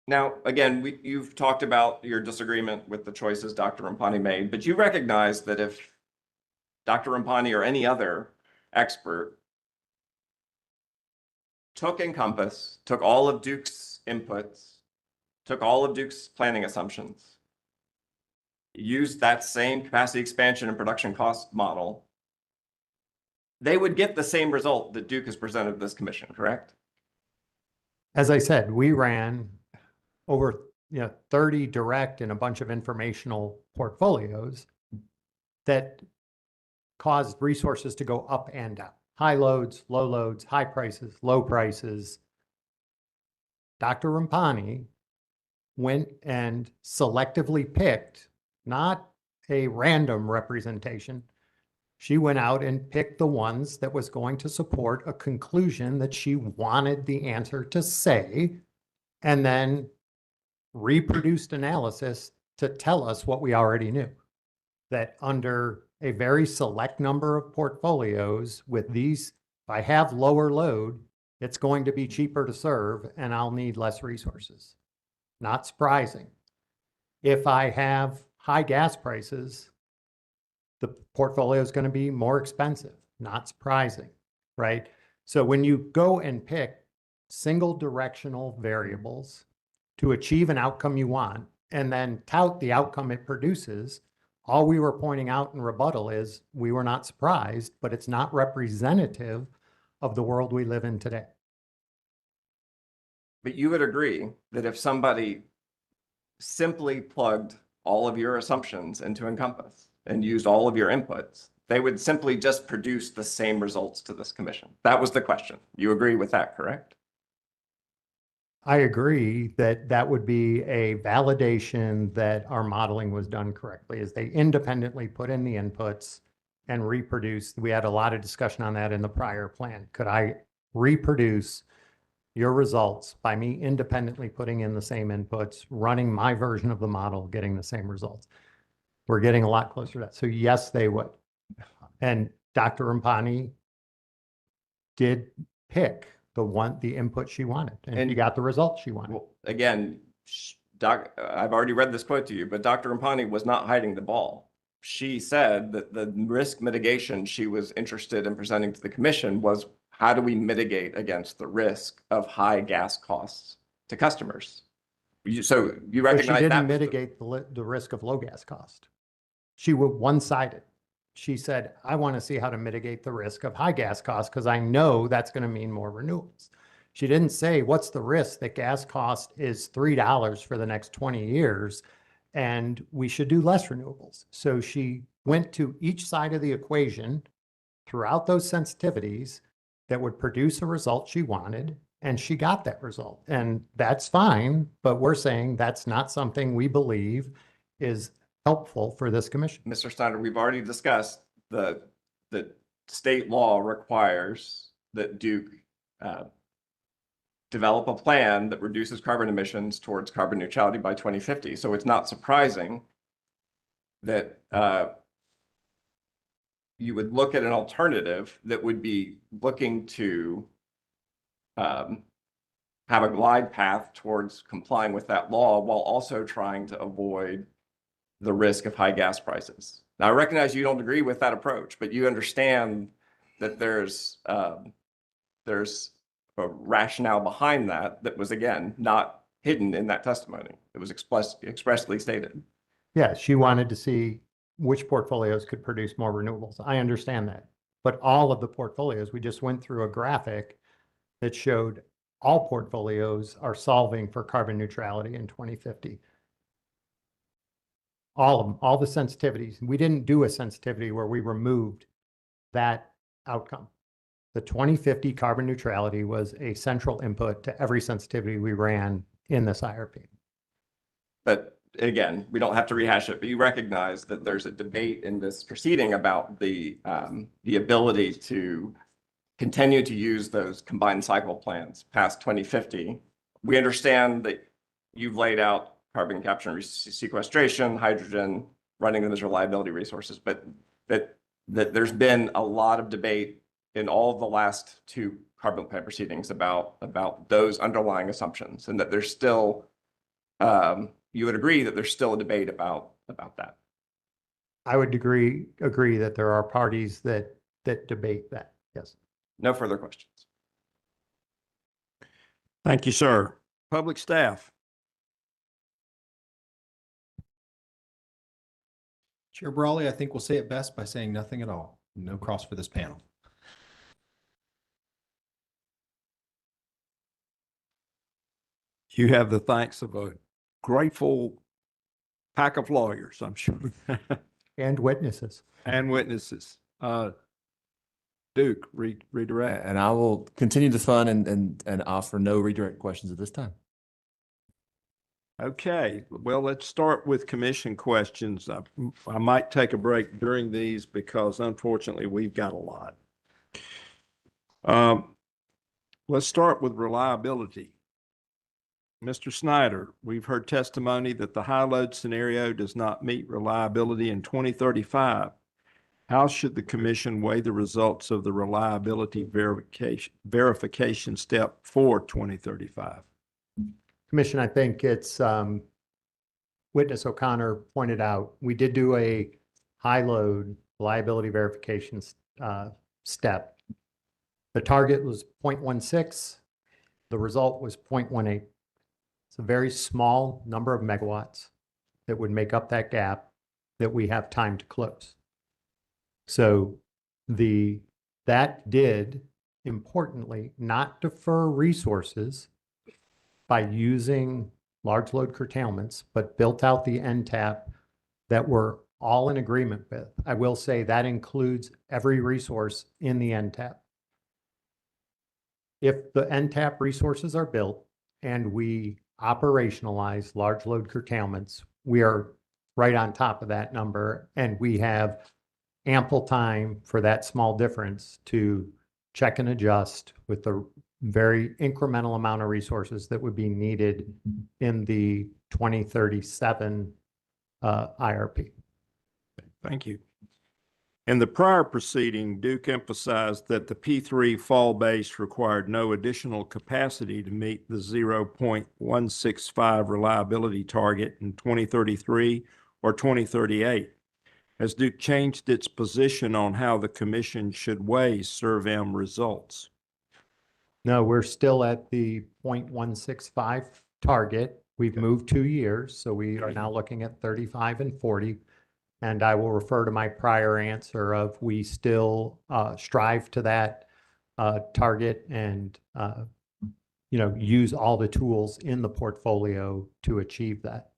Now, again, you've talked about your disagreement with the choices Dr. Rampani made, but you recognize that if Dr. Rampani or any other expert took Encompass, took all of Duke's inputs, took all of Duke's planning assumptions, used that same capacity expansion and production cost model, they would get the same result that Duke has presented to this commission, correct?
As I said, we ran over 30 direct and a bunch of informational portfolios that caused resources to go up and down. High loads, low loads, high prices, low prices. Dr. Rampani went and selectively picked, not a random representation. She went out and picked the ones that was going to support a conclusion that she wanted the answer to say, and then reproduced analysis to tell us what we already knew, that under a very select number of portfolios with these. If I have lower load, it's going to be cheaper to serve and I'll need less resources. Not surprising. If I have high gas prices, the portfolio is going to be more expensive. Not surprising, right? So when you go and pick single directional variables to achieve an outcome you want and then tout the outcome it produces, all we were pointing out in rebuttal is we were not surprised, but it's not representative of the world we live in today.
But you would agree that if somebody simply plugged all of your assumptions into Encompass and used all of your inputs, they would simply just produce the same results to this commission. That was the question. You agree with that, correct?
I agree that that would be a validation that our modeling was done correctly, is they independently put in the inputs and reproduce. We had a lot of discussion on that in the prior plan. Could I reproduce your results by me independently putting in the same inputs, running my version of the model, getting the same results? We're getting a lot closer to that. So yes, they would. And Dr. Rampani did pick the input she wanted, and she got the results she wanted.
Well, again, I've already read this quote to you, but Dr. Rampani was not hiding the ball. She said that the risk mitigation she was interested in presenting to the commission was how do we mitigate against the risk of high gas costs to customers? So you recognize
she
that
didn't mitigate the risk of low gas cost. She was one-sided. She said, I want to see how to mitigate the risk of high gas costs because I know that's going to mean more renewables. She didn't say, what's the risk that gas cost is $3 for the next 20 years and we should do less renewables. So she went to each side of the equation throughout those sensitivities that would produce a result she wanted, and she got that result. And that's fine, but we're saying that's not something we believe is helpful for this commission.
Mr. Snyder, we've already discussed the state law requires that Duke develop a plan that reduces carbon emissions towards carbon neutrality by 2050. So it's not surprising that you would look at an alternative that would be looking to have a glide path towards complying with that law while also trying to avoid the risk of high gas prices. Now, I recognize you don't agree with that approach, but you understand that there's a rationale behind that was, again, not hidden in that testimony. It was expressly stated.
Yeah, she wanted to see which portfolios could produce more renewables. I understand that. But all of the portfolios, we just went through a graphic that showed all portfolios are solving for carbon neutrality in 2050. All of them, all the sensitivities. We didn't do a sensitivity where we removed that outcome. The 2050 carbon neutrality was a central input to every sensitivity we ran in this IRP.
But again, we don't have to rehash it, but you recognize that there's a debate in this proceeding about the ability to continue to use those combined cycle plants past 2050. We understand that you've laid out carbon capture and sequestration, hydrogen, running them as reliability resources, but that there's been a lot of debate in all of the last two carbon plan proceedings about those underlying assumptions, and that there's still, you would agree that there's still a debate about that.
I would agree that there are parties that debate that. Yes.
No further questions.
Thank you, sir. Public staff.
Chair Brawley, I think we'll say it best by saying nothing at all. No cross for this panel.
You have the thanks of a grateful pack of lawyers, I'm sure.
And witnesses.
And witnesses. Duke, redirect.
And I will continue the fun and offer no redirect questions at this time.
Okay, well, let's start with commission questions. I might take a break during these because unfortunately we've got a lot. Let's start with reliability. Mr. Snyder, we've heard testimony that the high load scenario does not meet reliability in 2035. How should the commission weigh the results of the reliability verification step for 2035?
Commission, I think it's, Witness O'Connor pointed out, we did do a high load reliability verification step. The target was 0.16. The result was 0.18. It's a very small number of megawatts that would make up that gap that we have time to close. So that did importantly not defer resources by using large load curtailments, but built out the NTAP that we're all in agreement with. I will say that includes every resource in the NTAP. If the NTAP resources are built and we operationalize large load curtailments, we are right on top of that number, and we have ample time for that small difference to check and adjust with the very incremental amount of resources that would be needed in the 2037 IRP.
Thank you. In the prior proceeding, Duke emphasized that the P3 fall base required no additional capacity to meet the 0.165 reliability target in 2033 or 2038. Has Duke changed its position on how the commission should weigh SERV-M results?
No, we're still at the 0.165 target. We've moved 2 years, so we are now looking at 35 and 40. And I will refer to my prior answer of we still strive to that target and use all the tools in the portfolio to achieve that.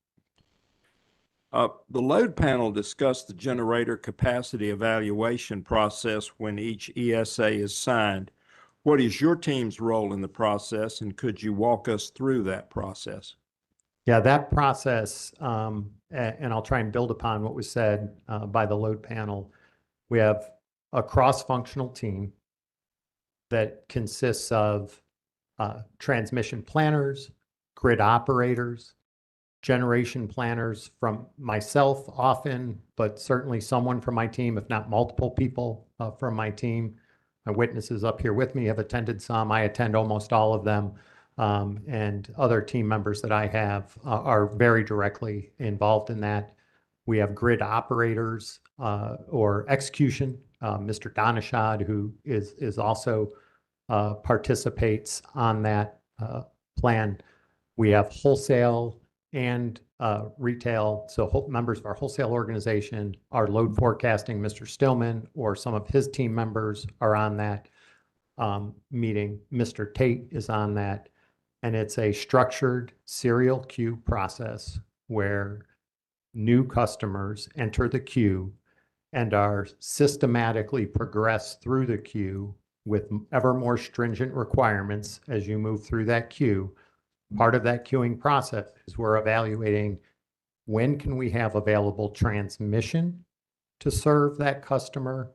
The load panel discussed the generator capacity evaluation process when each ESA is signed. What is your team's role in the process, and could you walk us through that process?
Yeah, that process, and I'll try and build upon what was said by the load panel. We have a cross-functional team that consists of transmission planners, grid operators, generation planners from myself often, but certainly someone from my team, if not multiple people from my team. My witnesses up here with me have attended some. I attend almost all of them. And other team members that I have are very directly involved in that. We have grid operators or execution. Mr. Donishad, who is also participates on that plan. We have wholesale and retail. So members of our wholesale organization, our load forecasting, Mr. Stillman, or some of his team members are on that meeting. Mr. Tate is on that. And it's a structured serial queue process where new customers enter the queue and are systematically progressed through the queue with ever more stringent requirements as you move through that queue. Part of that queuing process is we're evaluating when can we have available transmission to serve that customer,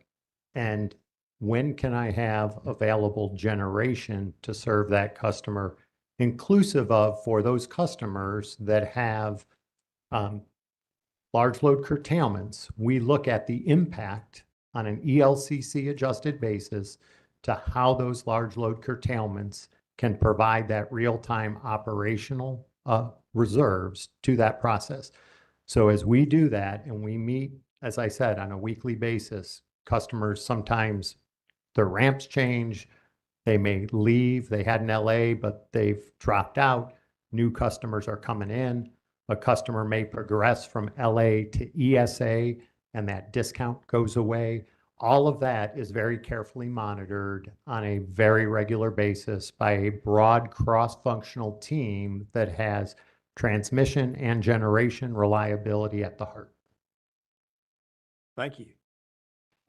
and when can I have available generation to serve that customer, inclusive of for those customers that have large load curtailments. We look at the impact on an ELCC adjusted basis to how those large load curtailments can provide that real-time operational reserves to that process. So as we do that and we meet, as I said, on a weekly basis, customers sometimes their ramps change. They may leave. They had an LA, but they've dropped out. New customers are coming in. A customer may progress from LA to ESA, and that discount goes away. All of that is very carefully monitored on a very regular basis by a broad cross-functional team that has transmission and generation reliability at the heart.
Thank you.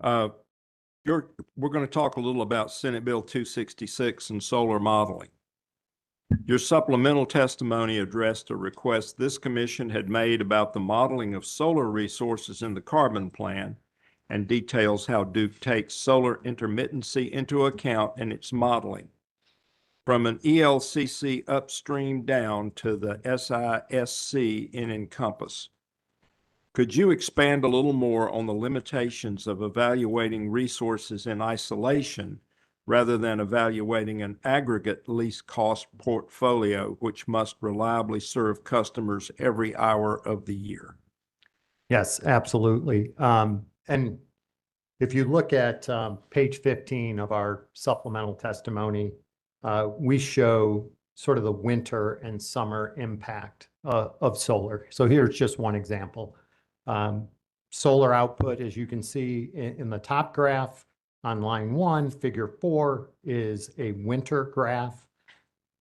We're going to talk a little about Senate Bill 266 and solar modeling. Your supplemental testimony addressed a request this commission had made about the modeling of solar resources in the carbon plan and details how Duke takes solar intermittency into account in its modeling. From an ELCC upstream down to the SISC in Encompass. Could you expand a little more on the limitations of evaluating resources in isolation rather than evaluating an aggregate least cost portfolio which must reliably serve customers every hour of the year?
Yes, absolutely. And if you look at page 15 of our supplemental testimony, we show sort of the winter and summer impact of solar. So here's just one example. Solar output, as you can see in the top graph on line 1, figure 4 is a winter graph.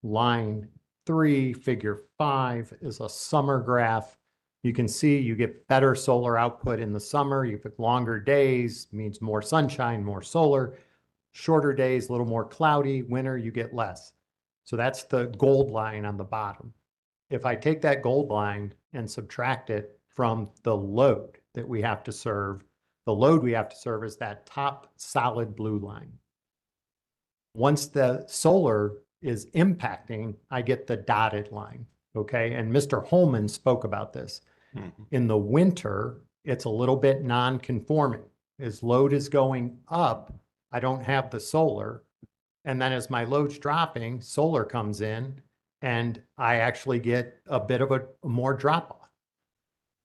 Line 3, figure 5 is a summer graph. You can see you get better solar output in the summer. You get longer days, means more sunshine, more solar. Shorter days, a little more cloudy. Winter, you get less. So that's the gold line on the bottom. If I take that gold line and subtract it from the load that we have to serve, the load we have to serve is that top solid blue line. Once the solar is impacting, I get the dotted line, okay? And Mr. Holman spoke about this. In the winter, it's a little bit non-conforming. As load is going up, I don't have the solar. And then as my load's dropping, solar comes in and I actually get a bit of a more drop off.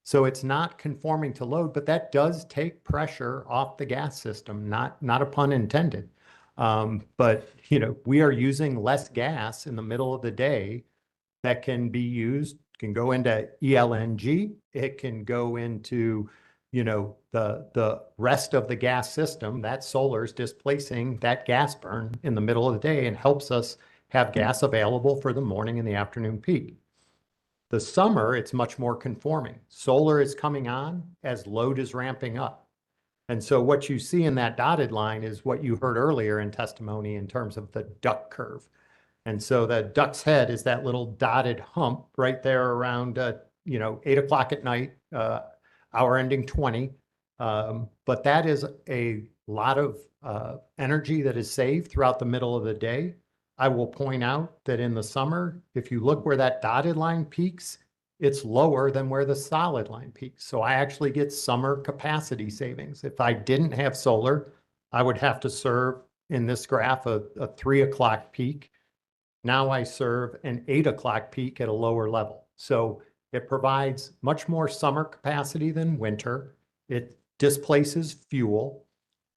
So it's not conforming to load, but that does take pressure off the gas system, not a pun intended. But you know, we are using less gas in the middle of the day that can be used, can go into ELNG, it can go into, you know, the rest of the gas system. That solar is displacing that gas burn in the middle of the day and helps us have gas available for the morning and the afternoon peak. The summer, it's much more conforming. Solar is coming on as load is ramping up. And so what you see in that dotted line is what you heard earlier in testimony in terms of the duck curve. And so the duck's head is that little dotted hump right there around, 8 o'clock at night, hour ending 20. But that is a lot of energy that is saved throughout the middle of the day. I will point out that in the summer, if you look where that dotted line peaks, it's lower than where the solid line peaks. So I actually get summer capacity savings. If I didn't have solar, I would have to serve in this graph a 3 o'clock peak. Now I serve an 8 o'clock peak at a lower level. So it provides much more summer capacity than winter. It displaces fuel.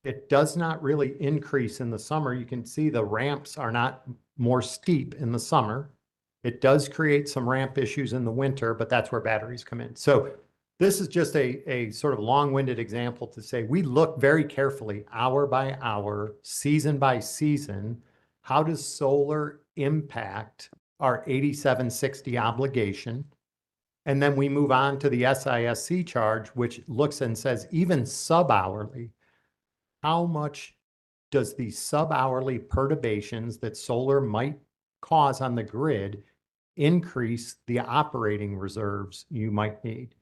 It does not really increase in the summer. You can see the ramps are not more steep in the summer. It does create some ramp issues in the winter, but that's where batteries come in. So this is just a sort of long-winded example to say we look very carefully, hour by hour, season by season. How does solar impact our 8760 obligation? And then we move on to the SISC charge, which looks and says even sub-hourly, how much does the sub-hourly perturbations that solar might cause on the grid increase the operating reserves you might need?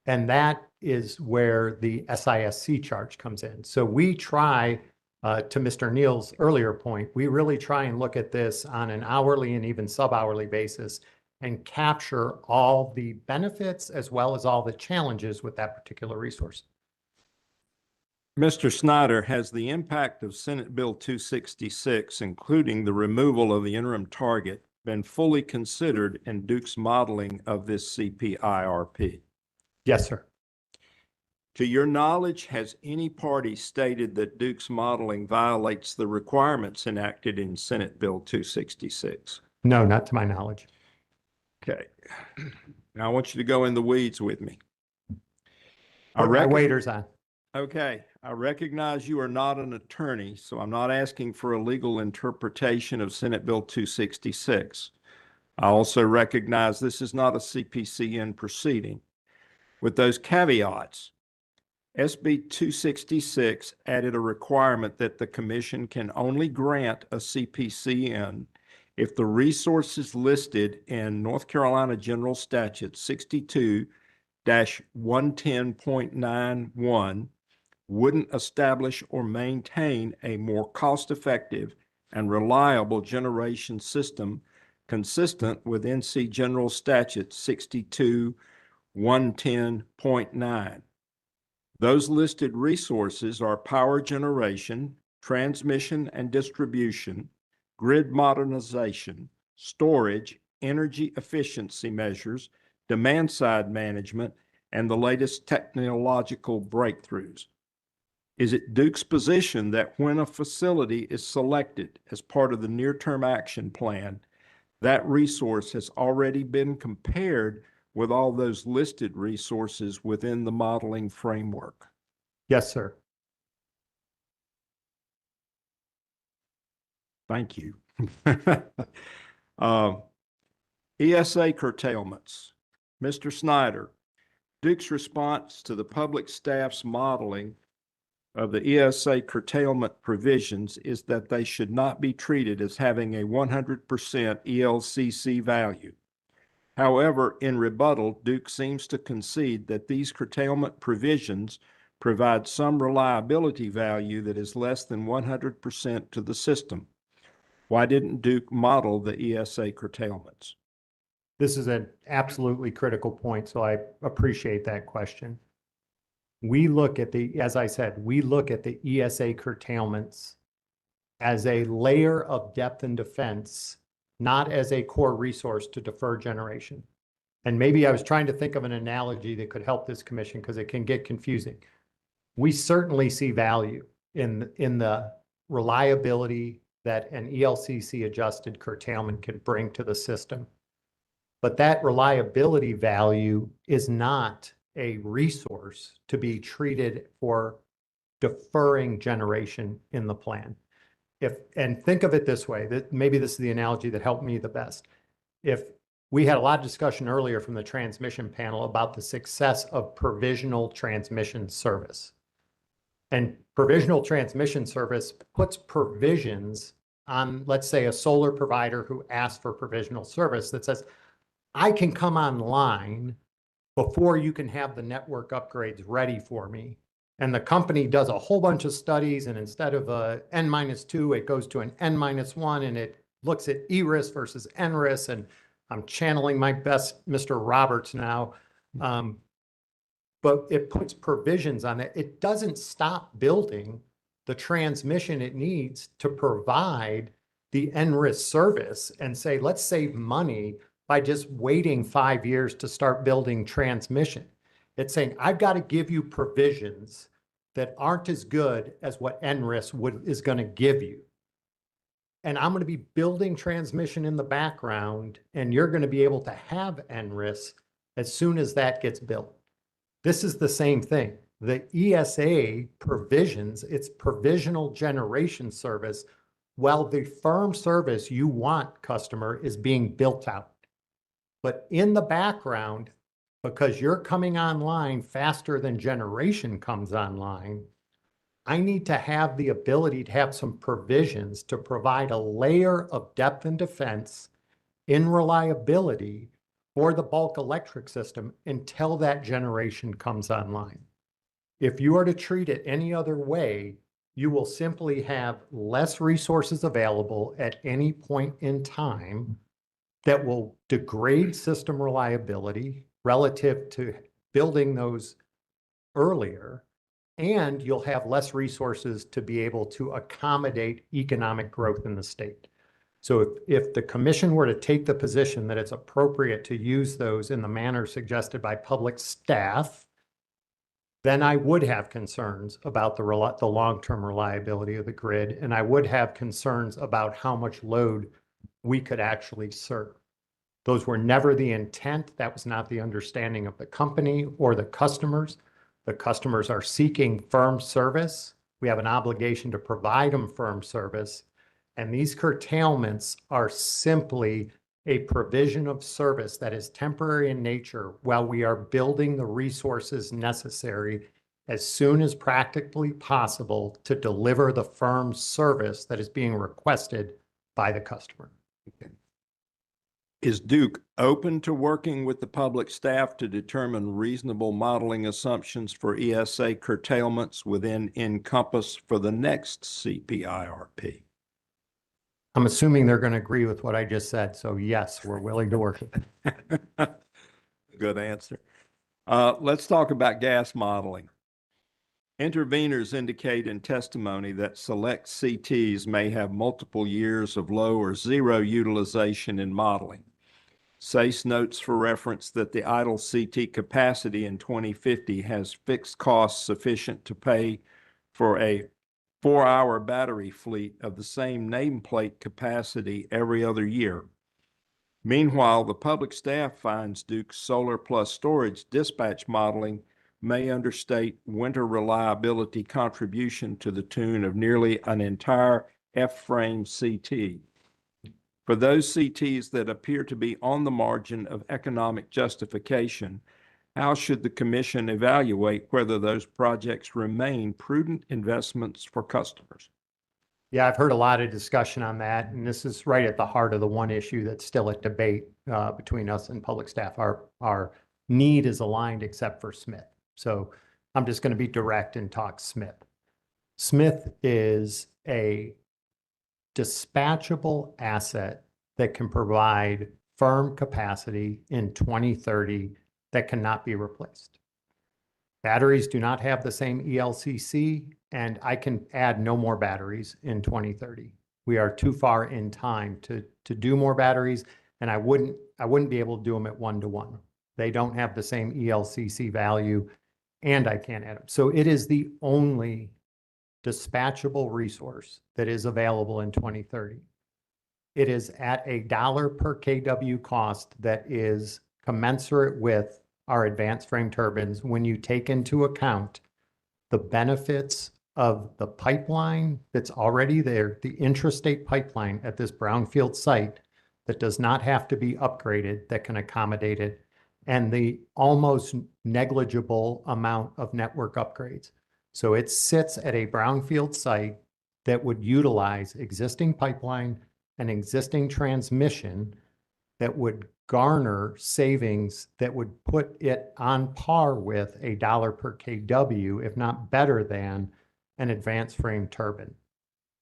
And that is where the SISC charge comes in. So we try, to Mr. Neal's earlier point, we really try and look at this on an hourly and even sub-hourly basis and capture all the benefits as well as all the challenges with that particular resource.
Mr. Snyder, has the impact of Senate Bill 266, including the removal of the interim target, been fully considered in Duke's modeling of this CPIRP?
Yes, sir.
To your knowledge, has any party stated that Duke's modeling violates the requirements enacted in Senate Bill 266?
No, not to my knowledge.
Okay. Now I want you to go in the weeds with me.
Put my waders on.
Okay. I recognize you are not an attorney, so I'm not asking for a legal interpretation of Senate Bill 266. I also recognize this is not a CPCN proceeding. With those caveats, SB 266 added a requirement that the commission can only grant a CPCN if the resources listed in North Carolina General Statute 62-110.91 wouldn't establish or maintain a more cost-effective and reliable generation system consistent with NC General Statute 62 110.9. Those listed resources are power generation, transmission and distribution, grid modernization, storage, energy efficiency measures, demand-side management, and the latest technological breakthroughs. Is it Duke's position that when a facility is selected as part of the near-term action plan, that resource has already been compared with all those listed resources within the modeling framework?
Yes, sir.
Thank you. ESA curtailments. Mr. Snyder, Duke's response to the public staff's modeling of the ESA curtailment provisions is that they should not be treated as having a 100% ELCC value. However, in rebuttal, Duke seems to concede that these curtailment provisions provide some reliability value that is less than 100% to the system. Why didn't Duke model the ESA curtailments?
This is an absolutely critical point, so I appreciate that question. We look at as I said, we look at the ESA curtailments as a layer of depth and defense, not as a core resource to defer generation. And maybe I was trying to think of an analogy that could help this commission because it can get confusing. We certainly see value in the reliability that an ELCC adjusted curtailment can bring to the system. But that reliability value is not a resource to be treated for deferring generation in the plan. And think of it this way, that maybe this is the analogy that helped me the best. If we had a lot of discussion earlier from the transmission panel about the success of provisional transmission service. And provisional transmission service puts provisions on, let's say, a solar provider who asks for provisional service that says, I can come online before you can have the network upgrades ready for me. And the company does a whole bunch of studies, and instead of a N-2, it goes to an N-1, and it looks at ERIS versus NRIS, and I'm channeling my best Mr. Roberts now. But it puts provisions on it. It doesn't stop building the transmission it needs to provide the NRIS service and say, let's save money by just waiting 5 years to start building transmission. It's saying, I've got to give you provisions that aren't as good as what NRIS is going to give you. And I'm going to be building transmission in the background, and you're going to be able to have NRIS as soon as that gets built. This is the same thing. The ESA provisions, it's provisional generation service, while the firm service you want, customer, is being built out. But in the background, because you're coming online faster than generation comes online, I need to have the ability to have some provisions to provide a layer of depth and defense in reliability for the bulk electric system until that generation comes online. If you are to treat it any other way, you will simply have less resources available at any point in time that will degrade system reliability relative to building those earlier, and you'll have less resources to be able to accommodate economic growth in the state. So if the commission were to take the position that it's appropriate to use those in the manner suggested by public staff, then I would have concerns about the long-term reliability of the grid, and I would have concerns about how much load we could actually serve. Those were never the intent. That was not the understanding of the company or the customers. The customers are seeking firm service. We have an obligation to provide them firm service. And these curtailments are simply a provision of service that is temporary in nature while we are building the resources necessary as soon as practically possible to deliver the firm service that is being requested by the customer.
Is Duke open to working with the public staff to determine reasonable modeling assumptions for ESA curtailments within Encompass for the next CPIRP?
I'm assuming they're going to agree with what I just said. So yes, we're willing to work with it.
Good answer. Let's talk about gas modeling. Interveners indicate in testimony that select CTs may have multiple years of low or zero utilization in modeling. SACE notes for reference that the idle CT capacity in 2050 has fixed costs sufficient to pay for a 4-hour battery fleet of the same nameplate capacity every other year. Meanwhile, the public staff finds Duke's solar plus storage dispatch modeling may understate winter reliability contribution to the tune of nearly an entire F-frame CT. For those CTs that appear to be on the margin of economic justification, how should the commission evaluate whether those projects remain prudent investments for customers?
Yeah, I've heard a lot of discussion on that, and this is right at the heart of the one issue that's still at debate between us and public staff. Our need is aligned except for Smith. So I'm just going to be direct and talk Smith. Smith is a dispatchable asset that can provide firm capacity in 2030 that cannot be replaced. Batteries do not have the same ELCC, and I can add no more batteries in 2030. We are too far in time to do more batteries, and I wouldn't be able to do them at 1-to-1. They don't have the same ELCC value, and I can't add them. So it is the only dispatchable resource that is available in 2030. It is at $1 per kW cost that is commensurate with our advanced frame turbines when you take into account the benefits of the pipeline that's already there, the intrastate pipeline at this brownfield site that does not have to be upgraded, that can accommodate it, and the almost negligible amount of network upgrades. So it sits at a brownfield site that would utilize existing pipeline and existing transmission that would garner savings that would put it on par with $1 per kW, if not better than an advanced frame turbine.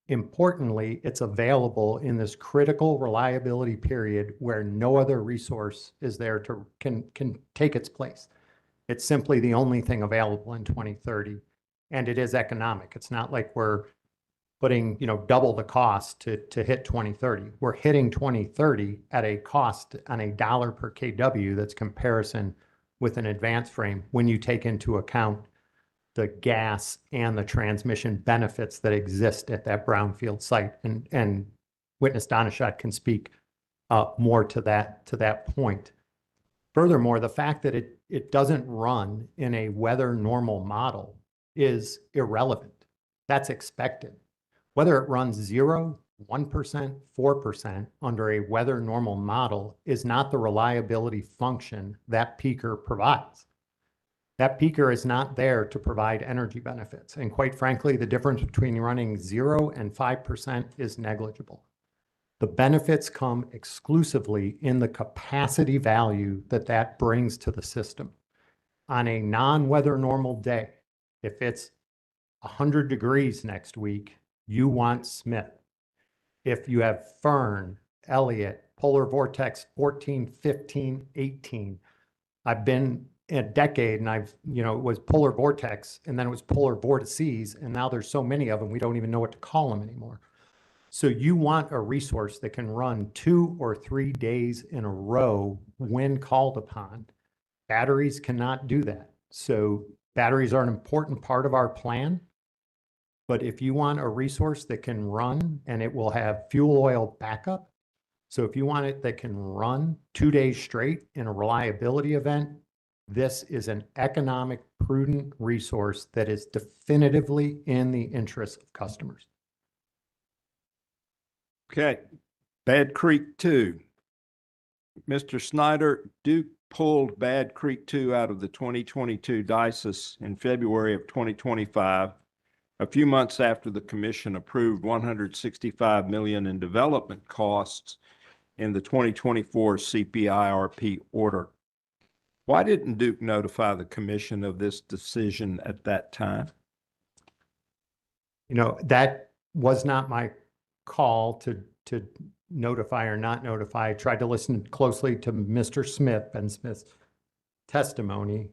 Importantly, it's available in this critical reliability period where no other resource is there to can take its place. It's simply the only thing available in 2030, and it is economic. It's not like we're putting, double the cost to hit 2030. We're hitting 2030 at a cost on $1 per kW that's comparison with an advanced frame when you take into account the gas and the transmission benefits that exist at that brownfield site. And Witness Donishot can speak more to that point. Furthermore, the fact that it doesn't run in a weather normal model is irrelevant. That's expected. Whether it runs 0, 1%, 4% under a weather normal model is not the reliability function that peaker provides. That peaker is not there to provide energy benefits. And quite frankly, the difference between running 0 and 5% is negligible. The benefits come exclusively in the capacity value that brings to the system. On a non-weather normal day, if it's 100 degrees next week, you want Smith. If you have Fern, Elliott, polar vortex 14, 15, 18, I've been a decade and it was polar vortex and then it was polar vortices, and now there's so many of them, we don't even know what to call them anymore. So you want a resource that can run 2 or 3 days in a row when called upon. Batteries cannot do that. So batteries are an important part of our plan. But if you want a resource that can run and it will have fuel oil backup, so if you want it that can run 2 days straight in a reliability event, this is an economic, prudent resource that is definitively in the interest of customers.
Okay, Bad Creek 2. Mr. Snyder, Duke pulled Bad Creek 2 out of the 2022 DICES in February of 2025. A few months after the commission approved $165 million in development costs in the 2024 CPIRP order. Why didn't Duke notify the commission of this decision at that time?
That was not my call to notify or not notify. I tried to listen closely to Mr. Smith and Smith's testimony.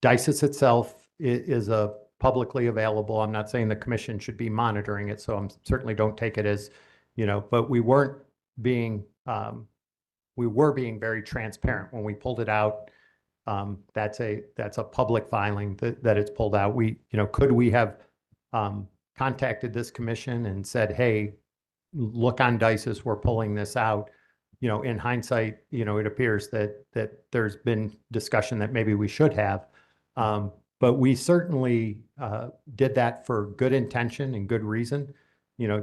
DICES itself is a publicly available. I'm not saying the commission should be monitoring it, so I'm certainly don't take it as, but we were being very transparent when we pulled it out. That's a public filing that it's pulled out. Could we have contacted this commission and said, hey, look on DICES, we're pulling this out. In hindsight, it appears that there's been discussion that maybe we should have. But we certainly did that for good intention and good reason.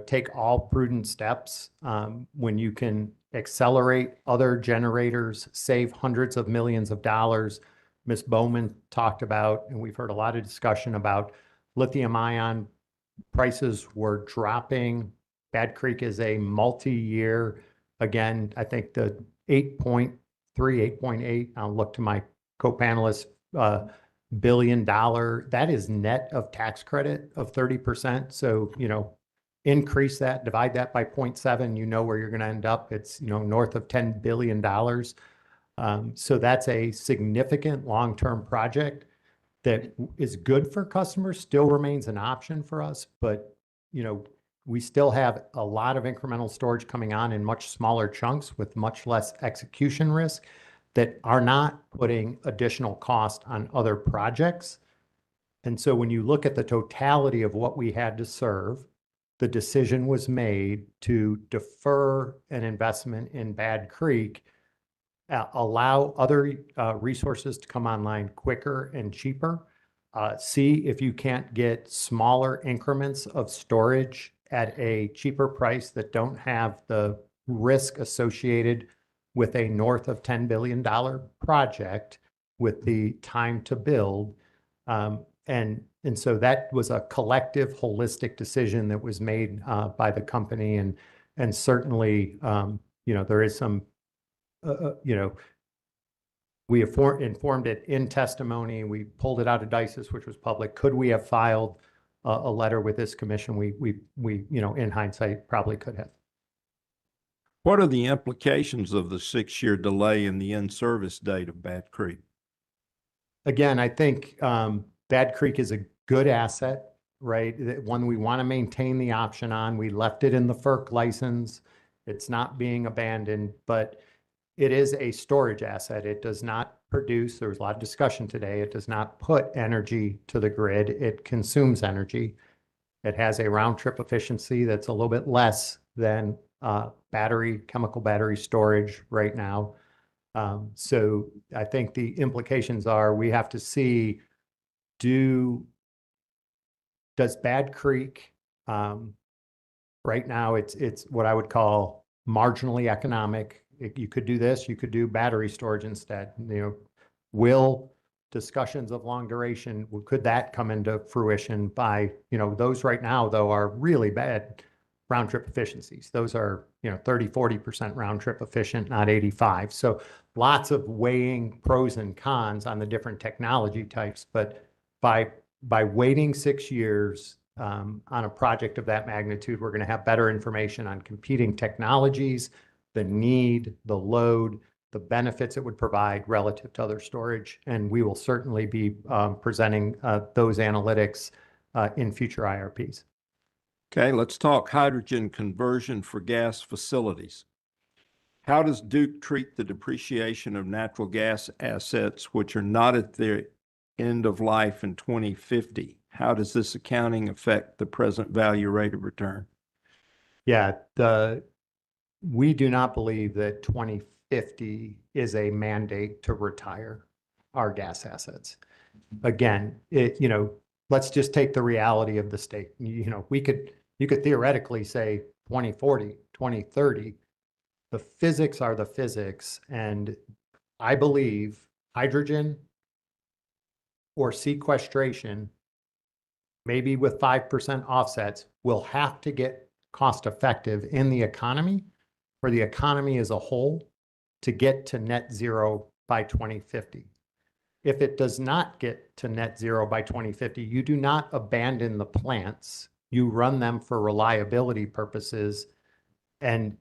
Take all prudent steps when you can accelerate other generators, save hundreds of millions of dollars. Ms. Bowman talked about, and we've heard a lot of discussion about lithium ion prices were dropping. Bad Creek is a multi-year. Again, I think the 8.3, 8.8, I'll look to my co-panelists, $1 billion, that is net of tax credit of 30%. So, increase that, divide that by 0.7, you know where you're going to end up. It's, north of $10 billion. So that's a significant long-term project that is good for customers, still remains an option for us, but, we still have a lot of incremental storage coming on in much smaller chunks with much less execution risk that are not putting additional cost on other projects. And so when you look at the totality of what we had to serve, the decision was made to defer an investment in Bad Creek, allow other resources to come online quicker and cheaper, see if you can't get smaller increments of storage at a cheaper price that don't have the risk associated with a north of $10 billion project with the time to build. And so that was a collective, holistic decision that was made by the company. And certainly, there is some, we have informed it in testimony. We pulled it out of DICES, which was public. Could we have filed a letter with this commission? We in hindsight, probably could have.
What are the implications of the 6-year delay in the in-service date of Bad Creek?
Again, I think Bad Creek is a good asset, right? One we want to maintain the option on. We left it in the FERC license. It's not being abandoned, but it is a storage asset. It does not produce, there was a lot of discussion today, it does not put energy to the grid. It consumes energy. It has a round trip efficiency that's a little bit less than chemical battery storage right now. So I think the implications are we have to see, does Bad Creek, right now it's what I would call marginally economic. You could do this, you could do battery storage instead. Will discussions of long duration, could that come into fruition by, those right now though are really bad round trip efficiencies. Those are, 30, 40% round trip efficient, not 85. So lots of weighing pros and cons on the different technology types. But by waiting 6 years on a project of that magnitude, we're going to have better information on competing technologies, the need, the load, the benefits it would provide relative to other storage. And we will certainly be presenting those analytics in future IRPs.
Okay, let's talk hydrogen conversion for gas facilities. How does Duke treat the depreciation of natural gas assets which are not at their end of life in 2050? How does this accounting affect the present value rate of return?
Yeah, we do not believe that 2050 is a mandate to retire our gas assets. Again, let's just take the reality of the state. You could theoretically say 2040, 2030. The physics are the physics, and I believe hydrogen or sequestration, maybe with 5% offsets, will have to get cost effective in the economy for the economy as a whole to get to net zero by 2050. If it does not get to net zero by 2050, you do not abandon the plants. You run them for reliability purposes. And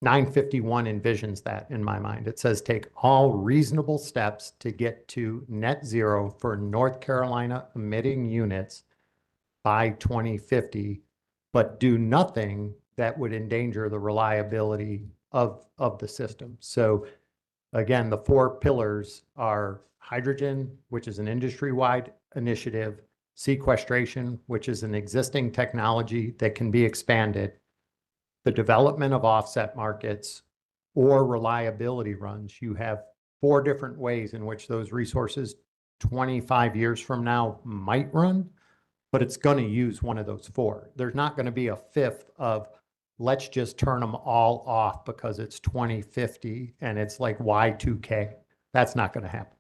951 envisions that in my mind. It says take all reasonable steps to get to net zero for North Carolina emitting units by 2050, but do nothing that would endanger the reliability of the system. So again, the four pillars are hydrogen, which is an industry-wide initiative, sequestration, which is an existing technology that can be expanded, the development of offset markets, or reliability runs. You have four different ways in which those resources 25 years from now might run, but it's going to use one of those four. There's not going to be a fifth of let's just turn them all off because it's 2050 and it's like Y2K. That's not going to happen.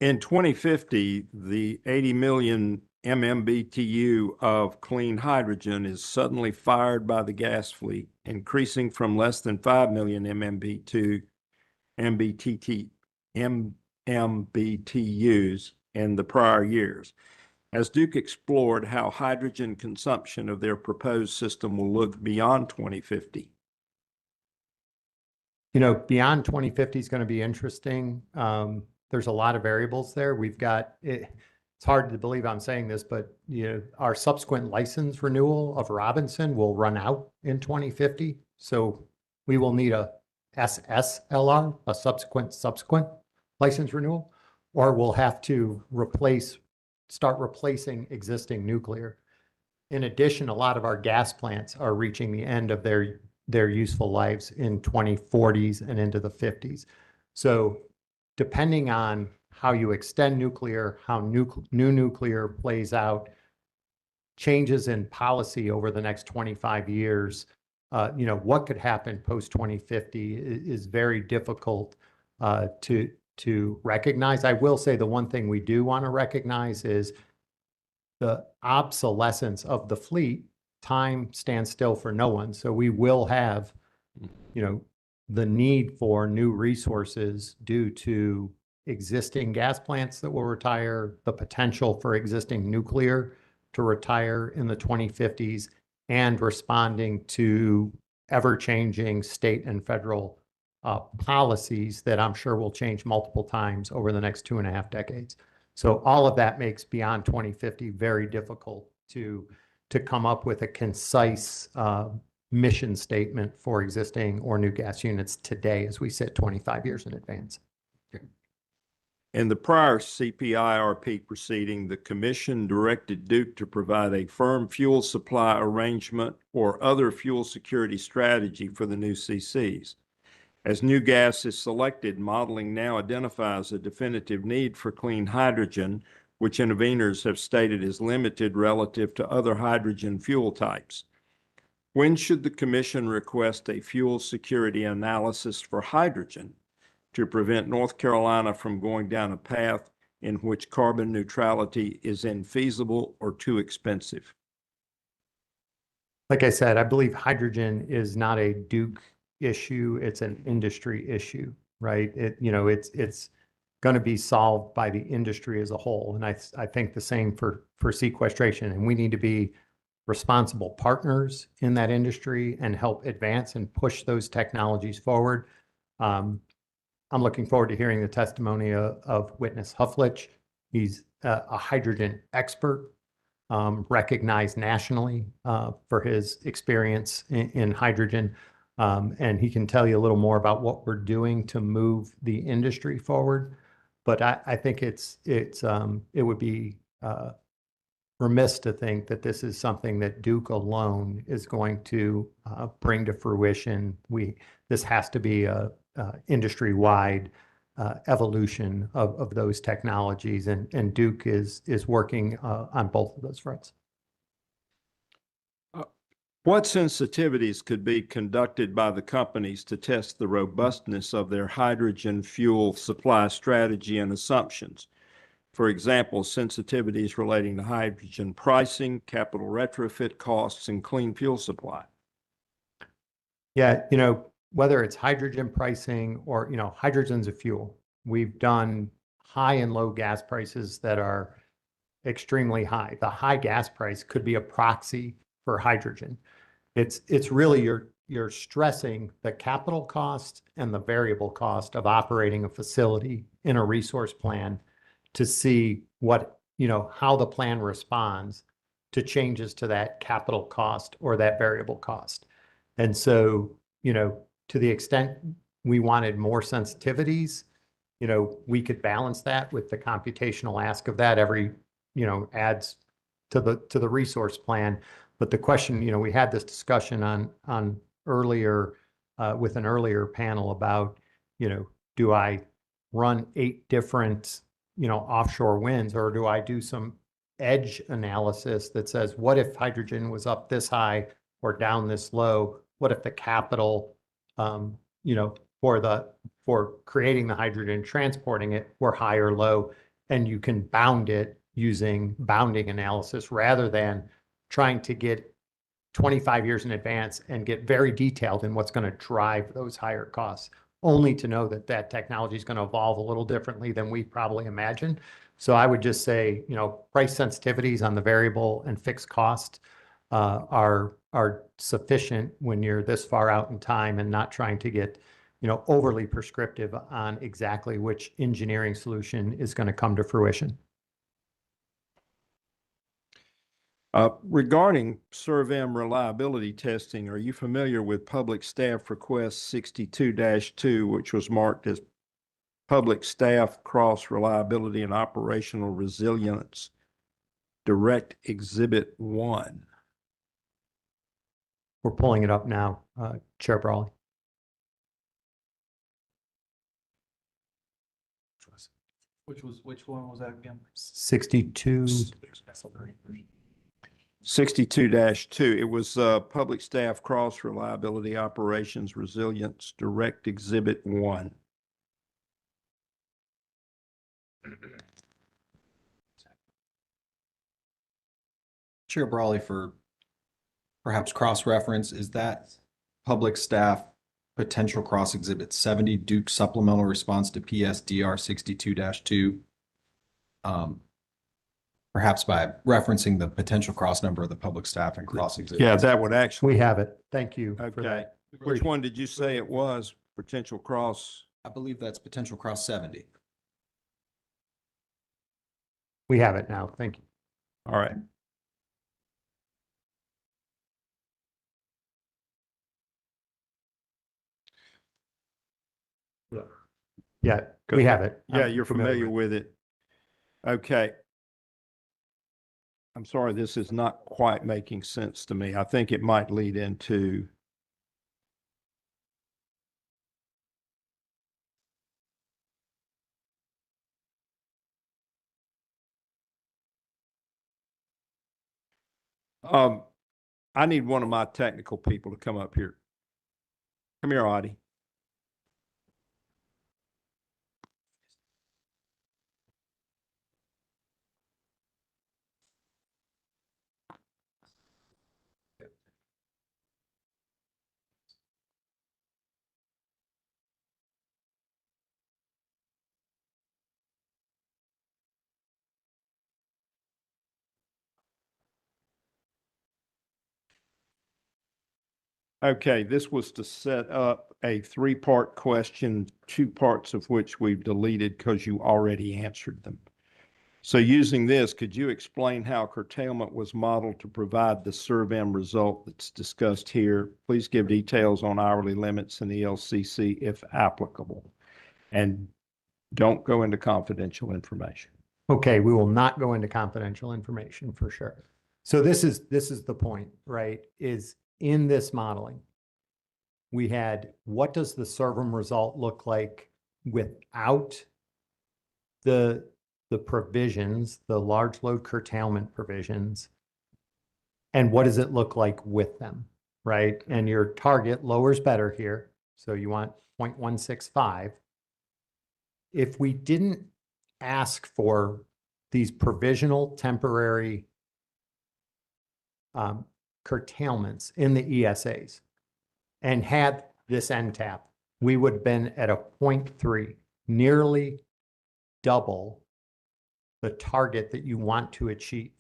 In 2050, the 80 million MMBTU of clean hydrogen is suddenly fired by the gas fleet, increasing from less than 5 million MMBTUs in the prior years. Has Duke explored how hydrogen consumption of their proposed system will look beyond 2050?
You know, beyond 2050 is going to be interesting. There's a lot of variables there. We've got it. It's hard to believe I'm saying this, but you know, our subsequent license renewal of Robinson will run out in 2050. So we will need a SSLR, a subsequent license renewal, or we'll have to start replacing existing nuclear. In addition, a lot of our gas plants are reaching the end of their useful lives in 2040s and into the 50s. So depending on how you extend nuclear, how new nuclear plays out, changes in policy over the next 25 years, you know, what could happen post 2050 is very difficult to recognize. I will say the one thing we do want to recognize is the obsolescence of the fleet. Time stands still for no one. So we will have, you know, the need for new resources due to existing gas plants that will retire, the potential for existing nuclear to retire in the 2050s, and responding to ever-changing state and federal policies that I'm sure will change multiple times over the next 2.5 decades. So all of that makes beyond 2050 very difficult to come up with a concise mission statement for existing or new gas units today as we sit 25 years in advance.
In the prior CPIRP proceeding, the commission directed Duke to provide a firm fuel supply arrangement or other fuel security strategy for the new CCs. As new gas is selected, modeling now identifies a definitive need for clean hydrogen, which interveners have stated is limited relative to other hydrogen fuel types. When should the commission request a fuel security analysis for hydrogen to prevent North Carolina from going down a path in which carbon neutrality is infeasible or too expensive?
Like I said, I believe hydrogen is not a Duke issue. It's an industry issue, right? It's going to be solved by the industry as a whole. And I think the same for sequestration. And we need to be responsible partners in that industry and help advance and push those technologies forward. I'm looking forward to hearing the testimony of Witness Hufflich. He's a hydrogen expert, recognized nationally for his experience in hydrogen. And he can tell you a little more about what we're doing to move the industry forward. But I think it would be remiss to think that this is something that Duke alone is going to bring to fruition. This has to be a industry-wide evolution of those technologies, and Duke is working on both of those fronts.
What sensitivities could be conducted by the companies to test the robustness of their hydrogen fuel supply strategy and assumptions? For example, sensitivities relating to hydrogen pricing, capital retrofit costs, and clean fuel supply.
Yeah, whether it's hydrogen pricing or, hydrogen's a fuel. We've done high and low gas prices that are extremely high. The high gas price could be a proxy for hydrogen. It's really you're stressing the capital cost and the variable cost of operating a facility in a resource plan to see what, how the plan responds to changes to that capital cost or that variable cost. And so, to the extent we wanted more sensitivities, we could balance that with the computational ask of that every, adds to the resource plan. But the question, we had this discussion on earlier with an earlier panel about, do I run 8 different, offshore winds, or do I do some edge analysis that says, what if hydrogen was up this high or down this low? What if the capital, for creating the hydrogen, transporting it, were high or low? And you can bound it using bounding analysis rather than trying to get 25 years in advance and get very detailed in what's going to drive those higher costs, only to know that that technology is going to evolve a little differently than we probably imagined. So I would just say, price sensitivities on the variable and fixed cost are sufficient when you're this far out in time and not trying to get, overly prescriptive on exactly which engineering solution is going to come to fruition.
Regarding SERVM reliability testing, are you familiar with Public Staff Request 62-2, which was marked as Public Staff Cross Reliability and Operational Resilience Direct Exhibit 1?
We're pulling it up now, Chair Brawley.
Which one was that again?
62.
62-2. It was Public Staff Cross Reliability Operations Resilience Direct Exhibit 1.
Chair Brawley, for perhaps cross-reference, is that Public Staff Potential Cross Exhibit 70 Duke Supplemental Response to PSDR 62-2? Perhaps by referencing the potential cross number of the public staff and cross exhibit.
Yeah, that would actually.
We have it. Thank you for
Okay.
that.
Which one did you say it was? Potential cross?
I believe that's potential cross 70.
We have it now. Thank you.
All right.
Yeah, we have it.
Yeah,
I'm
you're familiar with it. Okay. I'm sorry, this is not quite making sense to me. I think it might lead into I need one of my technical people to come up here. Come here, Audie. Okay, this was to set up a 3-part question, 2 parts of which we've deleted because you already answered them. So using this, could you explain how curtailment was modeled to provide the SERVM result that's discussed here? Please give details on hourly limits and the LCC if applicable. And don't go into confidential information.
Okay, we will not go into confidential information for sure. So this is the point, right? Is in this modeling, we had what does the SERVM result look like without the provisions, the large load curtailment provisions, and what does it look like with them, right? And your target lowers better here. So you want 0.165. If we didn't ask for these provisional temporary curtailments in the ESAs and had this NTAP, we would have been at a 0.3, nearly double the target that you want to achieve.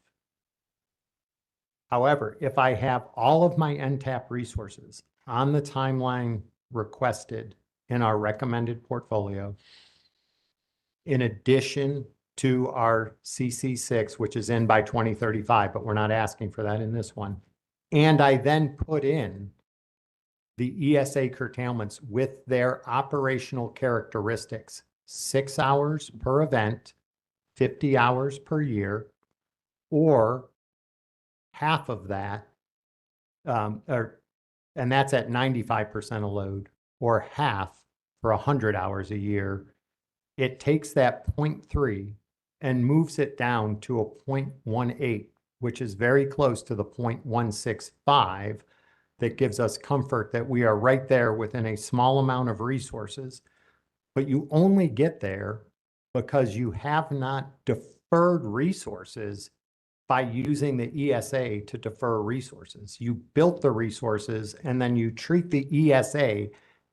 However, if I have all of my NTAP resources on the timeline requested in our recommended portfolio, in addition to our CC6, which is in by 2035, but we're not asking for that in this one. And I then put in the ESA curtailments with their operational characteristics, 6 hours per event, 50 hours per year, or half of that, and that's at 95% of load, or half for 100 hours a year. It takes that 0.3 and moves it down to a 0.18, which is very close to the 0.165 that gives us comfort that we are right there within a small amount of resources. But you only get there because you have not deferred resources by using the ESA to defer resources. You built the resources and then you treat the ESA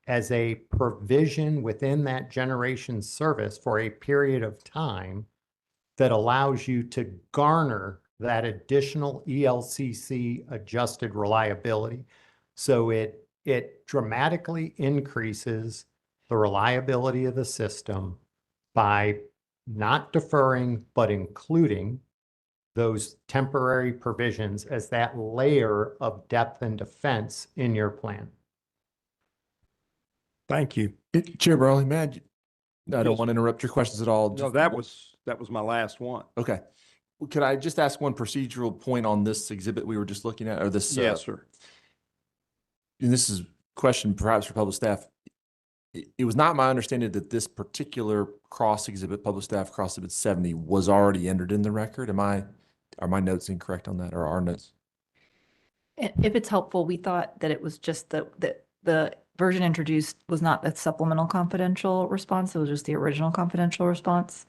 as a provision within that generation service for a period of time that allows you to garner that additional ELCC adjusted reliability. So it dramatically increases the reliability of the system by not deferring, but including those temporary provisions as that layer of depth and defense in your plan.
Thank you.
Chair Burley, I don't want to interrupt your questions at all.
No, that was my last one.
Okay. Well, could I just ask one procedural point on this exhibit we were just looking at, or this?
Yes, sir.
And this is a question perhaps for public staff. It was not my understanding that this particular cross exhibit, public staff cross exhibit 70, was already entered in the record. Are my notes incorrect on that, or our notes?
If it's helpful, we thought that it was just the version introduced was not the supplemental confidential response. It was just the original confidential response.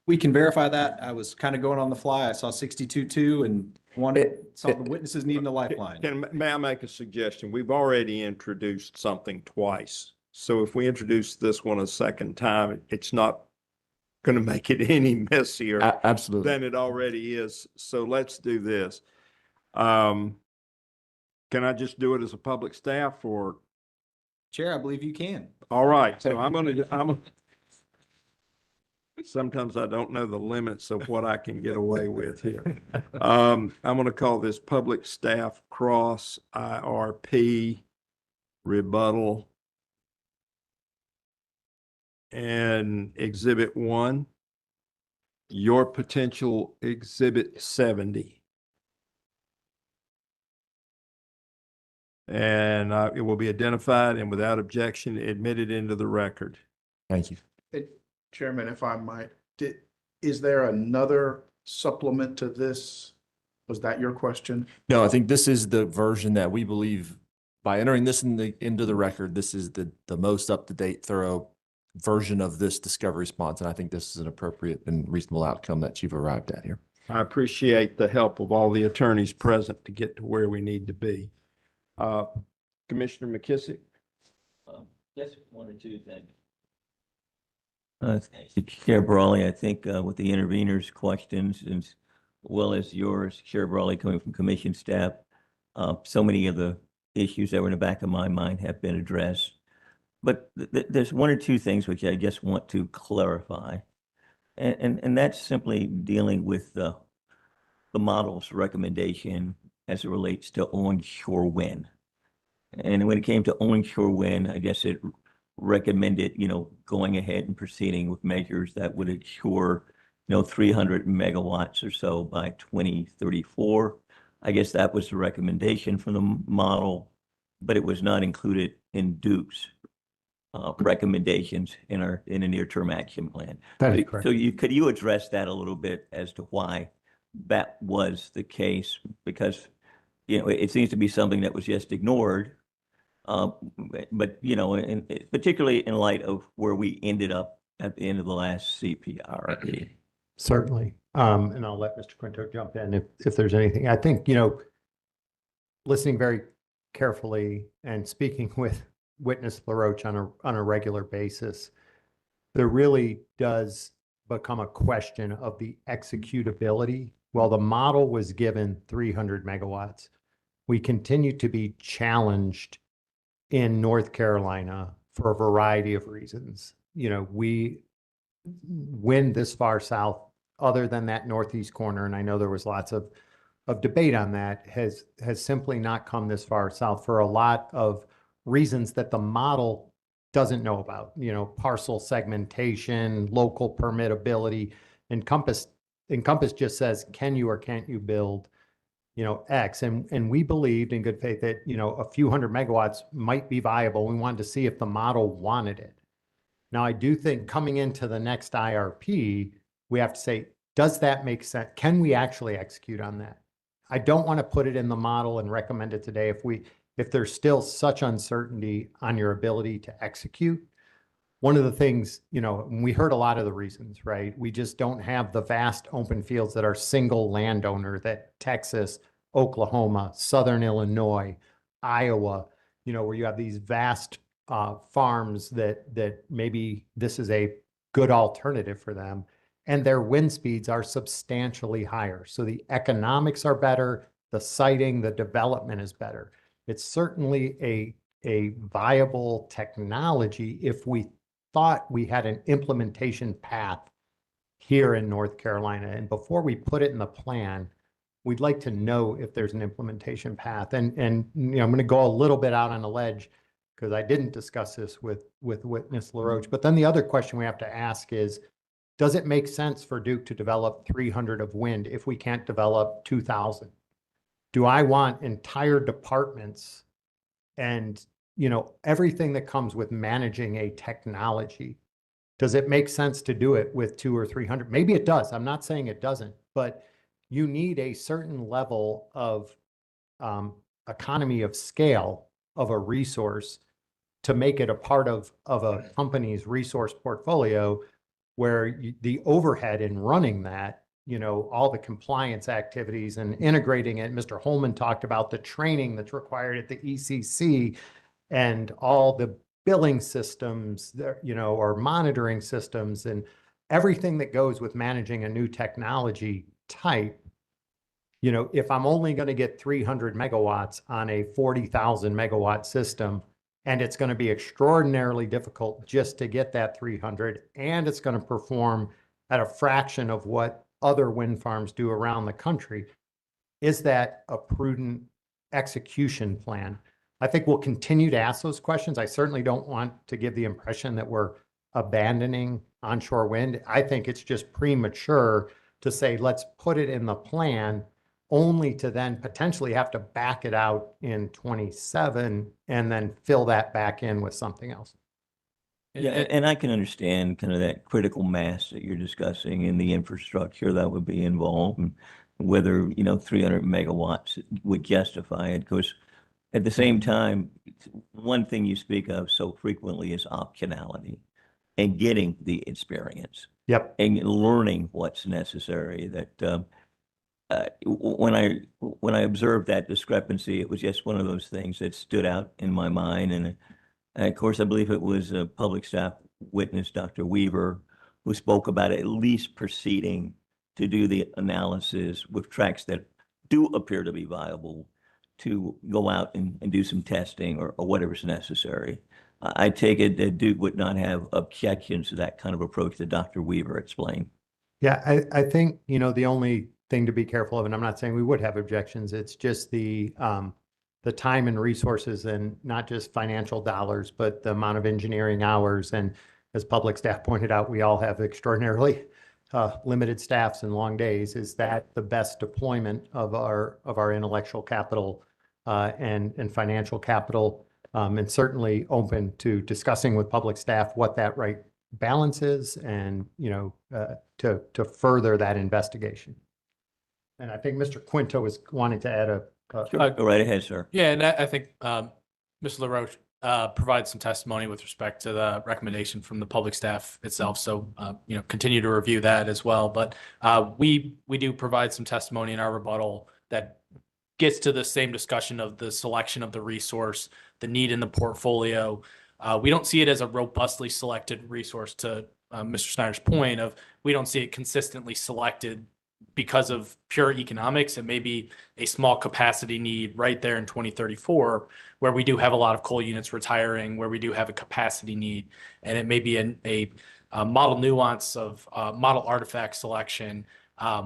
We can verify that. I was kind of going on the fly. I saw 62.2 and saw the witnesses needing a lifeline.
May I make a suggestion? We've already introduced something twice. So if we introduce this one a second time, it's not going to make it any messier
absolutely
than it already is. So let's do this. Can I just do it as a public staff, or?
Chair, I believe you can.
All right. So sometimes I don't know the limits of what I can get away with here. I'm going to call this public staff cross IRP rebuttal. And exhibit 1, your potential exhibit 70. And it will be identified and without objection admitted into the record.
Thank you.
Chairman, if I might, is there another supplement to this? Was that your question?
No, I think this is the version that we believe, by entering this into the record, this is the most up-to-date, thorough version of this discovery response. And I think this is an appropriate and reasonable outcome that you've arrived at here.
I appreciate the help of all the attorneys present to get to where we need to be. Commissioner McKissick?
Just one or two things. Chair Brawley, I think with the interveners' questions as well as yours, Chair Brawley, coming from commission staff, so many of the issues that were in the back of my mind have been addressed. But there's one or two things which I just want to clarify. And that's simply dealing with the model's recommendation as it relates to onshore wind. And when it came to onshore wind, I guess it recommended, going ahead and proceeding with measures that would ensure, 300 megawatts or so by 2034. I guess that was the recommendation from the model, but it was not included in Duke's recommendations in a near-term action plan.
That is correct.
So could you address that a little bit as to why that was the case? Because, it seems to be something that was just ignored. But, particularly in light of where we ended up at the end of the last CPIRP.
Certainly. And I'll let Mr. Quinto jump in if there's anything. I think, listening very carefully and speaking with Witness LaRoche on a regular basis, there really does become a question of the executability Well, the model was given 300 megawatts. We continue to be challenged in North Carolina for a variety of reasons. You know, we wind this far south, other than that northeast corner, and I know there was lots of debate on that, has simply not come this far south for a lot of reasons that the model doesn't know about. You know, parcel segmentation, local permittability. Encompass just says, can you or can't you build, you know, X? And we believed in good faith that, you know, a few hundred megawatts might be viable. We wanted to see if the model wanted it. Now, I do think coming into the next IRP, we have to say, does that make sense? Can we actually execute on that? I don't want to put it in the model and recommend it today if there's still such uncertainty on your ability to execute. One of the things, you know, we heard a lot of the reasons, right? We just don't have the vast open fields that are single landowner that Texas, Oklahoma, Southern Illinois, Iowa, you know, where you have these vast farms that maybe this is a good alternative for them, and their wind speeds are substantially higher. So the economics are better, the siting, the development is better. It's certainly a viable technology if we thought we had an implementation path here in North Carolina. And before we put it in the plan, we'd like to know if there's an implementation path. And you know, I'm going to go a little bit out on a ledge because I didn't discuss this with Witness LaRoche. But then the other question we have to ask is, does it make sense for Duke to develop 300 of wind if we can't develop 2,000? Do I want entire departments and, you know, everything that comes with managing a technology? Does it make sense to do it with 200 or 300? Maybe it does. I'm not saying it doesn't, but you need a certain level of economy of scale of a resource to make it a part of a company's resource portfolio, where the overhead in running that, you know, all the compliance activities and integrating it. Mr. Holman talked about the training that's required at the ECC and all the billing systems, you know, or monitoring systems and everything that goes with managing a new technology type. You know, if I'm only going to get 300 megawatts on a 40,000 megawatt system, and it's going to be extraordinarily difficult just to get that 300, and it's going to perform at a fraction of what other wind farms do around the country, is that a prudent execution plan? I think we'll continue to ask those questions. I certainly don't want to give the impression that we're abandoning onshore wind. I think it's just premature to say, let's put it in the plan, only to then potentially have to back it out in 27 and then fill that back in with something else.
Yeah, and I can understand kind of that critical mass that you're discussing in the infrastructure that would be involved, and whether, you know, 300 megawatts would justify it. Because at the same time, one thing you speak of so frequently is optionality and getting the experience.
Yep.
And learning what's necessary. That when I observed that discrepancy, it was just one of those things that stood out in my mind. And of course, I believe it was a public staff witness, Dr. Weaver, who spoke about at least proceeding to do the analysis with tracks that do appear to be viable, to go out and do some testing or whatever's necessary. I take it that Duke would not have objections to that kind of approach that Dr. Weaver explained.
Yeah, I think, you know, the only thing to be careful of, and I'm not saying we would have objections, it's just the time and resources, and not just financial dollars, but the amount of engineering hours. And as public staff pointed out, we all have extraordinarily limited staffs and long days. Is that the best deployment of our intellectual capital and financial capital? And certainly open to discussing with public staff what that right balance is, and, you know, to further that investigation. And I think Mr. Quinto was wanting to add
Sure, go right ahead, sir.
Yeah, and I think Mr. LaRoche provided some testimony with respect to the recommendation from the public staff itself. So, you know, continue to review that as well. But we do provide some testimony in our rebuttal that gets to the same discussion of the selection of the resource, the need in the portfolio. We don't see it as a robustly selected resource, to Mr. Snyder's point of, we don't see it consistently selected because of pure economics, it may be a small capacity need right there in 2034, where we do have a lot of coal units retiring, where we do have a capacity need, and it may be a model nuance of model artifact selection.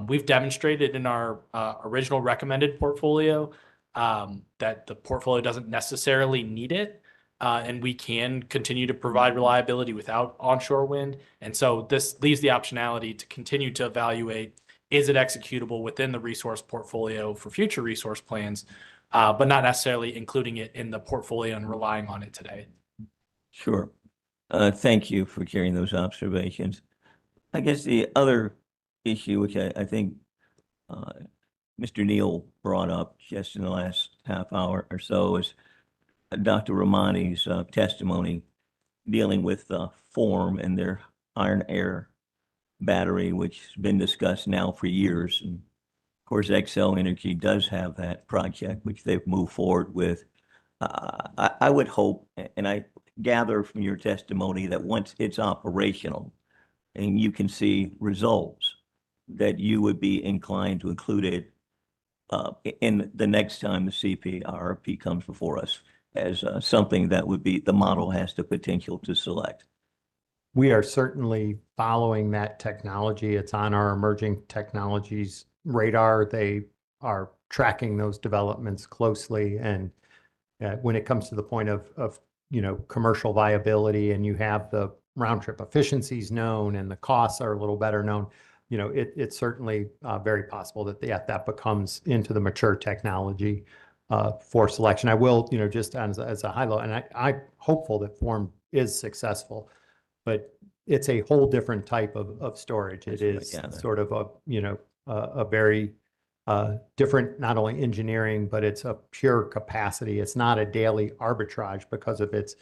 We've demonstrated in our original recommended portfolio that the portfolio doesn't necessarily need it. And we can continue to provide reliability without onshore wind. And so this leaves the optionality to continue to evaluate, is it executable within the resource portfolio for future resource plans, but not necessarily including it in the portfolio and relying on it today.
Sure. Thank you for sharing those observations. I guess the other issue, which I think Mr. Neal brought up just in the last half hour or so, is Dr. Romani's testimony dealing with Form and their iron air battery, which has been discussed now for years. And of course, Xcel Energy does have that project, which they've moved forward with. I would hope, and I gather from your testimony, that once it's operational and you can see results, that you would be inclined to include it in the next time the CPIRP comes before us as something that would be, the model has the potential to select.
We are certainly following that technology. It's on our emerging technologies radar. They are tracking those developments closely. And when it comes to the point of commercial viability, and you have the round trip efficiencies known and the costs are a little better known, it's certainly very possible that that becomes into the mature technology for selection. I will, just as a high level, and I'm hopeful that Form is successful, but it's a whole different type of storage. It is sort of a very different, not only engineering, but it's a pure capacity. It's not a daily arbitrage because of its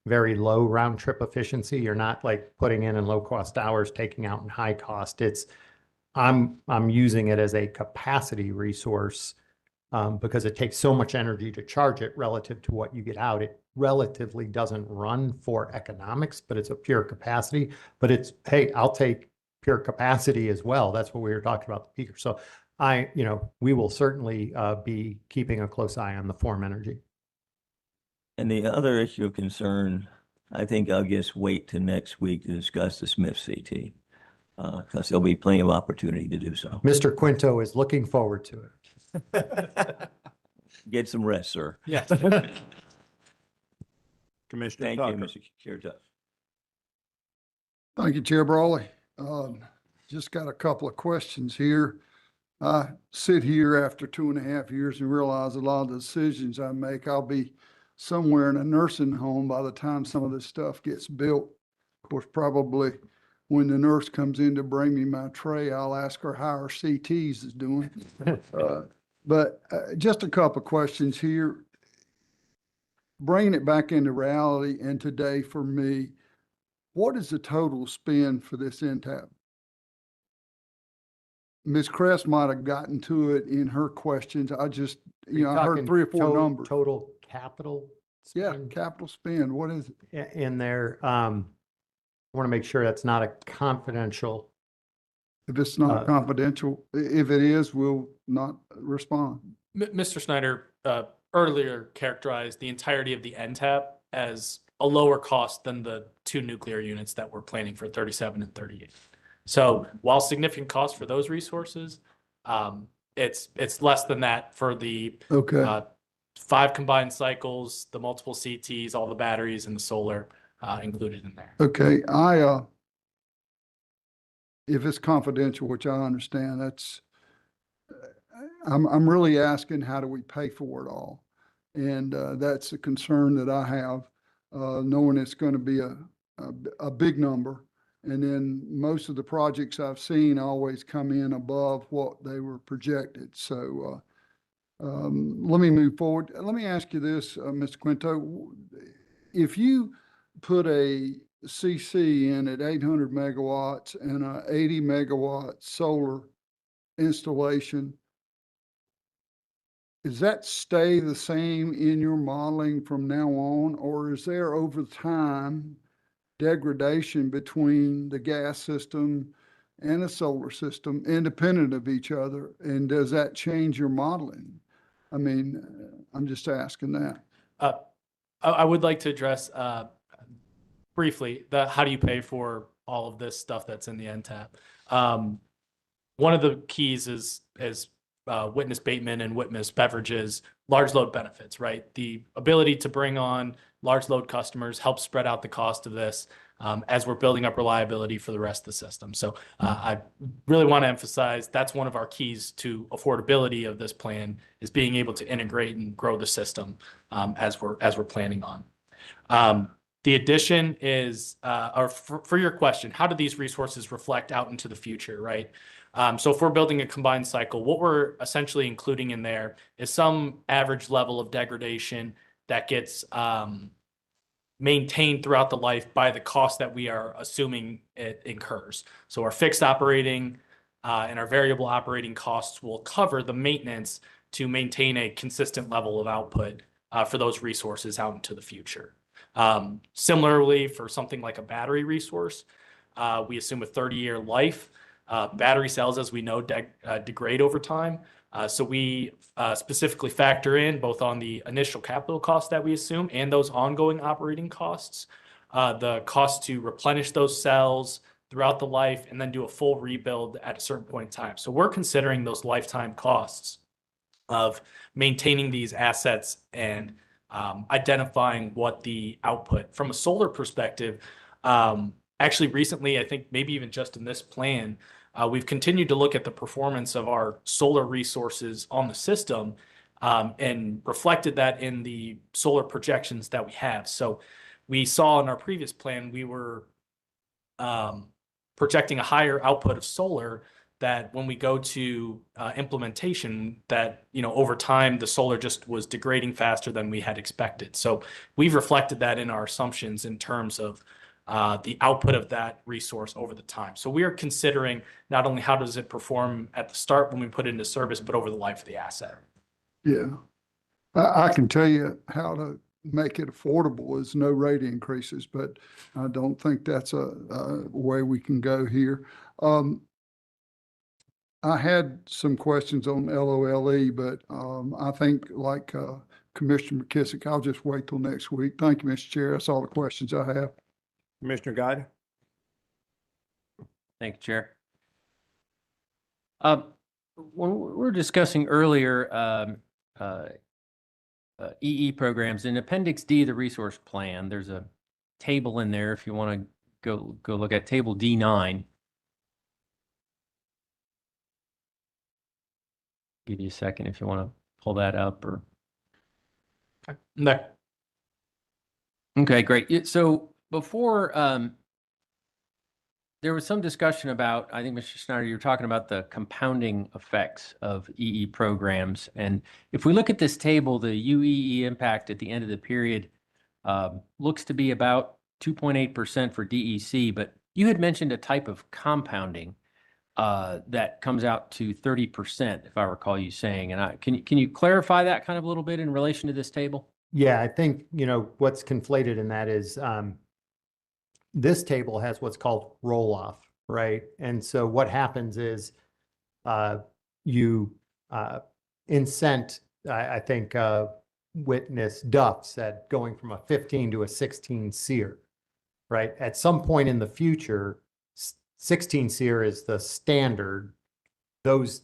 very low round trip efficiency. You're not like putting in low cost hours, taking out in high cost. I'm using it as a capacity resource because it takes so much energy to charge it relative to what you get out. It relatively doesn't run for economics, but it's a pure capacity. But it's, hey, I'll take pure capacity as well. That's what we were talking about, the peaker. So we will certainly be keeping a close eye on the Form energy.
And the other issue of concern, I think I'll just wait till next week to discuss the Smith CT, because there'll be plenty of opportunity to do so.
Mr. Quinto is looking forward to it.
Get some rest, sir.
Yes.
Commissioner
Thank
Tucker.
you, Mr. Chair.
Thank you, Chair Brawley. Just got a couple of questions here. I sit here after 2.5 years and realize a lot of the decisions I make, I'll be somewhere in a nursing home by the time some of this stuff gets built. Of course, probably when the nurse comes in to bring me my tray, I'll ask her how her CTs is doing. But just a couple of questions here. Bringing it back into reality and today for me, what is the total spend for this NTAP? Ms. Kress might have gotten to it in her questions. I just, I heard 3 or 4 numbers.
Total capital
Yeah,
spend
capital spend. What is it?
in there. I want to make sure that's not a confidential.
If it's not confidential, if it is, we'll not respond.
Mr. Snyder earlier characterized the entirety of the NTAP as a lower cost than the 2 nuclear units that we're planning for 37 and 38. So while significant cost for those resources, it's less than that for the 5 combined cycles, the multiple CTs, all the batteries and the solar included in there.
Okay, if it's confidential, which I understand, I'm really asking, how do we pay for it all? And that's a concern that I have, knowing it's going to be a big number. And then most of the projects I've seen always come in above what they were projected. So let me move forward. Let me ask you this, Mr. Quinto. If you put a CC in at 800 megawatts and a 80 megawatt solar installation, does that stay the same in your modeling from now on, or is there, over time, degradation between the gas system, and a solar system independent of each other? And does that change your modeling? I mean, I'm just asking that.
I would like to address briefly the how do you pay for all of this stuff that's in the NTAP. One of the keys is Witness Bateman and Witness Beverages, large load benefits, right? The ability to bring on large load customers helps spread out the cost of this as we're building up reliability for the rest of the system. So I really want to emphasize that's one of our keys to affordability of this plan is being able to integrate and grow the system as we're planning on. The addition is, or for your question, how do these resources reflect out into the future, right? So if we're building a combined cycle, what we're essentially including in there is some average level of degradation that gets maintained throughout the life by the cost that we are assuming it incurs. So our fixed operating and our variable operating costs will cover the maintenance to maintain a consistent level of output for those resources out into the future. Similarly, for something like a battery resource, we assume a 30-year life. Battery cells, as we know, degrade over time. So we specifically factor in both on the initial capital costs that we assume and those ongoing operating costs, the cost to replenish those cells throughout the life and then do a full rebuild at a certain point in time. So we're considering those lifetime costs of maintaining these assets and identifying what the output from a solar perspective. Actually, recently, I think maybe even just in this plan, we've continued to look at the performance of our solar resources on the system and reflected that in the solar projections that we have. So we saw in our previous plan, we were projecting a higher output of solar that when we go to implementation that, over time, the solar just was degrading faster than we had expected. So we've reflected that in our assumptions in terms of the output of that resource over the time. So we are considering not only how does it perform at the start when we put it into service, but over the life of the asset.
Yeah. I can tell you how to make it affordable is no rate increases, but I don't think that's a way we can go here. I had some questions on LOLE, but I think like Commissioner McKissick, I'll just wait till next week. Thank you, Mr. Chair. That's all the questions I have.
Commissioner Guida?
Thank you, Chair. When we were discussing earlier EE programs, in Appendix D of the resource plan, there's a table in there if you want to go look at table D9. Give you a second if you want to pull that up or.
No.
Okay, great. So before there was some discussion about, I think, Mr. Snyder, you were talking about the compounding effects of EE programs. And if we look at this table, the UEE impact at the end of the period looks to be about 2.8% for DEC, but you had mentioned a type of compounding that comes out to 30%, if I recall you saying. And can you clarify that kind of a little bit in relation to this table?
Yeah, I think, what's conflated in that is this table has what's called roll-off, right? And so what happens is you incent, I think Witness Duff said, going from a 15 to a 16 SEER, right? At some point in the future, 16 SEER is the standard. Those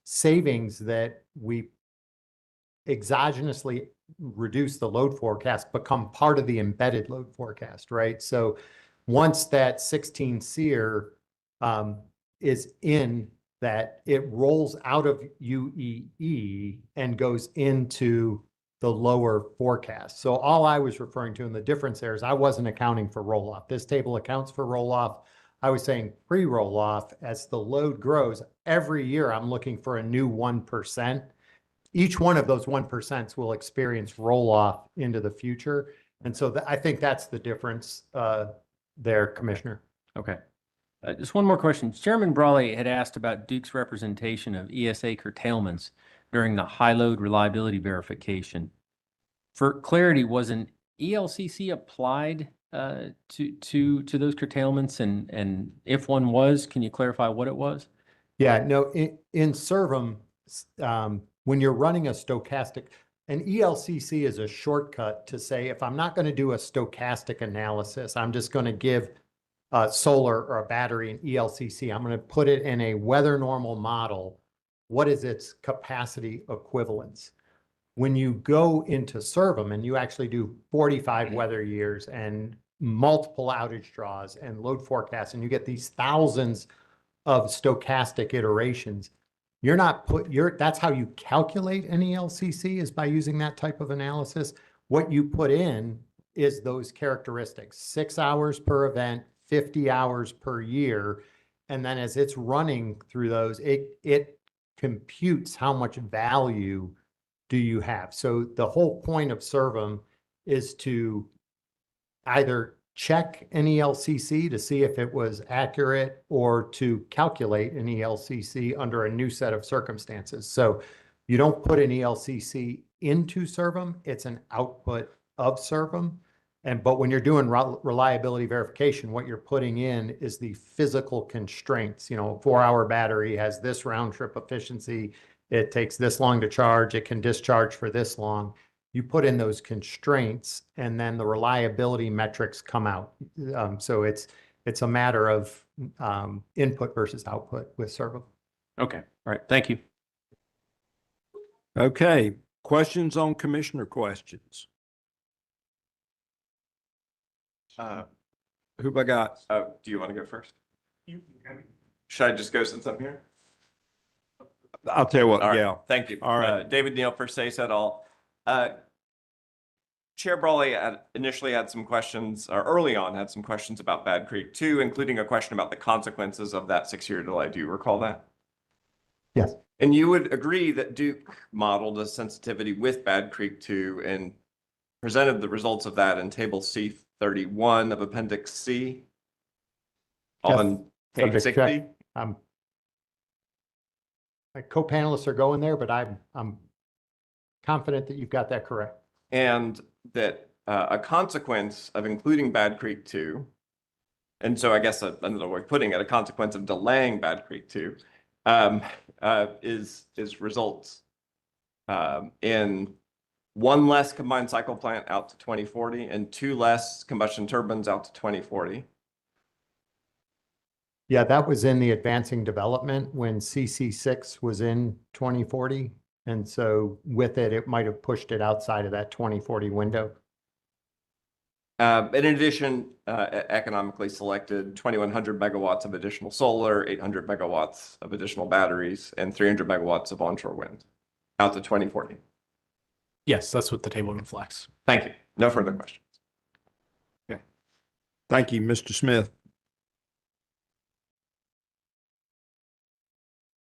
savings that we exogenously reduce the load forecast become part of the embedded load forecast, right? So once that 16 SEER is in that, it rolls out of UEE and goes into the lower forecast. So all I was referring to, and the difference there is I wasn't accounting for roll-off. This table accounts for roll-off. I was saying pre-roll-off, as the load grows, every year I'm looking for a new 1%. Each one of those 1% will experience roll-off into the future. And so I think that's the difference there, Commissioner.
Okay. Just one more question. Chairman Brawley had asked about Duke's representation of ESA curtailments during the high load reliability verification. For clarity, was an ELCC applied to those curtailments? And if one was, can you clarify what it was?
Yeah, no, in Servum, when you're running a stochastic, an ELCC is a shortcut to say, if I'm not going to do a stochastic analysis, I'm just going to give solar or a battery an ELCC. I'm going to put it in a weather normal model. What is its capacity equivalence? When you go into Servum and you actually do 45 weather years and multiple outage draws and load forecasts, and you get these thousands of stochastic iterations, you're not that's how you calculate an ELCC, is by using that type of analysis. What you put in is those characteristics, 6 hours per event, 50 hours per year. And then as it's running through those, it computes how much value do you have. So the whole point of Servum is to either check an ELCC to see if it was accurate, or to calculate an ELCC under a new set of circumstances. So you don't put an ELCC into Servum, it's an output of Servum. But when you're doing reliability verification, what you're putting in is the physical constraints. You know, a 4-hour battery has this round trip efficiency. It takes this long to charge. It can discharge for this long. You put in those constraints, and then the reliability metrics come out. So it's a matter of input versus output with Servum.
Okay. All right. Thank you.
Okay, questions on commissioner questions? Who have I got?
Do you want to go first? Should I just go since I'm here?
I'll tell you what,
All right.
yeah.
Thank you.
All right.
David Neal for Say Said All. Chair Brawley initially had some questions, or early on had some questions about Bad Creek 2, including a question about the consequences of that 6-year delay. Do you recall that?
Yes.
And you would agree that Duke modeled a sensitivity with Bad Creek 2 and presented the results of that in table C31 of Appendix C on page 60?
My co-panelists are going there, but I'm confident that you've got that correct.
And that a consequence of including Bad Creek 2, and so I guess another way of putting it, a consequence of delaying Bad Creek 2 is results in 1 less combined cycle plant out to 2040 and 2 less combustion turbines out to 2040.
Yeah, that was in the advancing development when CC6 was in 2040. And so with it, it might have pushed it outside of that 2040 window.
In addition, economically selected 2,100 megawatts of additional solar, 800 megawatts of additional batteries, and 300 megawatts of onshore wind out to 2040.
Yes, that's what the table reflects.
Thank you. No further questions.
Okay. Thank you, Mr. Smith.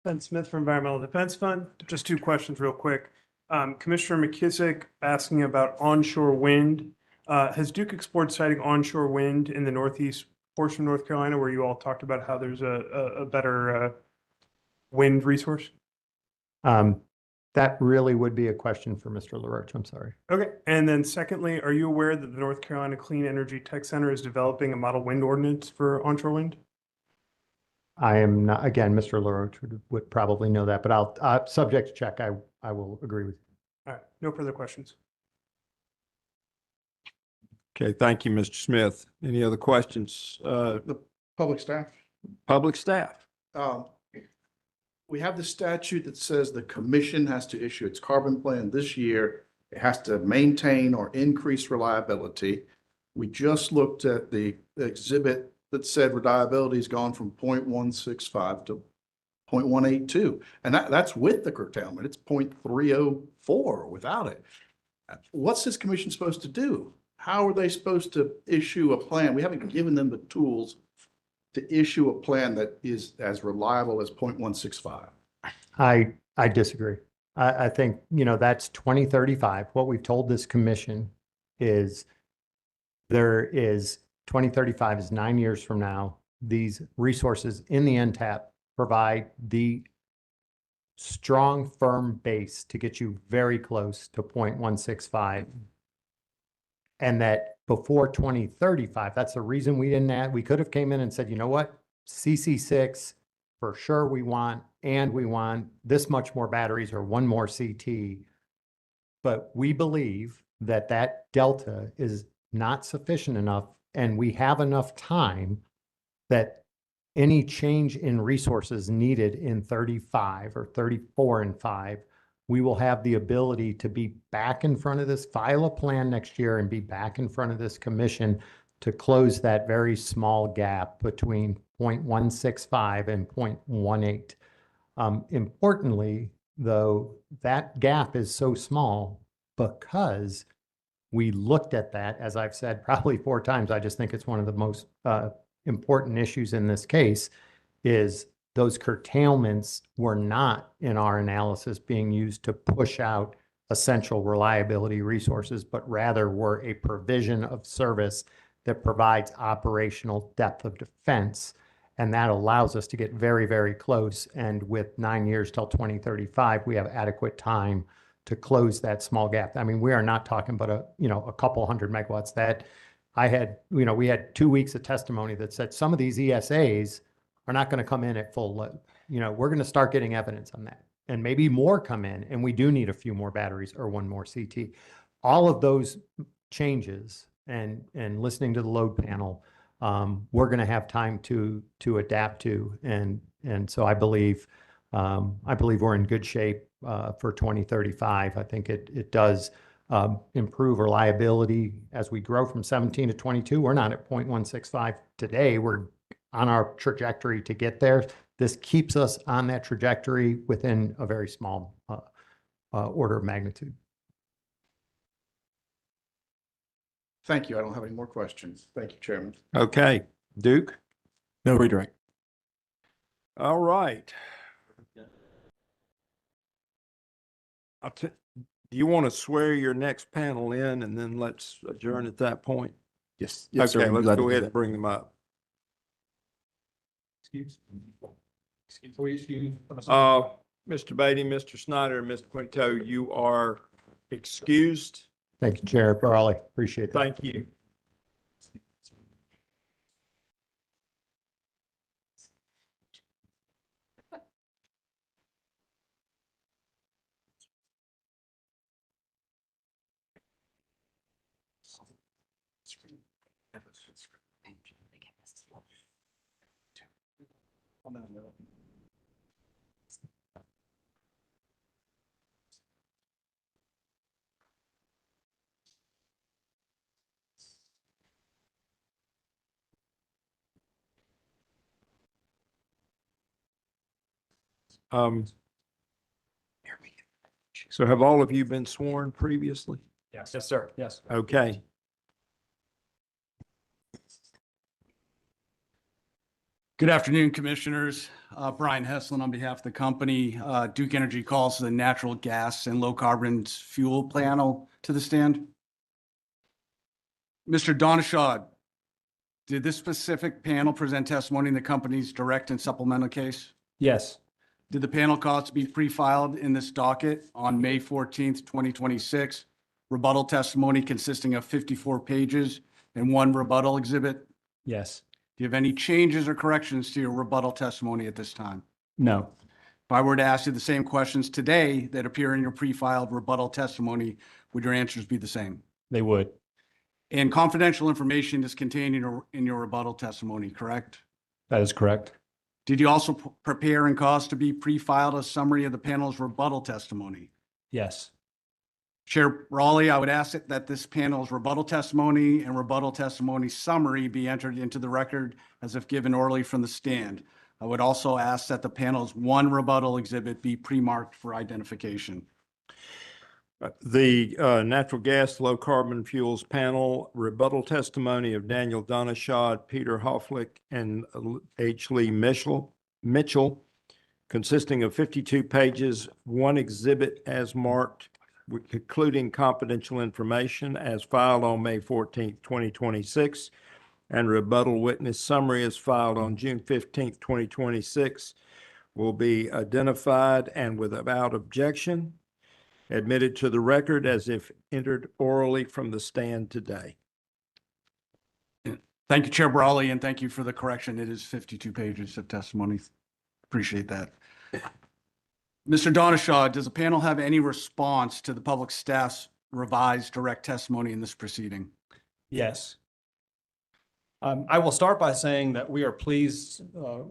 Ben Smith from Environmental Defense Fund. Just 2 questions real quick. Commissioner McKissick asking about onshore wind. Has Duke explored siting onshore wind in the northeast portion of North Carolina, where you all talked about how there's a better wind resource?
That really would be a question for Mr. LaRoche. I'm sorry.
Okay. And then secondly, are you aware that the North Carolina Clean Energy Tech Center is developing a model wind ordinance for onshore wind?
I am not, again, Mr. LaRoche would probably know that, but I'll subject check. I will agree with you.
All right. No further questions.
Okay, thank you, Mr. Smith. Any other questions?
The public staff.
Public staff.
We have the statute that says the commission has to issue its carbon plan this year. It has to maintain or increase reliability. We just looked at the exhibit that said reliability has gone from 0.165 to 0.182. And that's with the curtailment. It's 0.304 without it. What's this commission supposed to do? How are they supposed to issue a plan? We haven't given them the tools to issue a plan that is as reliable as 0.165.
I disagree. I think, that's 2035. What we've told this commission is 2035 is 9 years from now. These resources in the NTAP provide the strong, firm base to get you very close to 0.165. And that before 2035. That's the reason we didn't add, we could have came in and said, you know what? CC6 for sure we want, and we want this much more batteries or one more CT. But we believe that that delta is not sufficient enough, and we have enough time that any change in resources needed in 35 or 34 and 5, we will have the ability to be back in front of this, file a plan next year and be back in front of this commission to close that very small gap between 0.165 and 0.18. Importantly, though, that gap is so small because we looked at that, as I've said probably 4 times. I just think it's one of the most important issues in this case is those curtailments were not in our analysis being used to push out essential reliability resources, but rather were a provision of service that provides operational depth of defense. And that allows us to get very, very close. And with 9 years till 2035, we have adequate time to close that small gap. I mean, we are not talking about a couple hundred megawatts. That I had, we had 2 weeks of testimony that said some of these ESAs are not going to come in at full load. We're going to start getting evidence on that, and maybe more come in, and we do need a few more batteries or one more CT. All of those changes and listening to the load panel, we're going to have time to adapt to, and so I believe we're in good shape for 2035. I think it does improve reliability as we grow from 17 to 22. We're not at 0.165 today. We're on our trajectory to get there. This keeps us on that trajectory within a very small order of magnitude.
Thank you. I don't have any more questions. Thank you, Chairman.
Okay, Duke?
No redirect.
All right. Do you want to swear your next panel in and then let's adjourn at that point?
Yes. Yes, sir.
Okay,
We'd be
let's
glad to
go
do
ahead
that.
and bring them up. Mr. Beatty, Mr. Snyder, and Mr. Quinto, you are excused.
Thank you, Chair Brawley. Appreciate that.
Thank you. So have all of you been sworn previously?
Yes. Yes, sir. Yes.
Okay.
Good afternoon, Commissioners. Brian Heslin on behalf of the company. Duke Energy calls the natural gas and low carbon fuel panel to the stand. Mr. Donishad, did this specific panel present testimony in the company's direct and supplemental case?
Yes.
Did the panel costs be pre-filed in this docket on May 14th, 2026? Rebuttal testimony consisting of 54 pages and 1 rebuttal exhibit?
Yes.
Do you have any changes or corrections to your rebuttal testimony at this time?
No.
If I were to ask you the same questions today that appear in your pre-filed rebuttal testimony, would your answers be the same?
They would.
And confidential information is contained in your rebuttal testimony, correct?
That is correct.
Did you also prepare and cause to be pre-filed a summary of the panel's rebuttal testimony?
Yes.
Chair Raleigh, I would ask that this panel's rebuttal testimony and rebuttal testimony summary be entered into the record as if given orally from the stand. I would also ask that the panel's 1 rebuttal exhibit be pre-marked for identification.
The natural gas low carbon fuels panel rebuttal testimony of Daniel Donishad, Peter Hofflick, and H. Lee Mitchell, consisting of 52 pages, 1 exhibit as marked, including confidential information as filed on May 14th, 2026, and rebuttal witness summary as filed on June 15th, 2026, will be identified and without objection admitted to the record as if entered orally from the stand today.
Thank you, Chair Brawley, and thank you for the correction. It is 52 pages of testimony. Appreciate that. Mr. Donishaw, does the panel have any response to the public staff's revised direct testimony in this proceeding?
Yes. I will start by saying that we are pleased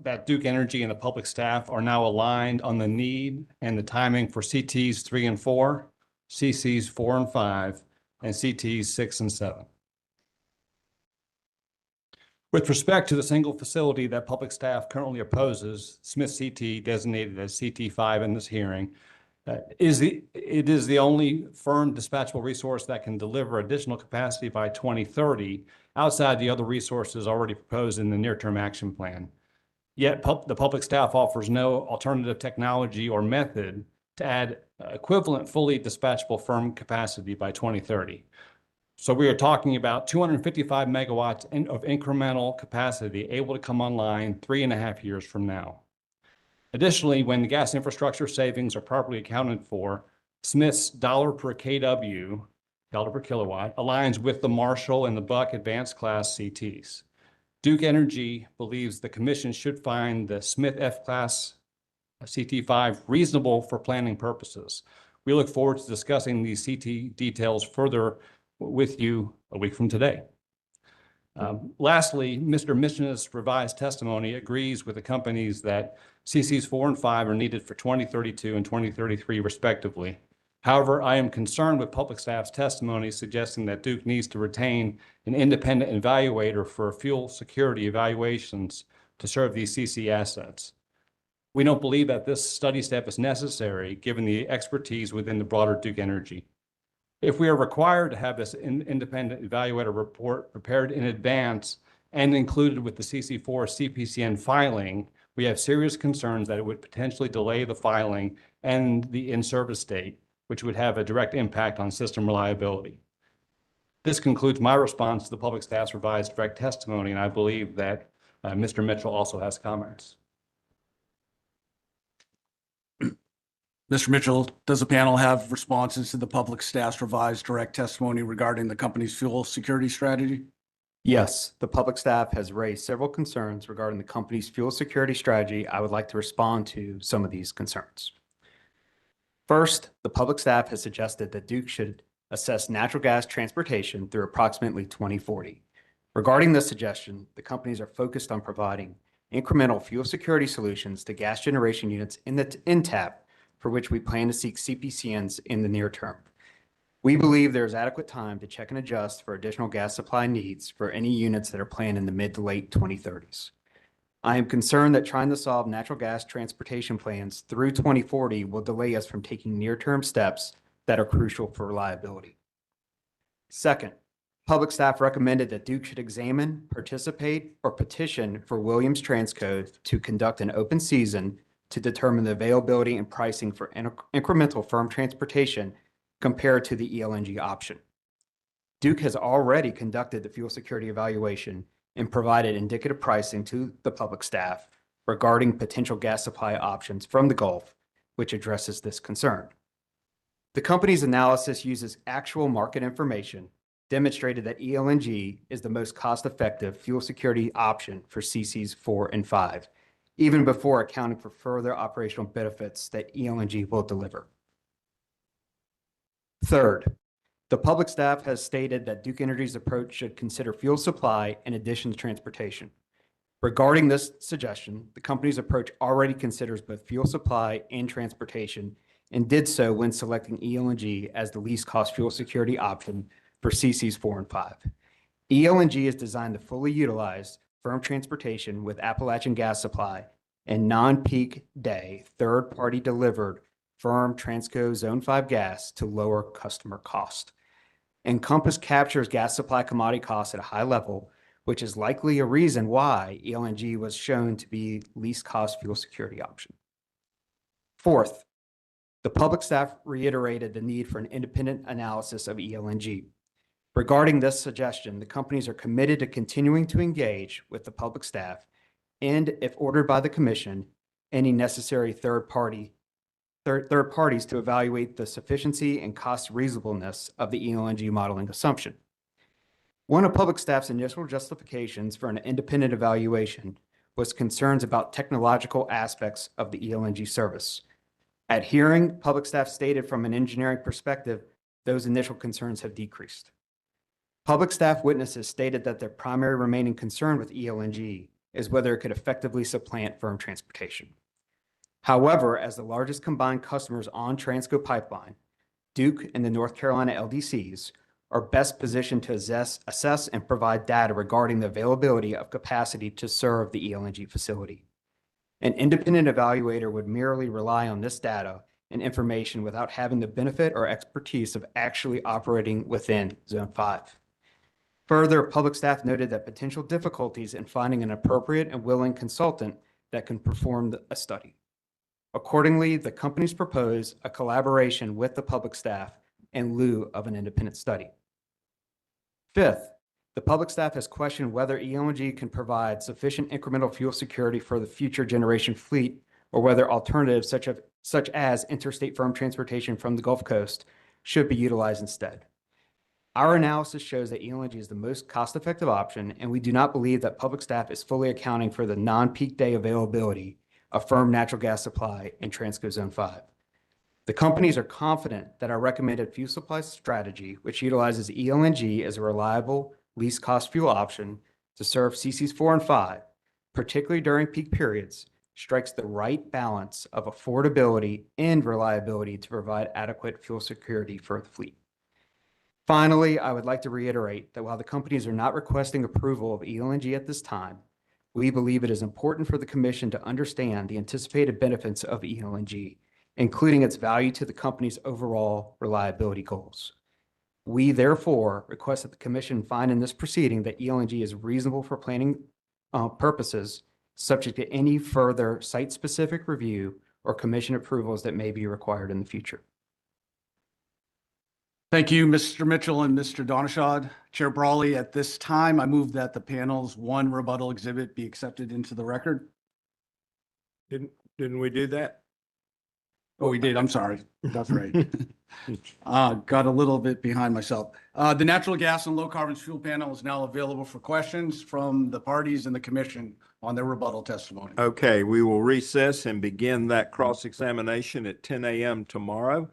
that Duke Energy and the public staff are now aligned on the need and the timing for CTs 3 and 4, CCs 4 and 5, and CTs 6 and 7. With respect to the single facility that public staff currently opposes, Smith CT designated as CT5 in this hearing, it is the only firm dispatchable resource that can deliver additional capacity by 2030 outside the other resources already proposed in the near-term action plan. Yet the public staff offers no alternative technology or method to add equivalent fully dispatchable firm capacity by 2030. So we are talking about 255 megawatts of incremental capacity able to come online 3.5 years from now. Additionally, when the gas infrastructure savings are properly accounted for, Smith's dollar per kW, dollar per kilowatt, aligns with the Marshall and the Buck advanced class CTs. Duke Energy believes the commission should find the Smith F-class CT5 reasonable for planning purposes. We look forward to discussing these CT details further with you a week from today. Lastly, Mr. Mission's revised testimony agrees with the companies that CCs 4 and 5 are needed for 2032 and 2033 respectively. However, I am concerned with public staff's testimony suggesting that Duke needs to retain an independent evaluator for fuel security evaluations to serve these CC assets. We don't believe that this study step is necessary given the expertise within the broader Duke Energy. If we are required to have this independent evaluator report prepared in advance and included with the CC4 CPCN filing, we have serious concerns that it would potentially delay the filing and the in-service date, which would have a direct impact on system reliability. This concludes my response to the public staff's revised direct testimony, and I believe that Mr. Mitchell also has comments.
Mr. Mitchell, does the panel have responses to the public staff's revised direct testimony regarding the company's fuel security strategy?
Yes, the public staff has raised several concerns regarding the company's fuel security strategy. I would like to respond to some of these concerns. First, the public staff has suggested that Duke should assess natural gas transportation through approximately 2040. Regarding this suggestion, the companies are focused on providing incremental fuel security solutions to gas generation units in the NTAP, for which we plan to seek CPCNs in the near term. We believe there is adequate time to check and adjust for additional gas supply needs for any units that are planned in the mid to late 2030s. I am concerned that trying to solve natural gas transportation plans through 2040 will delay us from taking near-term steps that are crucial for reliability. Second, public staff recommended that Duke should examine, participate, or petition for Williams Transcode to conduct an open season to determine the availability and pricing for incremental firm transportation compared to the ELNG option. Duke has already conducted the fuel security evaluation and provided indicative pricing to the public staff regarding potential gas supply options from the Gulf, which addresses this concern. The company's analysis uses actual market information, demonstrated that ELNG is the most cost-effective fuel security option for CCs 4 and 5, even before accounting for further operational benefits that ELNG will deliver. Third, the public staff has stated that Duke Energy's approach should consider fuel supply in addition to transportation. Regarding this suggestion, the company's approach already considers both fuel supply and transportation and did so when selecting ELNG as the least cost fuel security option for CCs 4 and 5. ELNG is designed to fully utilize firm transportation with Appalachian gas supply and non-peak day third-party delivered firm Transco Zone 5 gas to lower customer cost. Encompass captures gas supply commodity costs at a high level, which is likely a reason why ELNG was shown to be least cost fuel security option. Fourth, the public staff reiterated the need for an independent analysis of ELNG. Regarding this suggestion, the companies are committed to continuing to engage with the public staff and, if ordered by the commission, any necessary third parties to evaluate the sufficiency and cost reasonableness of the ELNG modeling assumption. One of public staff's initial justifications for an independent evaluation was concerns about technological aspects of the ELNG service. At hearing, public staff stated from an engineering perspective, those initial concerns have decreased. Public staff witnesses stated that their primary remaining concern with ELNG is whether it could effectively supplant firm transportation. However, as the largest combined customers on Transco pipeline, Duke and the North Carolina LDCs are best positioned to assess and provide data regarding the availability of capacity to serve the ELNG facility. An independent evaluator would merely rely on this data and information without having the benefit or expertise of actually operating within Zone 5. Further, public staff noted that potential difficulties in finding an appropriate and willing consultant that can perform a study. Accordingly, the companies propose a collaboration with the public staff in lieu of an independent study. Fifth, the public staff has questioned whether ELNG can provide sufficient incremental fuel security for the future generation fleet, or whether alternatives such as interstate firm transportation from the Gulf Coast should be utilized instead. Our analysis shows that ELNG is the most cost-effective option, and we do not believe that public staff is fully accounting for the non-peak day availability of firm natural gas supply in Transco Zone 5. The companies are confident that our recommended fuel supply strategy, which utilizes ELNG as a reliable, least cost fuel option to serve CCs 4 and 5, particularly during peak periods, strikes the right balance of affordability and reliability to provide adequate fuel security for the fleet. Finally, I would like to reiterate that while the companies are not requesting approval of ELNG at this time, we believe it is important for the Commission to understand the anticipated benefits of ELNG, including its value to the company's overall reliability goals. We therefore request that the Commission find in this proceeding that ELNG is reasonable for planning purposes, subject to any further site-specific review or Commission approvals that may be required in the future.
Thank you, Mr. Mitchell and Mr. Donashad. Chair Brawley, at this time, I move that the panel's one rebuttal exhibit be accepted into the record.
Didn't we do that?
Oh, we did. I'm sorry. That's right. Got a little bit behind myself. The natural gas and low carbon fuel panel is now available for questions from the parties and the Commission on their rebuttal testimony.
Okay, we will recess and begin that cross-examination at 10 a.m. tomorrow.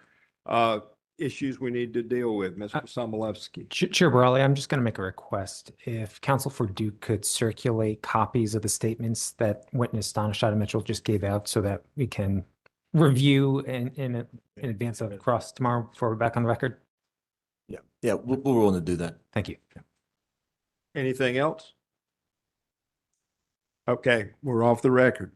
Issues we need to deal with, Mr. Somolevsky.
Chair Brawley, I'm just going to make a request. If Counsel for Duke could circulate copies of the statements that witness Donashad and Mitchell just gave out so that we can review in advance of the cross tomorrow before we're back on the record.
Yeah, we're willing to do that.
Thank you.
Anything else? Okay, we're off the record.